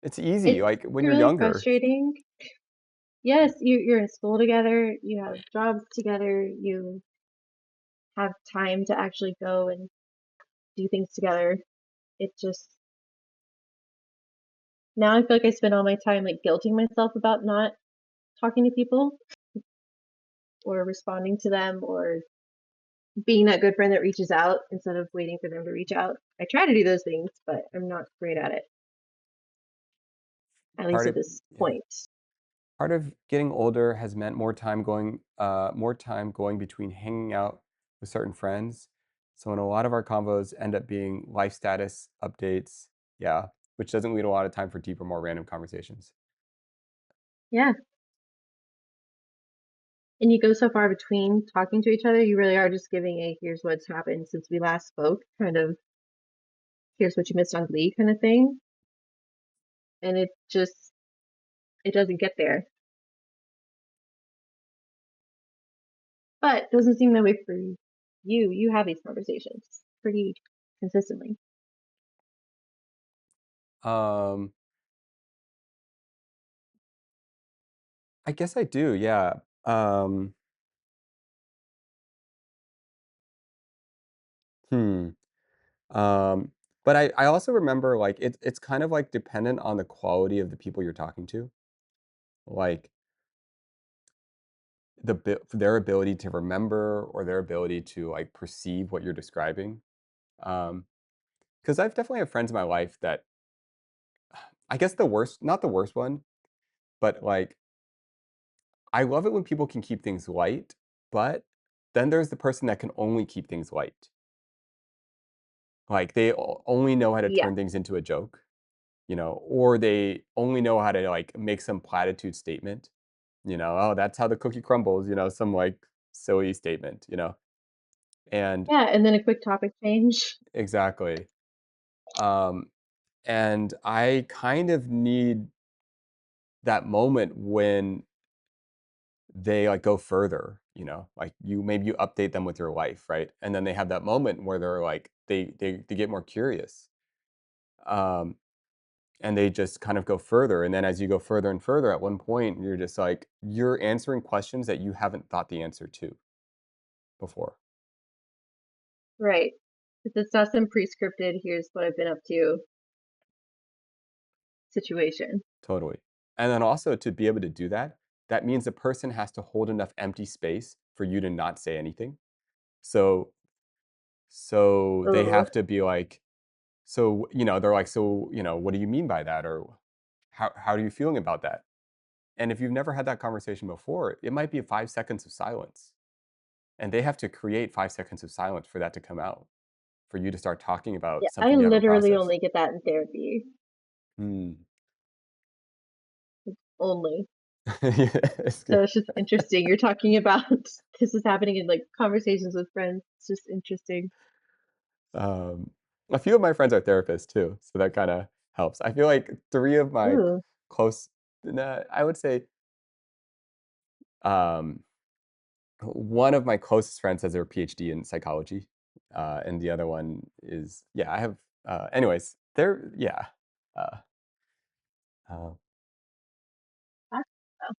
It's easy, It's like, when you're really younger. frustrating. Yes, you're in school together, you have jobs together, you have time to actually go and do things together. It just now I feel like I spend all my time like guilting myself about not talking to people or responding to them or being that good friend that reaches out instead of waiting for them to reach out. I try to do those things, but I'm not great at it, at least Part at of this yeah. point. Part of getting older has meant more time going between hanging out with certain friends. So, when a lot of our convos end up being life status updates, yeah, which doesn't leave a lot of time for deeper, more random conversations. Yeah. And you go so far between talking to each other, you really are just giving a here's what's happened since we last spoke, kind of here's what you missed on Glee kind of thing. And it doesn't get there. But it doesn't seem that way for you. You have these conversations pretty consistently. Um, I guess I do, yeah. Um, hmm. Um, but I also remember like it's kind of like dependent on the quality of the people you're talking to. Like their ability to remember or their ability to like perceive what you're describing. Because I've definitely have friends in my life that I guess the worst, not the worst one, but like I love it when people can keep things light, but then there's the person that can only keep things light. Like they only know how to Yeah. turn things into a joke, or they only know how to like make some platitude statement, oh, that's how the cookie crumbles, some like silly statement, and Yeah, and then a quick topic change. exactly. Um, and I kind of need that moment when they like go further, like maybe you update them with your life, right? And then they have that moment where they're like they get more curious. Um, and they just kind of go further. And then as you go further and further, at one point you're just like you're answering questions that you haven't thought the answer to before. Right. It's not some pre-scripted, here's what I've been up to situation. Totally. And then also to be able to do that, that means the person has to hold enough empty space for you to not say anything. So they Oh, have to be like, so, they're like, so, what do you mean by that? Or how are you feeling about that? And if you've never had that conversation before, it might be 5 seconds of silence. And they have to create 5 seconds of silence for that to come out, for you to start talking yeah, about I something you haven't literally processed. only get that in therapy. Hmm. Only. Yes, yeah. So it's just interesting. You're talking about this is happening in like conversations with friends. It's just interesting. Um, a few of my friends are therapists too, so that kind of helps. I feel like three of my Ooh, close, I would say, um, one of my closest friends has their PhD in psychology, and the other one is, yeah, I have. Anyways, they're yeah. Uh, uh, that's oh.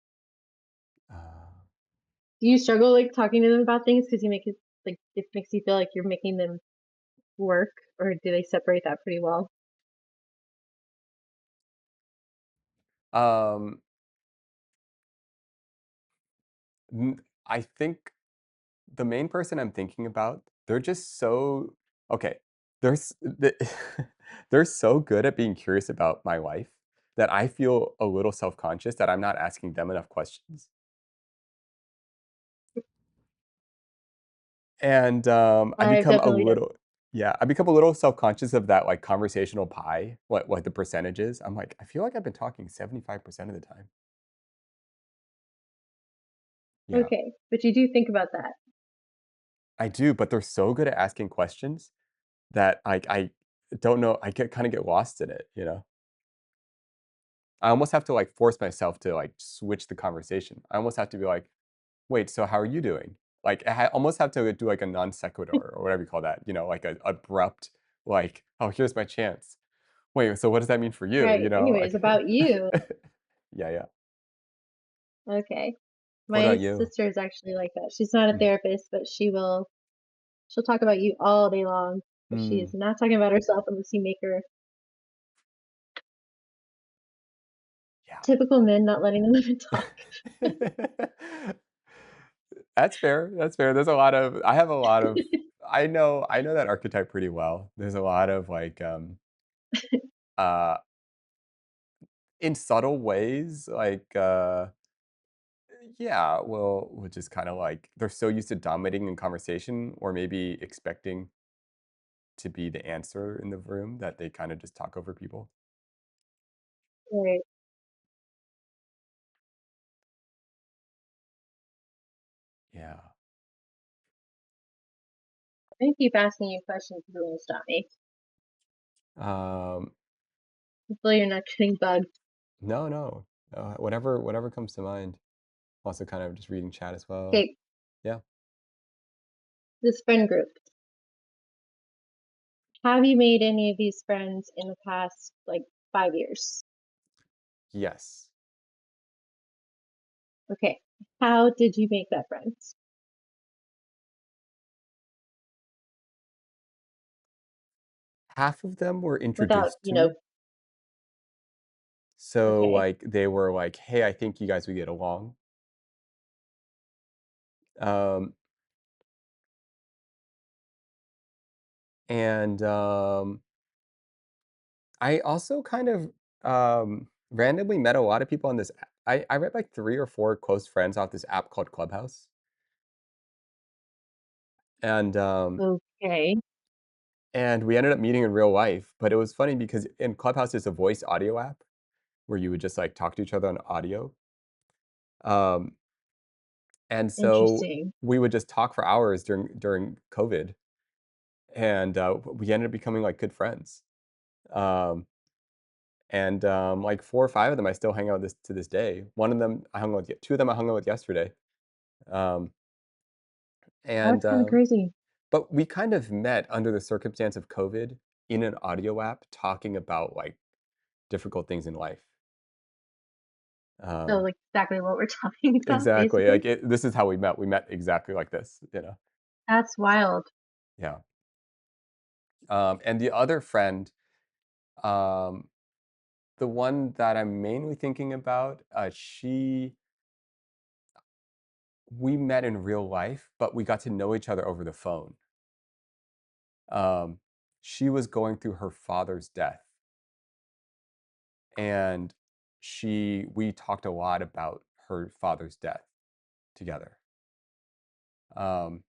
uh, Do you struggle like talking to them about things because you make it like it makes you feel like you're making them work, or do they separate that pretty well? um, I think the main person I'm thinking about, they're just so okay. They're so good at being curious about my life that I feel a little self-conscious that I'm not asking them enough questions. And, I I've become a definitely done. little yeah, I become a little self-conscious of that, like, conversational pie, what the percentage is. I'm like, "I feel like I've been talking 75% of the time." Yeah, Okay, but you do think about that. I do, but they're so good at asking questions that, like, I don't know, I get lost in it? I almost have to, like, force myself to, like, switch the conversation. I almost have to be like, "Wait, so how are you doing?" Like, I almost have to do, like, a non sequitur or whatever you call that, like, a abrupt, like, "Oh, here's my chance." Wait, so what does that mean for you? Right. Anyways, Like about you. yeah, yeah. Okay. What My about you? sister is actually like that. She's not a Mm, therapist, but she will. She'll talk about you all day long, but she is Mm, not talking about herself unless you make her yeah. typical men not letting the women talk. That's fair, that's fair. There's a lot of I have a lot of I know that archetype pretty well. There's a lot of, like, uh, in subtle ways, like, yeah, we'll just kinda, like they're so used to dominating in conversation or maybe expecting to be the answer in the room that they kinda just talk over people. Right. Yeah. I'm gonna keep asking you questions if you won't stop me. Um, Hopefully you're not getting bugged. no, no, whatever comes to mind. Also kind of just reading chat as well. Okay, Yeah. this friend group. Have you made any of these friends in the past, like, 5 years? Yes. Okay. How did you make that friends? Half of them were Without, introduced you to know me. So, okay, like, they were like, "Hey, I think you guys would get along." Um, and, I also kind of, randomly met a lot of people on this a I read, like, 3 or 4 close friends off this app called Clubhouse, and, okay, and we ended up meeting in real life, but it was funny because in Clubhouse, it's a voice audio app where you would just, like, talk to each other on audio, um, and so interesting. we would just talk for hours during COVID, and, we ended up becoming, like, good friends, um, and, like, 4 or 5 of them I still hang out with this to this day. One of them I hung out with ye 2 of them I hung out with yesterday, um, and, That's kinda crazy. but we kind of met under the circumstance of COVID in an audio app talking about, like, difficult things in life. So, Um, like, exactly what we're talking about, exactly, basically. like, this is how we met. We met exactly like this, you know? That's wild. Yeah. And the other friend, um, the one that I'm mainly thinking about, she we met in real life, but we got to know each other over the phone. Um, she was going through her father's death, and we talked a lot about her father's death together. Um,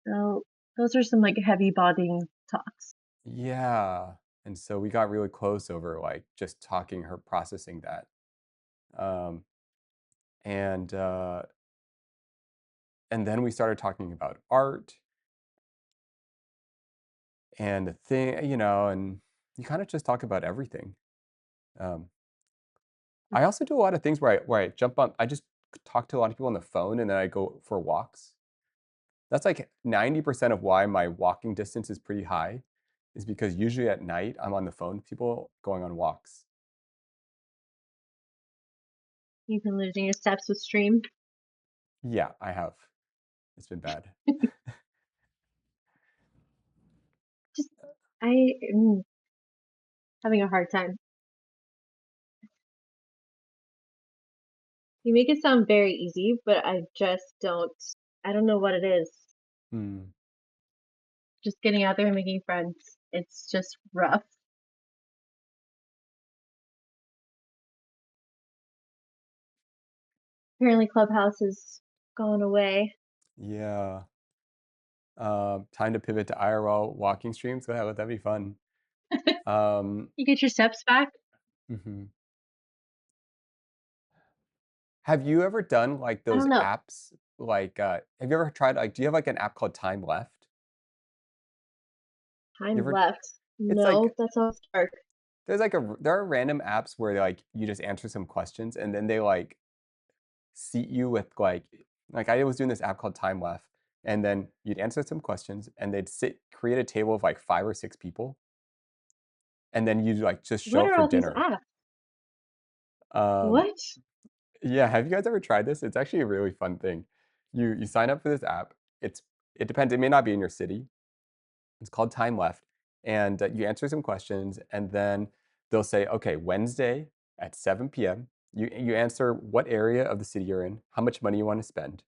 So, those are some, like, heavy bonding talks. yeah, and so we got really close over, like, just talking her processing that. Um, and, uh, and then we started talking about art and the thing and you kinda just talk about everything. Um, I also do a lot of things where I jump on I just talk to a lot of people on the phone, and then I go for walks. That's, like, 90% of why my walking distance is pretty high, is because usually at night, I'm on the phone with people going on walks. You've been losing your steps with stream. Yeah, I have. It's been bad. Just I am having a hard time. You make it sound very easy, but I don't know what it is. Hmm. Just getting out there and making friends. It's just rough. Apparently Clubhouse is going away. Yeah. Time to pivot to IRL walking streams? Yeah, that'd be fun. Um, You get your steps back? mhm. Have you ever done, like, I those don't know. apps, like, have you ever tried, like do you have, like, an app called Time Left? You Time ever left. it's No, like that sounds dark. there are random apps where, like, you just answer some questions, and then they, like, seat you with, like, I was doing this app called Time Left, and then you'd answer some questions, and they'd create a table of, like, 5 or 6 people, and then you'd, like, just show What up are for all these dinner. apps? Um What? Yeah, have you guys ever tried this? It's actually a really fun thing. You sign up for this app. It's it depends, it may not be in your city. It's called Time Left, and, you answer some questions, and then they'll say, "Okay, Wednesday at 7 PM, you answer what area of the city you're in, how much money you wanna spend,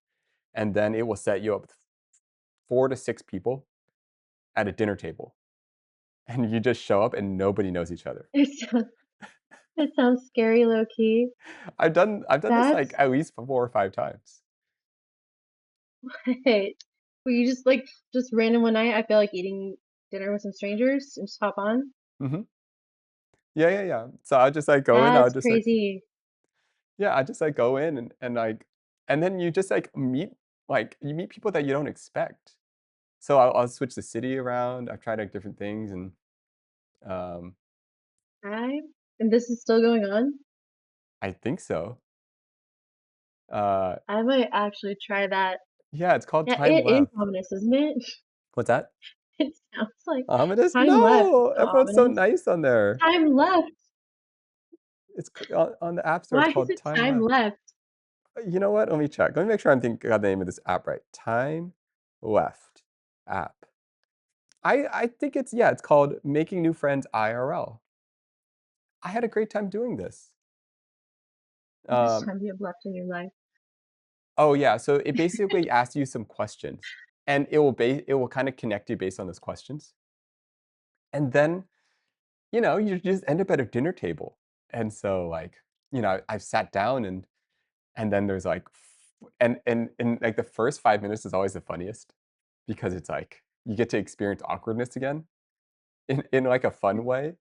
and then it will set you up with 4 to 6 people at a dinner table, and you just show up and nobody knows each other." It sounds it sounds scary low key. I've done this, like, That's at least 4 or 5 times. right. Were you just like just random one night? I feel like eating dinner with some strangers and just hop on. Mhm. Yeah, yeah, yeah. So I just, like, go in, I'll That's just, like crazy. yeah, I just, like, go in and, like and then you just, like, you meet people that you don't expect. So I'll switch the city around, I've tried, like, different things and, um, I and this is still going on. I think so. Uh, I might actually try that. yeah, it's called Yeah, Time it is Left. ominous, isn't it? What's that? It sounds like Ominous? time left. No! So Everyone's so ominous. nice on there. Time left. It's c on the App Store, Why it's is called it Time time Left. left? You know what? Let me check. Let me make sure got the name of this app right. Time Left app. I think it's yeah, it's called Making New Friends IRL. I had a great time doing this. How much Um, time do you have left in your life? oh, yeah, so it basically asks you some questions, and it will kinda connect you based on those questions, and then, you just end up at a dinner table, and so, like, I've sat down and then there's, like, f and, like, the first 5 minutes is always the funniest because it's, like, you get to experience awkwardness again in, like, a fun way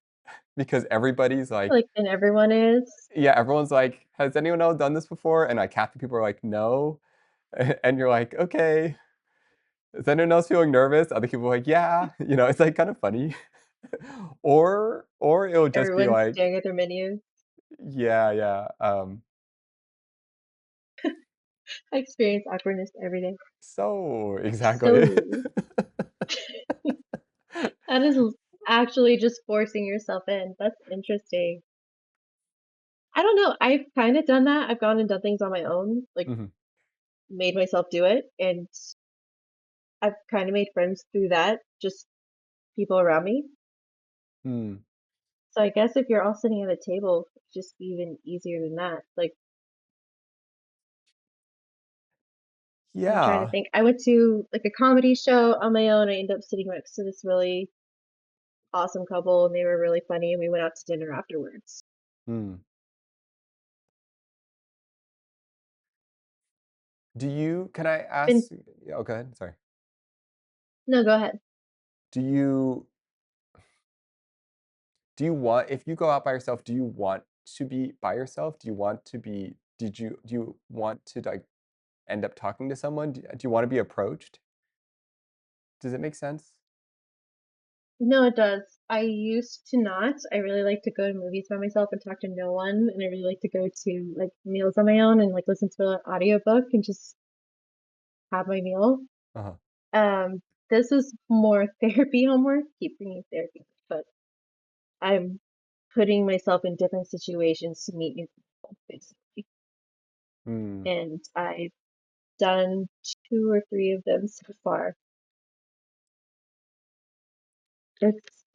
because everybody's, like Like, and everyone is. yeah, everyone's like, "Has anyone else done this before?" And, like, half the people are like, "No." And you're like, "Okay. Is anyone else feeling nervous?" Other people are like, "Yeah." It's, like, kinda funny. Or it'll just be Everyone's like staring at their menus. yeah, yeah, I experience awkwardness every day. so exactly. So that is actually just forcing yourself in. That's interesting. I don't know. I've kind of done that. I've gone and done things on my own, like Mhm. made myself do it, and I've kind of made friends through that, just people around me. Mm. So I guess if you're all sitting at a table, it's just even easier than that. Like I'm trying to Yeah. think. I went to like a comedy show on my own. I ended up sitting next to this really awesome couple, and they were really funny. And we went out to dinner afterwards. Mm. Can I Been ask yeah, oh, go ahead, sorry. no, go ahead. Do you do you want if you go out by yourself, do you want to be by yourself? Do you want to, like, end up talking to someone? Do you wanna be approached? Does it make sense? No, it does. I used to not. I really like to go to movies by myself and talk to no one, and I really like to go to like meals on my own and like listen to an audiobook and just have my meal. Uh-huh. Um, this is more therapy homework. Keep bringing therapy, but I'm putting myself in different situations to meet new people, basically. Mm. And I've done 2 or 3 of them so far.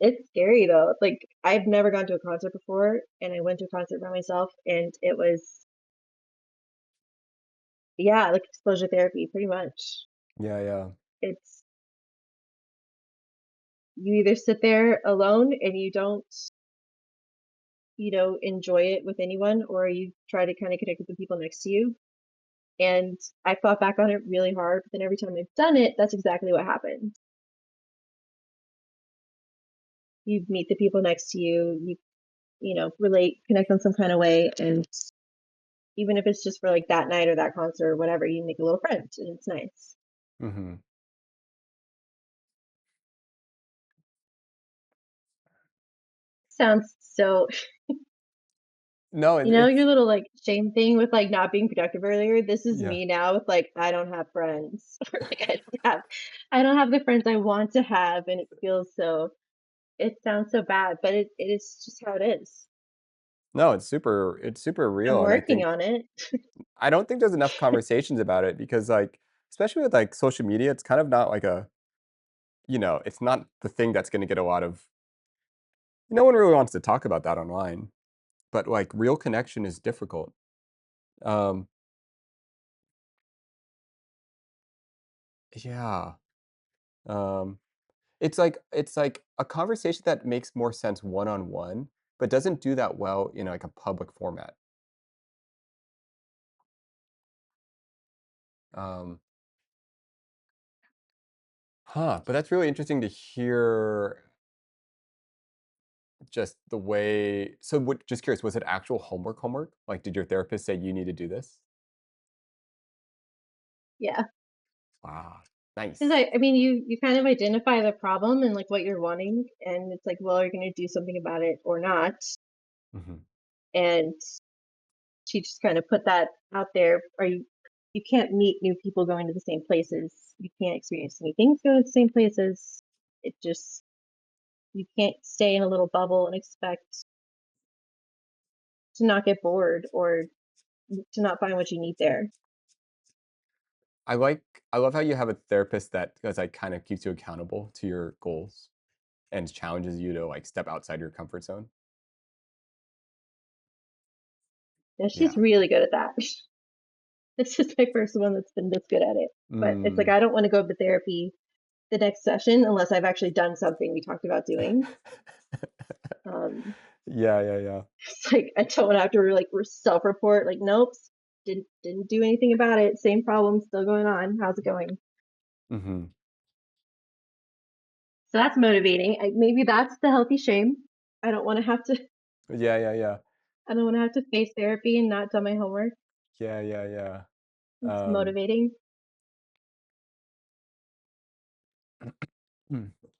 It's scary though. Like I've never gone to a concert before, and I went to a concert by myself, and it was yeah, like exposure therapy, pretty much. Yeah, yeah. It's you either sit there alone and you don't, enjoy it with anyone, or you try to kind of connect with the people next to you. And I fought back on it really hard, but then every time I've done it, that's exactly what happened. You meet the people next to you, relate, connect on some kind of way, and even if it's just for like that night or that concert or whatever, you make a little friend, and it's nice. Mhm. Sounds so No, your it's little, like, shame thing with, like, not being productive earlier, this is yeah. me now with, like, I don't have friends, or, like, I don't have the friends I want to have, and it sounds so bad, but it is just how it is. No, it's super I'm real, and working on it. I don't think there's enough conversations about it because, like, especially with, like, social media, it's kind of not like a it's not the thing that's gonna get a lot of no one really wants to talk about that online, but, like, real connection is difficult. Um, yeah, um, it's like a conversation that makes more sense one-on-one, but doesn't do that well in, like, a public format. Um, but that's really interesting to hear just the way so what just curious, was it actual homework? Like, did your therapist say you need to do this? Yeah. Ah, 'Cause nice. I mean, you kind of identify the problem and, like, what you're wanting, and it's like, well, you're gonna do something about it or not, Mhm. and she just kind of put that out there, or you can't meet new people going to the same places. You can't experience new things going to the same places. It just you can't stay in a little bubble and expect to not get bored or to not find what you need there. I like I love how you have a therapist that like, kinda keeps you accountable to your goals and challenges you to, like, step outside your comfort zone. And Yeah. she's really good at that. This is my first one that's been this good at it. But it's like Mm. I don't want to go to therapy the next session unless I've actually done something we talked about doing. Um, Yeah, yeah, yeah. it's like I don't want to have to like self-report. Like, nope, didn't do anything about it. Same problem still going on. How's it going? Mhm. So that's motivating. Maybe that's the healthy shame. I don't want to have to. Yeah, yeah, yeah. I don't want to have to face therapy and not do my homework. Yeah, yeah, yeah. It's Um, motivating.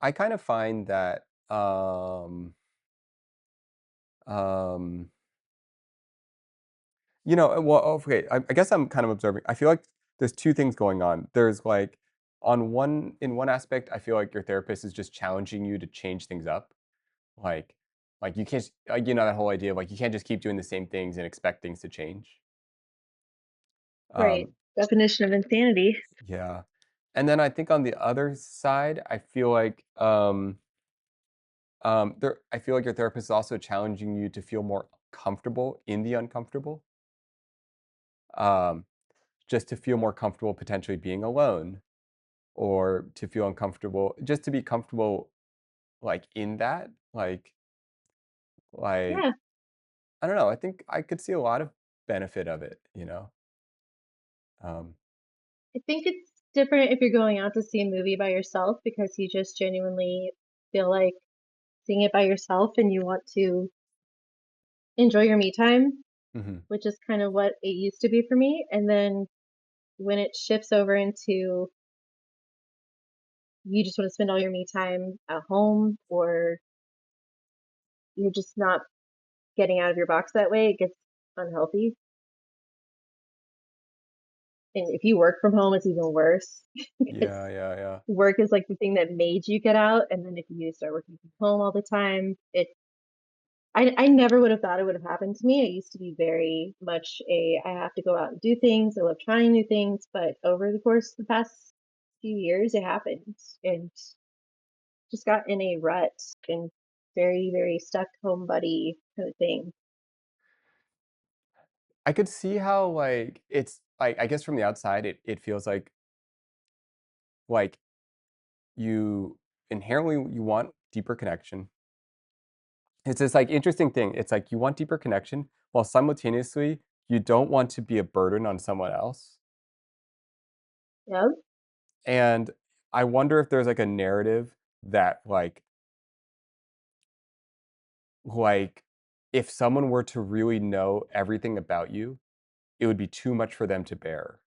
I kind of find that, um well, okay, I guess I'm kind of observing. I feel like there's 2 things going on. There's, like, in one aspect, I feel like your therapist is just challenging you to change things up. Like you can't that whole idea of, like, you can't just keep doing the same things and expect things to change. Right. Um, Definition of insanity. yeah. And then I think on the other side, I feel like your therapist is also challenging you to feel more comfortable in the uncomfortable. Um, just to feel more comfortable potentially being alone or to feel uncomfortable just to be comfortable, like, in that, Yeah. like, I don't know, I think I could see a lot of benefit of it? Um, I think it's different if you're going out to see a movie by yourself because you just genuinely feel like seeing it by yourself and you want to enjoy your me time, mhm. which is kind of what it used to be for me. And then when it shifts over into you just want to spend all your me time at home or you're just not getting out of your box that way, it gets unhealthy. And if you work from home, it's even worse because Yeah, yeah, yeah. work is like the thing that made you get out. And then if you start working from home all the time, I never would have thought it would have happened to me. I used to be very much I have to go out and do things. I love trying new things, but over the course of the past few years, it happened and just got in a rut and very, very stuck home buddy kind of thing. I could see how, like, it's like, I guess from the outside, it feels like you inherently you want deeper connection. It's this, like, interesting thing. It's like you want deeper connection while simultaneously you don't want to be a burden on someone else. Yeah. And I wonder if there's, like, a narrative that, like, if someone were to really know everything about you, it would be too much for them to bear.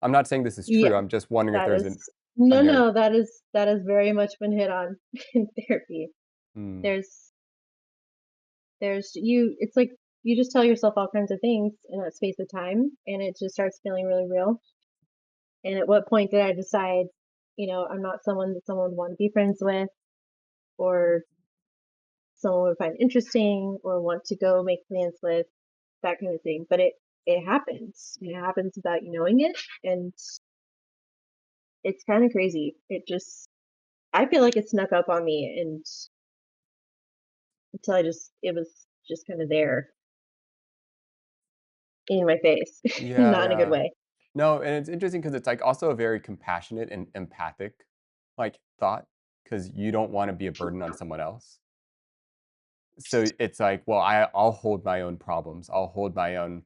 I'm not saying this is Yeah. true, I'm just wondering if That there's is a no, narrative. no, that is very much been hit on in therapy. Mm, There's it's like you just tell yourself all kinds of things in that space of time and it just starts feeling really real. And at what point did I decide, I'm not someone that someone would want to be friends with or someone would find interesting or want to go make plans with, that kind of thing. But it happens. It happens without you knowing it, and it's kind of crazy. I feel like it snuck up on me, and until it was just kind of there in my face, Yeah, not in a good yeah. way. No, and it's interesting because it's, like, also a very compassionate and empathic, like, thought, because you don't wanna be a burden on someone else. So it's like, well, I'll hold my own problems. I'll hold my own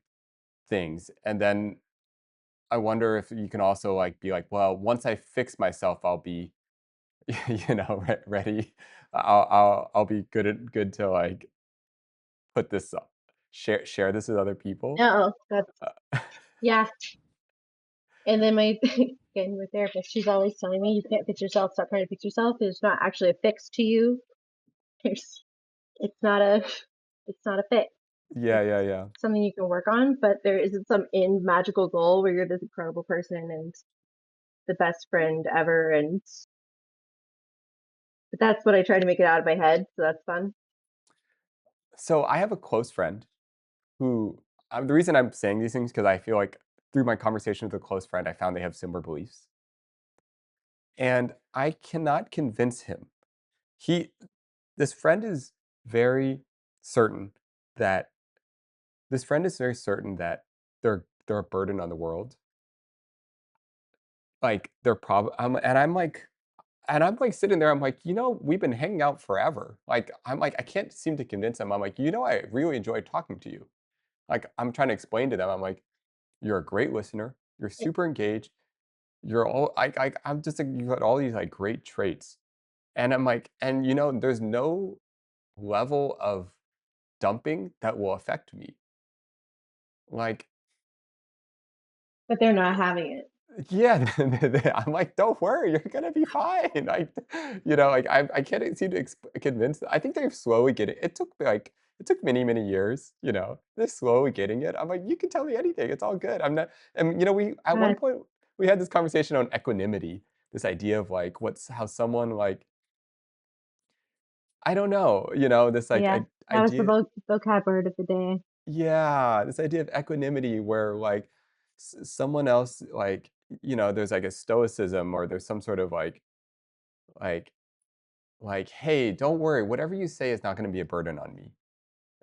things. And then I wonder if you can also, like, be like, well, once I fix myself, I'll be, ready. I'll be good to, like, put this up, share this with other people. No, that's Uh, yeah. And then my again, my therapist, she's always telling me you can't fix yourself. Stop trying to fix yourself. There's not actually a fix to you. There's it's not a it's not a fix. yeah, It's yeah, yeah. something you can work on, but there isn't some end magical goal where you're this incredible person and the best friend ever. And but that's what I try to make it out of my head. So that's fun. So I have a close friend who, the reason I'm saying these things because I feel like through my conversation with a close friend, I found they have similar beliefs. And I cannot convince him. He this friend is very certain that this friend is very certain that they're a burden on the world. Like they're probably and I'm like sitting there, I'm like, we've been hanging out forever. Like I'm like, I can't seem to convince him. I'm like, I really enjoy talking to you. Like I'm trying to explain to them, I'm like, you're a great listener, you're super engaged, you're all I'm just like you got all these like great traits. And I'm like, and there's no level of dumping that will affect me. Like, But they're not having it. yeah, I'm like, don't worry, you're gonna be fine. Like, like I can't seem to convince them. I think they're slowly getting. It took many many years. They're slowly getting it. I'm like, you can tell me anything. It's all good. I'm not. And we at one God, point we had this conversation on equanimity. This idea of like what's how someone like I don't know. This like yeah, that was the idea. vocab word of the day. Yeah, this idea of equanimity where like someone else like there's like a stoicism or there's some sort of like hey, don't worry, whatever you say is not going to be a burden on me.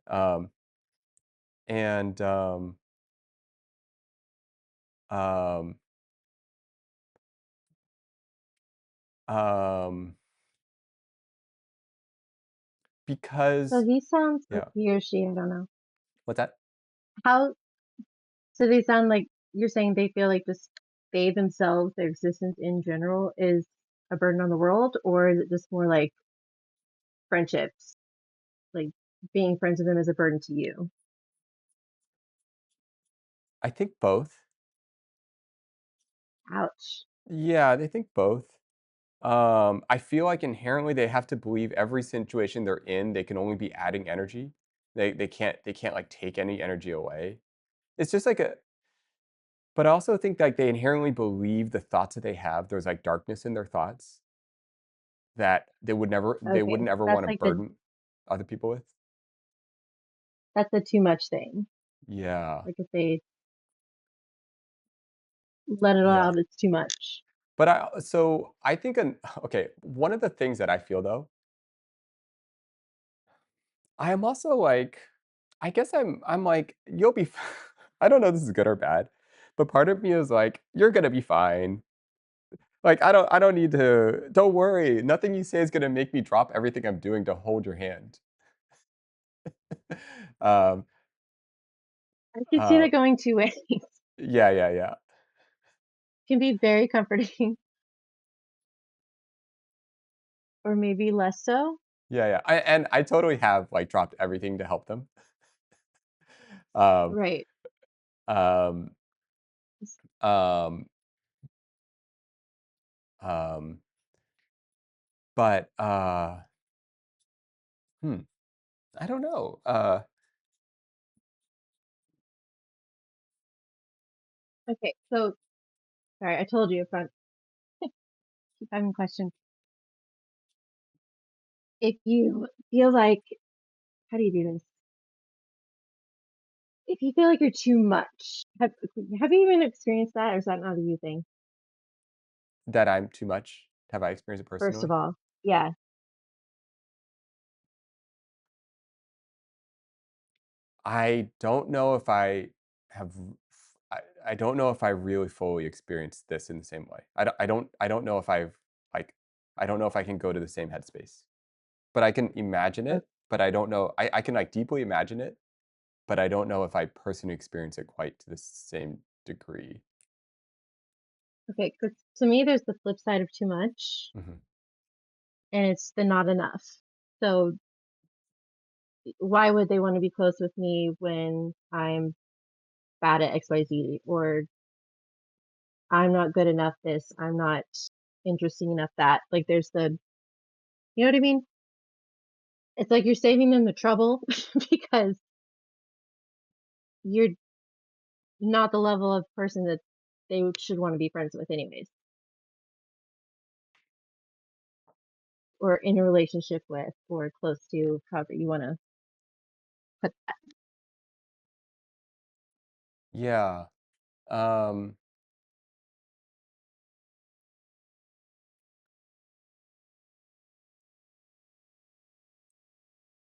Um and um um So because he sounds like yeah, he or she, I don't know. what's that? How so they sound like you're saying they feel like this they themselves, their existence in general is a burden on the world, or is it just more like friendships? Like being friends with them is a burden to you. I think both. Ouch. Yeah, they think both. I feel like inherently they have to believe every situation they're in, they can only be adding energy. They can't like take any energy away. It's just like a but I also think like they inherently believe the thoughts that they have, there's like darkness in their thoughts that they Okay. wouldn't ever That's want to like burden other people with. the too much thing. Yeah. Like if they let it all Yeah. out, it's too much. But I think okay, one of the things that I feel though, I am also like I guess I'm like you'll be I don't know if this is good or bad, but part of me is like you're going to be fine. Like I don't need to don't worry. Nothing you say is going to make me drop everything I'm doing to hold your hand. um I can see uh that going two ways. yeah, yeah, yeah. Can be very comforting or maybe less so. Yeah, yeah. And I totally have like dropped everything to help them. Um Right. um um um but hmm, I don't know. Okay. So sorry, I told you if I keep having questions. If you feel like how do you do this? if you feel like you're too much, have you even experienced that, or is that not a you thing? That I'm too much? Have I experienced it First of personally? all, yeah. I don't know if have I don't know if I really fully experienced this in the same way. I don't know if like, I don't know if I can go to the same headspace. But I can imagine o- it, but I don't know I can, like, deeply imagine it, but I don't know if I personally experience it quite to the same degree. Okay, 'cause to me, there's the flip side of too much, Mhm. and it's the not enough. So why would they want to be close with me when I'm bad at XYZ, or I'm not good enough this, I'm not interesting enough that. Like there's you know what I mean? It's like you're saving them the trouble because you're not the level of person that should want to be friends with anyways, or in a relationship with, or close to, however you want to put. Yeah, um,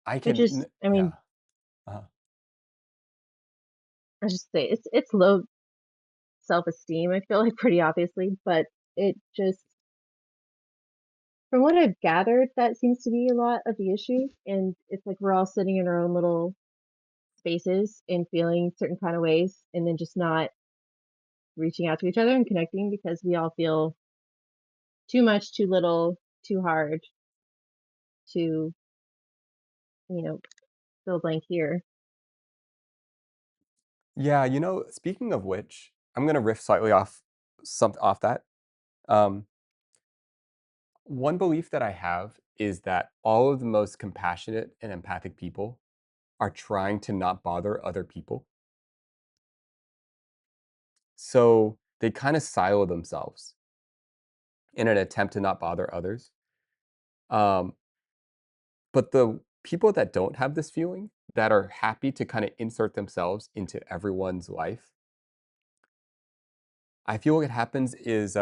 I Which can is, n I mean, yeah, uh I just say it's low self-esteem, I feel like, pretty obviously, but it just, from what I've gathered, that seems to be a lot of the issue, and it's like we're all sitting in our own little spaces and feeling certain kind of ways, and then just not reaching out to each other and connecting because we all feel too much, too little, too hard to, you know, fill a blank here. Yeah, speaking of which, I'm gonna riff slightly off that. Um, One belief that I have is that all of the most compassionate and empathic people are trying to not bother other people. So, they kinda silo themselves in an attempt to not bother others. Um, but the people that don't have this feeling, that are happy to kinda insert themselves into everyone's life, I feel what happens is,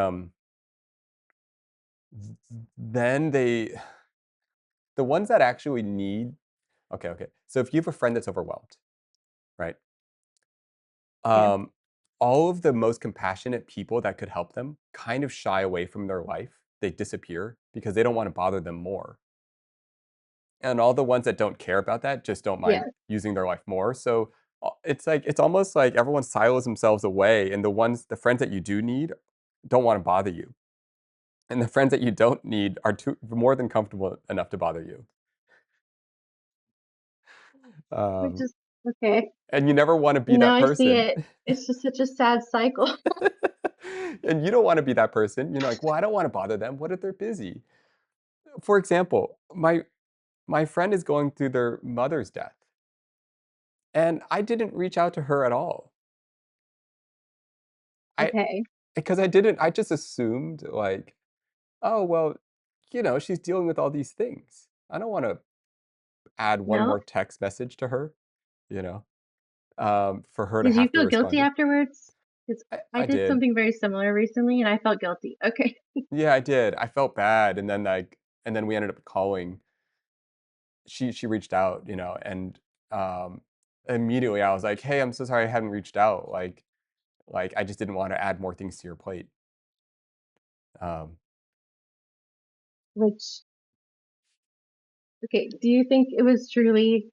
then the ones that actually need okay. So if you have a friend that's overwhelmed, right? Yeah. Um, all of the most compassionate people that could help them kind of shy away from their life. They disappear because they don't wanna bother them more. And all the ones that don't care about that just don't Yeah. mind using their life more. So, it's almost like everyone silos themselves away, and the friends that you do need don't wanna bother you. And the friends that you don't need are too more than comfortable enough to bother you. Which Um, is okay. and you never wanna be Now that I see person. it. It's just such a sad cycle. And you don't wanna be that person. You're like, "Well, I don't wanna bother them. What if they're busy?" For example, my friend is going through their mother's death, and I didn't reach out to her at all. I Okay. Because I just assumed, like, "Oh, well, she's dealing with all these things. I don't wanna add one No? more text message to her, you know, for her to Did you have to feel respond guilty to." afterwards? Because I I did did. something very similar recently and I felt guilty. Okay. Yeah, I did. I felt bad, and then, and then we ended up calling. She reached out, and, um, immediately I was like, "Hey, I'm so sorry I haven't reached out, I just didn't wanna add more things to your plate." Um, Which, okay, do you think it was truly,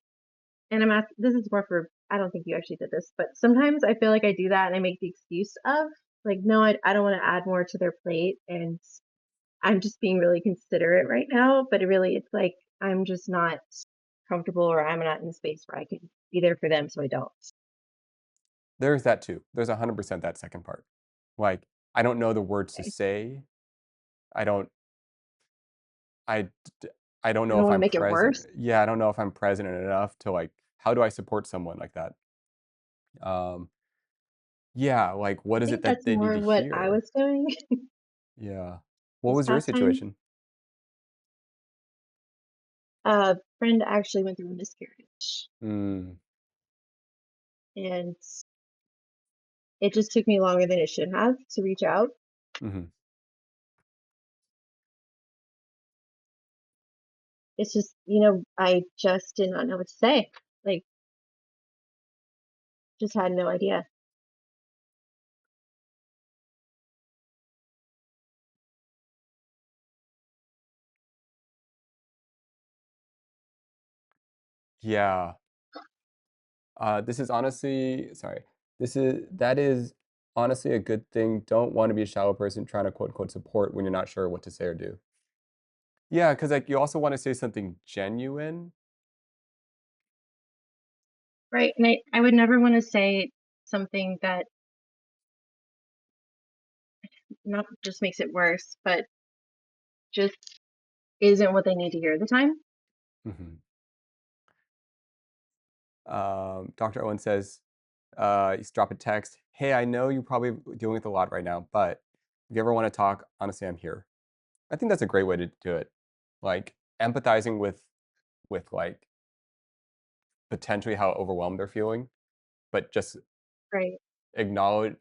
and this is more for, I don't think you actually did this, but sometimes I feel like I do that and I make the excuse of, like, no, I don't want to add more to their plate and I'm just being really considerate right now. But it really, it's like I'm just not comfortable, or I'm not in a space where I can be there for them. So I don't. there's that too. There's 100% that second part. Like, I don't know the words to Okay. say. I don't I d I don't I know don't if want to I'm make it present. worse. Yeah, I don't know if I'm present enough to, like, how do I support someone like that? Um, yeah, like, what I is it think that that's they need more to what I hear? was doing Yeah. What this was your past time. situation? A friend actually went through a miscarriage. Mm, and it just took me longer than it should have to reach out. Mhm. It's just, I just did not know what to say. Like, just had no idea. Yeah. This is honestly sorry. That is honestly a good thing. Don't wanna be a shallow person trying to quote, unquote, "support" when you're not sure what to say or do. Yeah, because like, you also wanna say something genuine. Right. And I would never want to say something that not just makes it worse, but just isn't what they need to hear at the time. Mhm. Dr. Owen says, just drop a text. Hey, I know you're probably dealing with a lot right now, but if you ever want to talk, honestly, I'm here. I think that's a great way to do it. Like empathizing with like potentially how overwhelmed they're feeling, but just Right.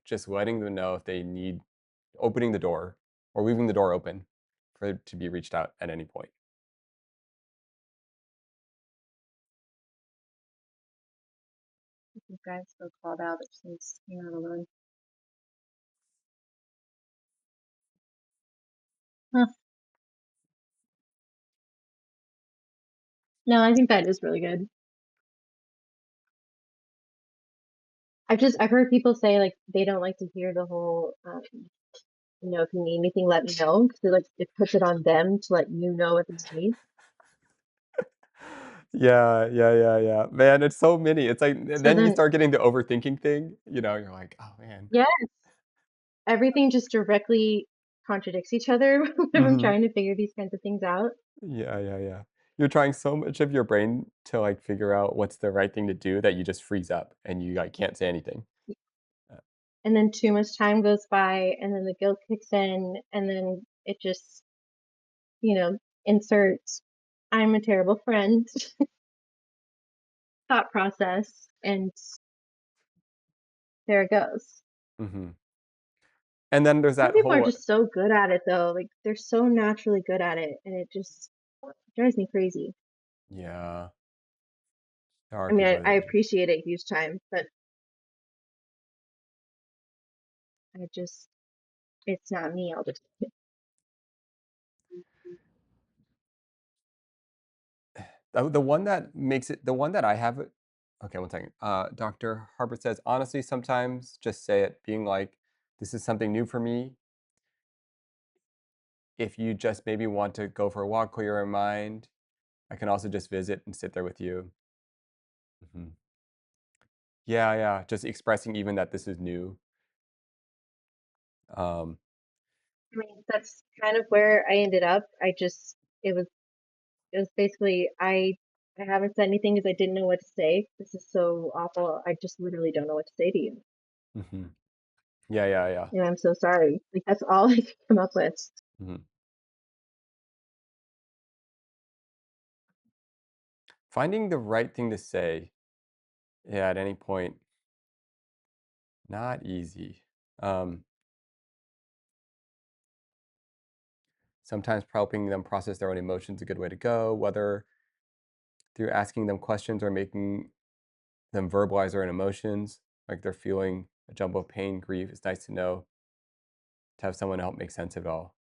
just letting them know if they need opening the door or leaving the door open for it to be reached out at any point. You guys feel called out since you're not alone. Huh. No, I think that is really good. I've heard people say like they don't like to hear the whole if you need anything, let me know, because like it puts it on them to let you know what they need. Yeah, yeah, yeah, yeah. Man, it's so many. It's like and So then you then, start getting the overthinking thing, you're like, "Oh, man." yeah, everything just directly contradicts each other whenever I'm Mhm. trying to figure these kinds of things out. Yeah, yeah, yeah. You're trying so much of your brain to, like, figure out what's the right thing to do that you just freeze up and you, like, can't say anything. Uh, And then too much time goes by, and then the guilt kicks in, and then it just, you know, insert I'm a terrible friend thought process, and there it goes. mhm. And then there's Some that people are whole just so good at it though. Like they're so naturally good at it, and it just drives me crazy. yeah, there are I mean, people I that just appreciate it huge time, but I just it's not me all the time. the one that I have it okay, one second. Dr. Harper says, "Honestly, sometimes just say it, being like, 'This is something new for me.' If you just maybe want to go for a walk, clear your mind, I can also just visit and sit there with you." Mhm. Yeah, yeah, just expressing even that this is new. Um, I mean, that's kind of where I ended up. It was basically I haven't said anything because I didn't know what to say. This is so awful. I just literally don't know what to say to you. mhm. Yeah, yeah, yeah. And I'm so sorry. Like that's all I could come up with. Mhm. Finding the right thing to say, yeah, at any point, not easy. Um, Sometimes helping them process their own emotions is a good way to go, whether through asking them questions or making them verbalize their own emotions, like they're feeling a jumble of pain, grief. It's nice to know to have someone help make sense of it all.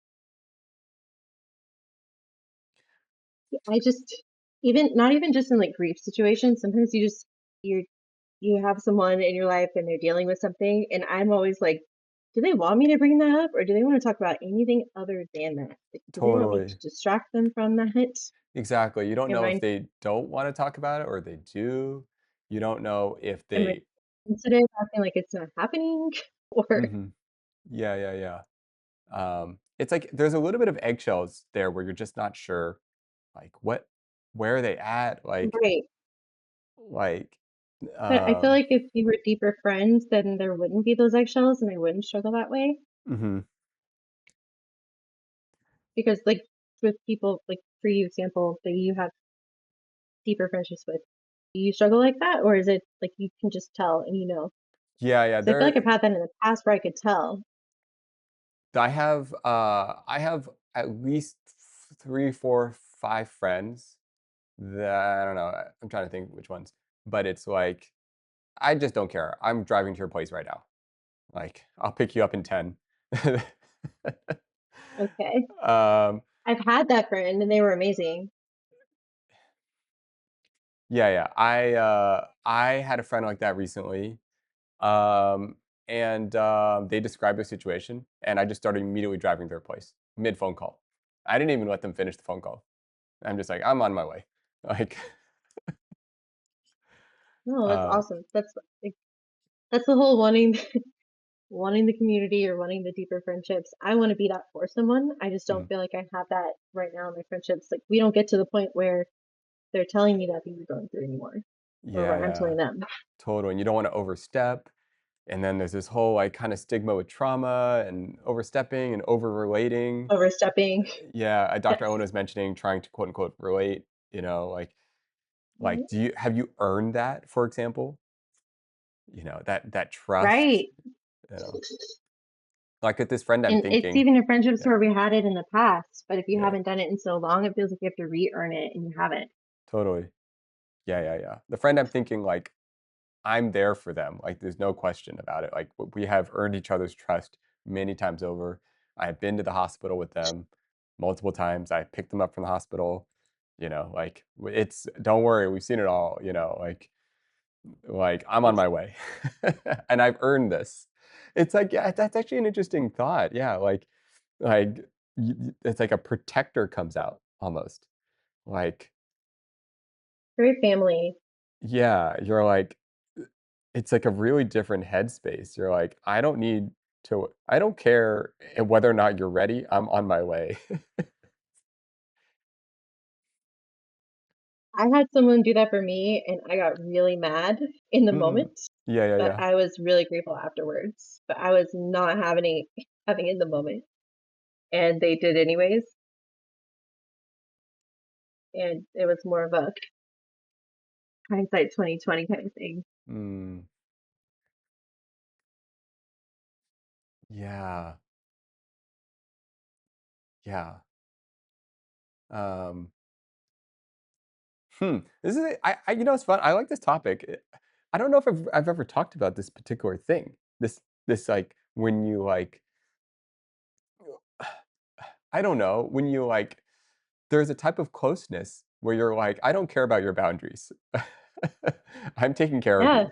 I just even not even just in like grief situations, sometimes you have someone in your life and they're dealing with something and I'm always like, do they want me to bring that up or do they want to talk about anything other than that? Like, do they want me to Totally. distract them from that? Exactly. You don't Am know if I they don't want to talk about it or they do. You don't know if am I they. sensitive, acting like it's not happening? Or Mhm. Yeah, yeah, yeah. It's like there's a little bit of eggshells there where you're just not sure, like where are they at? right. Like, But I feel um, like if we were deeper friends, then there wouldn't be those eggshells and I wouldn't struggle that way. mhm, Because like with people like for you example that you have deeper friendships with, Do you struggle like that, or is it like you can just tell and you know? Yeah, yeah, 'Cause I feel like there I've had that in the past where I could tell. I have at least 3, 4, 5 friends that I don't know, I'm trying to think which ones, but it's like, I just don't care. I'm driving to your place right now. Like, I'll pick you up in 10. Okay. Um, I've had that friend and they were amazing. yeah, yeah. I had a friend like that recently, um, and, they described their situation, and I just started immediately driving to their place, mid-phone call. I didn't even let them finish the phone call. I'm just like, "I'm on my way." Like, No, that's uh awesome. Like, that's the whole wanting wanting the community or wanting the deeper friendships. I want to be that for someone. I just don't mhm. feel like I have that right now in my friendships. Like we don't get to the point where they're telling me that things are going through anymore, or Yeah, where I'm yeah, telling them. totally, and you don't wanna overstep, and then there's this whole, like, kinda stigma with trauma and overstepping and over-relating. Overstepping. Yeah, Dr. Owen Yes. was mentioning trying to quote unquote relate, Mhm. do you have you earned that, for example? That trust, Right. you know? Like with this friend I'm And it's thinking, even in friendships yeah, where we had it in the past, but if you yeah, haven't done it in so long, it feels like you have to re-earn it and you haven't. totally. Yeah, yeah, yeah. The friend I'm thinking, like, I'm there for them, like, there's no question about it, like, we have earned each other's trust many times over. I've been to the hospital with them multiple times. I picked them up from the hospital, like, it's don't worry, we've seen it all, I'm on Yes. my way, and I've earned this. It's like, yeah, that's actually an interesting thought. Yeah, like it's like a protector comes out almost. Like, Very family. yeah, you're like, it's like a really different headspace. You're like, I don't care whether or not you're ready. I'm on my way. I had someone do that for me and I got really mad in the Mhm. moment, Yeah, yeah, but yeah. I was really grateful afterwards. But I was not having it in the moment. And they did anyways. And it was more of a hindsight 2020 kind of thing. Mm, yeah, yeah. Um, This is it's fun. I like this topic. I don't know if I've ever talked about this particular thing. This like when you like I don't know, when you like there's a type of closeness where you're like, I don't care about your boundaries. I'm taking care of Yeah.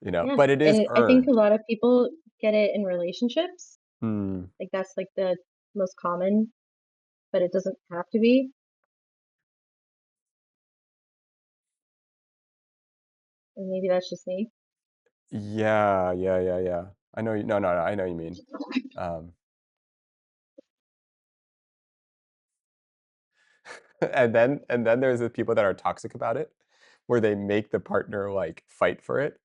you, Yeah. but it is I think a earned. lot of people get it in relationships. Hmm. Like that's like the most common, but it doesn't have to be. And maybe that's just me. Yeah, yeah, yeah, yeah. I know you no, no, no, I know you mean. Um, and then there's the people that are toxic about it, where they make the partner, like, fight for it.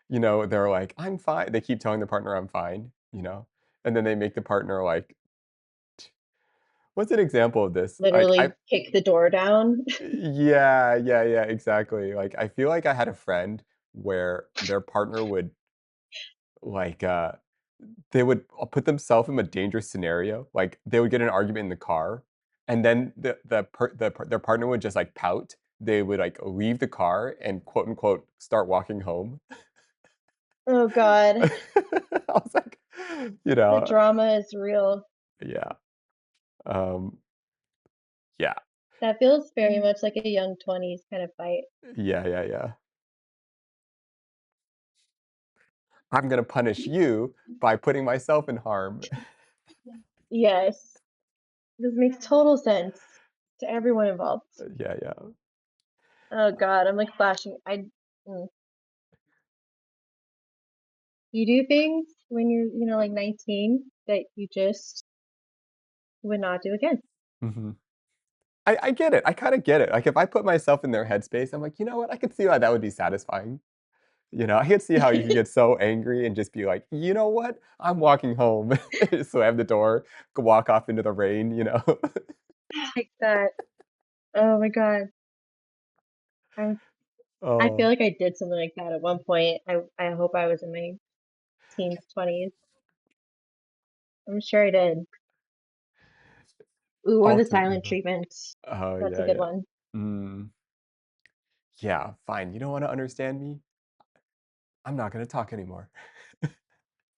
They're like, "I'm fine." They keep telling the partner, "I'm fine," and then they make the partner, like what's an example of this? Like, I Literally kick the door down. yeah, yeah, yeah, exactly. Like, I feel like I had a friend where their partner would, like, they would put themselves in a dangerous scenario, like, they would get in an argument in the car, and then their partner would just, like, pout. They would, like, leave the car and, quote, unquote, "start walking home." Oh God. I was like, you The know drama is real. yeah, um, yeah, That feels very much like a young 20s kind of fight. yeah, yeah, yeah. "I'm gonna punish you by putting myself in harm." Yes. This makes total sense to everyone involved. Yeah, yeah. Oh God, I'm like flashing. Mm. You do things when you're, like 19 that you just would not do again. Mhm. I get it, I kinda get it, like, if I put myself in their headspace, I'm like, "You know what? I could see why that would be satisfying." I could see how you could get so angry and just be like, "You know what? I'm walking home." Slam the door, walk off into the rain, Like that. Oh my God. I I feel Oh, like I did something like that at one point. I hope I was in my teens, 20s. I'm sure I did. Ooh, or the ultimately, silent though. treatment. Oh, That's a yeah, good yeah. one. Mm, yeah, fine. You don't wanna understand me? I'm not gonna talk anymore.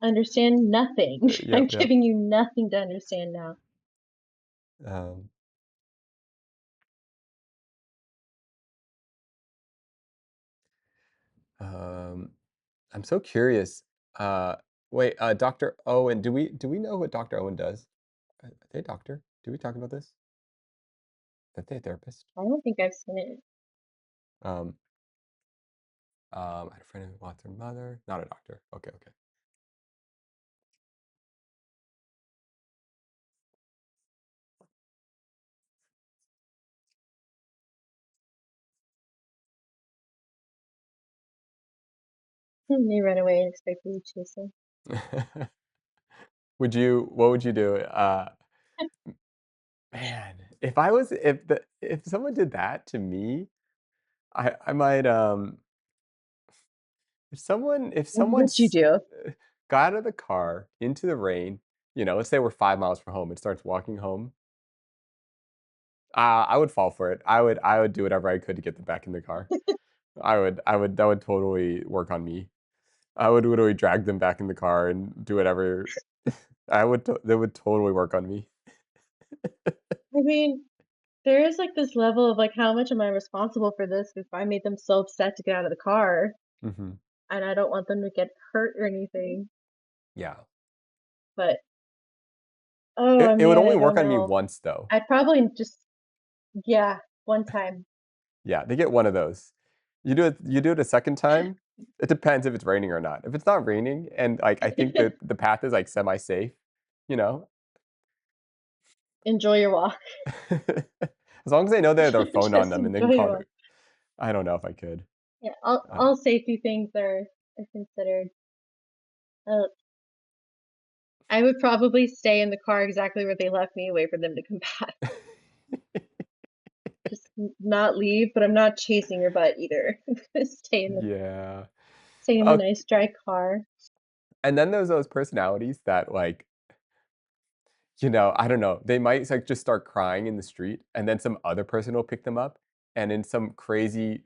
Understand nothing. I'm Yep, yep. giving you nothing to understand now. Um, um, I'm so curious. Uh, wait, Dr. Owen, do we know what Dr. Owen does? Are they a doctor? Do we talk about this? Are they a therapist? I don't think I've seen it. Um, I had a friend who lost her mother. Not a doctor. Okay, okay. They run away and expect me to chase them. What would you do? Man, if someone did that to me, I might if someone What'd you do? uh, got out of the car into the rain, let's say we're 5 miles from home and starts walking home, I would fall for it. I would do whatever I could to get them back in the car. That would totally work on me. I would literally drag them back in the car and do whatever. That would totally work on me. I mean, there is like this level of like, how much am I responsible for this if I made them so upset to get out of the car Mhm. and I don't want them to get hurt or anything. Yeah. But oh It would man, only I work don't on me know. once, though. I'd probably just, yeah, one time. Yeah, they get one of those. You do it a second time, it depends if it's raining or not. If it's not raining and, like, I think that the path is, like, semi-safe, you know? Enjoy your walk. As long as they know they have their phone on Just them and they can enjoy your call walk. their I don't know if I could. Yeah, all safety things are considered. Uh, I would probably stay in the car exactly where they left me, wait for them to come back. Just not leave, but I'm not chasing your butt either. Stay in the Yeah. stay in the Ok nice dry car. and then there's those personalities that, like, I don't know, they might, like, just start crying in the street, and then some other person will pick them up, and in some crazy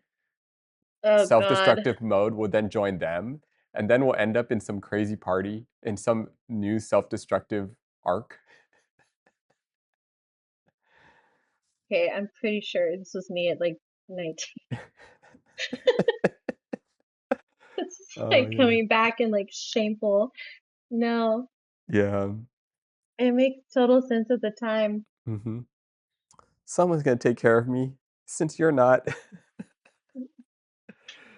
Oh god. self-destructive mode will then join them, and then we'll end up in some crazy party in some new self-destructive arc. Okay, I'm pretty sure this was me at like 19. It's Oh, like yeah. coming back and like shameful. No, Yeah. it makes total sense at the time. Mhm. Someone's gonna take care of me since you're not.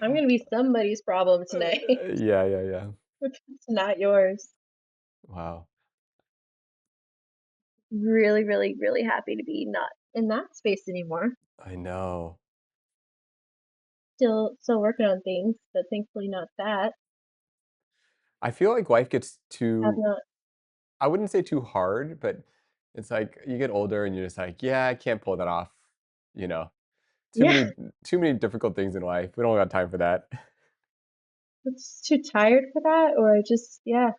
I'm gonna be somebody's problem tonight. Yeah, yeah, yeah. It's not yours. Wow. Really, really, really happy to be not in that space anymore. I know. Still working on things, but thankfully not that. I feel like life gets Have too not. I wouldn't say too hard, but it's like you get older and you're just like, "Yeah, I can't pull that off," you know? Too Yeah, many too many difficult things in life. We don't got time for that. I'm just too tired for that, or I just yeah,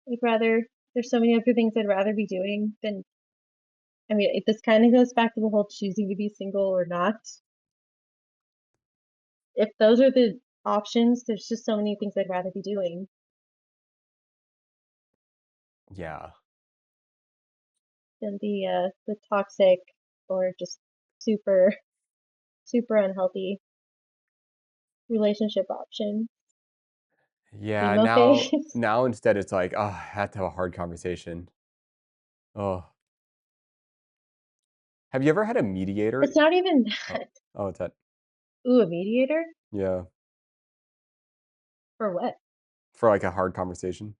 I'd rather. There's so many other things I'd rather be doing than. I mean, this kind of goes back to the whole choosing to be single or not. If those are the options, there's just so many things I'd rather be doing Yeah. than the toxic or just super super unhealthy relationship option. Yeah, Emo now phase. now instead it's like, "Oh, I had to have a hard conversation." Oh. Have you ever had a It's mediator? not even Oh. that. Oh, it's that Ooh, a mediator? yeah, For what? for, like, a hard conversation?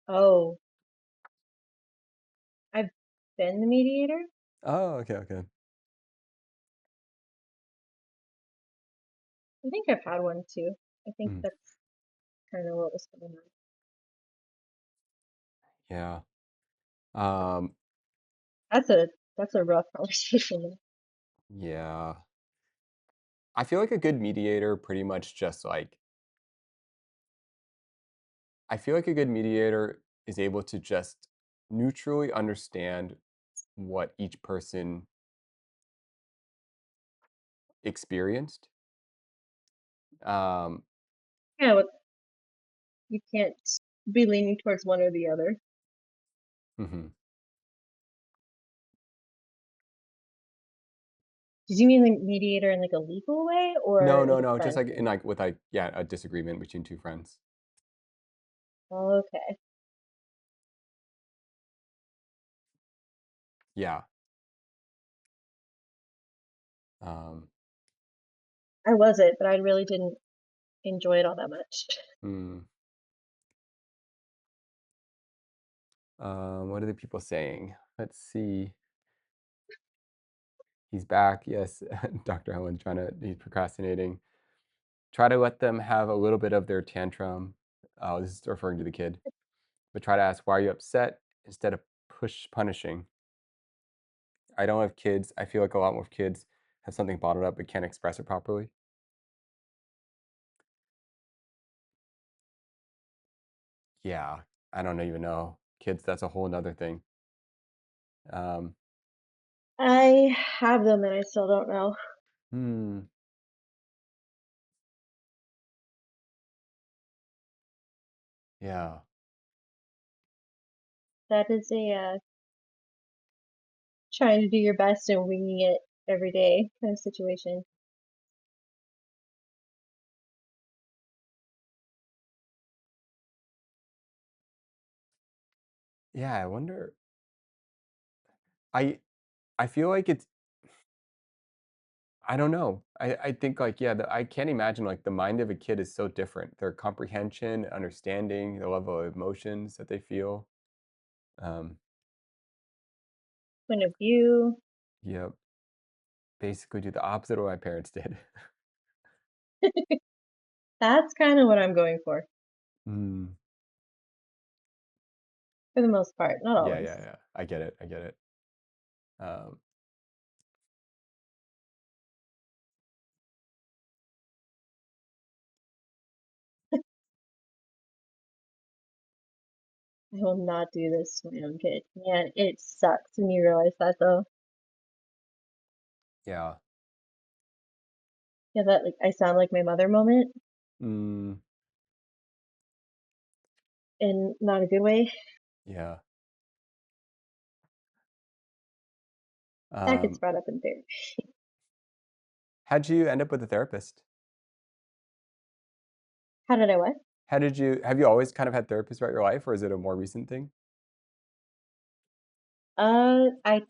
Oh, I've been the mediator? Oh, okay, okay. I think I've had one too. I think Mhm. that's kind of what was going on. Yeah. Um, That's a that's a rough conversation. Yeah. I feel like a good mediator pretty much just like I feel like a good mediator is able to just neutrally understand what each person experienced. Um, Yeah, you can't be leaning towards one or the other. mhm. Did you mean like mediator in like a legal way No, or no, like a no, just friend like in thing? like with like yeah, a disagreement between two friends. Okay. Yeah. Um, I was it, but I really didn't enjoy it all that much. mm, what are the people saying? Let's see. He's back. Yes, Dr. Helen he's procrastinating. Try to let them have a little bit of their tantrum. Oh, this is referring to the kid. But try to ask, why are you upset instead of punishing. I don't have kids. I feel like a lot more kids have something bottled up but can't express it properly. Yeah, I don't even know. Kids, that's a whole nother thing. Um, I have them and I still don't know. hmm, yeah. That is a trying to do your best and winging it every day kind of situation. Yeah, I wonder. I I feel like it's I don't know. I think like yeah, I can't imagine like the mind of a kid is so different. Their comprehension, understanding, the level of emotions that they feel. Um, Point of view. yep. Basically do the opposite of what my parents did. That's kind of what I'm going Mm. for the most part, not Yeah, yeah, always. yeah. I get it. I get it. Um, I will not do this to my own kid. Man, it sucks when you realize that though. yeah. Yeah, that like I sound like my mother moment Mm, in not a good way. yeah. That gets Um, brought up in therapy. how'd you end up with a therapist? How did I what? How did you have you always kind of had therapists throughout your life, or is it a more recent thing? I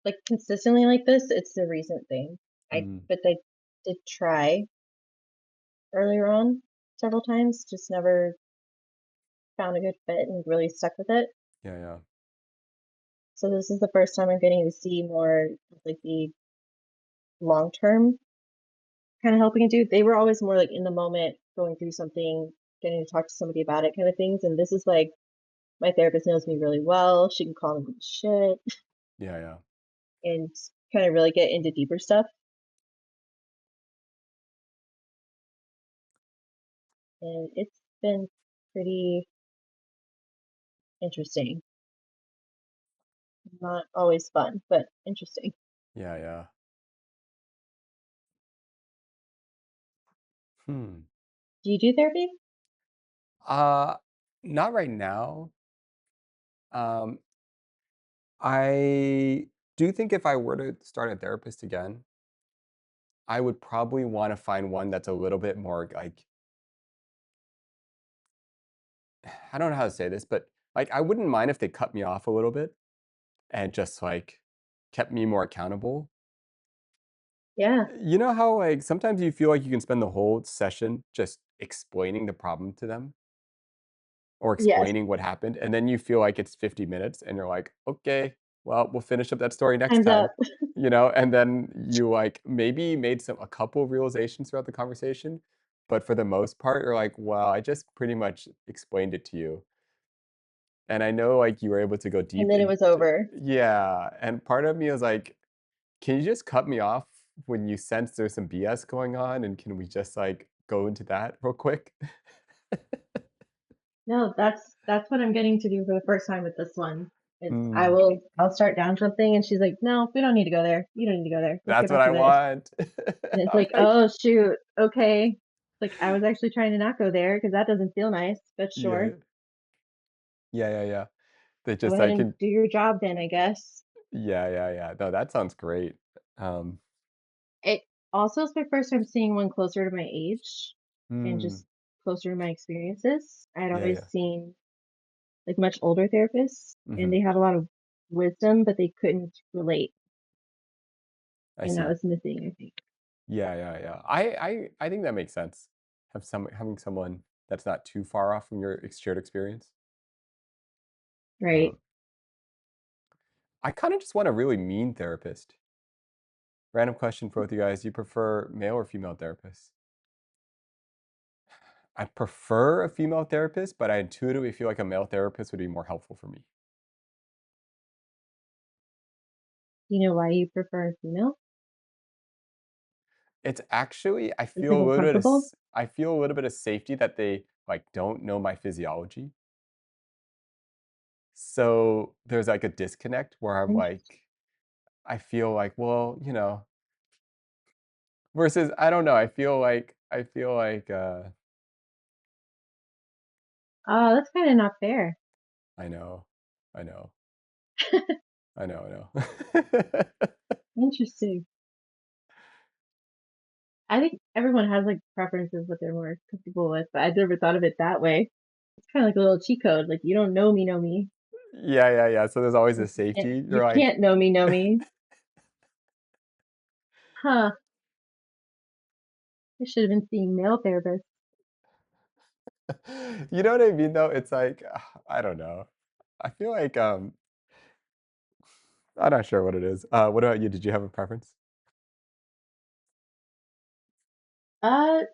like consistently like this. It's a recent thing. Mm, But I did try earlier on several times, just never found a good fit and really stuck with it. yeah, yeah. So this is the first time I'm getting to see more of like the long term kind of helping it do. They were always more like in the moment, going through something, getting to talk to somebody about it kind of things. And this is like my therapist knows me really well. She can call me shit Yeah, yeah. and kind of really get into deeper stuff. And it's been pretty interesting. Not always fun, but interesting. Yeah, yeah. Hmm. Do you do therapy? Uh, not right now. Um, I do think if I were to start a therapist again, I would probably wanna find one that's a little bit more like I don't know how to say this, but, like, I wouldn't mind if they cut me off a little bit and just, like, kept me more accountable. Yeah. You know how, like, sometimes you feel like you can spend the whole session just explaining the problem to them or Yes. explaining what happened, and then you feel like it's 50 minutes, and you're like, "Okay, well, we'll finish up that story next Time's time." up. You know? And then you, like, maybe made a couple of realizations throughout the conversation, but for the most part, you're like, "Well, I just pretty much explained it to you." And I know, like, you were able to go And deep then it was into over. yeah, and part of me is like, can you just cut me off when you sense there's some BS going on, and can we just, like, go into that real quick? No, that's what I'm getting to do for the first time with this one. Is Mm, I'll start down something and she's like, "No, we don't need to go there. You don't need to go there. Let's get that's what back I to this." want. And it's I'm like, like "Oh shoot, okay." Like I was actually trying to not go there because that doesn't feel nice, but sure. yeah. Yeah, yeah, yeah. They Go just ahead I and can do your job then, I guess. yeah, yeah, yeah. No, that sounds great. Um, It also is my first time seeing one closer to my age and mm, just closer to my experiences. I'd yeah, always yeah. seen like much older therapists and Mhm. they had a lot of wisdom, but they couldn't relate. I And that see. was missing, I think. Yeah, yeah, yeah. I think that makes sense. Having someone that's not too far off from your shared experience. Right. Um, I kinda just want a really mean therapist. Random question for both you guys. Do you prefer male or female therapists? I prefer a female therapist, but I intuitively feel like a male therapist would be more helpful for me. You know why you prefer a female? It's actually I Does it feel make a you little bit of comfortable? s I feel a little bit of safety that they, like, don't know my physiology. So, there's, like, a disconnect where I'm Interesting. like I feel like, well, versus I don't know, Oh, that's kind of not fair. I know, I know, I know, I know. Interesting. I think everyone has like preferences what they're more comfortable with, but I never thought of it that way. It's kind of like a little cheat code. Like you don't know me. Yeah, yeah, yeah, so there's always a Like you can't, safety. you You're like can't know me. Huh. I should have been seeing male therapists. you know what I mean, though? It's like, I don't know. I feel like, I'm not sure what it is. What about you? Did you have a preference?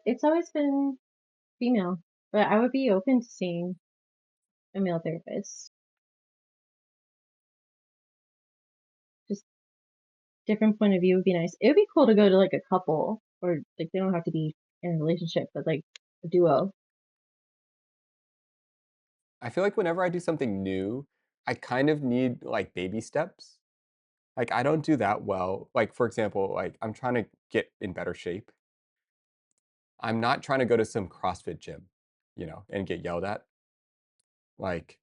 It's always been female, but I would be open to seeing a male therapist. Just different point of view would be nice. It would be cool to go to like a couple or like they don't have to be in a relationship, but like a duo. I feel like whenever I do something new, I kind of need, like, baby steps. Like, I don't do that well. Like, for example, like, I'm trying to get in better shape. I'm not trying to go to some CrossFit gym, and get yelled at. Like,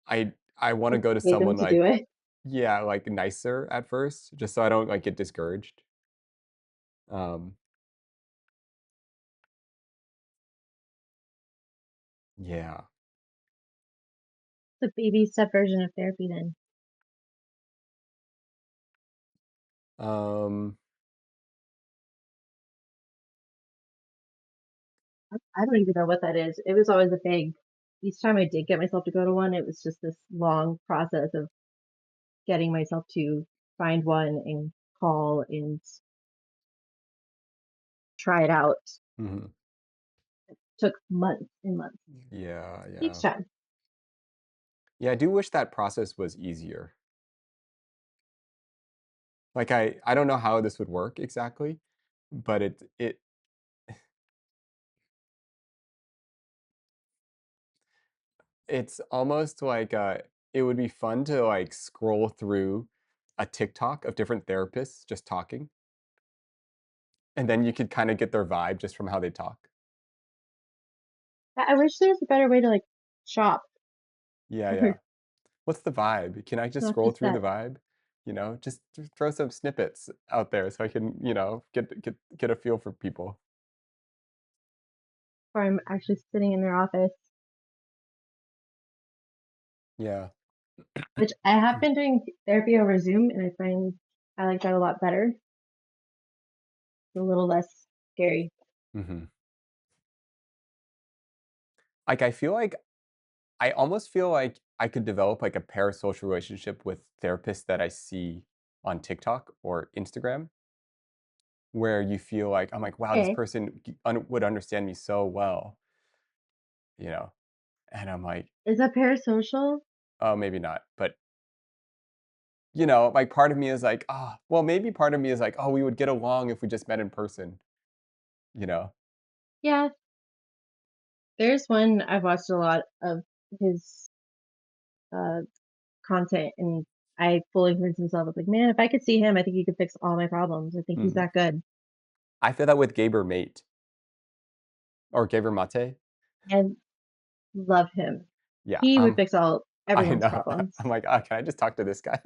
I wanna Just go to pay them someone, to do like it. yeah, like, nicer at first, just so I don't, like, get discouraged. Um, yeah. The baby step version of therapy then. Um, I don't even know what that is. It was always a big each time I did get myself to go to one, it was just this long process of getting myself to find one and call and try it out. mhm. Took months and months Yeah, each yeah. time. Yeah, I do wish that process was easier. Like, I don't know how this would work exactly, but it's almost like, it would be fun to, like, scroll through a TikTok of different therapists just talking, and then you could kinda get their vibe just from how they talk. I wish there was a better way to like shop Yeah, or yeah. What's the vibe? Can I just not scroll just through the that. vibe? Just throw some snippets out there so I can, get a feel for people. Or I'm actually sitting in their office, Yeah. which I have been doing therapy over Zoom, and I find I like that a lot better. It's a little less scary. Mhm. Like, I almost feel like I could develop, like, a parasocial relationship with therapists that I see on TikTok or Instagram, where you feel like, I'm like, "Wow, this Okay. person would understand me so well," you know? And I'm like, Is that parasocial? "Oh, maybe not," but like, part of me is like, "Ah," well, maybe part of me is like, "Oh, we would get along if we just met in person," you know? Yeah, there's one I've watched a lot of his uh content, and I fully convinced myself, I was like, man, if I could see him, I think he could fix all my problems. I think he's Mhm. that good. I feel that with Gaber Mate or Gaber Mate. And love him. Yeah, He would fix all I everyone's know. problems. I'm like, "Ah, can I just talk to this guy?"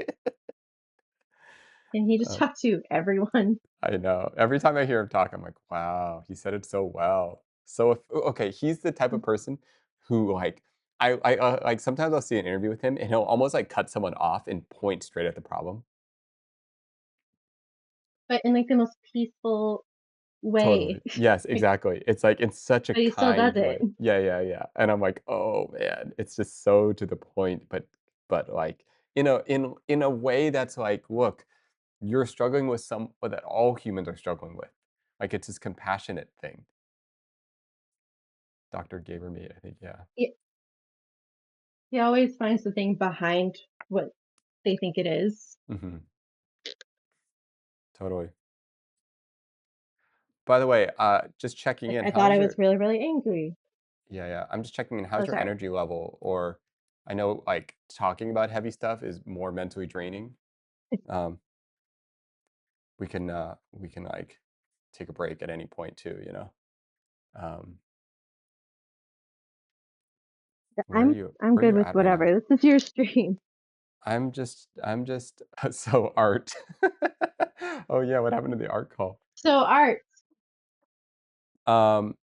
And he just Uh, talked to everyone. I know. Every time I hear him talk, I'm like, "Wow, he said it so well." So if okay, he's the type of person who, like, like, sometimes I'll see an interview with him, and he'll almost, like, cut someone off and point straight at the problem. But in like the most peaceful way. Totally. Yes, Like, exactly. It's, like, in such a but he still does kind it. way. Yeah, yeah, yeah, and I'm like, "Oh, man." It's just so to the point, but, like, in a way that's like, "Look, you're struggling with some that all humans are struggling with." Like, it's this compassionate thing. Dr. Gabermead, I think, yeah. He, he always finds the thing behind what they think it is. Mhm. Totally. By the way, just checking Like in, I thought how's I was your really, really angry. yeah, yeah, I'm just checking in, Oh, how's your sorry. energy level? Or I know, like, talking about heavy stuff is more mentally draining. Um, we can, like, take a break at any point too, you know? Um, I'm I'm where are good you with at right now? whatever. This is your stream. I'm just so art. Oh, yeah, what happened to the art call? So art. Um,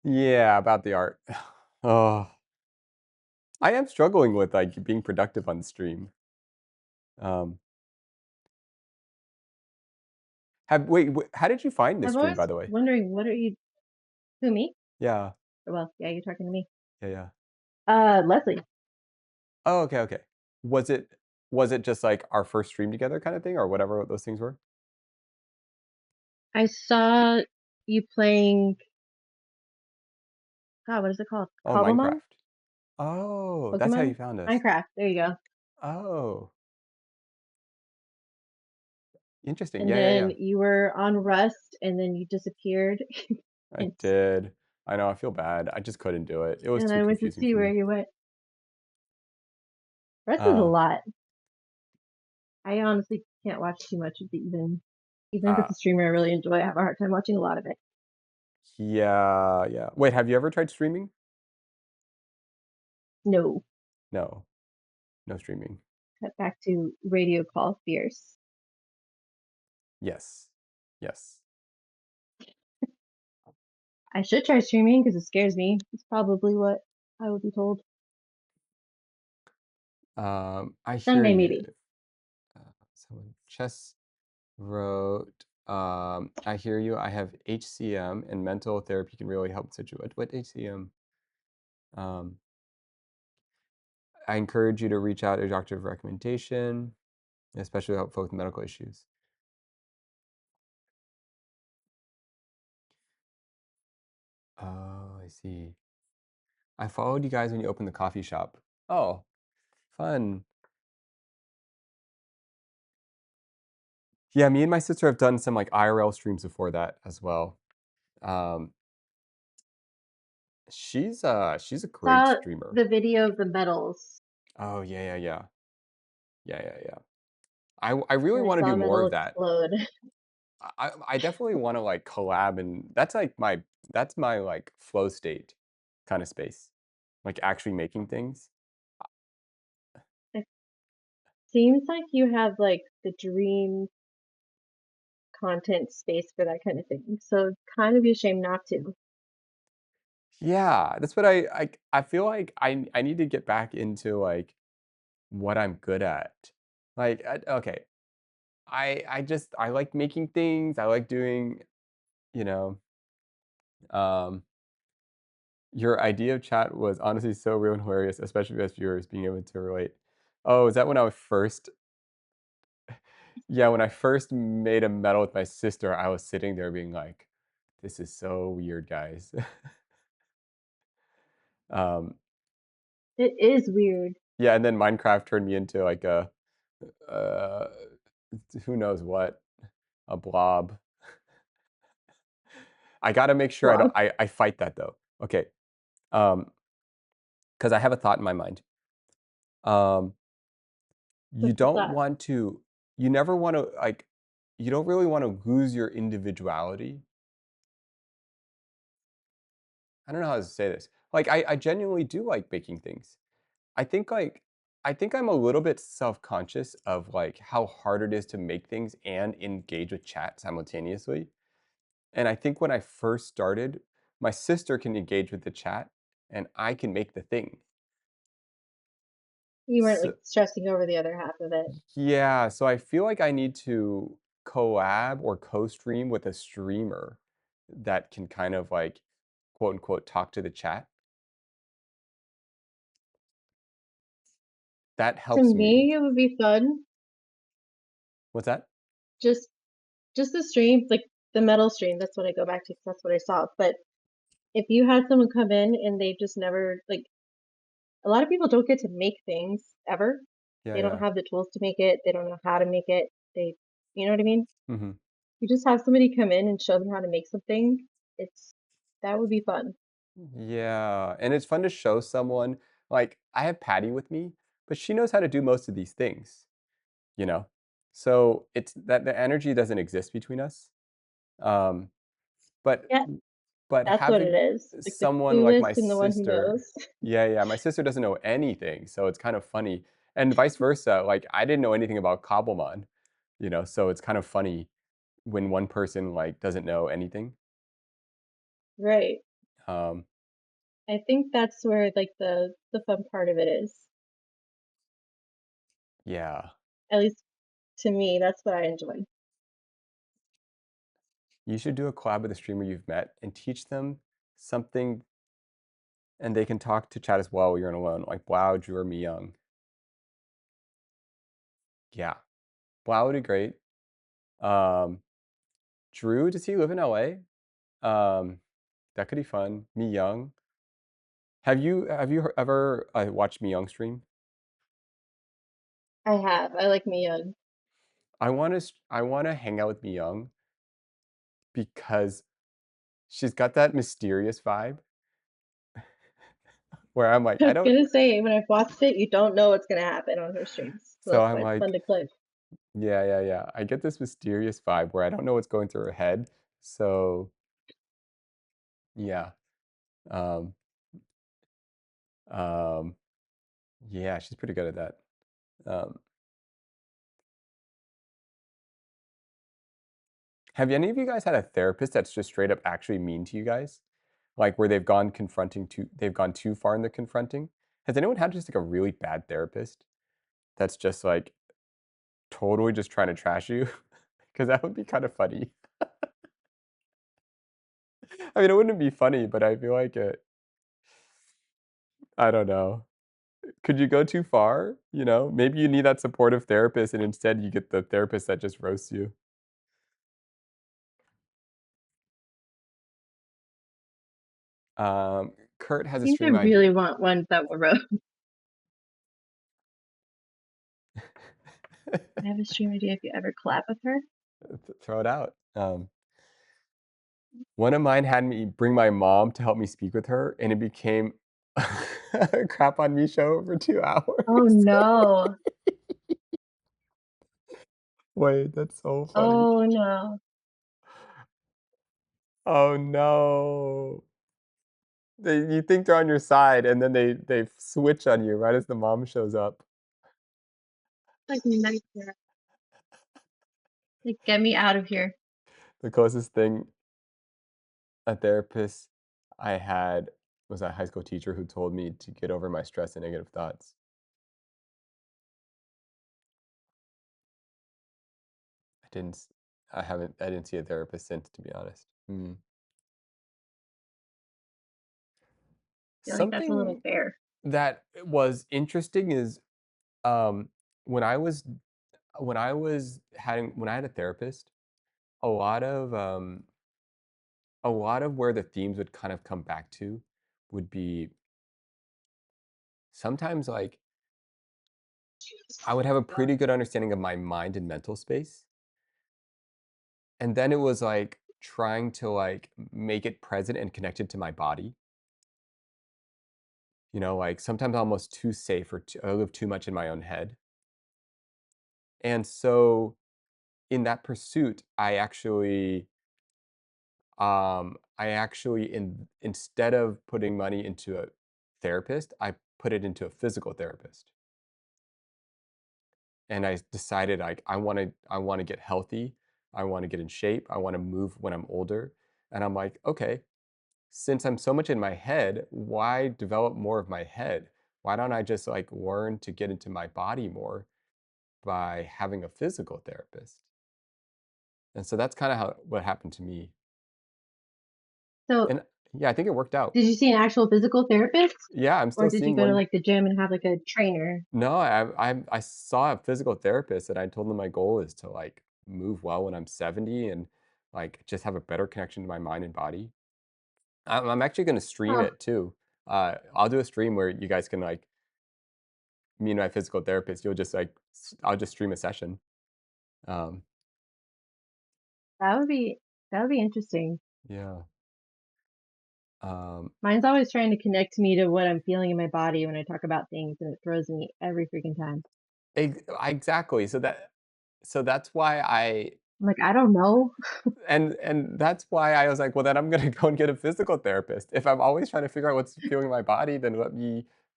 yeah, about the art. Oh, I am struggling with, like, being productive on stream. Um, have wait, how did you find this I'm stream, always by the way? wondering, what are you, who, me? Yeah, Well, yeah, you're talking to me. yeah, yeah. Leslie. Oh, okay, okay. Was it was it just, like, our first stream together kinda thing or whatever those things were? I saw you playing, God, what is it called? Oh, Cobblemon? Minecraft. Oh, that's how you Pokemon? found us. Minecraft. There you go. Oh, interesting. And Yeah, yeah, then yeah. you were on Rust, and then you disappeared. I and, did. I know, I feel bad. I just couldn't do it. It was and too I went to confusing see for where me. you went. Rust is a Uh, lot. I honestly can't watch too much of it, even if uh, it's a streamer I really enjoy. I have a hard time watching a lot of it. yeah, yeah. Wait, have you ever tried streaming? No. No, no streaming. Cut back to radio call fierce. Yes. Yes. I should try streaming because it scares me. It's probably what I would be told. I hear Someday, you. maybe. Someone Chess wrote, I hear you. I have HCM and mental therapy can really help what HCM? Um, I encourage you to reach out to a doctor of recommendation, especially help folks with medical issues. Oh, I see. I followed you guys when you opened the coffee shop. Oh, fun. Yeah, me and my sister have done some like IRL streams before that as well. Um, she's a great Saw streamer. the video of the medals, Oh yeah, yeah, yeah, yeah, yeah, yeah. I really and I want to saw do a more medal of that. explode. I definitely want to like collab, and that's my like flow state kind of space, like actually making things. It seems like you have like the dream content space for that kind of thing. So kind of be ashamed not to. Yeah, that's what I feel like I need to get back into like what I'm good at. Like okay, I like making things. I like doing, you know, um your idea of chat was honestly so real and hilarious, especially as viewers being able to relate. Oh, is that when I was first yeah, when I first made a medal with my sister, I was sitting there being like, this is so weird, guys. um It is weird. yeah, and then Minecraft turned me into like a uh, who knows what, a blob. I gotta make sure I don't Blob. I fight that though. Okay, um, because I have a thought in my mind. Um, you What's the don't thought? want to you never wanna, like you don't really wanna lose your individuality. I don't know how to say this. Like, I genuinely do like baking things. I think, like I think I'm a little bit self-conscious of, like, how hard it is to make things and engage with chat simultaneously, and I think when I first started, my sister can engage with the chat, and I can make the thing. You weren't like So stressing over the other half of it. yeah, so I feel like I need to collab or co-stream with a streamer that can kind of, like, quote, unquote, "talk to the chat." That To helps me. me, it would be fun What's that? just just the stream, like the metal stream. That's what I go back to 'cause that's what I saw. But if you had someone come in and they just never like a lot of people don't get to make things ever. Yeah, They don't yeah. have the tools to make it. They don't know how to make it. They, you know what I mean? Mhm. You just have somebody come in and show them how to make something. It's that would be fun. Yeah, and it's fun to show someone like, I have Patty with me, but she knows how to do most of these things, you know? So, it's that the energy doesn't exist between us, um, but Yeah, that's what it having is. Like the someone like clueless my and the one who sister. knows. Yeah, yeah, my sister doesn't know anything, so it's kind of funny, and vice versa, like, I didn't know anything about Cobblemon, so it's kind of funny when one person, like, doesn't know anything. Right. Um, I think that's where like the fun part of it is. yeah. At least to me, that's what I enjoy. You should do a collab with a streamer you've met and teach them something, and they can talk to chat as well while you're in alone, like Blau, Drew, or Me Young. Yeah, Blau would be great. Um, Drew, does he live in LA? That could be fun. Me Young. Have you ever watched Me Young stream? I have. I like Mia. I want to hang out with Me Young because she's got that mysterious vibe where I'm like, I I was don't. gonna say when I've watched it, you don't know what's gonna happen on her streams. So So that's I'm why it's fun like, to click. yeah, yeah, yeah. I get this mysterious vibe where I don't know what's going through her head. So yeah. Um, um, yeah, she's pretty good at that. Um, have any of you guys had a therapist that's just straight up actually mean to you guys? Like where they've gone too far in the confronting? Has anyone had just like a really bad therapist that's just like totally just trying to trash you? Because that would be kind of funny. I mean, it wouldn't be funny, but I feel like I don't know. Could you go too far? Maybe you need that supportive therapist and instead you get the therapist that just roasts you. Kurt has I a think I stream idea. really want ones that will roast. I have a stream idea if you ever collab with her. Throw it out. One of mine had me bring my mom to help me speak with her, and it became a crap on me show for 2 Oh hours. no. Wait, that's so funny. Oh no. Oh, no. You think they're on your side, and then they switch on you right as the mom shows up. Like nightmare. Like get me out of here. The closest thing a therapist I had was a high school teacher who told me to get over my stress and negative thoughts. I didn't s I didn't see a therapist since, to be honest. I feel like that's a little Something fair. that was interesting is, um, when I was when I had a therapist, a lot of, um a lot of where the themes would kind of come back to would be sometimes, like, I would have a pretty good understanding of my mind and mental space. And then it was like trying to like make it present and connected to my body. Like sometimes almost too safe or I live too much in my own head. And so in that pursuit, I actually instead of putting money into a therapist, I put it into a physical therapist. And I decided like I want to get healthy, I want to get in shape, I want to move when I'm older. And I'm like, okay, since I'm so much in my head, why develop more of my head? Why don't I just like learn to get into my body more by having a physical therapist? And so that's kind of how what happened to me. So, And yeah, I think it worked out. did you see an actual physical therapist, Yeah, I'm or still did you seeing go to one. like the gym and have like a trainer? No, I saw a physical therapist and I told them my goal is to like move well when I'm 70 and like just have a better connection to my mind and body. I'm actually going to stream Oh, it too. I'll do a stream where you guys can like me and my physical therapist. You'll just like I'll just stream a session. Um, that would be that would be interesting. yeah. Um, Mine's always trying to connect me to what I'm feeling in my body when I talk about things, and it throws me every freaking time. exactly. So that's why I'm like, I don't know. and that's why I was like, well, then I'm gonna go and get a physical therapist. If I'm always trying to figure out what's fueling my body, then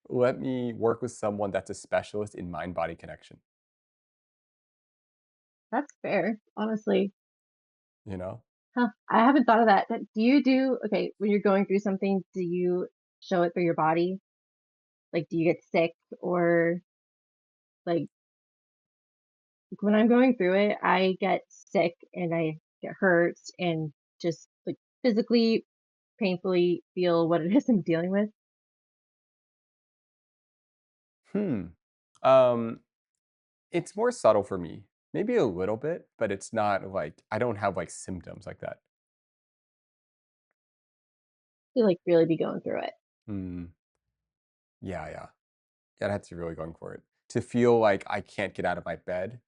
let me work with someone that's a specialist in mind body connection. That's fair, honestly. You know? Huh, I haven't thought of that. Do you do okay, when you're going through something, do you show it through your body? Like, do you get sick or like when I'm going through it, I get sick and I get hurt and just like physically, painfully feel what it is I'm dealing with. Hmm. Um, it's more subtle for me. Maybe a little bit, but it's not like I don't have like symptoms like that. To like really be going through it. Hmm. Yeah, yeah. Yeah, that's really going for it. To feel like I can't get out of my bed,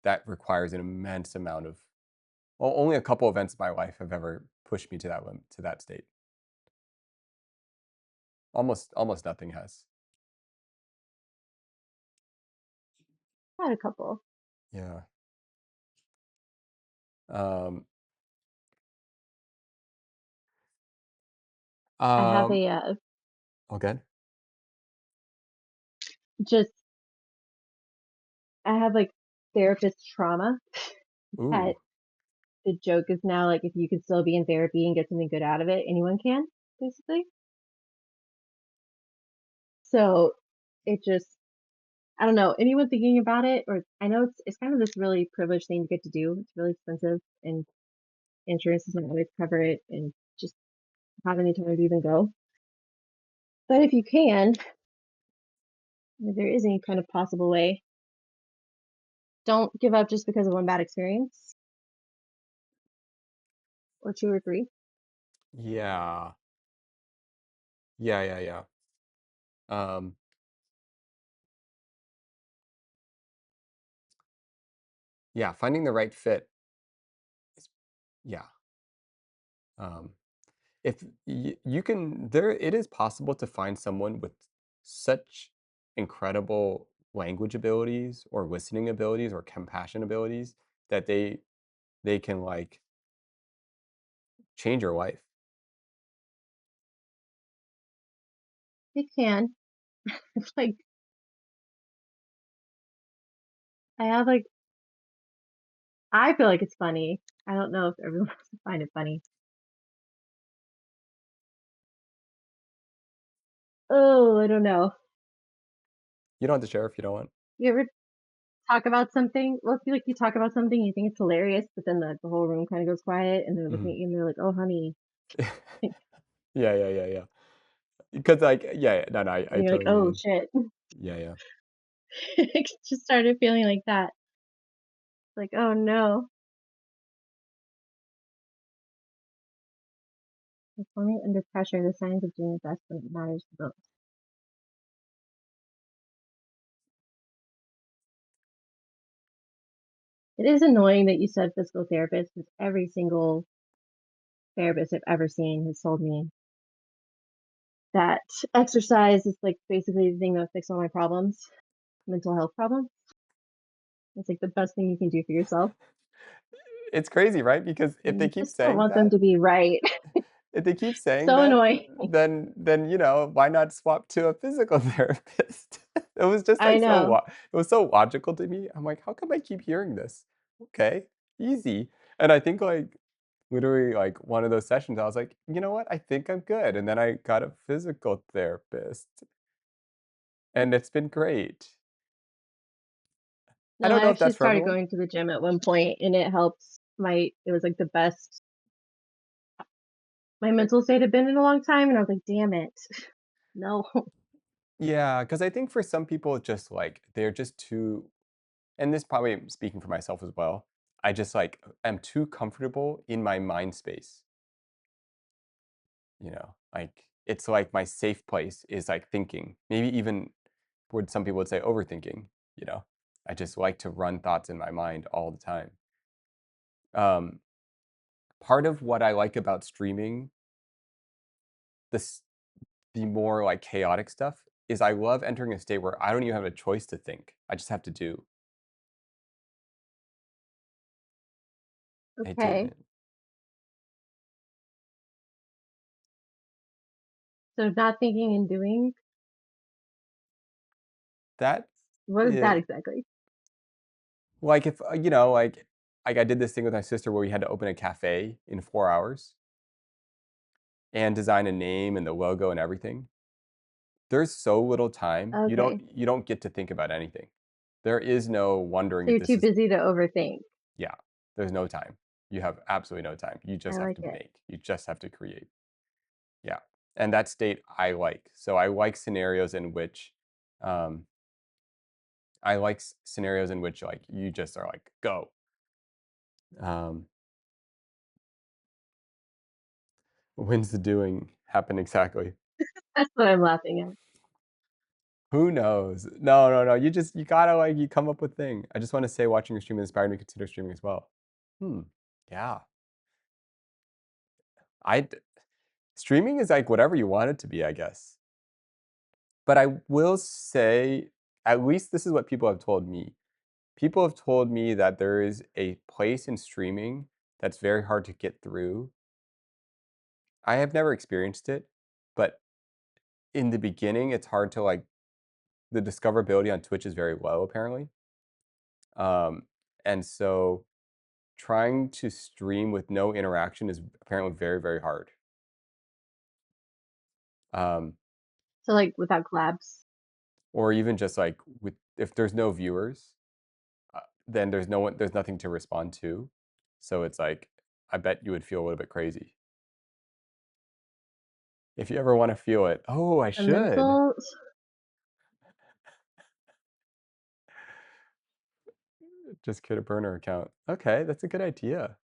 that requires an immense amount of well, only a couple events in my life have ever pushed me to that state. Almost nothing has. Had a couple. Yeah. Um, I have um, a okay. just I have like therapist trauma that Ooh. the joke is now like if you can still be in therapy and get something good out of it, anyone can, basically. So it just I don't know, anyone thinking about it or I know it's kind of this really privileged thing to get to do. It's really expensive and insurance doesn't always cover it and just have any time to even go. But if you can, if there is any kind of possible way, don't give up just because of one bad experience or two or three. Yeah. Yeah, yeah, yeah. Um, yeah, finding the right fit is yeah. Um, if you can there it is possible to find someone with such incredible language abilities or listening abilities or compassion abilities that they can like change your life. It can. It's like I have like I feel like it's funny. I don't know if everyone else will find it funny. Oh, I don't know. You don't have to share if you don't want. You ever talk about something? Well, I feel like you talk about something, you think it's hilarious, but then the whole room kind of goes quiet, and they're looking Mhm. at you, and they're like, "Oh, honey," Yeah, yeah, yeah, yeah. Because, like yeah, yeah, no, no, I and you're like, totally "Oh mean. shit." Yeah, yeah. It just started feeling like that. Like, "Oh no." Performing under pressure, the signs of doing your best when it matters the most. It is annoying that you said physical therapist because every single therapist I've ever seen has told me that exercise is like basically the thing that fix all my problems, mental health problems. It's like the best thing you can do for yourself. It's crazy, right? Because if And they you keep just don't saying want them that to be right. if they keep saying So that, annoying. then, why not swap to a physical therapist? It was just, I like, know. it was so logical to me. I'm like, "How come I keep hearing this? Okay, easy." And I think, like, literally, like, one of those sessions, I was like, "You know what? I think I'm good." And then I got a physical therapist, and it's been great. I No, don't I know if actually that's for started everyone. going to the gym at one point and it helps it was like the best my mental state had been in a long time and I was like, damn it. No. Yeah, because I think for some people, it's just, like, they're just too and this probably speaking for myself as well, I just, like, am too comfortable in my mind space, Like, it's like my safe place is, like, thinking. Maybe even what some people would say overthinking, you know? I just like to run thoughts in my mind all the time. Um, Part of what I like about streaming, this the more, like, chaotic stuff, is I love entering a state where I don't even have a choice to think. I just have to do. I Okay. didn't. So not thinking and doing, That what is that is exactly? like, if, like, I did this thing with my sister where we had to open a cafe in 4 hours and design a name and the logo and everything. There's so little time, Okay. you don't get to think about anything. There is no wondering So if you're this too is busy to overthink. yeah, there's no time. You have absolutely no time. You I just have like to it. make. You just have to create. Yeah, and that state I like. So I like scenarios in which, um scenarios in which, like, you just are like, "Go." Um, when's the doing happen exactly? That's what I'm laughing at. Who knows? No, no, no, you gotta, like, you come up with thing. I just wanna say watching your stream inspired me to consider streaming as well. Hmm, yeah. I streaming is, like, whatever you want it to be, I guess. But I will say, at least this is what people have told me. People have told me that there is a place in streaming that's very hard to get through. I have never experienced it, but in the beginning, it's hard to, like the discoverability on Twitch is very low, apparently. Um, and so trying to stream with no interaction is apparently very, very hard. Um, So like without collabs. or even just like with if there's no viewers, then there's nothing to respond to. So it's like I bet you would feel a little bit crazy. If you ever want to feel it, oh, I The should. mental Just create a burner account. Okay, that's a good idea.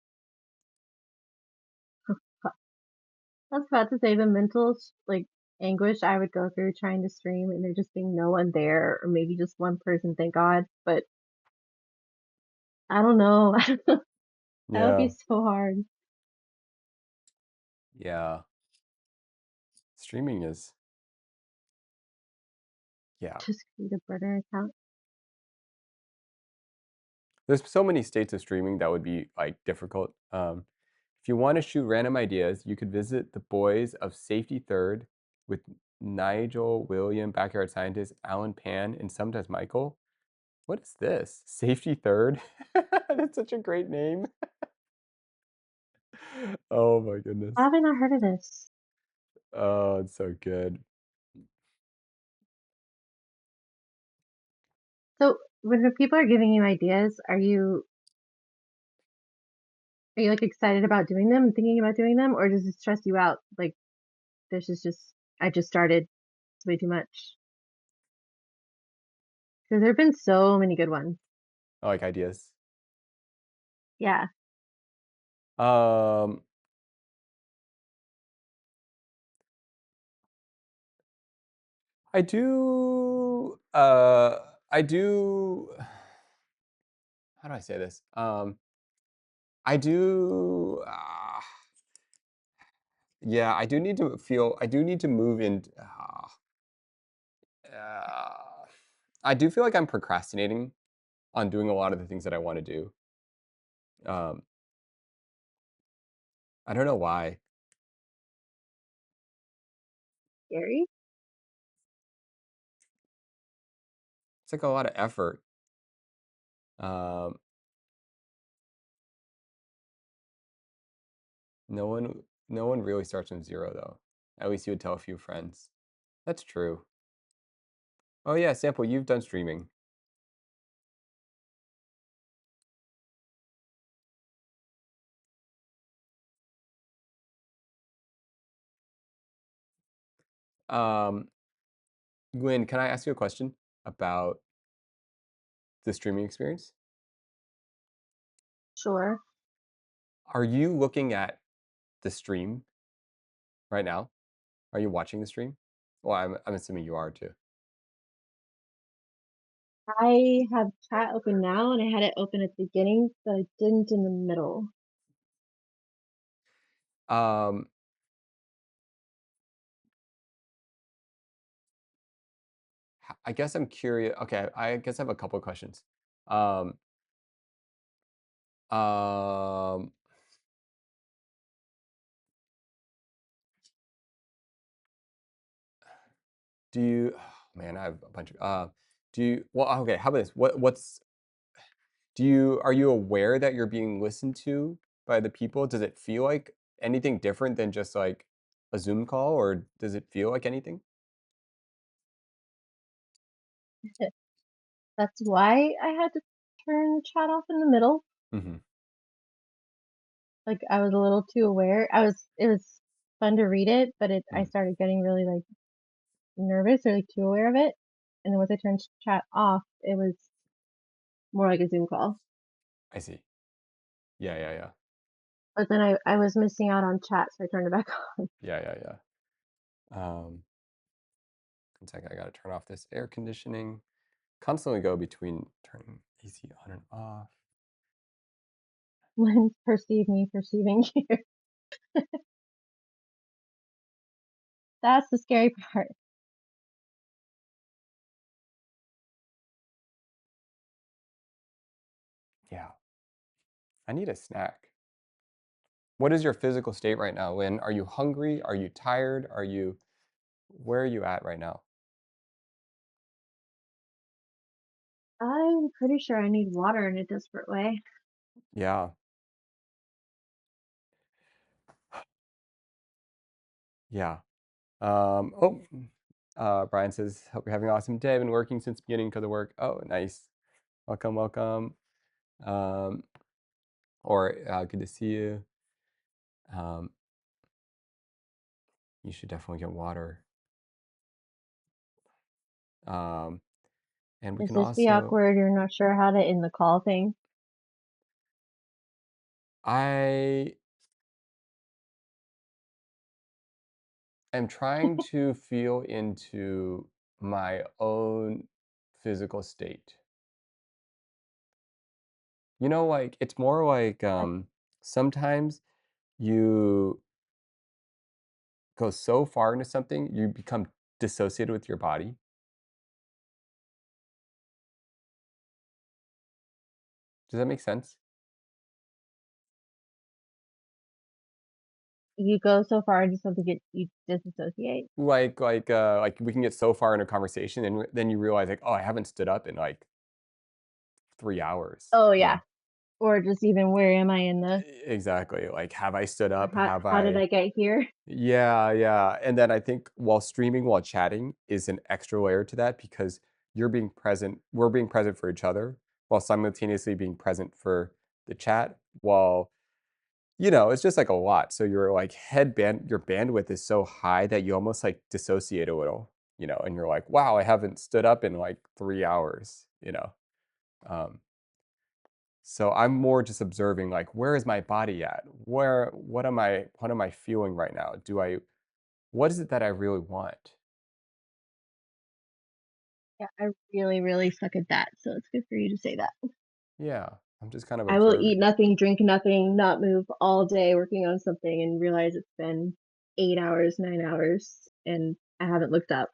I was about to say the mental like anguish I would go through trying to stream and there just being no one there or maybe just one person, thank God. But I don't know. That would be Yeah, so hard. yeah. Streaming is yeah. Just create a burner account. There's so many states of streaming that would be, like, difficult. If you wanna shoot random ideas, you could visit the boys of Safety Third with Nigel, William, Backyard Scientist, Alan Pan, and sometimes Michael. What is this? Safety Third? That's such a great name. Oh my How goodness. have I not heard of this? Oh, it's so good. So when the people are giving you ideas, are you like excited about doing them and thinking about doing them, or does it stress you out? Like this is just I just started. It's way too much. Because there have been so many good ones. I like ideas. Yeah. Um, I do, I do how do I say this? I do. Yeah, I do need to feel. I do need to move in. Uh, I do feel like I'm procrastinating on doing a lot of the things that I want to do. Um, I don't know why. Scary. It's like a lot of effort. Um, no one really starts from zero though. At least you would tell a few friends. That's true. Oh yeah, Sample, you've done streaming. Um, Gwen, can I ask you a question about the streaming experience? Sure. Are you looking at the stream right now? Are you watching the stream? Well, I'm assuming you are too. I have chat open now, and I had it open at the beginning, but I didn't in the middle. Um, I guess I'm curious. Okay, I guess I have a couple of questions. Um, um, do you, oh, man, I have a bunch of, do you, well, okay, how about this? Are you aware that you're being listened to by the people? Does it feel like anything different than just like a Zoom call, or does it feel like anything? That's why I had to turn chat off in the middle. Hmm. Like, I was a little too aware. It was fun to read it, but I Hmm. started getting really, like, nervous or, like, too aware of it. And then once I turned chat off, it was more like a Zoom call. I see. Yeah, yeah, yeah. But then I was missing out on chat, so I turned it back on. Yeah, yeah, yeah. Um, one second, I gotta turn off this air conditioning. Constantly go between turning AC on and off. When perceive me perceiving you. That's the scary part. Yeah, I need a snack. What is your physical state right now, Lynn? Are you hungry? Are you tired? Where are you at right now? I'm pretty sure I need water in a desperate way. Yeah, yeah. Oh, Brian says, hope you're having an awesome day. I've been working since beginning because of work. Oh, nice. Welcome, welcome. Um, good to see you. Um, you should definitely get water. Um, and we Is can this the also, awkward, you're not sure how to end the call thing? I am trying to feel into my own physical state. You know, like it's more like sometimes you go so far into something, you become dissociated with your body. Does that make sense? You go so far into something you disassociate? Like we can get so far in a conversation and then you realize like, oh, I haven't stood up in like 3 hours, Oh, you yeah. know? Or just even where am I in the Exactly. Like, have I stood up? Have how did I I get here? Yeah, yeah, and then I think while streaming, while chatting is an extra layer to that because we're being present for each other while simultaneously being present for the chat while, it's just like a lot. So your like your bandwidth is so high that you almost like dissociate a little, and you're like, wow, I haven't stood up in like 3 hours. Um, so I'm more just observing like, where is my body at? What am I feeling right now? What is it that I really want? Yeah, I really, really suck at that, so it's good for you to say that. Yeah. I'm just kind of I will eat observing. nothing, drink nothing, not move all day working on something and realize it's been 8 hours, 9 hours, and I haven't looked up.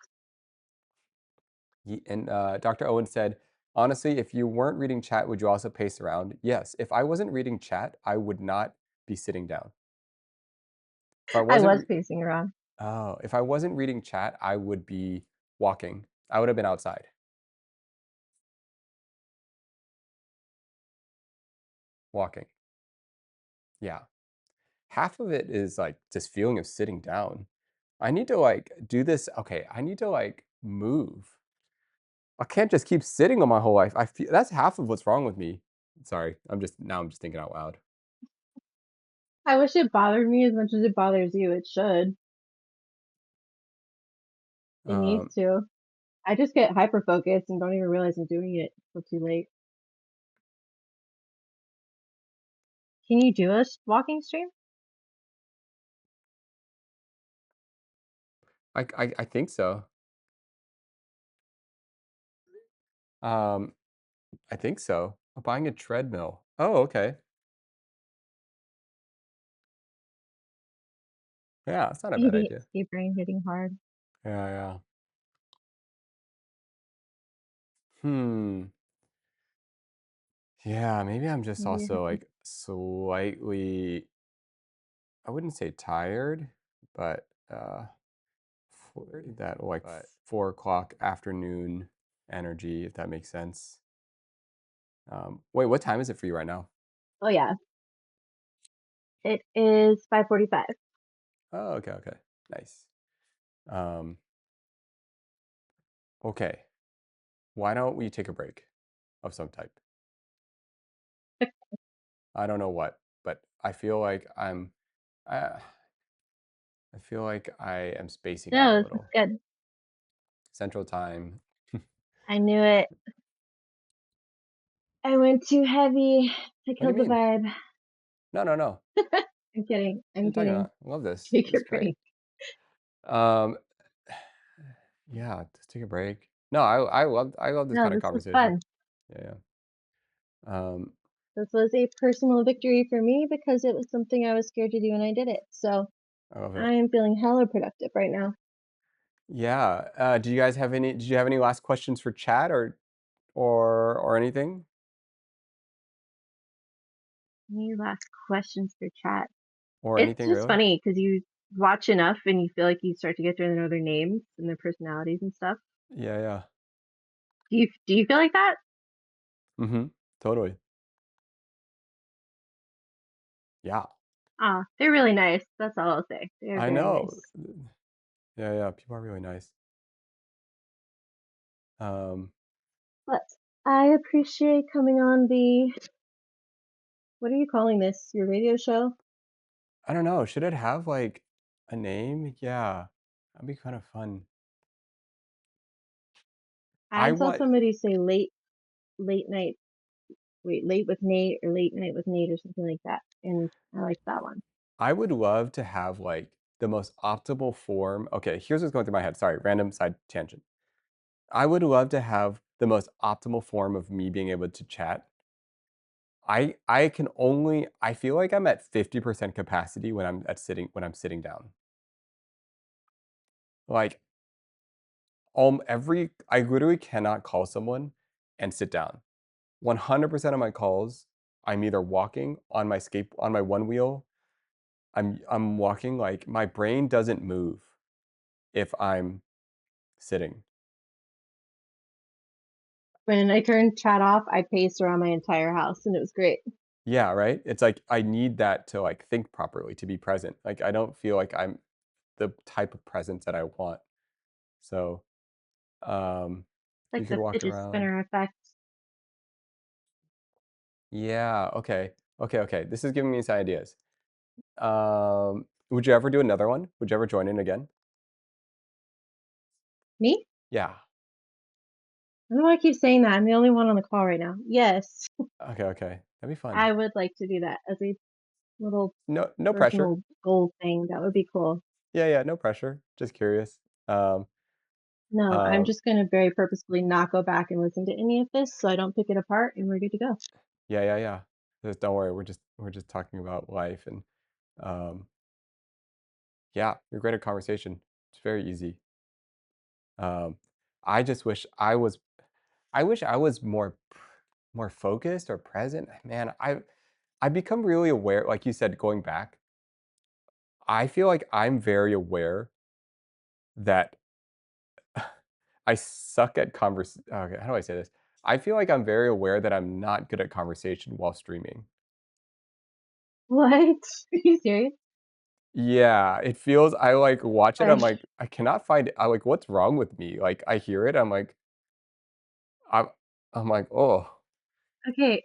And Dr. Owen said, honestly, if you weren't reading chat, would you also pace around? Yes. If I wasn't reading chat, I would not be sitting down. If I I wasn't, was pacing around. oh, if I wasn't reading chat, I would be walking. I would have been outside walking. Yeah. Half of it is like this feeling of sitting down. I need to like do this. Okay. I need to like move. I can't just keep sitting on my whole life. I feel that's half of what's wrong with me. Sorry. I'm just thinking out loud. I wish it bothered me as much as it bothers you. It should. It needs Um, to. I just get hyper focused and don't even realize I'm doing it until too late. Can you do a walking stream? I think so. Um, I think so. I'm buying a treadmill. Oh, okay. Yeah, it's not a bad idea. ADHD brain hitting hard. Yeah, yeah. Hmm. Yeah, maybe I'm just Maybe also like slightly, I wouldn't say tired, but for that like 4 o'clock afternoon energy, if that makes sense. Wait, what time is it for you right now? Oh yeah, it is 5:45. Oh, okay, okay. Nice. Um, okay. Why don't we take a break of some type? I don't know what, but I I feel like I am spacing out a No, this is little. good. Central time. I knew it. I went too heavy. I What do you killed the mean? vibe. No, no, no. I'm kidding. What are I'm you talking kidding. about? I love this. Take This is your great. break. Um, yeah, just take a break. No, I love this No, kind of this was conversation. fun. Yeah, yeah. This was a personal victory for me because it was something I was scared to do and I did it. So I love it. I am feeling hella productive right now. Yeah. Do you guys have any? Did you have any last questions for chat or anything Any last questions for chat? or It's anything just really? funny because you watch enough and you feel like you start to get to know their names and their personalities and stuff. Yeah, yeah. Do you feel like that? Mm-hmm. Totally. Yeah. Ah, they're really nice. That's all I'll say. They are I very know. nice. Yeah, yeah. People are really nice. Um, But I appreciate coming on the what are you calling this? Your radio show? I don't know. Should it have like a name? Yeah, that'd be kind of fun. I I saw want. somebody say late night late with Nate or late night with Nate or something like that. And I like that one. I would love to have like the most optimal form. Okay, here's what's going through my head. Sorry, random side tangent. I would love to have the most optimal form of me being able to chat. I can only I feel like I'm at 50% capacity when I'm sitting down. Like every I literally cannot call someone and sit down. 100% of my calls, I'm either walking on my one wheel. I'm walking like my brain doesn't move if I'm sitting. When I turned chat off, I paced around my entire house and it was great. Yeah, right? It's like I need that to like think properly, to be present. Like I don't feel like I'm the type of presence that I want. So, we Like could the walk fidget around. spinner effect. Yeah, okay. Okay, okay. This is giving me some ideas. Would you ever do another one? Would you ever join in again? Me? Yeah. I don't know why I keep saying that. I'm the only one on the call right now. Yes, Okay, okay. That'd be fun. I would like to do that as a little No pressure. personal goal thing. That would be cool. Yeah, yeah, no pressure. Just curious. Um, No, I'm um, just gonna very purposefully not go back and listen to any of this so I don't pick it apart and we're good to go. Yeah, yeah, yeah. Just don't worry, we're just talking about life and, um, yeah, you're great at conversation. It's very easy. Um, I just wish I wish I was more focused or present. Man, I've become really aware, like you said, going back, I feel like I'm very aware that I suck at okay, how do I say this? I feel like I'm very aware that I'm not good at conversation while streaming. What? Are you serious? Yeah, it feels I, like, watch it, I'm Like, like, "I cannot find it." I like, "What's wrong with me?" Like, I hear it, I'm I'm like, "Oh, okay,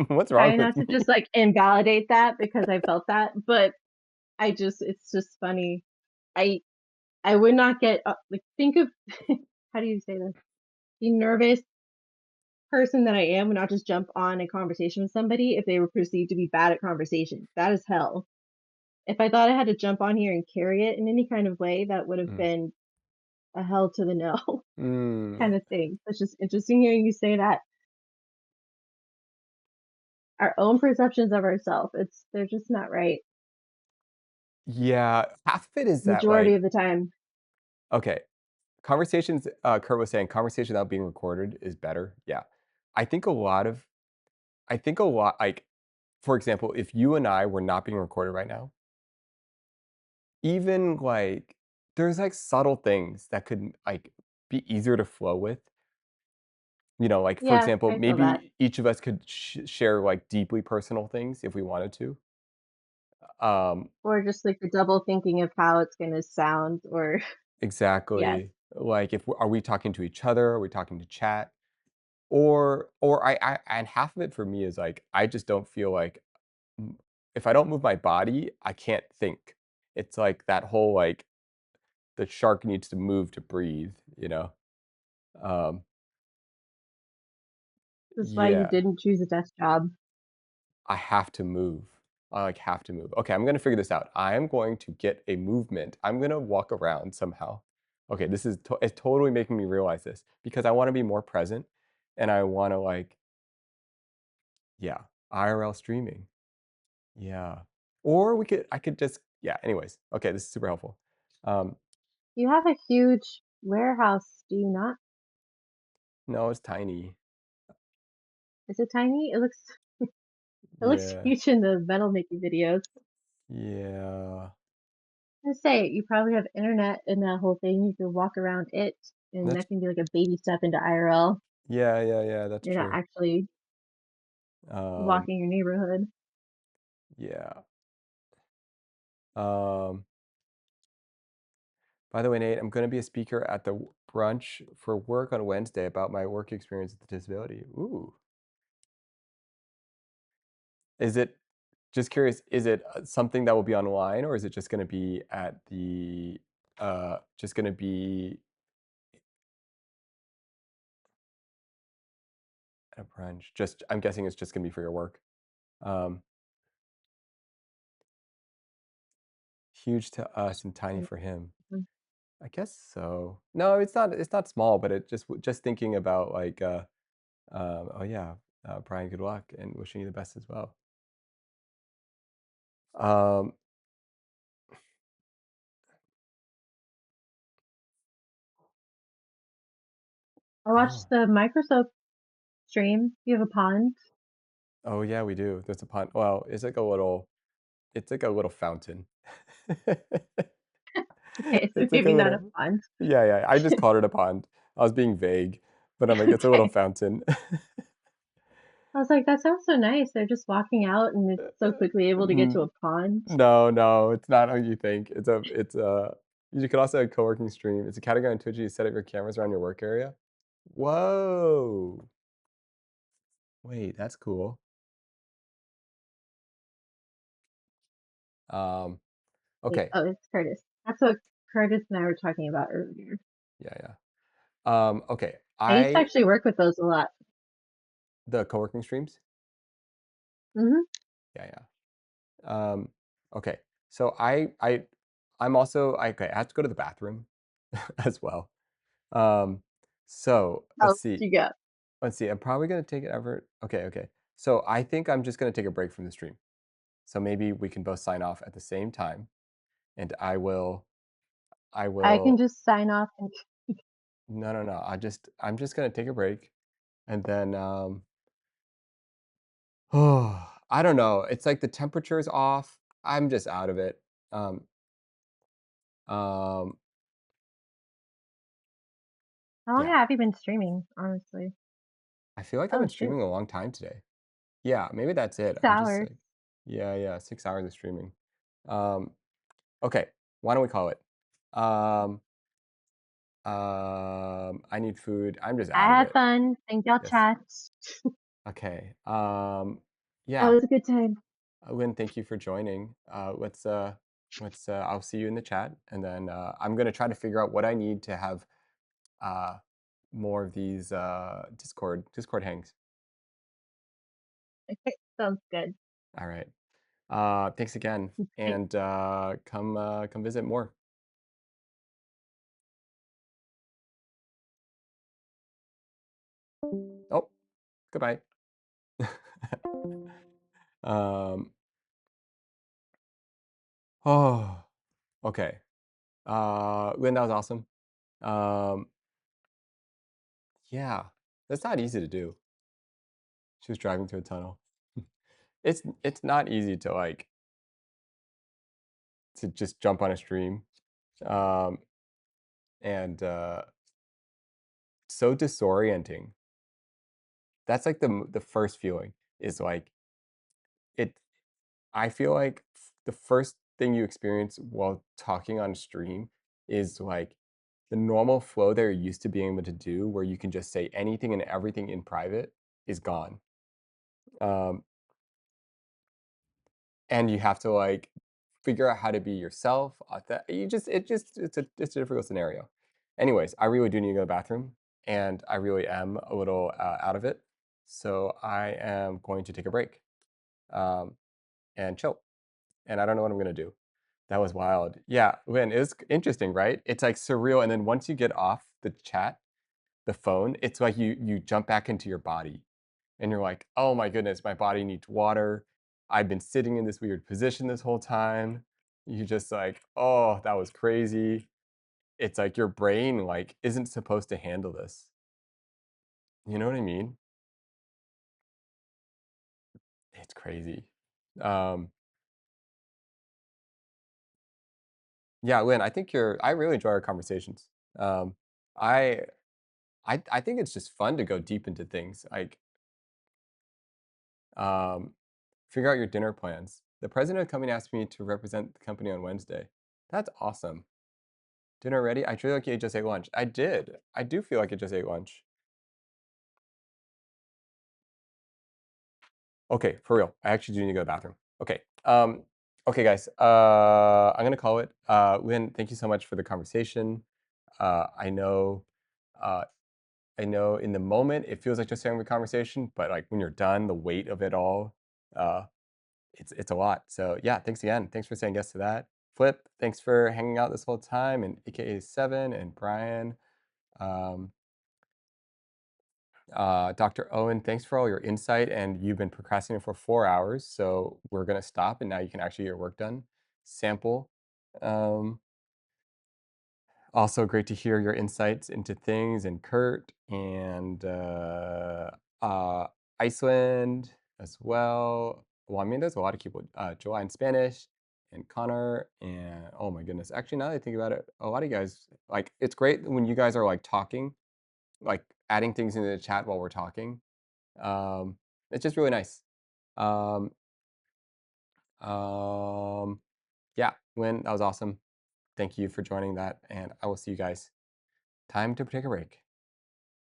what's wrong try with not to me?" just, like, invalidate that because I felt that, but it's just funny. I I would not get, like, think of how do you say this? The nervous person that I am would not just jump on a conversation with somebody if they were perceived to be bad at conversation. That is hell. If I thought I had to jump on here and carry it in any kind of way, that would have Mm. been a hell to the no Mm. kind of thing. It's just interesting hearing you say that. Our own perceptions of ourselves, it's they're just not right Yeah, half of it is that, majority like of the time. okay, conversations, Kurt was saying conversation without being recorded is better. Yeah. I think a lot of I think a lot like, for example, if you and I were not being recorded right now, even, like, there's, like, subtle things that could, like, be easier to flow with. You know, like, for Yeah, example, I feel that. maybe each of us could share, like, deeply personal things if we wanted to. Um, Or just like the double thinking of how it's gonna sound or yes. exactly. Like, if are we talking to each other? Are we talking to chat? Or I and half of it for me is, like, I just don't feel like m if I don't move my body, I can't think. It's like that whole, like, the shark needs to move to breathe, you know? Um, This is why you yeah. didn't choose a desk job. I have to move. I, like, have to move. Okay, I'm gonna figure this out. I am going to get a movement. I'm gonna walk around somehow. Okay, this is it's totally making me realize this because I wanna be more present and I wanna, like yeah, IRL streaming. Yeah. Or I could just yeah, anyways. Okay, this is super helpful. Um, You have a huge warehouse, do you not? no, it's tiny. Is it tiny? It looks Yeah. huge in the metal making videos. Yeah. I say you probably have internet in that whole thing. You can walk around it, and That's that can be like a baby step into IRL. yeah, yeah, yeah, that's You're not true. actually Um, walking your neighborhood. yeah. Um By the way, Nate, I'm going to be a speaker at the brunch for work on Wednesday about my work experience with the disability. Ooh. Is it just curious, is it something that will be online or is it just going to be at the just going to be at a brunch? Just I'm guessing it's just going to be for your work. Um huge to us and tiny for him. Mhm. I guess so. No, it's not small, but it just thinking about like oh yeah, Brian, good luck and wishing you the best as well. Um I watched oh. the Microsoft stream. You have a pond. Oh, yeah, we do. There's a pond well, it's like a little fountain. Okay, so It's like a maybe not a little pond. yeah, yeah, I just called it a pond. I was being vague, but I'm like, it's a little Okay. fountain. I was like, that sounds so nice. They're just walking out and it's so quickly able to get to N a pond. no, no, it's not how you think. You could also have a co-working stream. It's a category on Twitch, you set up your cameras around your work area. Whoa! Wait, that's cool. Um, Wait, okay. oh, it's Curtis. That's what Curtis and I were talking about earlier. Yeah, yeah. Okay. I used to I actually work with those a lot. the co-working streams? Mhm. Yeah, yeah. Um, okay. So I'm also okay, I have to go to the bathroom as well. Um, so Oh, let's see. you go. Let's see. I'm probably gonna take it over. Okay, okay. So I think I'm just gonna take a break from the stream. So maybe we can both sign off at the same time, and I I can will just sign off and no, no, no. I'm just gonna take a break, and then oh, I don't know. It's like the temperature's off. I'm just out of it. Um, um, how long yeah. have you been streaming, honestly? I feel like I've Oh been shoot. streaming a long time today. Yeah, maybe that's it. 6 I'm just hours. like, yeah, yeah, 6 hours of streaming. Um, okay. Why don't we call it? Um, I need food. I'm just I out of had it. fun. Thank y'all Yes. chat. Okay. That Yeah. was a good time. Lynn, thank you for joining. I'll see you in the chat, and then I'm gonna try to figure out what I need to have uh more of these Discord hangs. Sounds good. All right. Thanks again, Thank and come visit more. Oh, goodbye. um. Oh. Okay. Lynn, that was awesome. Um. Yeah, that's not easy to do. She was driving through a tunnel. It's not easy to like to just jump on a stream. Um. And so disorienting. That's like the first feeling is like it. I feel like the first thing you experience while talking on stream is like the normal flow they're used to being able to do, where you can just say anything and everything in private, is gone. Um, and you have to like figure out how to be yourself. You just it's a difficult scenario. Anyways, I really do need to go to the bathroom, and I really am a little out of it. So I am going to take a break um, and chill. And I don't know what I'm gonna do. That was wild. Yeah, Lynn, it was interesting, right? It's like surreal, and then once you get off the chat, the phone, it's like you jump back into your body, and you're like, oh my goodness, my body needs water. I've been sitting in this weird position this whole time. You just like, oh, that was crazy. It's like your brain like isn't supposed to handle this. You know what I mean? It's crazy. Um, yeah, Lynn, I think I really enjoy our conversations. Um, I I think it's just fun to go deep into things, like, um, figure out your dinner plans. The president of the company asked me to represent the company on Wednesday. That's awesome. Dinner ready? I feel like you just ate lunch. I did. I do feel like I just ate lunch. Okay, for real. I actually do need to go to the bathroom. Okay. Okay, guys. I'm gonna call it. Lynn, thank you so much for the conversation. Uh, I know, uh, I know in the moment it feels like just having a conversation, but like when you're done, the weight of it all, uh, it's a lot. So yeah, thanks again. Thanks for saying yes to that. Flip, thanks for hanging out this whole time, and AKA Seven and Brian. Um, Dr. Owen, thanks for all your insight, and you've been procrastinating for 4 hours, so we're gonna stop, and now you can actually get your work done. Sample, um, also great to hear your insights into things, and Kurt, and uh, Iceland as well. Well, I mean, there's a lot of people. July in Spanish, and Connor, and oh my goodness. Actually, now that I think about it, a lot of you guys, like, it's great when you guys are like talking, like adding things into the chat while we're talking. Um, it's just really nice. Um, um, yeah, Lynn, that was awesome. Thank you for joining that, and I will see you guys. Time to take a break.